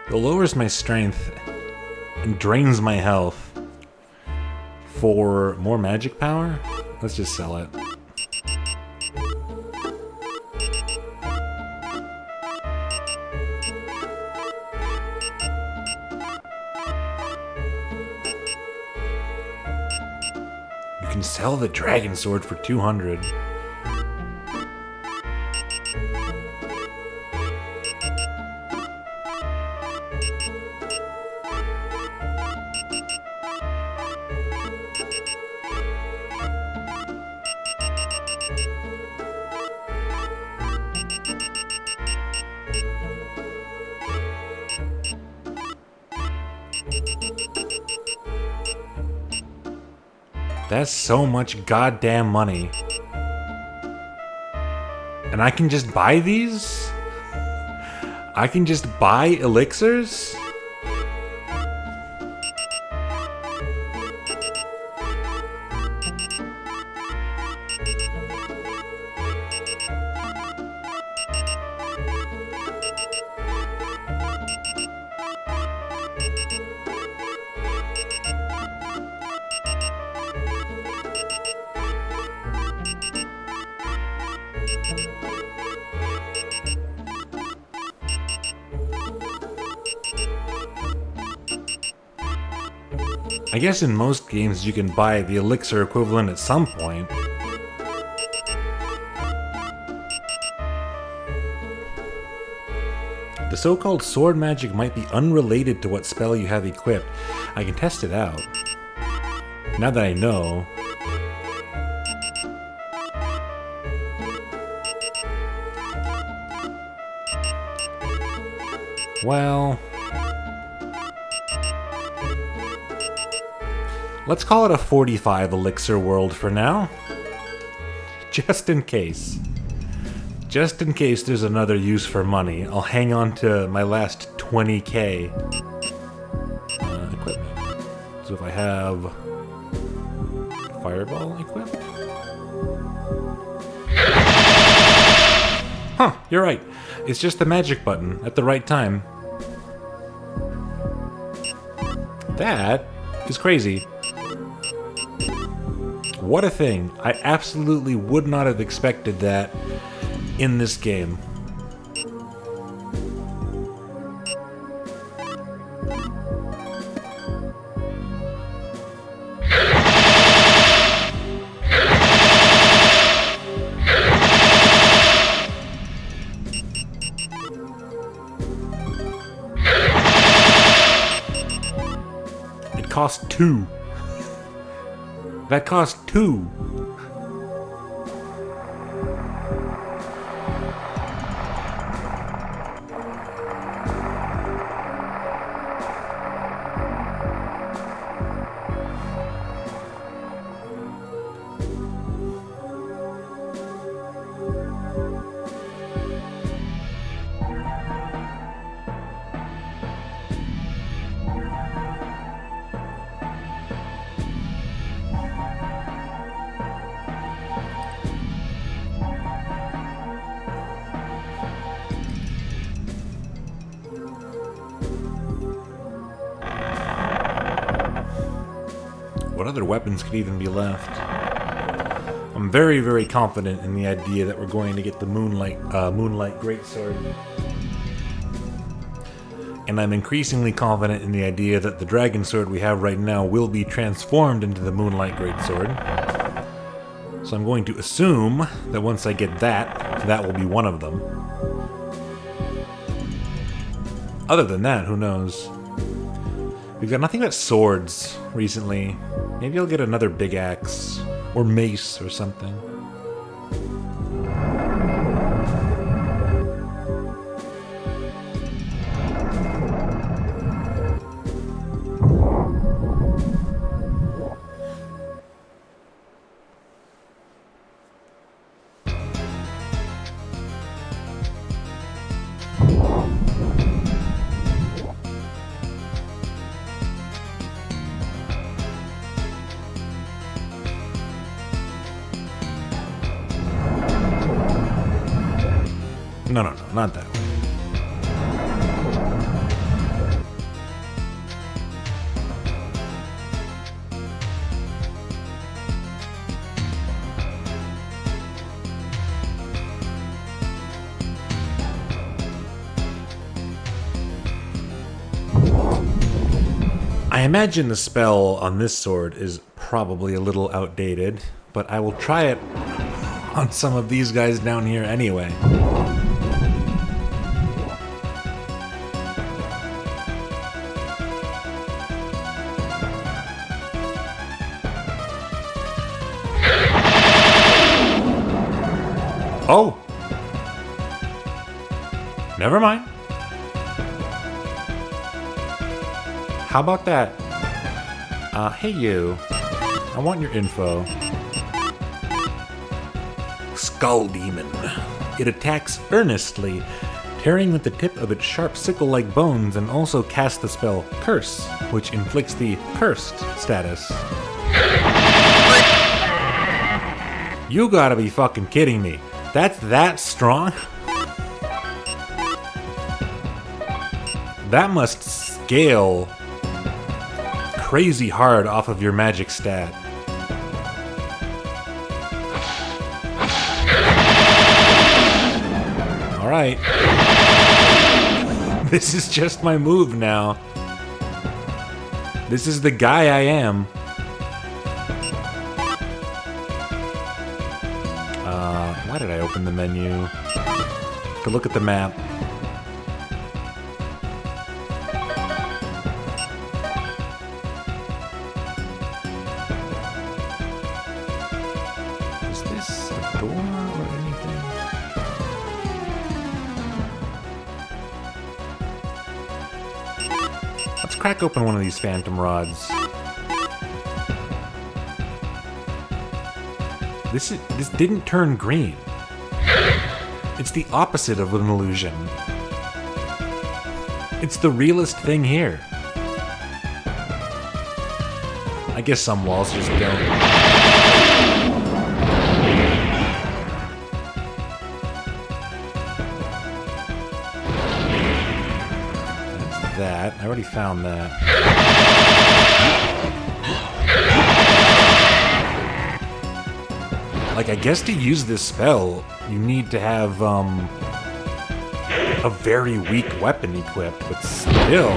It lowers my strength and drains my health for more magic power. Let's just sell it. You can sell the dragon sword for 200. That's so much goddamn money. And I can just buy these? I can just buy elixirs? I guess in most games you can buy the elixir equivalent at some point. The so-called sword magic might be unrelated to what spell you have equipped. I can test it out. Now that I know. Well, let's call it a 45 elixir world for now. Just in case. Just in case there's another use for money, I'll hang on to my last 20k equipment. So if I have Fireball equipped? Huh, you're right. It's just the magic button at the right time. That is crazy. What a thing. I absolutely would not have expected that in this game. It cost 2. That cost 2. What other weapons could even be left? I'm very, very confident in the idea that we're going to get the Moonlight Greatsword. And I'm increasingly confident in the idea that the Dragon Sword we have right now will be transformed into the Moonlight Greatsword. So I'm going to assume that once I get that, that will be one of them. Other than that, who knows? We've got nothing but swords recently. Maybe I'll get another big axe or mace or something. No, not that way. I imagine the spell on this sword is probably a little outdated, but I will try it on some of these guys down here anyway. Oh! Never mind. How about that? Hey you. I want your info. Skull Demon. It attacks earnestly, tearing with the tip of its sharp sickle-like bones, and also casts the spell Curse, which inflicts the Cursed status. You gotta be fucking kidding me. That's that strong? That must scale crazy hard off of your magic stat. Alright. This is just my move now. This is the guy I am. Why did I open the menu? To look at the map. Is this a door or anything? Let's crack open one of these phantom rods. This didn't turn green. It's the opposite of an illusion. It's the realest thing here. I guess some walls just don't. That's that. I already found that. Like, I guess to use this spell, you need to have, a very weak weapon equipped, but still.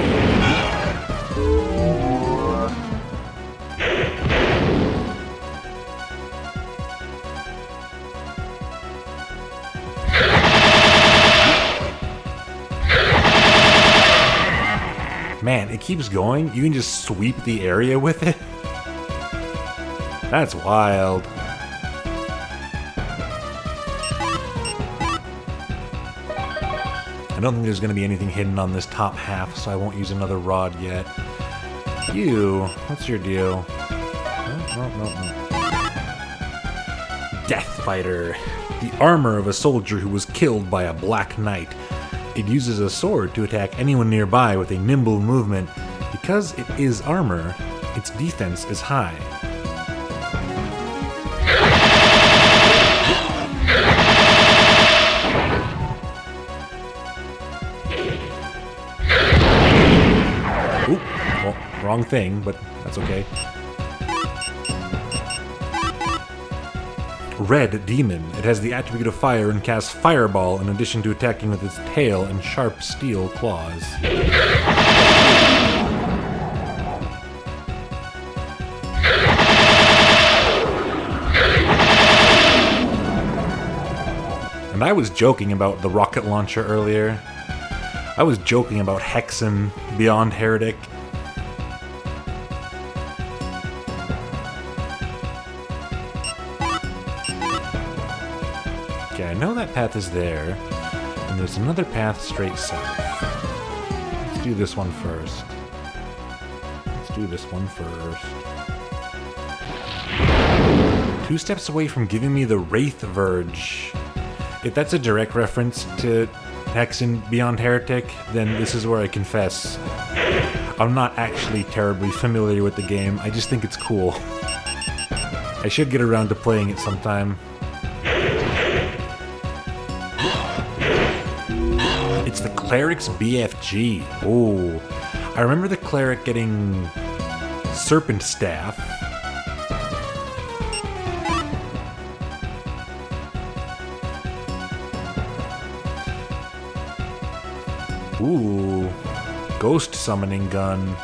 Man, it keeps going. You can just sweep the area with it. That's wild. I don't think there's going to be anything hidden on this top half, so I won't use another rod yet. You, what's your deal? No. Death Fighter. The armor of a soldier who was killed by a Black Knight. It uses a sword to attack anyone nearby with a nimble movement. Because it is armor, its defense is high. Oop, well, wrong thing, but that's okay. Red Demon. It has the attribute of fire and casts Fireball in addition to attacking with its tail and sharp steel claws. And I was joking about the rocket launcher earlier. I was joking about Hexen Beyond Heretic. Okay, I know that path is there, and there's another path straight south. Let's do this one first. Two steps away from giving me the Wraith Verge. If that's a direct reference to Hexen Beyond Heretic, then this is where I confess I'm not actually terribly familiar with the game. I just think it's cool. I should get around to playing it sometime. It's the Cleric's BFG. Oh, I remember the Cleric getting Serpent Staff. Ooh, Ghost Summoning Gun.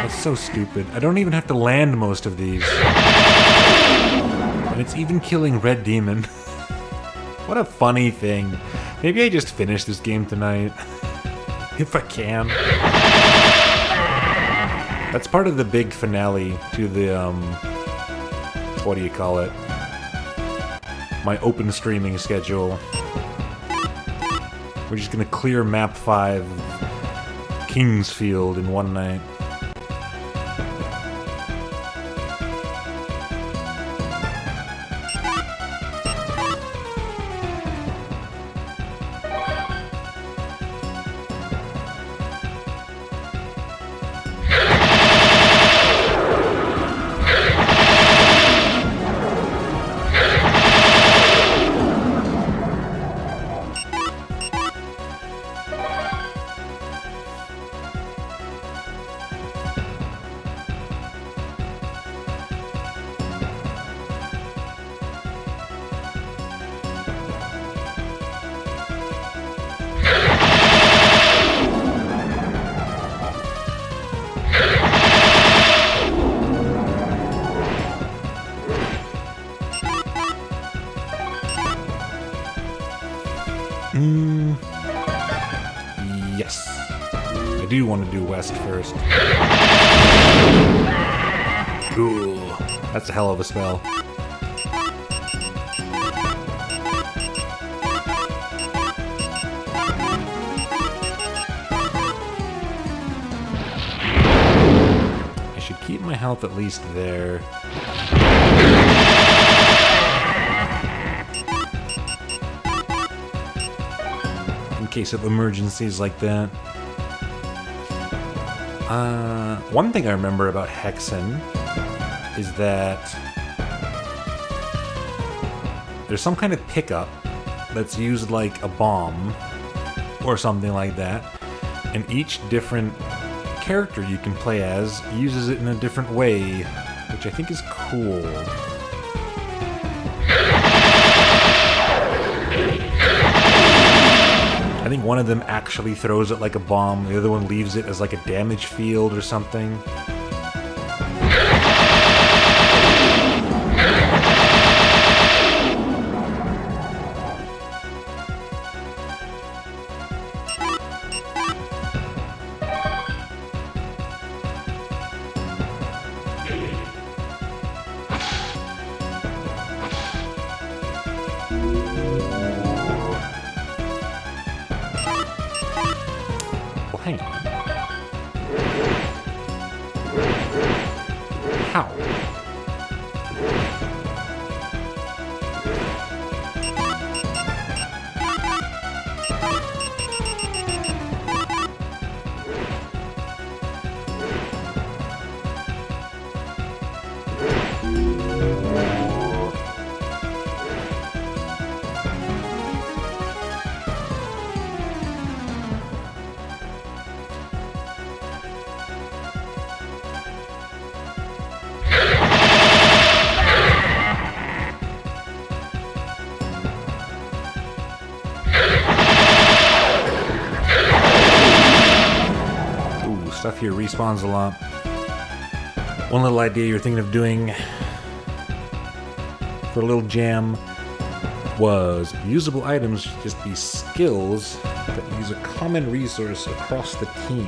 That's so stupid. I don't even have to land most of these. And it's even killing Red Demon. What a funny thing. Maybe I just finish this game tonight. If I can. That's part of the big finale to the, what do you call it? My open streaming schedule. We're just gonna clear map 5 Kingsfield in one night. Yes. I do want to do west first. Ooh, that's a hell of a spell. my health at least there. In case of emergencies like that. One thing I remember about Hexen is that there's some kind of pickup that's used like a bomb or something like that, and each different character you can play as uses it in a different way, which I think is cool. I think one of them actually throws it like a bomb, the other one leaves it as like a damage field or something. Hang on. How? Stuff here respawns a lot. One little idea you're thinking of doing for a little jam was usable items should just be skills that use a common resource across the team.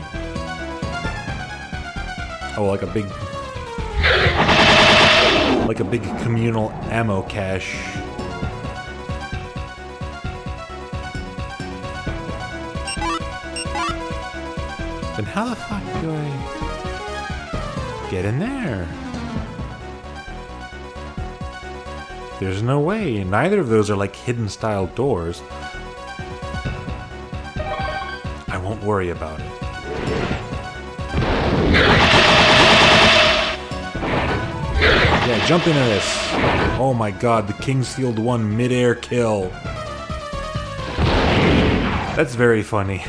Oh, like a big communal ammo cache. Then how the fuck do I get in there? There's no way. Neither of those are like hidden style doors. I won't worry about it. Yeah, jump into this. Oh my god, the Kingsfield 1 mid-air kill. That's very funny.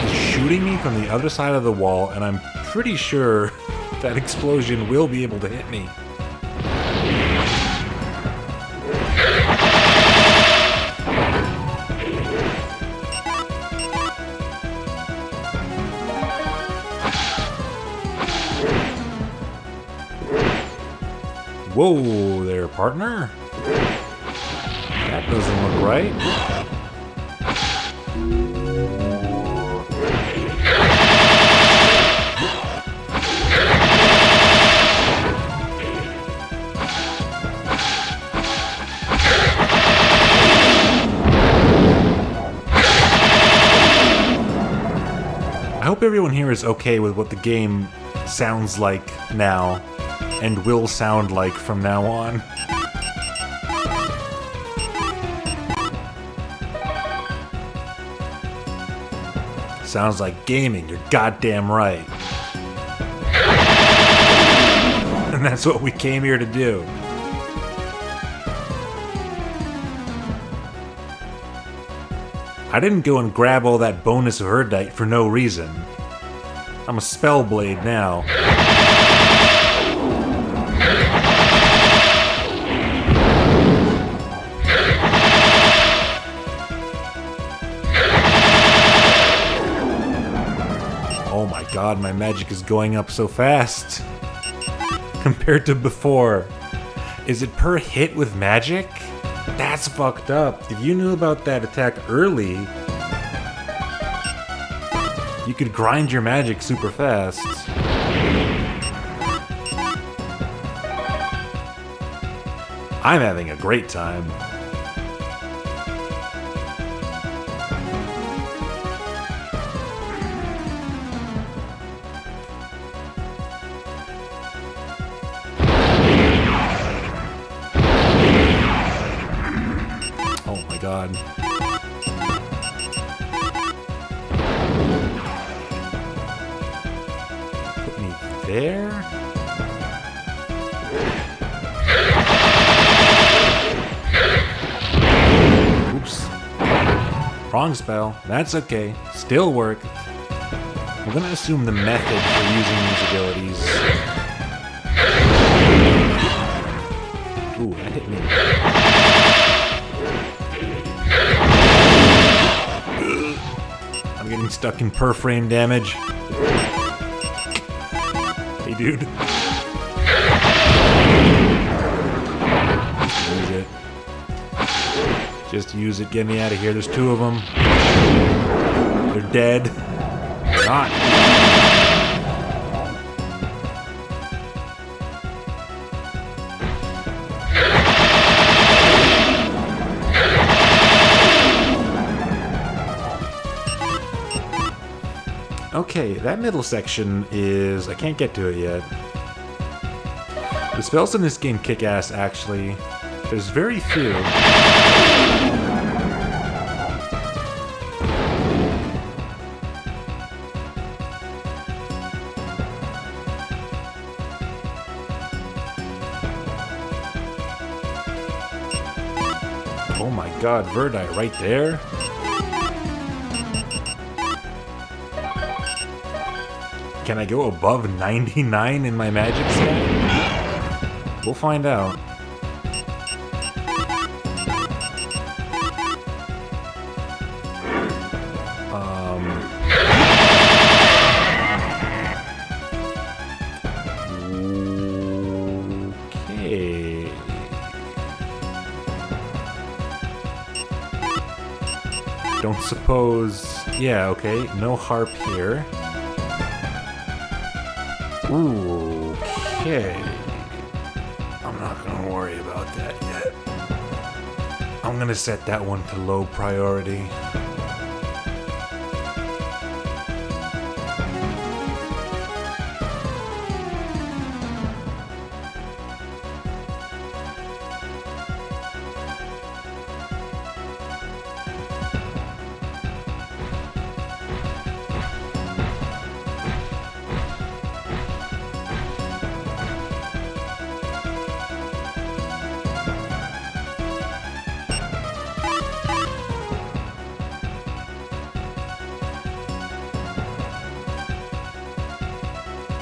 Shooting me from the other side of the wall, and I'm pretty sure that explosion will be able to hit me. Whoa there, partner. That doesn't look right. I hope everyone here is okay with what the game sounds like now, and will sound like from now on. Sounds like gaming, you're goddamn right. And that's what we came here to do. I didn't go and grab all that bonus verdite for no reason. I'm a spellblade now. Oh my god, my magic is going up so fast. Compared to before. Is it per hit with magic? That's fucked up. If you knew about that attack early, you could grind your magic super fast. I'm having a great time. god. Put me there? Oops. Wrong spell. That's okay. Still work. We're gonna assume the method for using these abilities. Ooh, that hit me. I'm getting stuck in per frame damage. Hey, dude. Use it. Just use it. Get me out of here. There's two of them. They're dead. They're not. Okay, that middle section is... I can't get to it yet. The spells in this game kick ass, actually. There's very few. Oh my god, Verdi right there? Can I go above 99 in my magic stat? We'll find out. Okay. Don't suppose... Yeah, okay. No harp here. Ooh, okay. I'm not gonna worry about that yet. I'm gonna set that one to low priority.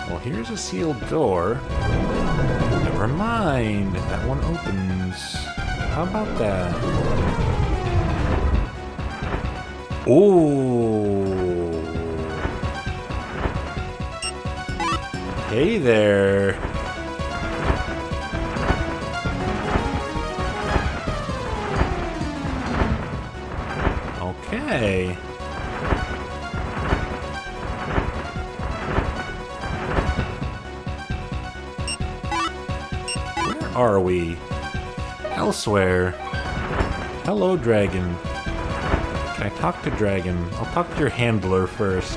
Well, here's a sealed door. Never mind. That one opens. How about that? Ooh. Hey there. Okay. Are we? Elsewhere. Hello, dragon. Can I talk to dragon? I'll talk to your handler first.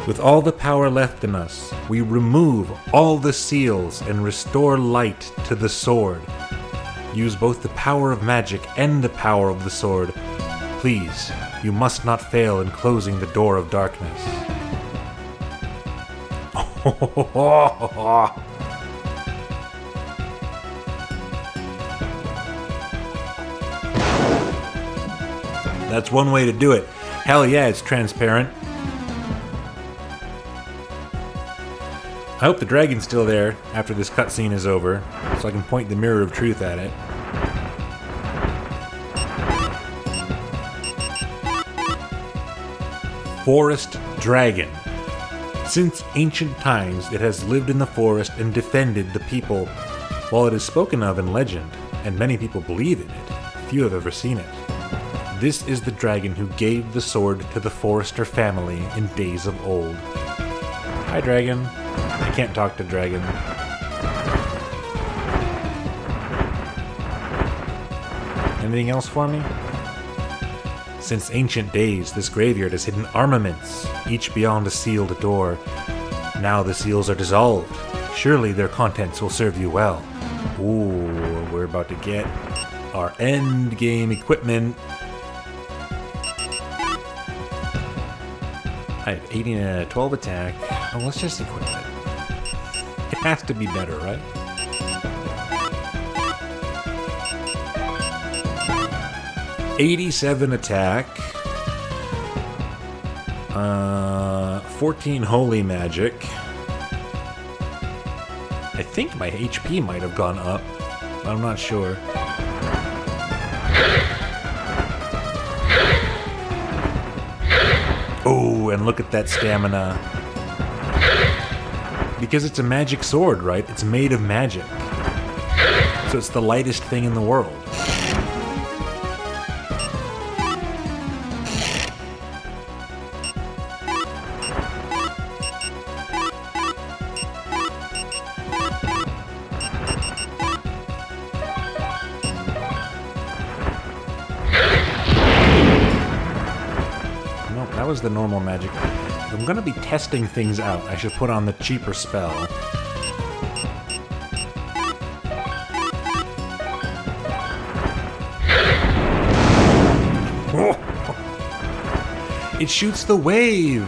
With all the power left in us, we remove all the seals and restore light to the sword. Use both the power of magic and the power of the sword. Please, you must not fail in closing the door of darkness. That's one way to do it. Hell yeah, it's transparent. I hope the dragon's still there after this cutscene is over, so I can point the mirror of truth at it. Forest Dragon. Since ancient times, it has lived in the forest and defended the people. While it is spoken of in legend, and many people believe in it, few have ever seen it. This is the dragon who gave the sword to the Forrester family in days of old. Hi, dragon. I can't talk to dragon. Anything else for me? Since ancient days, this graveyard has hidden armaments, each beyond a sealed door. Now the seals are dissolved. Surely their contents will serve you well. Ooh, we're about to get our end game equipment. I have 18 and 12 attack. Oh, let's just equip it. It has to be better, right? $87 attack. 14 holy magic. I think my HP might have gone up. I'm not sure. Oh, and look at that stamina. Because it's a magic sword, right? It's made of magic. So it's the lightest thing in the world. That was the normal magic. If I'm gonna be testing things out, I should put on the cheaper spell. It shoots the wave!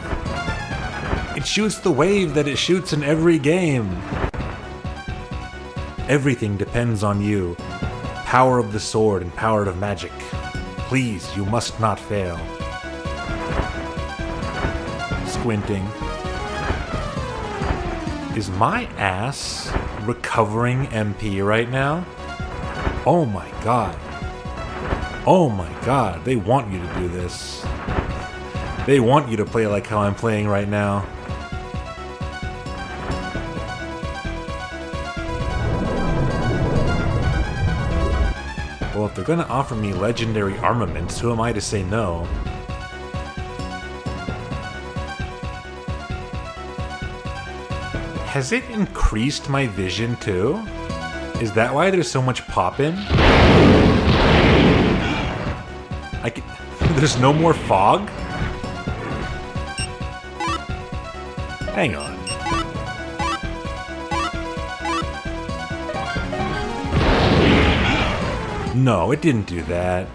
It shoots the wave that it shoots in every game! Everything depends on you. Power of the sword and power of magic. Please, you must not fail. Squinting. Is my ass recovering MP right now? Oh my god. Oh my god, they want you to do this. They want you to play like how I'm playing right now. Well, if they're gonna offer me legendary armaments, who am I to say no? Has it increased my vision too? Is that why there's so much poppin'? There's no more fog? Hang on. No, it didn't do that.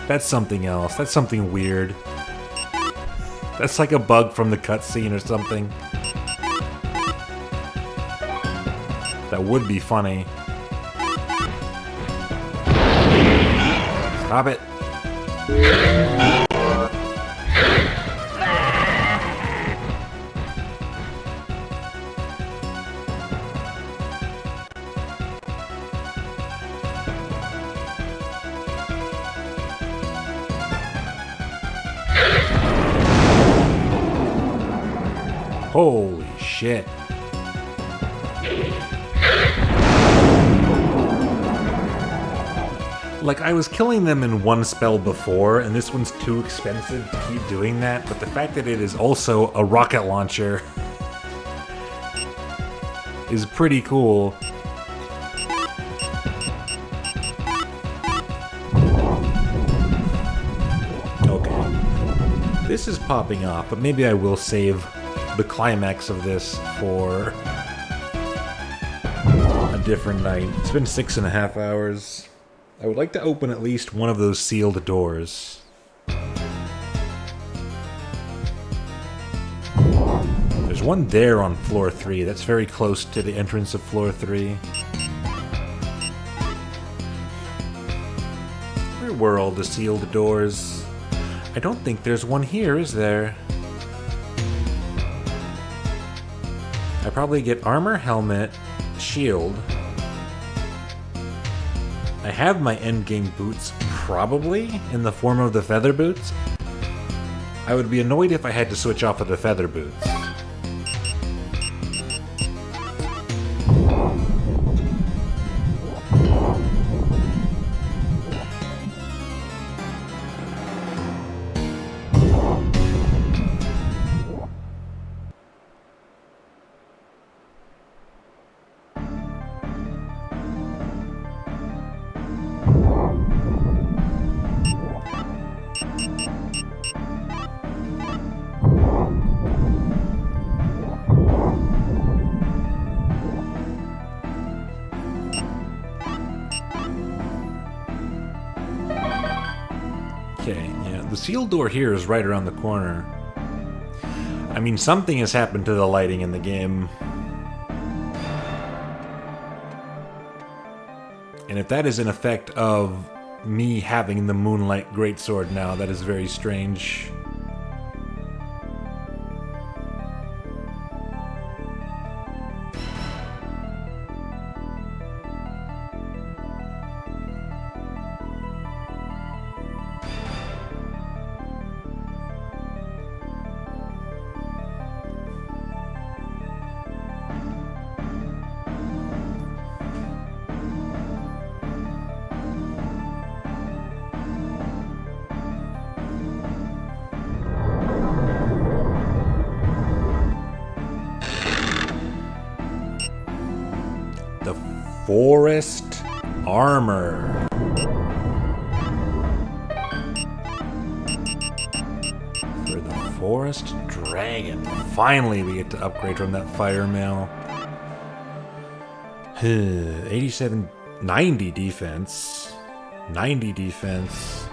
That's something else. That's something weird. That's like a bug from the cutscene or something. That would be funny. Stop it. Holy shit. Like, I was killing them in one spell before, and this one's too expensive to keep doing that, but the fact that it is also a rocket launcher is pretty cool. Okay. This is popping off, but maybe I will save the climax of this for a different night. It's been 6.5 hours. I would like to open at least one of those sealed doors. There's one there on floor 3. That's very close to the entrance of floor 3. Where were all the sealed doors? I don't think there's one here, is there? I probably get armor, helmet, shield. I have my endgame boots, probably, in the form of the feather boots. I would be annoyed if I had to switch off of the feather boots. sealed door here is right around the corner. I mean, something has happened to the lighting in the game. And if that is an effect of me having the Moonlight Greatsword now, that is very strange. Forest armor. For the forest dragon. Finally we get to upgrade from that fire mail. 87, 90 defense. 90 defense.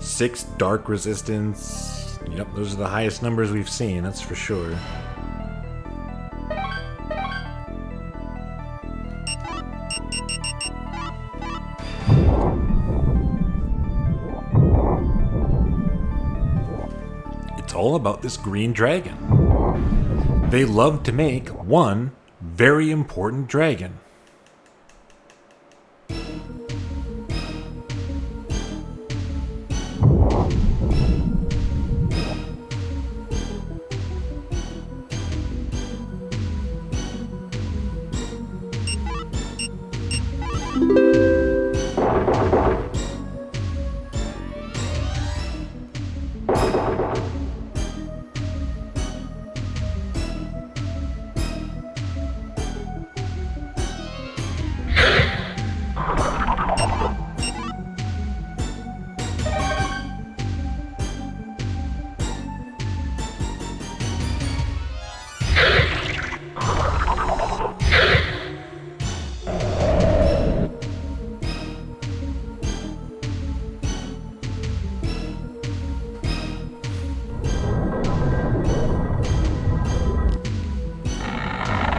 6 dark resistance. Yep, those are the highest numbers we've seen, that's for sure. All about this green dragon. They love to make one very important dragon.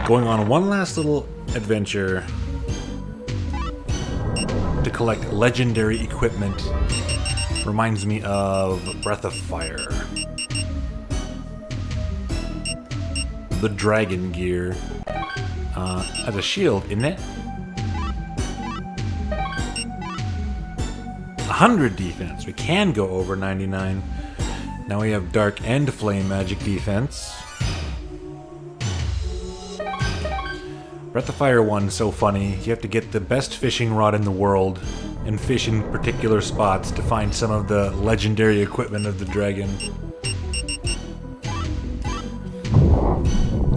Going on one last little adventure to collect legendary equipment. Reminds me of Breath of Fire. The dragon gear. As a shield, isn't it? 100 defense. We can go over 99. Now we have dark and flame magic defense. Breath of Fire 1 so funny. You have to get the best fishing rod in the world and fish in particular spots to find some of the legendary equipment of the dragon.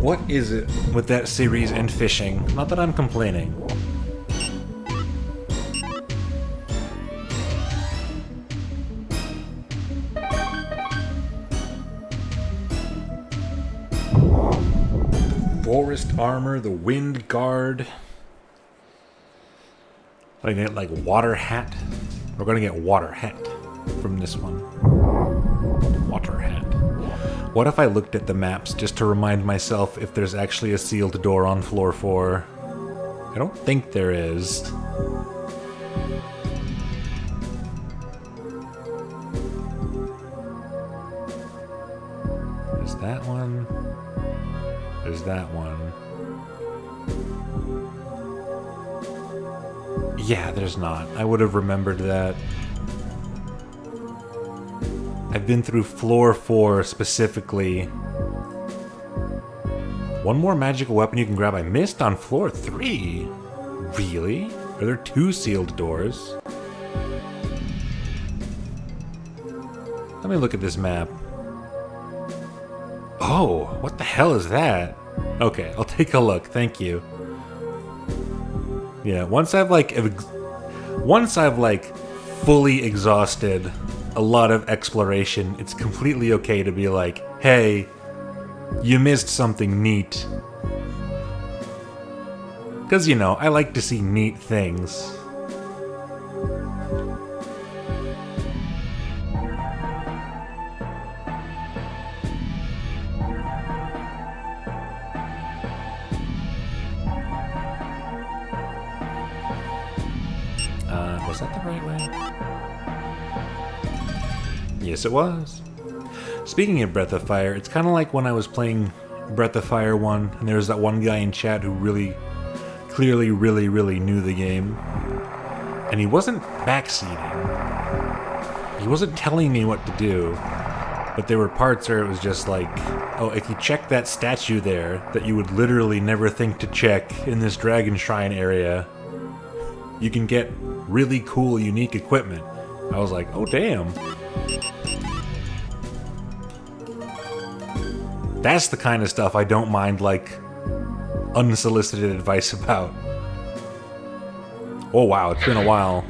What is it with that series and fishing? Not that I'm complaining. Forest armor, the wind guard. Are gonna get like water hat? We're gonna get water hat from this one. Water hat. What if I looked at the maps just to remind myself if there's actually a sealed door on floor 4? I don't think there is. There's that one. There's that one. Yeah, there's not. I would have remembered that. I've been through floor 4 specifically. One more magical weapon you can grab. I missed on floor 3. Really? Are there 2 sealed doors? Let me look at this map. Oh, what the hell is that? Okay, I'll take a look. Thank you. Yeah, once I've fully exhausted a lot of exploration, it's completely okay to be like, hey, you missed something neat. Because, you know, I like to see neat things. Was that the right way? Yes, it was. Speaking of Breath of Fire, it's kind of like when I was playing Breath of Fire 1, and there was that one guy in chat who clearly really knew the game. And he wasn't backseating. He wasn't telling me what to do. But there were parts where it was just like, oh, if you check that statue there, that you would literally never think to check in this Dragon Shrine area, you can get really cool, unique equipment. I was like, oh, damn. That's the kind of stuff I don't mind, like, unsolicited advice about. Oh, wow, it's been a while.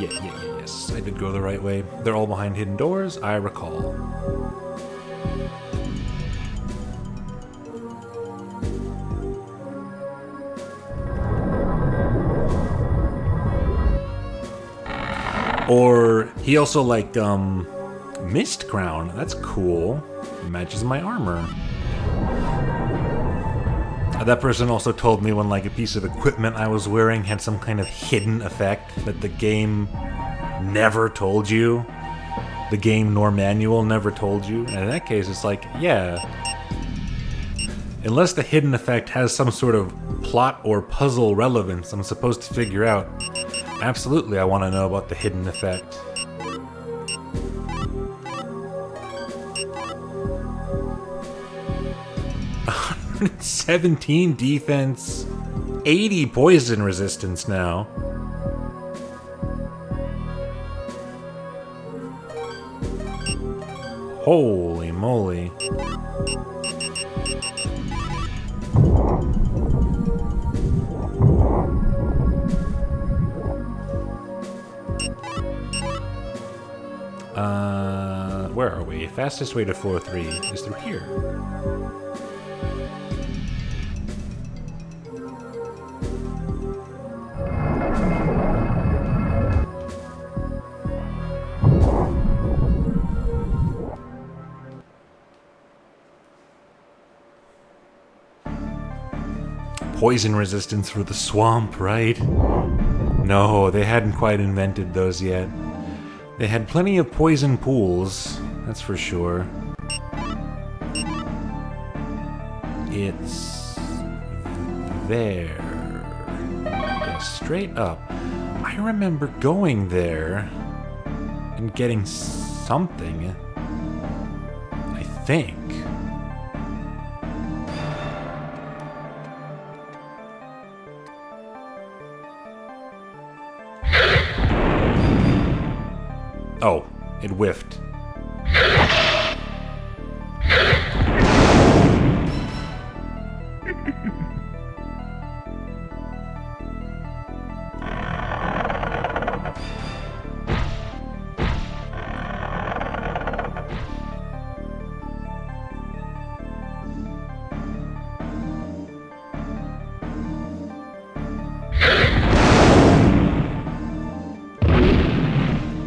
Yes, I did go the right way. They're all behind hidden doors, I recall. Or he also like Mist Crown. That's cool. Matches my armor. That person also told me when like a piece of equipment I was wearing had some kind of hidden effect that the game never told you. The game nor manual never told you. And in that case, it's like, yeah. Unless the hidden effect has some sort of plot or puzzle relevance I'm supposed to figure out, absolutely I want to know about the hidden effect. $117 defense, 80 poison resistance now. Holy moly. Where are we? Fastest way to floor 3 is through here. Poison resistance for the swamp, right? No, they hadn't quite invented those yet. They had plenty of poison pools, that's for sure. It's there. Yeah, straight up. I remember going there and getting something. I think. Oh, it whiffed.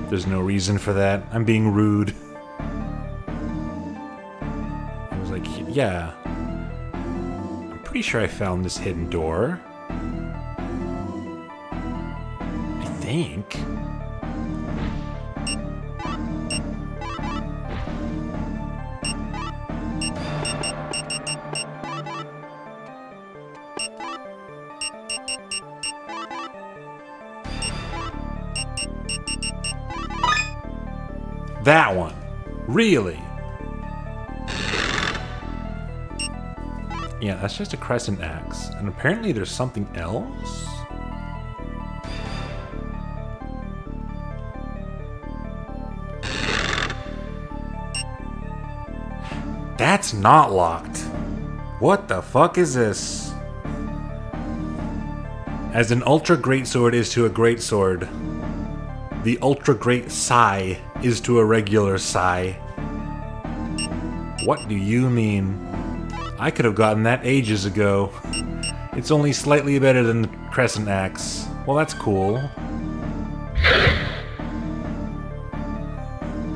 There's no reason for that. I'm being rude. I was like, yeah. I'm pretty sure I found this hidden door. I think. That one. Really? Yeah, that's just a crescent axe. And apparently there's something else? That's not locked. What the fuck is this? As an ultra greatsword is to a greatsword, the ultra great sai is to a regular sai. What do you mean? I could have gotten that ages ago. It's only slightly better than the crescent axe. Well, that's cool.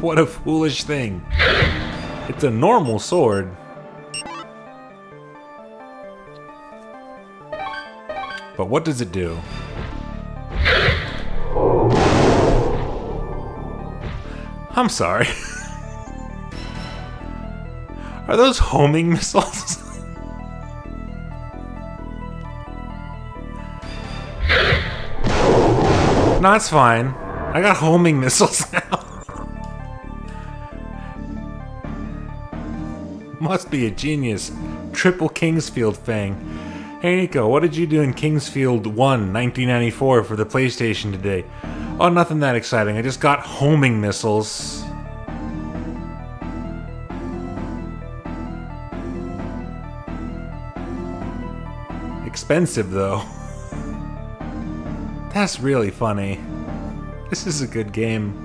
What a foolish thing. It's a normal sword. But what does it do? I'm sorry. Are those homing missiles? No, it's fine. I got homing missiles now. Must be a genius. Triple Kingsfield thing. Hey Niko, what did you do in Kingsfield 1, 1994 for the PlayStation today? Oh, nothing that exciting. I just got homing missiles. Expensive, though. That's really funny. This is a good game.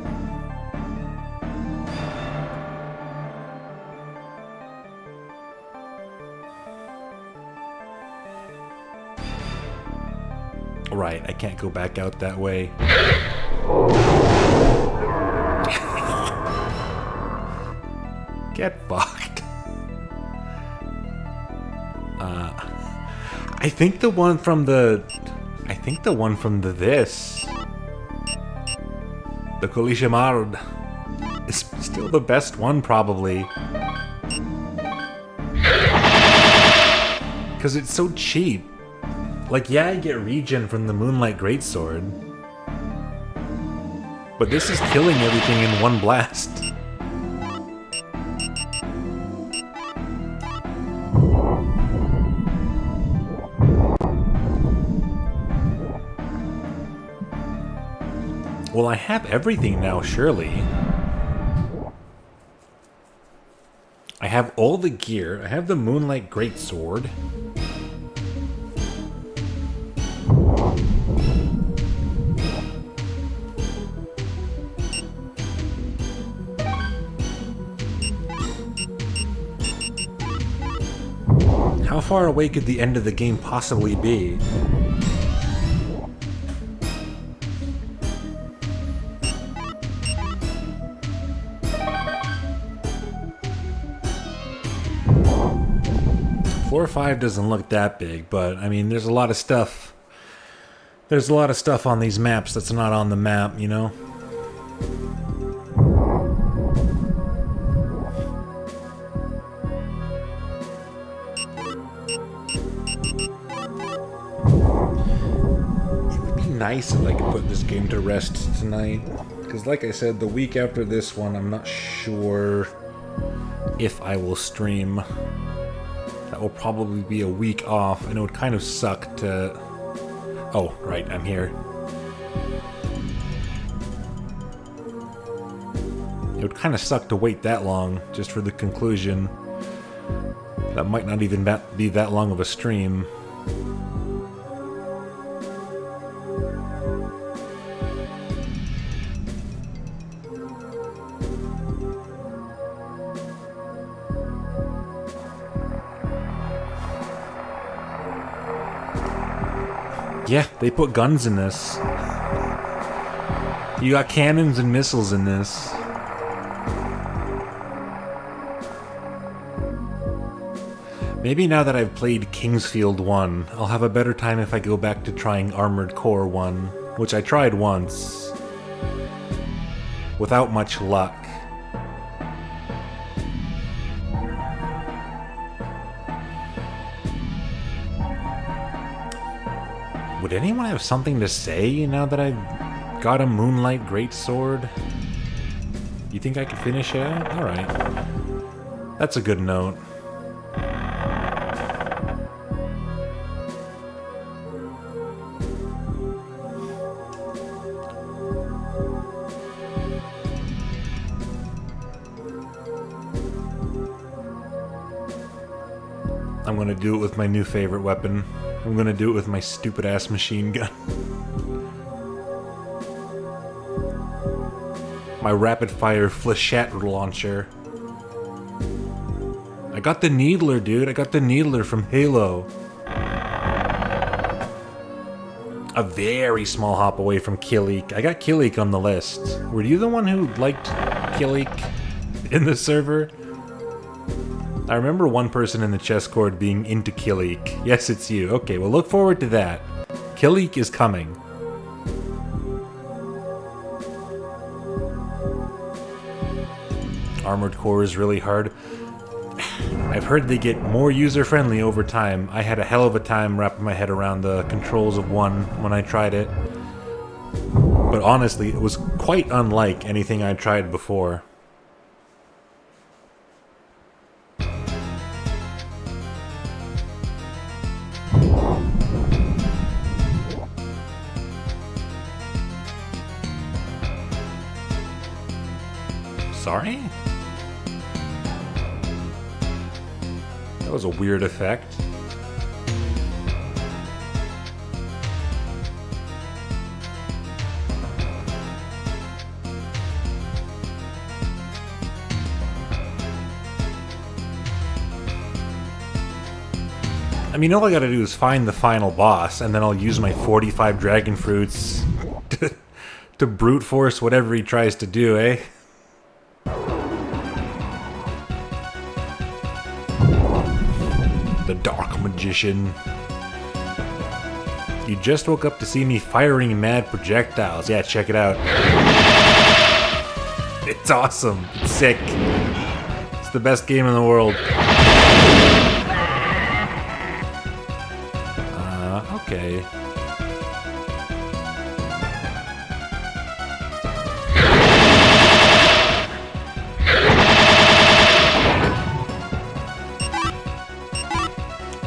Right, I can't go back out that way. Get fucked. I think the one from the... this. The Colishamard is still the best one, probably. Because it's so cheap. Like, yeah, I get regen from the Moonlight Greatsword. But this is killing everything in one blast. Well, I have everything now, surely. I have all the gear. I have the Moonlight Greatsword. How far away could the end of the game possibly be? Floor 5 doesn't look that big, but I mean, there's a lot of stuff. There's a lot of stuff on these maps that's not on the map, you know? It would be nice if I could put this game to rest tonight. Because like I said, the week after this one, I'm not sure if I will stream. That will probably be a week off, and it would kind of suck to... Oh, right, I'm here. It would kind of suck to wait that long, just for the conclusion. That might not even be that long of a stream. Yeah, they put guns in this. You got cannons and missiles in this. Maybe now that I've played Kingsfield 1, I'll have a better time if I go back to trying Armored Core 1, which I tried once. Without much luck. Would anyone have something to say now that I've got a Moonlight Greatsword? You think I could finish it out? Alright. That's a good note. I'm gonna do it with my new favorite weapon. I'm gonna do it with my stupid-ass machine gun. My rapid-fire flechette launcher. I got the Needler, dude. I got the Needler from Halo. A very small hop away from Killik. I got Killik on the list. Were you the one who liked Killik in the server. I remember one person in the Chesscord being into Killik. Yes, it's you. Okay, well look forward to that. Killik is coming. Armored Core is really hard. I've heard they get more user-friendly over time. I had a hell of a time wrapping my head around the controls of one when I tried it. But honestly, it was quite unlike anything I'd tried before. Sorry? That was a weird effect. I mean, all I gotta do is find the final boss, and then I'll use my 45 dragon fruits to brute force whatever he tries to do, eh? The Dark Magician. You just woke up to see me firing mad projectiles. Yeah, check it out. It's awesome. It's sick. It's the best game in the world. Okay.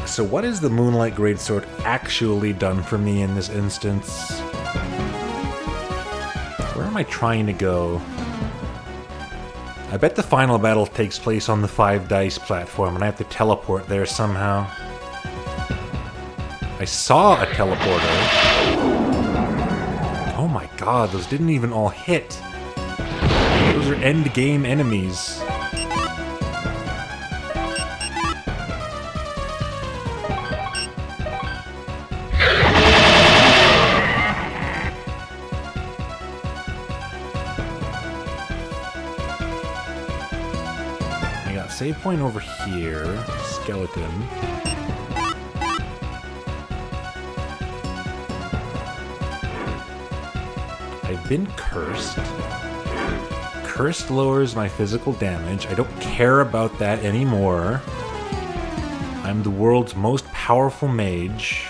So what has the Moonlight Greatsword actually done for me in this instance? Where am I trying to go? I bet the final battle takes place on the 5 dice platform and I have to teleport there somehow. I saw a teleporter. Oh my god, those didn't even all hit. Those are end-game enemies. I got save point over here. Skeleton. I've been cursed. Cursed lowers my physical damage. I don't care about that anymore. I'm the world's most powerful mage.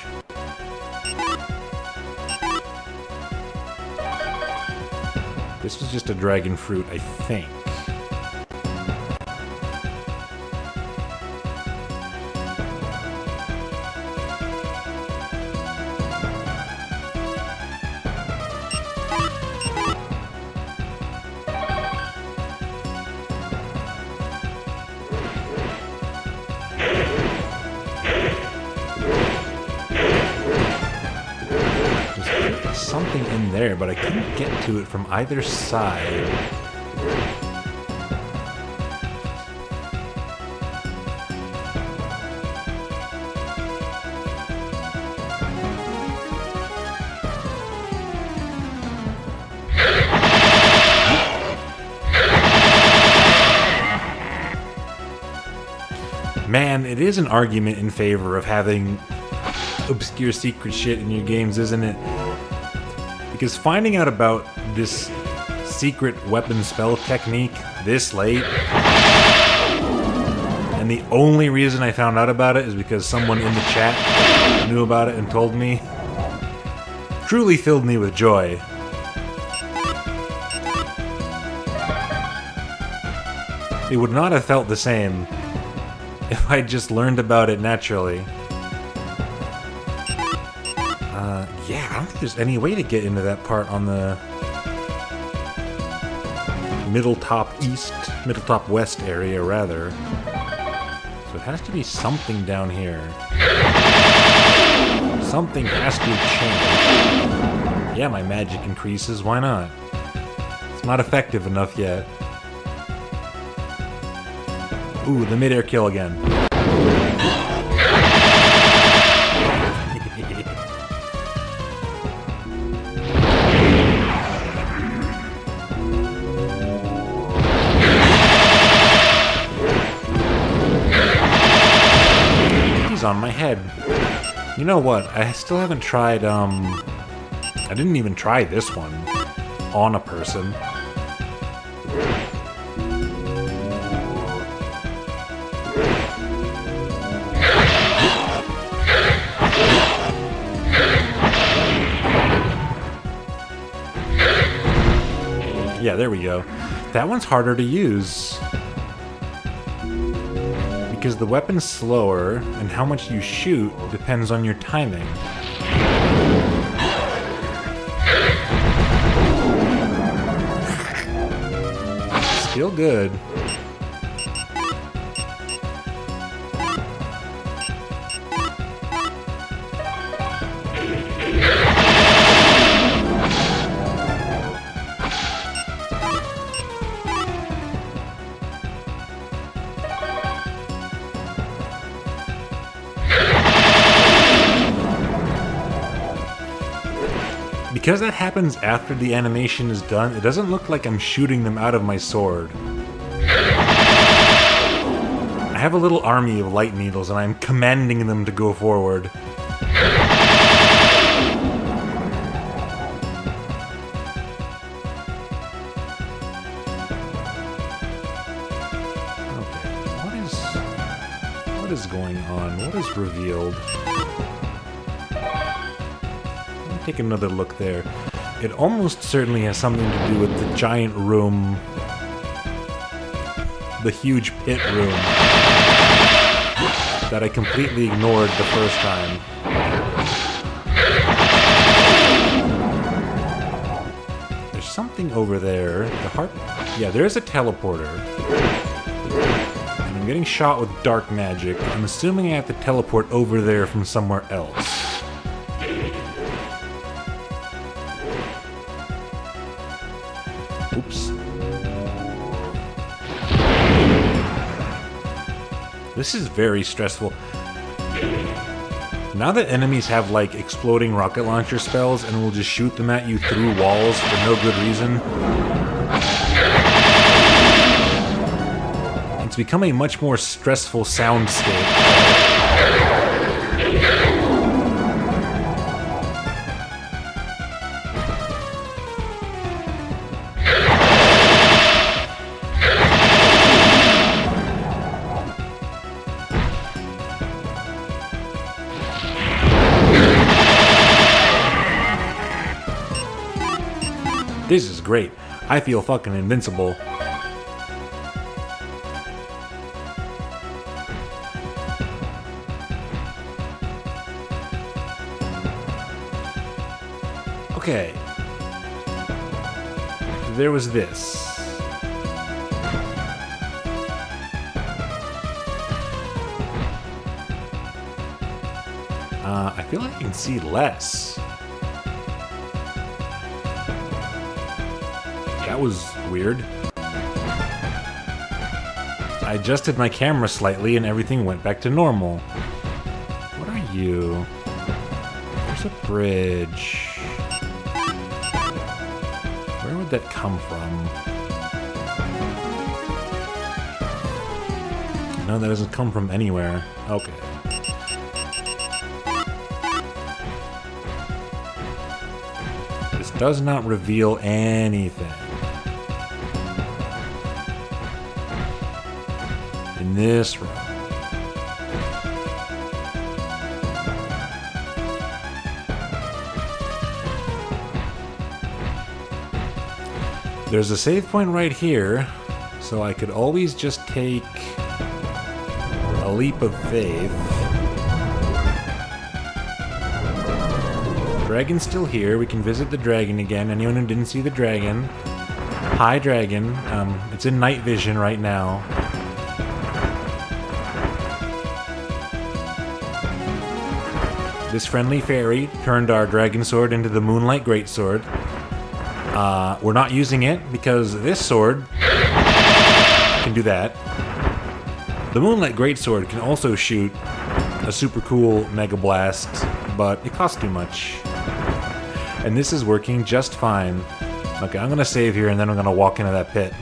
This was just a dragon fruit, I think. Something in there, but I couldn't get to it from either side. Man, it is an argument in favor of having obscure secret shit in your games, isn't it? Because finding out about this secret weapon spell technique this late, and the only reason I found out about it is because someone in the chat knew about it and told me, truly filled me with joy. It would not have felt the same if I just learned about it naturally. Yeah, I don't think there's any way to get into that part on the middle top west area, rather. So it has to be something down here. Something has to change. Yeah, my magic increases, why not? It's not effective enough yet. Ooh, the mid-air kill again. ahead. You know what? I still haven't tried, I didn't even try this one on a person. Yeah, there we go. That one's harder to use. Because the weapon's slower, and how much you shoot depends on your timing. Still good. Because that happens after the animation is done, it doesn't look like I'm shooting them out of my sword. I have a little army of light needles and I'm commanding them to go forward. Okay, what is going on? What is revealed? Take another look there. It almost certainly has something to do with the giant room. The huge pit room. That I completely ignored the first time. There's something over there. The heart... Yeah, there's a teleporter. And I'm getting shot with dark magic. I'm assuming I have to teleport over there from somewhere else. Oops. This is very stressful. Now that enemies have, like, exploding rocket launcher spells and will just shoot them at you through walls for no good reason, it's become a much more stressful soundscape. This is great. I feel fucking invincible. Okay. There was this. I feel like I can see less. That was weird. I adjusted my camera slightly and everything went back to normal. What are you? There's a bridge. Where would that come from? No, that doesn't come from anywhere. Okay. This does not reveal anything. In this room. There's a save point right here, so I could always just take a leap of faith. Dragon's still here. We can visit the dragon again. Anyone who didn't see the dragon. Hi, dragon. It's in night vision right now. This friendly fairy turned our dragon sword into the Moonlight Greatsword. We're not using it because this sword can do that. The Moonlight Greatsword can also shoot a super cool Mega Blast, but it costs too much. And this is working just fine. Okay, I'm gonna save here and then I'm gonna walk into that pit.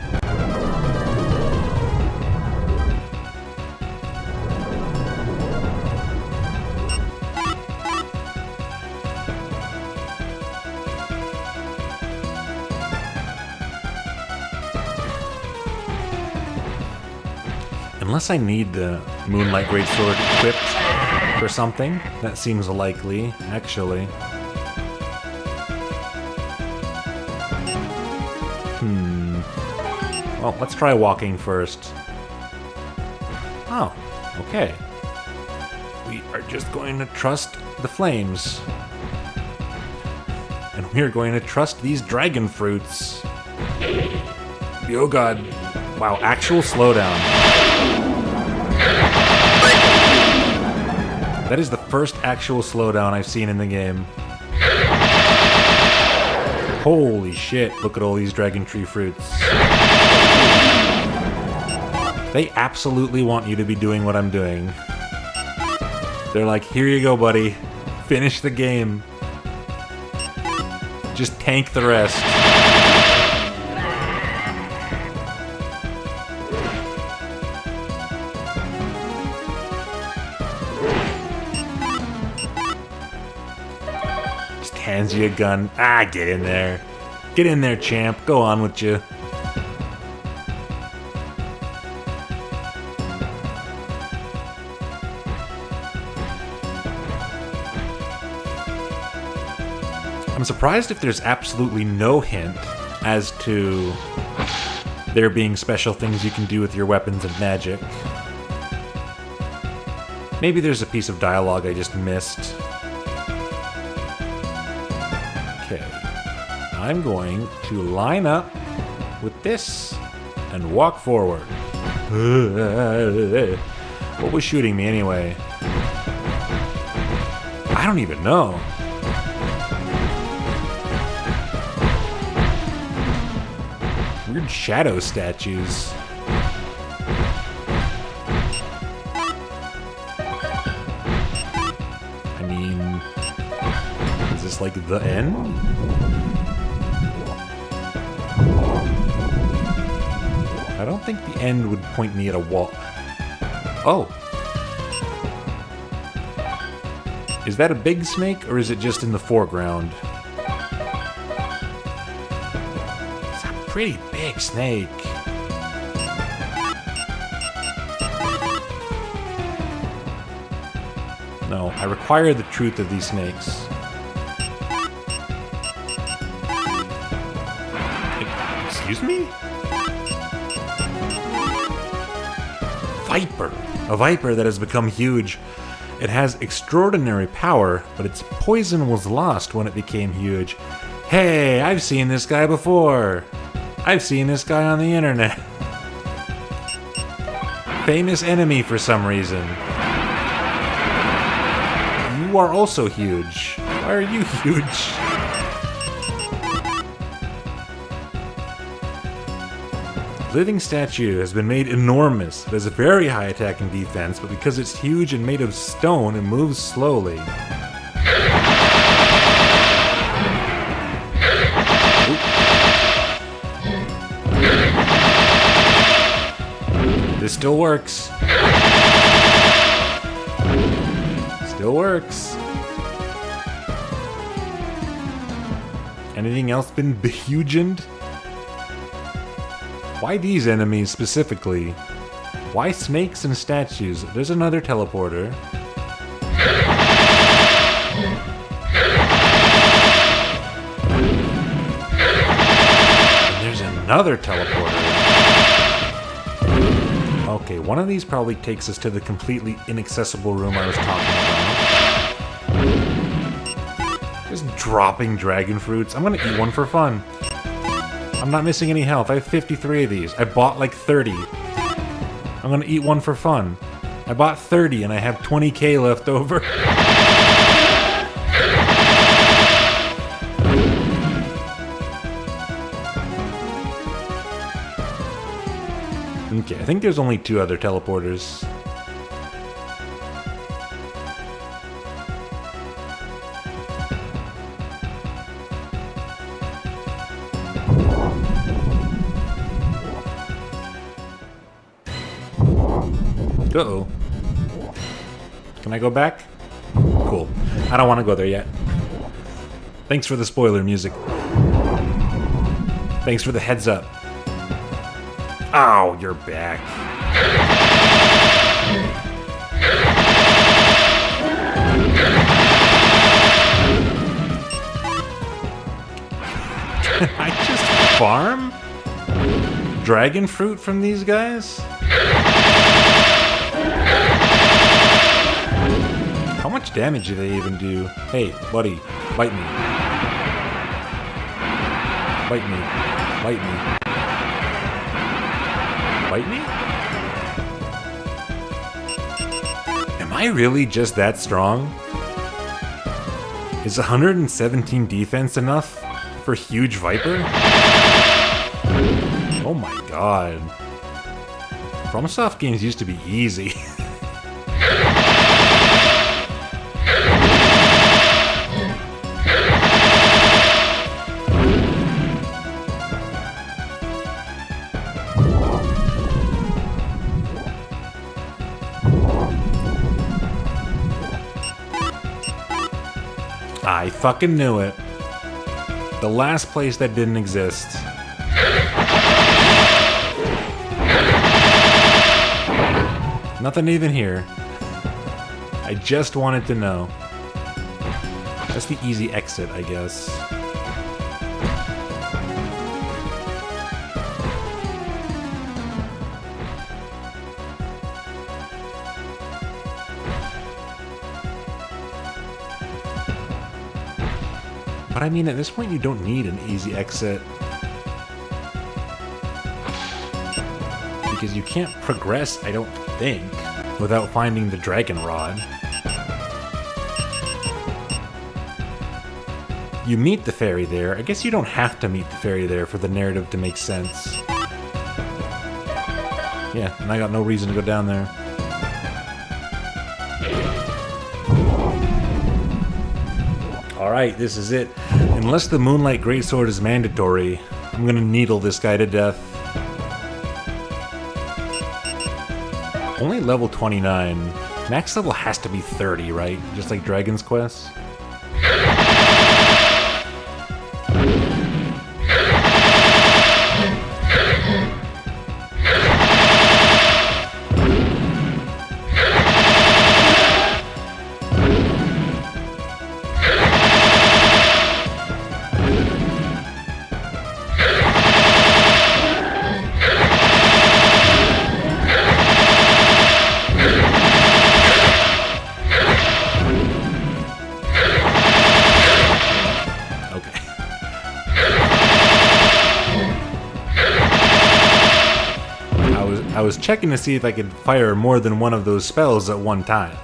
Unless I need the Moonlight Greatsword equipped for something. That seems likely, actually. Well, let's try walking first. Oh, okay. We are just going to trust the flames. And we are going to trust these dragon fruits. Oh god. Wow, actual slowdown. That is the first actual slowdown I've seen in the game. Holy shit, look at all these dragon tree fruits. They absolutely want you to be doing what I'm doing. They're like, here you go, buddy. Finish the game. Just tank the rest. Just hands you a gun. Ah, get in there. Get in there, champ. Go on with you. I'm surprised if there's absolutely no hint as to there being special things you can do with your weapons and magic. Maybe there's a piece of dialogue I just missed. Okay. I'm going to line up with this and walk forward. What was shooting me anyway? I don't even know. Weird shadow statues. I mean, is this like the end? I don't think the end would point me at a wall. Oh. Is that a big snake or is it just in the foreground? Pretty big snake. No, I require the truth of these snakes. Excuse me? Viper. A viper that has become huge. It has extraordinary power, but its poison was lost when it became huge. Hey, I've seen this guy before. I've seen this guy on the internet. Famous enemy for some reason. You are also huge. Why are you huge? Living statue has been made enormous. It has a very high attack and defense, but because it's huge and made of stone, it moves slowly. This still works. Still works. Anything else been behugened? Why these enemies specifically? Why snakes and statues? There's another teleporter. And there's another teleporter. Okay, one of these probably takes us to the completely inaccessible room I was talking about. Just dropping dragon fruits. I'm gonna eat one for fun. I'm not missing any health. I have 53 of these. I bought like 30. I'm gonna eat one for fun. I bought 30 and I have 20k left over. Okay, I think there's only 2 other teleporters. Uh-oh. Can I go back? Cool. I don't want to go there yet. Thanks for the spoiler music. Thanks for the heads up. Oh, you're back. farm dragon fruit from these guys? How much damage do they even do? Hey, buddy, bite me. Bite me. Bite me. Bite me? Am I really just that strong? Is 117 defense enough for Huge Viper? Oh my god. FromSoft games used to be easy. I fucking knew it. The last place that didn't exist. Nothing even here. I just wanted to know. That's the easy exit, I guess. But I mean, at this point, you don't need an easy exit. Because you can't progress, I don't think, without finding the dragon rod. You meet the fairy there. I guess you don't have to meet the fairy there for the narrative to make sense. Yeah, and I got no reason to go down there. Alright, this is it. Unless the Moonlight Greatsword is mandatory, I'm gonna needle this guy to death. Only level 29. Max level has to be 30, right? Just like Dragon's Quest. I was checking to see if I could fire more than one of those spells at one time.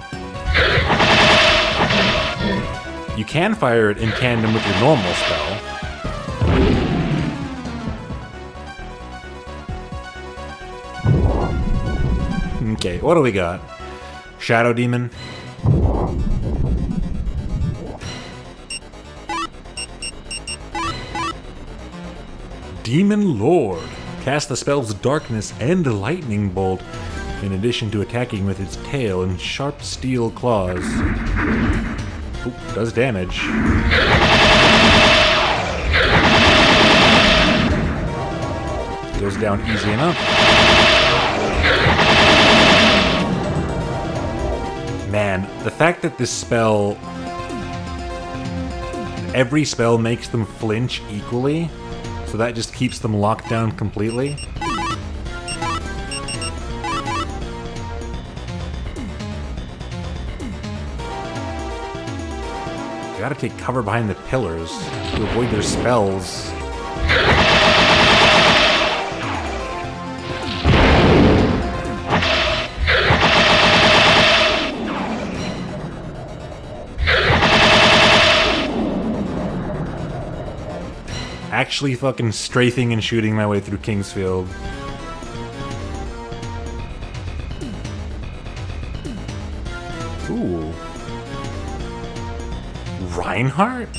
You can fire it in tandem with your normal spell. Okay, what do we got? Shadow Demon. Demon Lord. Cast the spells Darkness and Lightning Bolt, in addition to attacking with its tail and sharp steel claws. Oop, does damage. Goes down easy enough. Man, the fact that this spell... every spell makes them flinch equally, so that just keeps them locked down completely. You gotta take cover behind the pillars to avoid their spells. Actually fucking strafing and shooting my way through Kingsfield. Ooh. Reinhardt?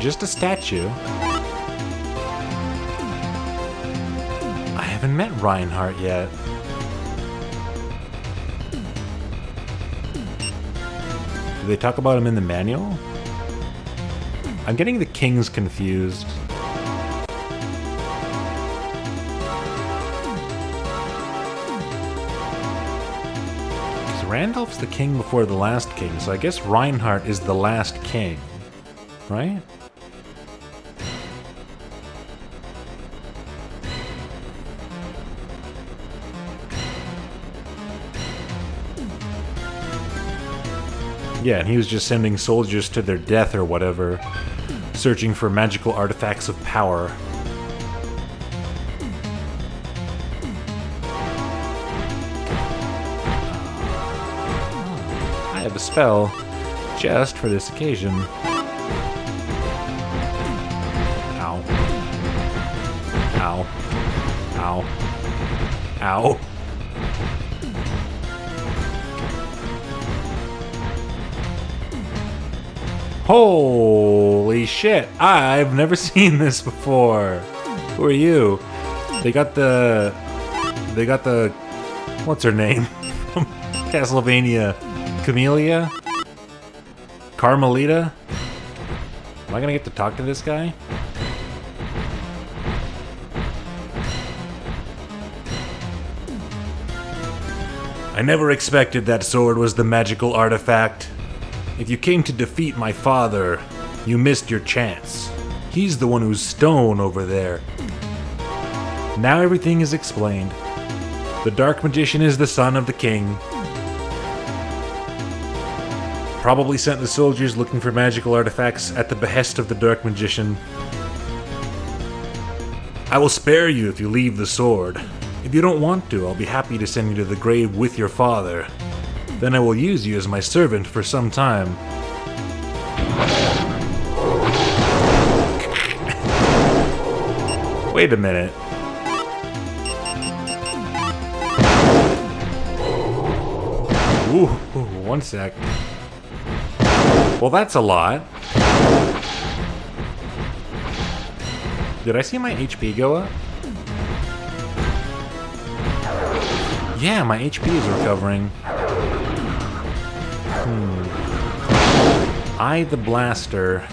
Just a statue. I haven't met Reinhardt yet. Do they talk about him in the manual? I'm getting the kings confused. Randolph's the king before the last king, so I guess Reinhardt is the last king, right? Yeah, and he was just sending soldiers to their death or whatever, searching for magical artifacts of power. I have a spell just for this occasion. Ow. Ow. Ow. Ow. Holy shit, I've never seen this before. Who are you? They got the, what's her name? From Castlevania. Camellia? Carmelita? Am I gonna get to talk to this guy? I never expected that sword was the magical artifact. If you came to defeat my father, you missed your chance. He's the one who's stone over there. Now everything is explained. The Dark Magician is the son of the king. Probably sent the soldiers looking for magical artifacts at the behest of the Dark Magician. I will spare you if you leave the sword. If you don't want to, I'll be happy to send you to the grave with your father. Then I will use you as my servant for some time. Wait a minute. Ooh, one sec. Well, that's a lot. Did I see my HP go up? Yeah, my HP is recovering. I, the blaster,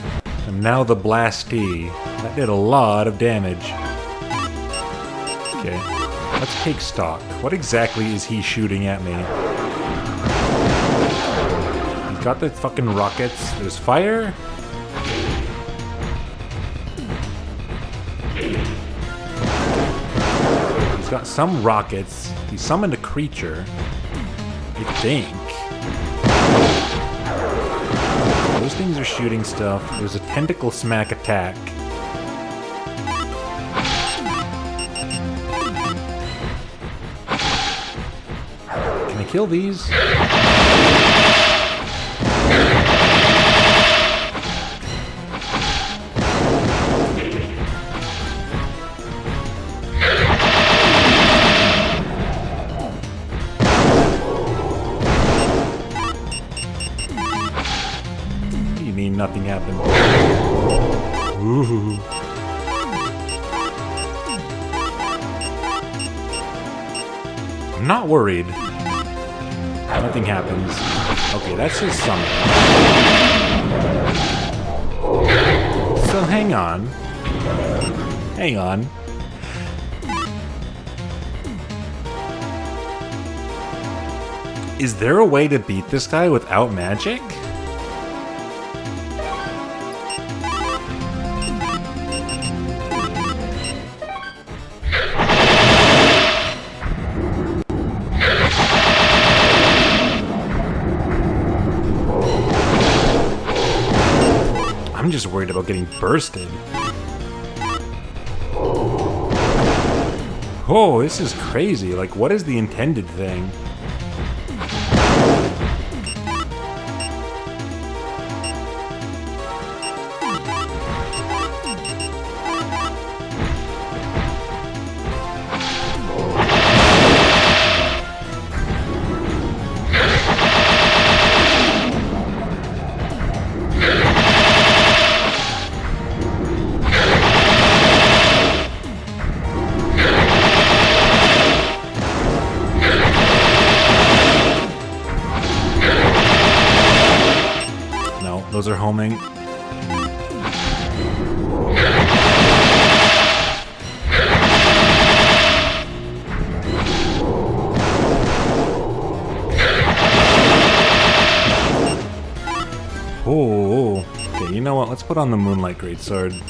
am now the blastee. That did a lot of damage. Okay, let's take stock. What exactly is he shooting at me? He's got the fucking rockets. There's fire? He's got some rockets. He summoned a creature. I think. Those things are shooting stuff. There's a tentacle smack attack. Can I kill these? Nothing happened. Ooh. I'm not worried. Nothing happens. Okay, that's his summon. So hang on. Hang on. Is there a way to beat this guy without magic? I'm just worried about getting bursted. Oh, this is crazy. Like, what is the intended thing? Those are homing. what? Let's put on the Moonlight Greatsword.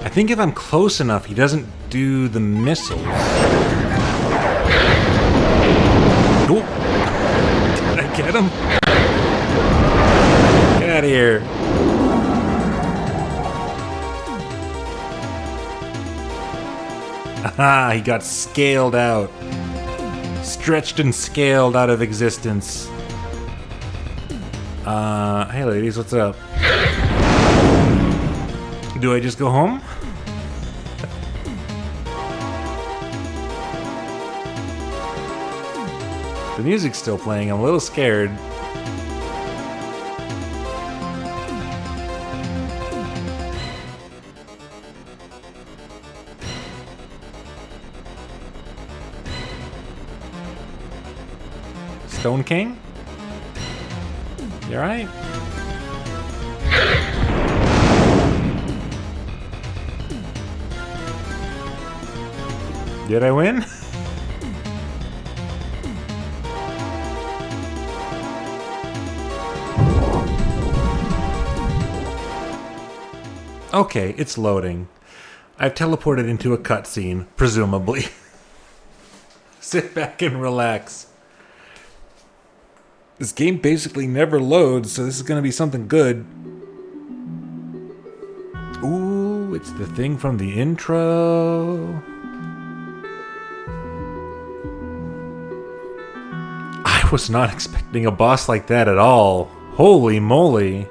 I think if I'm close enough, he doesn't do the missiles. Oh. Did I get him? Get out of here. Aha, he got scaled out. Stretched and scaled out of existence. Hey ladies, what's up? Do I just go home? The music's still playing, I'm a little scared. Stone King? You alright? Did I win? Okay, it's loading. I've teleported into a cutscene, presumably. Sit back and relax. This game basically never loads, so this is gonna be something good. Ooh, it's the thing from the intro. I was not expecting a boss like that at all. Holy moly.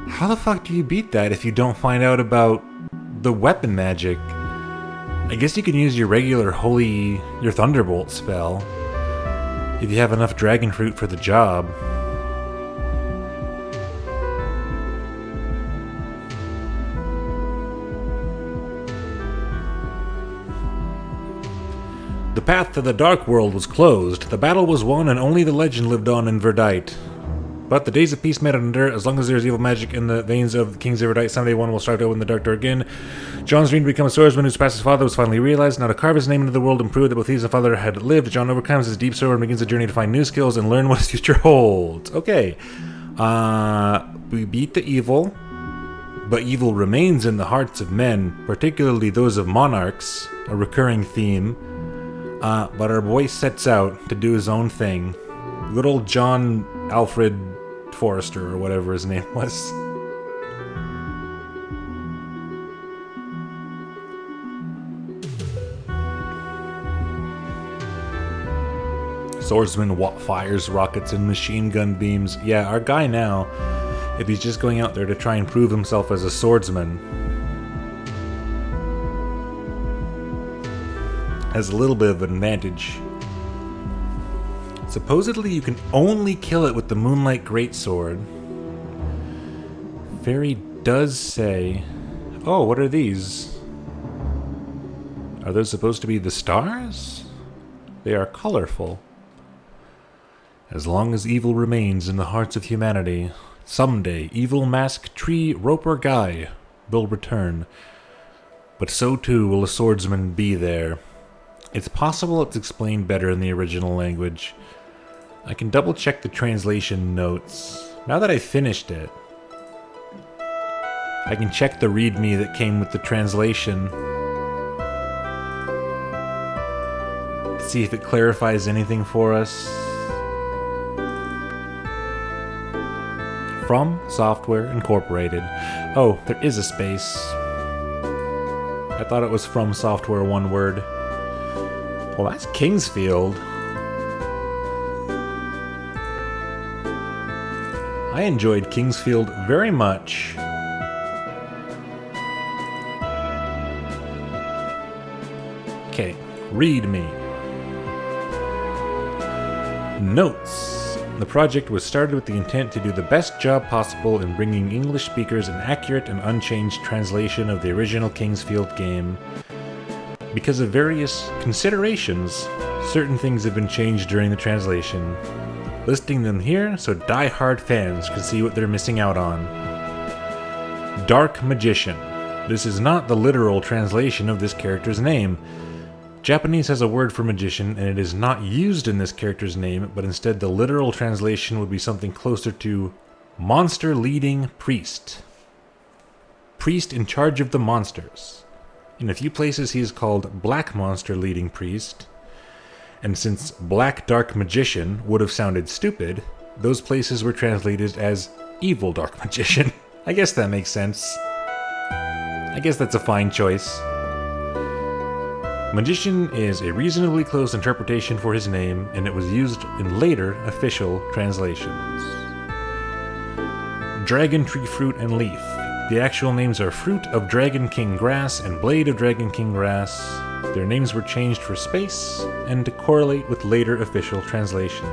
How the fuck do you beat that if you don't find out about the weapon magic? I guess you can use your regular your Thunderbolt spell if you have enough dragon fruit for the job. The path to the Dark World was closed. The battle was won and only the legend lived on in Verdite. But the days of peace may not endure. As long as there is evil magic in the veins of the Kings of Verdite, someday one will strive to open the Dark Door again. John's dream to become a swordsman who surpassed his father was finally realized. Now to carve his name into the world and prove that both he and his father had lived, John overcomes his deep sorrow and begins a journey to find new skills and learn what his future holds. Okay. We beat the evil, but evil remains in the hearts of men, particularly those of monarchs, a recurring theme. But our boy sets out to do his own thing. Good old John Alfred Forrester, or whatever his name was. Swordsman fires rockets and machine gun beams. Yeah, our guy now, if he's just going out there to try and prove himself as a swordsman, has a little bit of an advantage. Supposedly you can only kill it with the Moonlight Greatsword. Fairy does say... Oh, what are these? Are those supposed to be the stars? They are colorful. As long as evil remains in the hearts of humanity, someday evil mask tree roper guy will return. But so too will a swordsman be there. It's possible it's explained better in the original language. I can double check the translation notes. Now that I've finished it, I can check the readme that came with the translation. See if it clarifies anything for us. From Software Incorporated. Oh, there is a space. I thought it was From Software, one word. Well, that's Kingsfield. I enjoyed Kingsfield very much. Okay, read me. Notes. The project was started with the intent to do the best job possible in bringing English speakers an accurate and unchanged translation of the original Kingsfield game. Because of various considerations, certain things have been changed during the translation. Listing them here so die-hard fans can see what they're missing out on. Dark Magician. This is not the literal translation of this character's name. Japanese has a word for magician, and it is not used in this character's name, but instead the literal translation would be something closer to monster leading priest. Priest in charge of the monsters. In a few places he is called Black Monster Leading Priest, and since Black Dark Magician would have sounded stupid, those places were translated as Evil Dark Magician. I guess that makes sense. I guess that's a fine choice. Magician is a reasonably close interpretation for his name, and it was used in later official translations. Dragon Tree Fruit and Leaf. The actual names are Fruit of Dragon King Grass and Blade of Dragon King Grass. Their names were changed for space and to correlate with later official translations.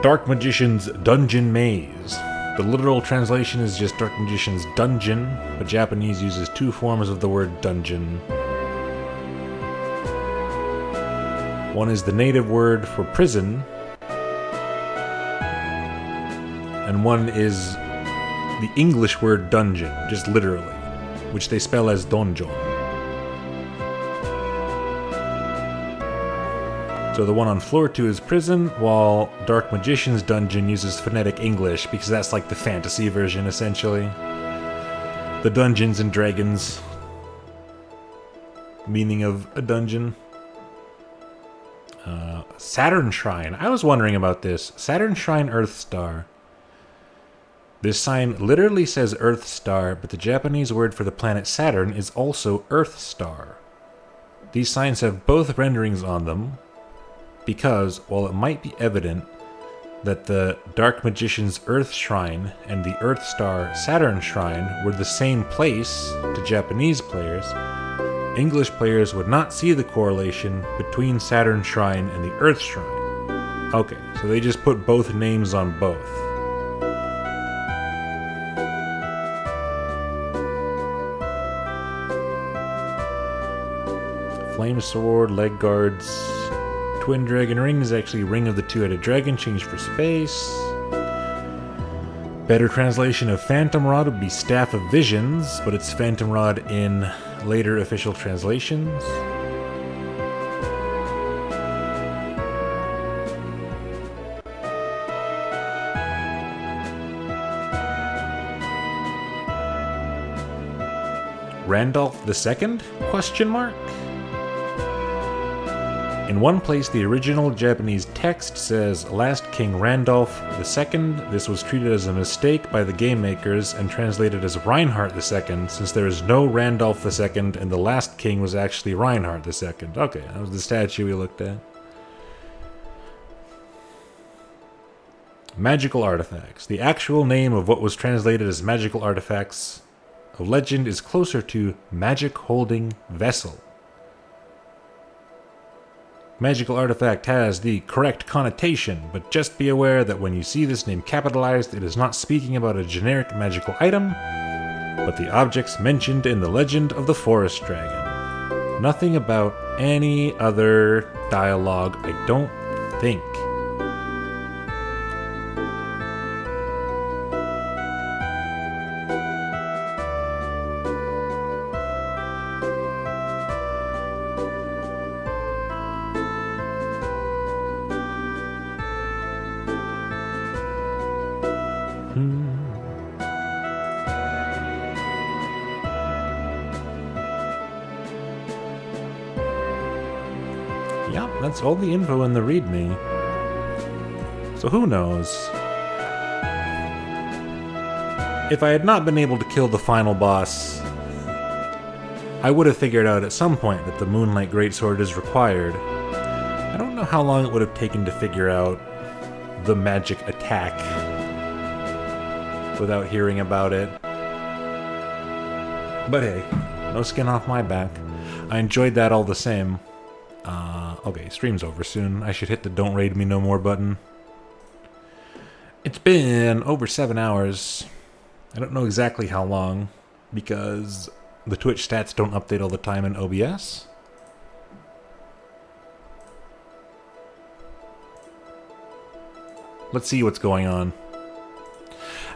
Dark Magician's Dungeon Maze. The literal translation is just Dark Magician's Dungeon, but Japanese uses two forms of the word dungeon. One is the native word for prison, and one is the English word dungeon, just literally, which they spell as donjon. So the one on floor 2 is prison, while Dark Magician's Dungeon uses phonetic English, because that's like the fantasy version, essentially. The Dungeons and Dragons meaning of a dungeon. Saturn Shrine. I was wondering about this. Saturn Shrine Earth Star. This sign literally says Earth Star, but the Japanese word for the planet Saturn is also Earth Star. These signs have both renderings on them, because, while it might be evident that the Dark Magician's Earth Shrine and the Earth Star Saturn Shrine were the same place to Japanese players, English players would not see the correlation between Saturn Shrine and the Earth Shrine. Okay, so they just put both names on both. Flame Sword, Leg Guards, Twin Dragon Ring is actually Ring of the Two-Headed Dragon, changed for space. Better translation of Phantom Rod would be Staff of Visions, but it's Phantom Rod in later official translations. Randolph II? Question mark? In one place, the original Japanese text says Last King Randolph II. This was treated as a mistake by the game makers and translated as Reinhardt II, since there is no Randolph II and the last king was actually Reinhardt II. Okay, that was the statue we looked at. Magical Artifacts. The actual name of what was translated as Magical Artifacts of Legend is closer to Magic Holding Vessel. Magical artifact has the correct connotation, but just be aware that when you see this name capitalized, it is not speaking about a generic magical item, but the objects mentioned in the Legend of the Forest Dragon. Nothing about any other dialogue, I don't think. Yeah, that's all the info in the README. So who knows? If I had not been able to kill the final boss, I would have figured out at some point that the Moonlight Greatsword is required. I don't know how long it would have taken to figure out the magic attack without hearing about it. But hey, no skin off my back. I enjoyed that all the same. Okay, stream's over soon. I should hit the don't raid me no more button. It's been over 7 hours. I don't know exactly how long, because the Twitch stats don't update all the time in OBS. Let's see what's going on.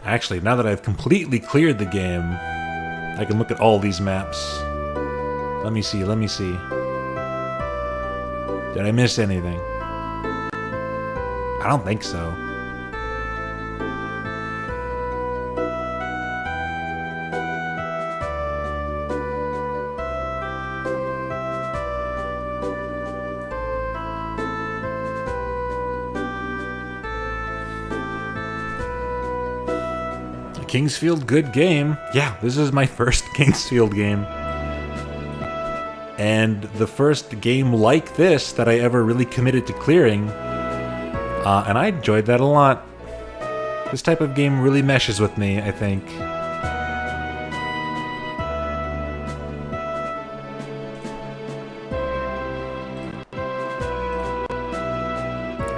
Actually, now that I've completely cleared the game, I can look at all these maps. Let me see, let me see. Did I miss anything? I don't think so. Kingsfield, good game. Yeah, this is my first Kingsfield game. And the first game like this that I ever really committed to clearing. And I enjoyed that a lot. This type of game really meshes with me, I think.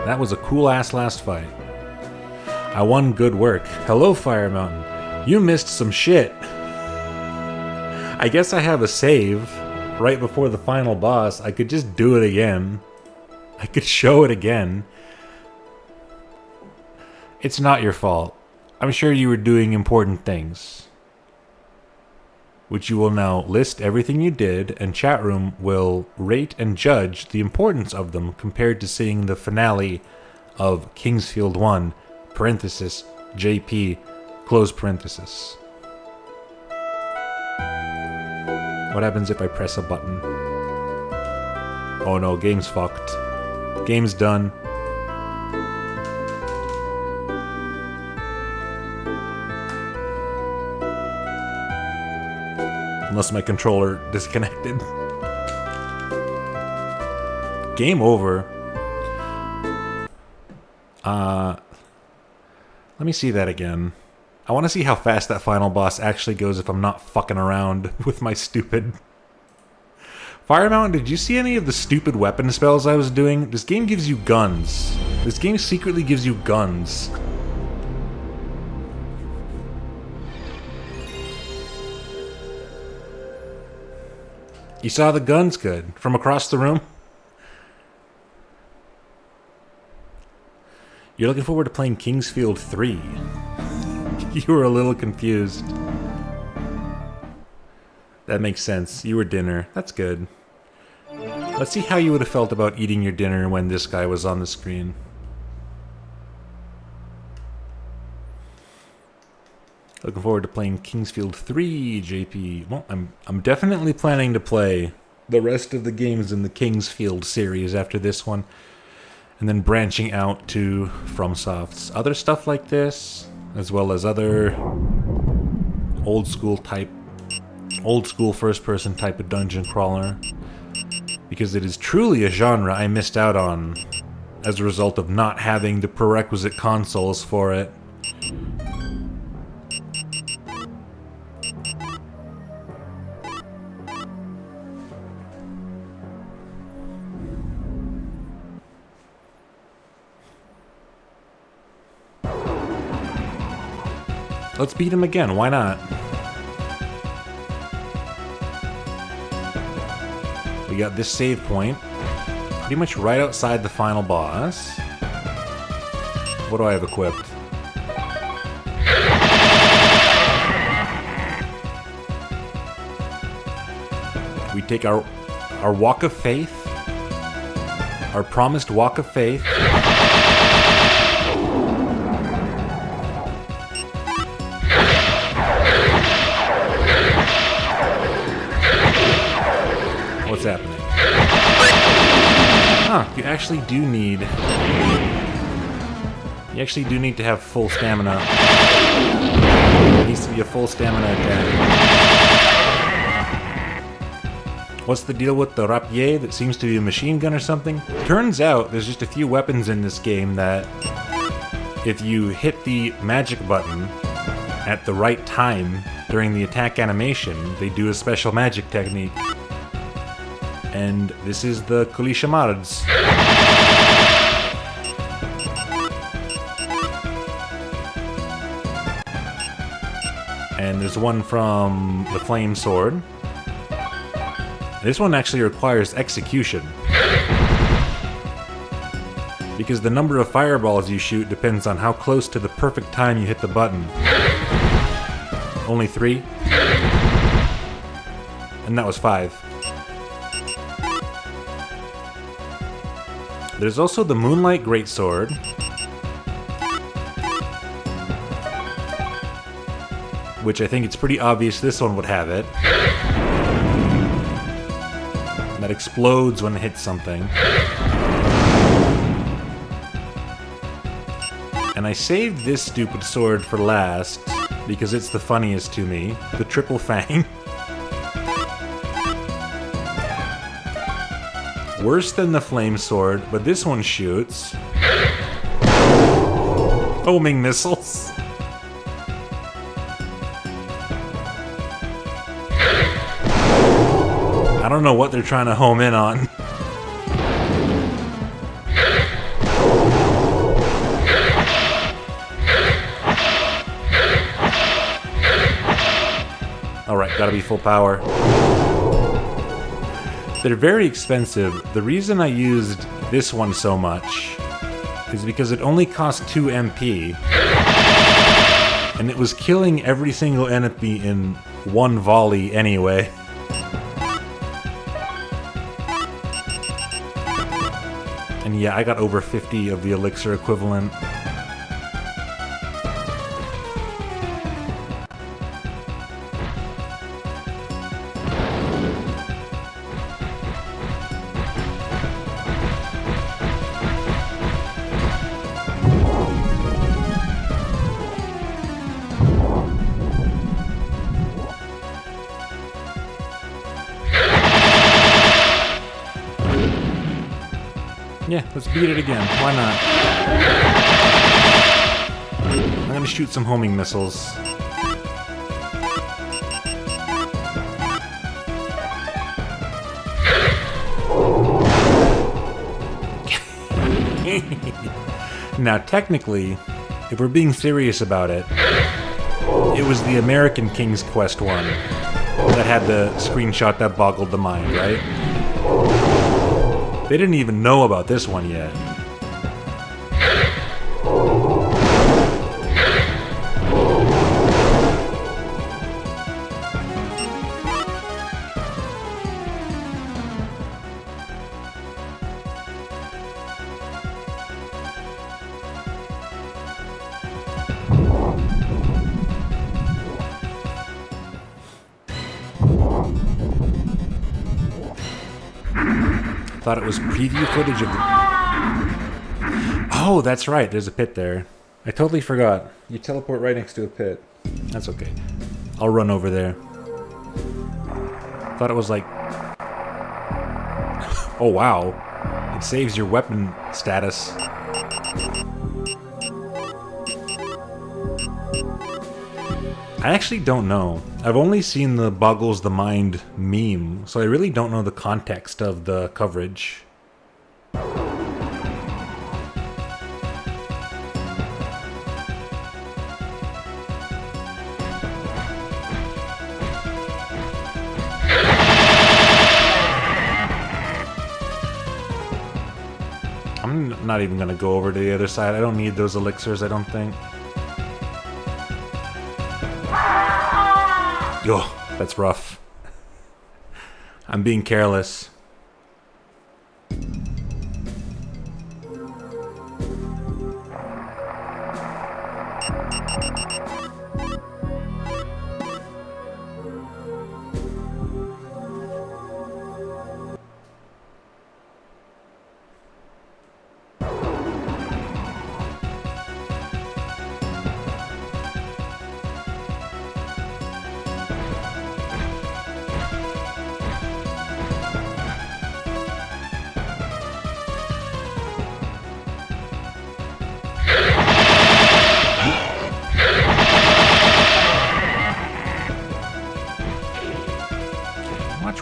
That was a cool-ass last fight. I won good work. Hello, Fire Mountain. You missed some shit. I guess I have a save right before the final boss. I could just do it again. I could show it again. It's not your fault. I'm sure you were doing important things, which you will now list everything you did, and chat room will rate and judge the importance of them compared to seeing the finale of Kingsfield 1, parenthesis, JP, close parenthesis. What happens if I press a button? Oh no, game's fucked. Game's done. Unless my controller disconnected. Game over. Let me see that again. I want to see how fast that final boss actually goes if I'm not fucking around with my stupid... Fire Mountain, did you see any of the stupid weapon spells I was doing? This game gives you guns. This game secretly gives you guns. You saw the guns good? From across the room? You're looking forward to playing Kingsfield 3. You were a little confused. That makes sense. You were dinner. That's good. Let's see how you would have felt about eating your dinner when this guy was on the screen. Looking forward to playing Kingsfield 3, JP. Well, I'm definitely planning to play the rest of the games in the Kingsfield series after this one. And then branching out to FromSoft's other stuff like this, as well as other old school first-person type of dungeon crawler. Because it is truly a genre I missed out on as a result of not having the prerequisite consoles for it. Let's beat him again, why not? We got this save point, pretty much right outside the final boss. What do I have equipped? We take our walk of faith, our promised walk of faith. What's happening? Huh, you actually do need You actually do need to have full stamina. It needs to be a full stamina attack. What's the deal with the rapier that seems to be a machine gun or something? Turns out there's just a few weapons in this game that if you hit the magic button at the right time during the attack animation, they do a special magic technique. And this is the Kulishamards. And there's one from the Flame Sword. This one actually requires execution. Because the number of fireballs you shoot depends on how close to the perfect time you hit the button. Only 3. And that was 5. There's also the Moonlight Greatsword. Which I think it's pretty obvious this one would have it. That explodes when it hits something. And I saved this stupid sword for last, because it's the funniest to me. The Triple Fang. Worse than the Flame Sword, but this one shoots homing missiles. I don't know what they're trying to home in on. Alright, gotta be full power. They're very expensive. The reason I used this one so much is because it only cost 2 MP. And it was killing every single enemy in one volley anyway. And yeah, I got over 50 of the elixir equivalent. Yeah, let's beat it again. Why not? I'm gonna shoot some homing missiles. Now, technically, if we're being serious about it, it was the American King's Quest one that had the screenshot that boggled the mind, right? They didn't even know about this one yet. Thought it was preview footage of the... Oh, that's right. There's a pit there. I totally forgot. You teleport right next to a pit. That's okay. I'll run over there. Thought it was like... Oh, wow. It saves your weapon status. I actually don't know. I've only seen the Boggles the Mind meme, so I really don't know the context of the coverage. I'm not even gonna go over to the other side. I don't need those elixirs, I don't think. Oh, that's rough. I'm being careless.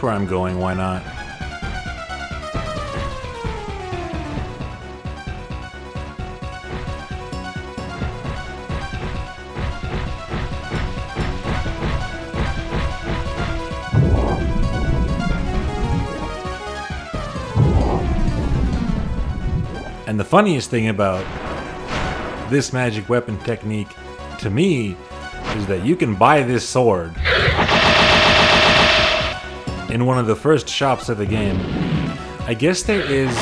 where I'm going, why not? And the funniest thing about this magic weapon technique, to me, is that you can buy this sword in one of the first shops of the game. I guess there's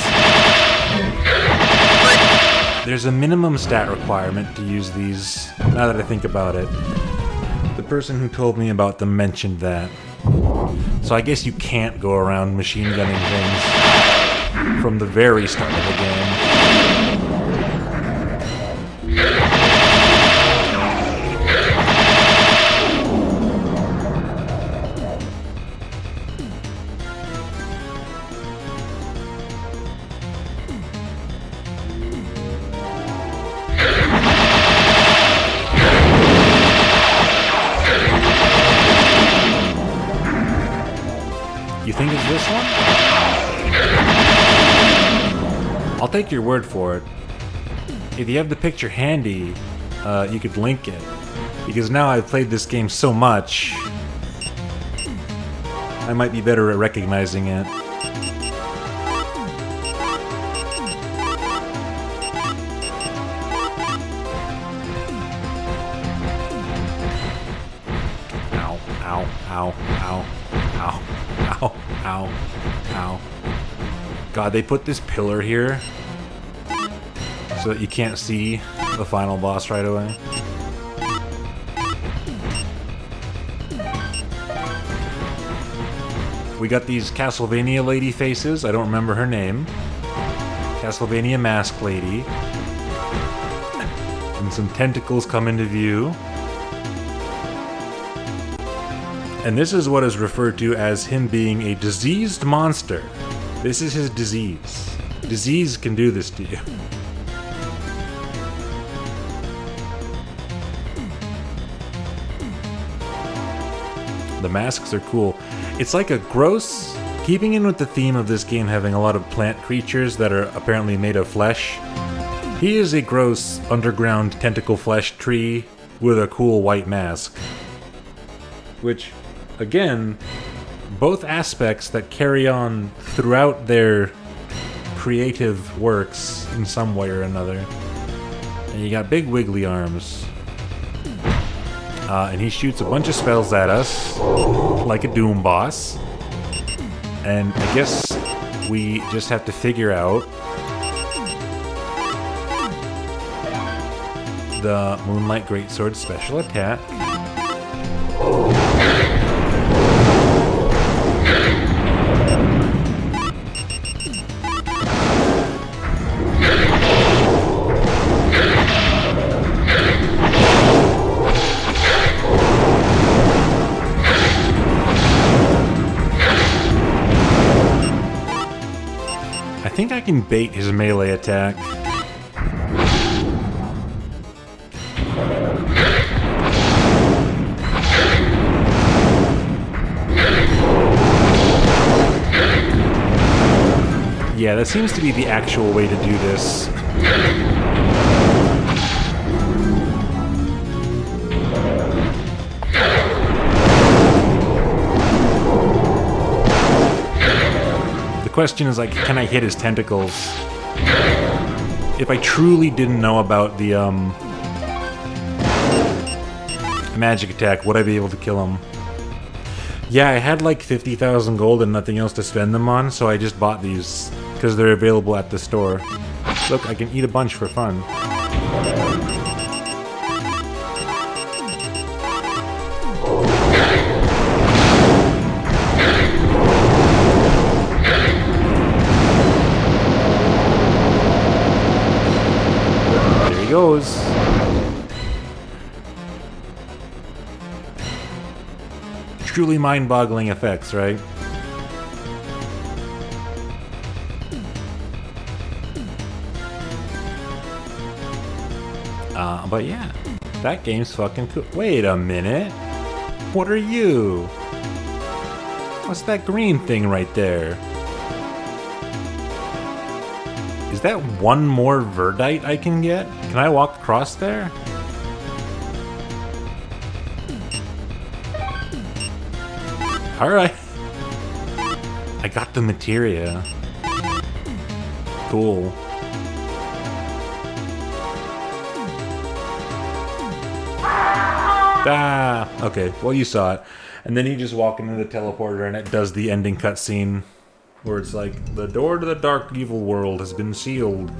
a minimum stat requirement to use these, now that I think about it. The person who told me about them mentioned that. So I guess you can't go around machine gunning things from the very start of the game. You think it's this one? I'll take your word for it. If you have the picture handy, you could link it. Because now I've played this game so much, I might be better at recognizing it. Ow, ow, ow, ow, ow, ow, ow, ow. God, they put this pillar here so that you can't see the final boss right away. We got these Castlevania lady faces. I don't remember her name. Castlevania mask lady. And some tentacles come into view. And this is what is referred to as him being a diseased monster. This is his disease. Disease can do this to you. The masks are cool. It's like a gross, keeping in with the theme of this game having a lot of plant creatures that are apparently made of flesh. He is a gross underground tentacle flesh tree with a cool white mask. Which, again, both aspects that carry on throughout their creative works in some way or another. And you got big wiggly arms. And he shoots a bunch of spells at us, like a Doom boss. And I guess we just have to figure out the Moonlight Greatsword special attack. I think I can bait his melee attack. Yeah, that seems to be the actual way to do this. The question is, like, can I hit his tentacles? If I truly didn't know about the magic attack, would I be able to kill him? Yeah, I had like 50,000 gold and nothing else to spend them on, so I just bought these because they're available at the store. Look, I can eat a bunch for fun. There he goes. Truly mind-boggling effects, right? But yeah, that game's fucking cool. Wait a minute. What are you? What's that green thing right there? Is that one more Verdite I can get? Can I walk across there? Alright. I got the materia. Cool. Ah, okay. Well, you saw it. And then you just walk into the teleporter and it does the ending cutscene where it's like, the door to the dark evil world has been sealed,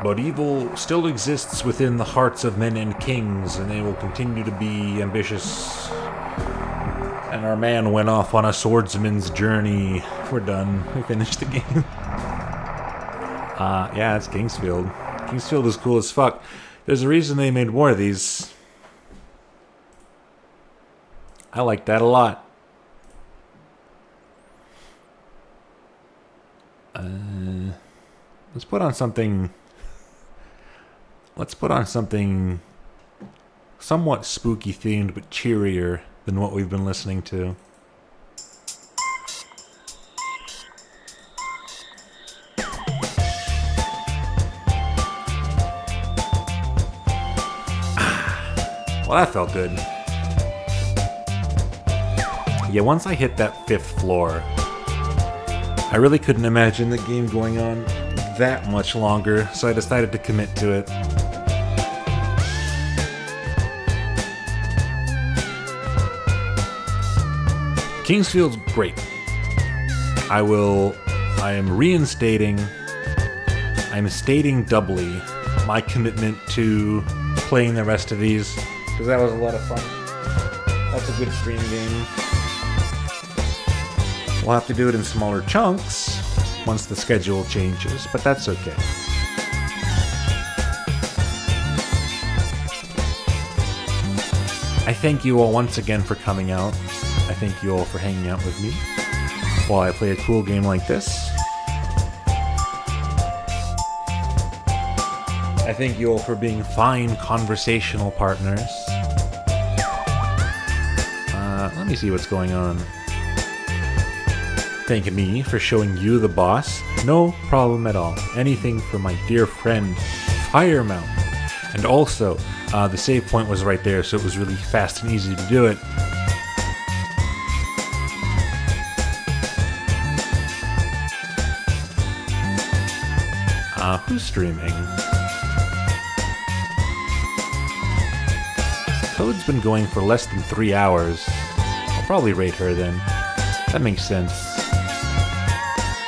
but evil still exists within the hearts of men and kings, and they will continue to be ambitious. And our man went off on a swordsman's journey. We're done. We finished the game. Yeah, it's Kingsfield. Kingsfield is cool as fuck. There's a reason they made more of these. I like that a lot. Let's put on something... Let's put on something somewhat spooky themed but cheerier than what we've been listening to. Well, that felt good. Yeah, once I hit that 5th floor, I really couldn't imagine the game going on that much longer, so I decided to commit to it. Kingsfield's great. I am reinstating, I'm stating doubly my commitment to playing the rest of these, because that was a lot of fun. That's a good stream game. We'll have to do it in smaller chunks once the schedule changes, but that's okay. I thank you all once again for coming out. I thank you all for hanging out with me while I play a cool game like this. I thank you all for being fine conversational partners. Let me see what's going on. Thank me for showing you the boss. No problem at all. Anything for my dear friend, Firemount. And also, the save point was right there, so it was really fast and easy to do it. Who's streaming? Code's been going for less than 3 hours. I'll probably rate her then. That makes sense.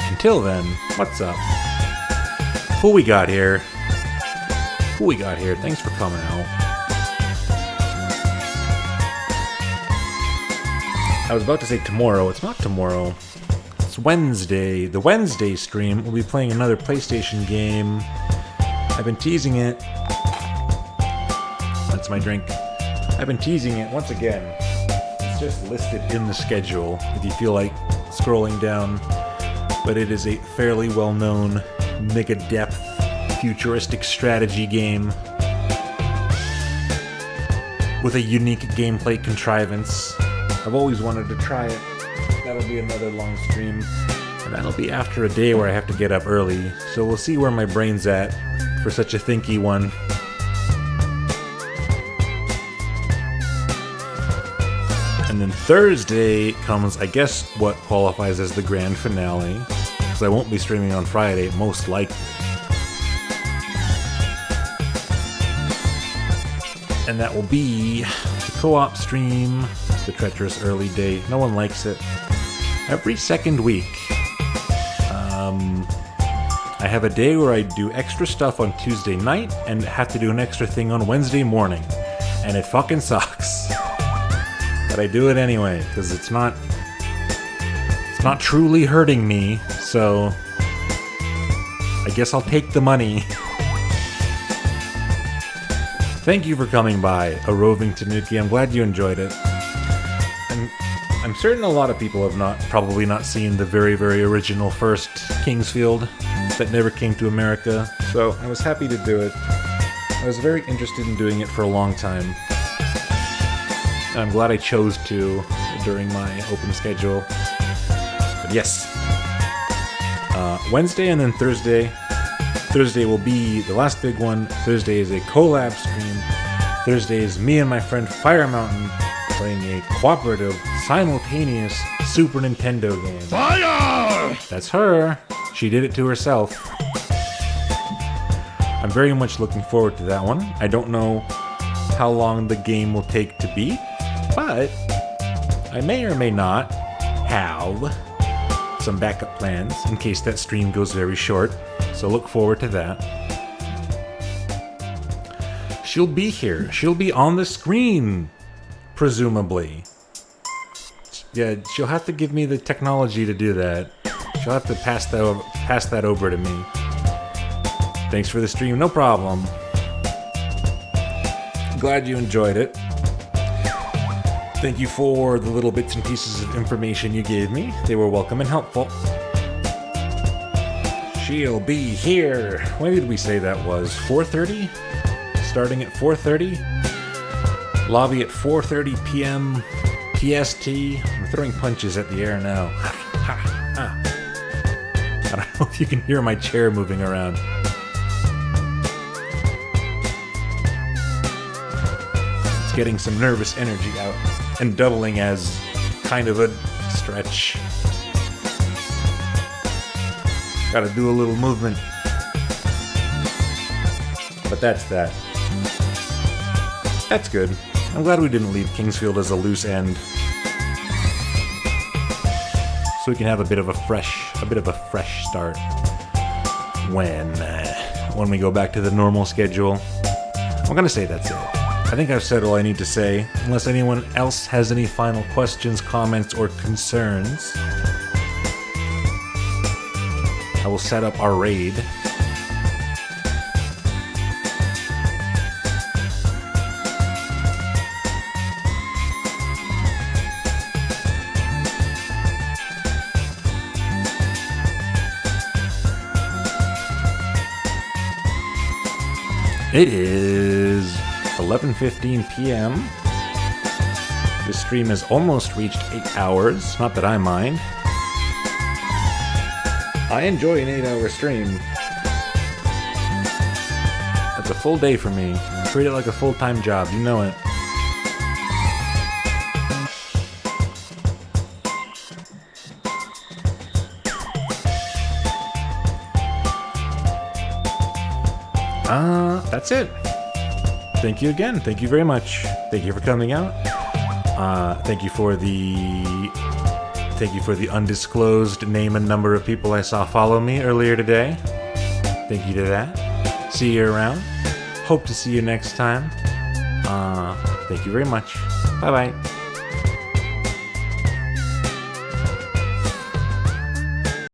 Until then, what's up? Who we got here? Who we got here? Thanks for coming out. I was about to say tomorrow. It's not tomorrow. It's Wednesday. The Wednesday stream, we'll be playing another PlayStation game. I've been teasing it. That's my drink. I've been teasing it once again. It's just listed in the schedule if you feel like scrolling down. But it is a fairly well-known, mega-depth, futuristic strategy game with a unique gameplay contrivance. I've always wanted to try it. That'll be another long stream, and that'll be after a day where I have to get up early, so we'll see where my brain's at for such a thinky one. And then Thursday comes, I guess, what qualifies as the grand finale, because I won't be streaming on Friday, most likely. And that will be the co-op stream, the treacherous early date. No one likes it. Every second week, I have a day where I do extra stuff on Tuesday night and have to do an extra thing on Wednesday morning. And it fucking sucks. But I do it anyway, because it's not truly hurting me, so I guess I'll take the money. Thank you for coming by, A Roving Tanuki. I'm glad you enjoyed it. And I'm certain a lot of people have probably not seen the very, very original first Kingsfield that never came to America, so I was happy to do it. I was very interested in doing it for a long time. And I'm glad I chose to during my open schedule. Yes. Wednesday and then Thursday. Thursday will be the last big one. Thursday is a collab stream. Thursday is me and my friend Fire Mountain playing a cooperative, simultaneous Super Nintendo game. Fire! That's her. She did it to herself. I'm very much looking forward to that one. I don't know how long the game will take to beat, but I may or may not have some backup plans in case that stream goes very short. So look forward to that. She'll be here. She'll be on the screen, presumably. Yeah, she'll have to give me the technology to do that. She'll have to pass that over to me. Thanks for the stream, no problem. Glad you enjoyed it. Thank you for the little bits and pieces of information you gave me. They were welcome and helpful. She'll be here. When did we say that was? 4:30? Starting at 4:30? Lobby at 4:30 p.m. PST. I'm throwing punches at the air now. I don't know if you can hear my chair moving around. It's getting some nervous energy out and doubling as kind of a stretch. Gotta do a little movement. But that's that. That's good. I'm glad we didn't leave Kingsfield as a loose end. So we can have a bit of a fresh start when we go back to the normal schedule. I'm gonna say that's it. I think I've said all I need to say, unless anyone else has any final questions, comments, or concerns. I will set up our raid. It is 11:15 p.m. This stream has almost reached 8 hours. Not that I mind. I enjoy an 8-hour stream. That's a full day for me. I treat it like a full-time job. You know it. That's it. Thank you again. Thank you very much. Thank you for coming out. Thank you for the undisclosed name and number of people I saw follow me earlier today. Thank you to that. See you around. Hope to see you next time. Thank you very much. Bye-bye.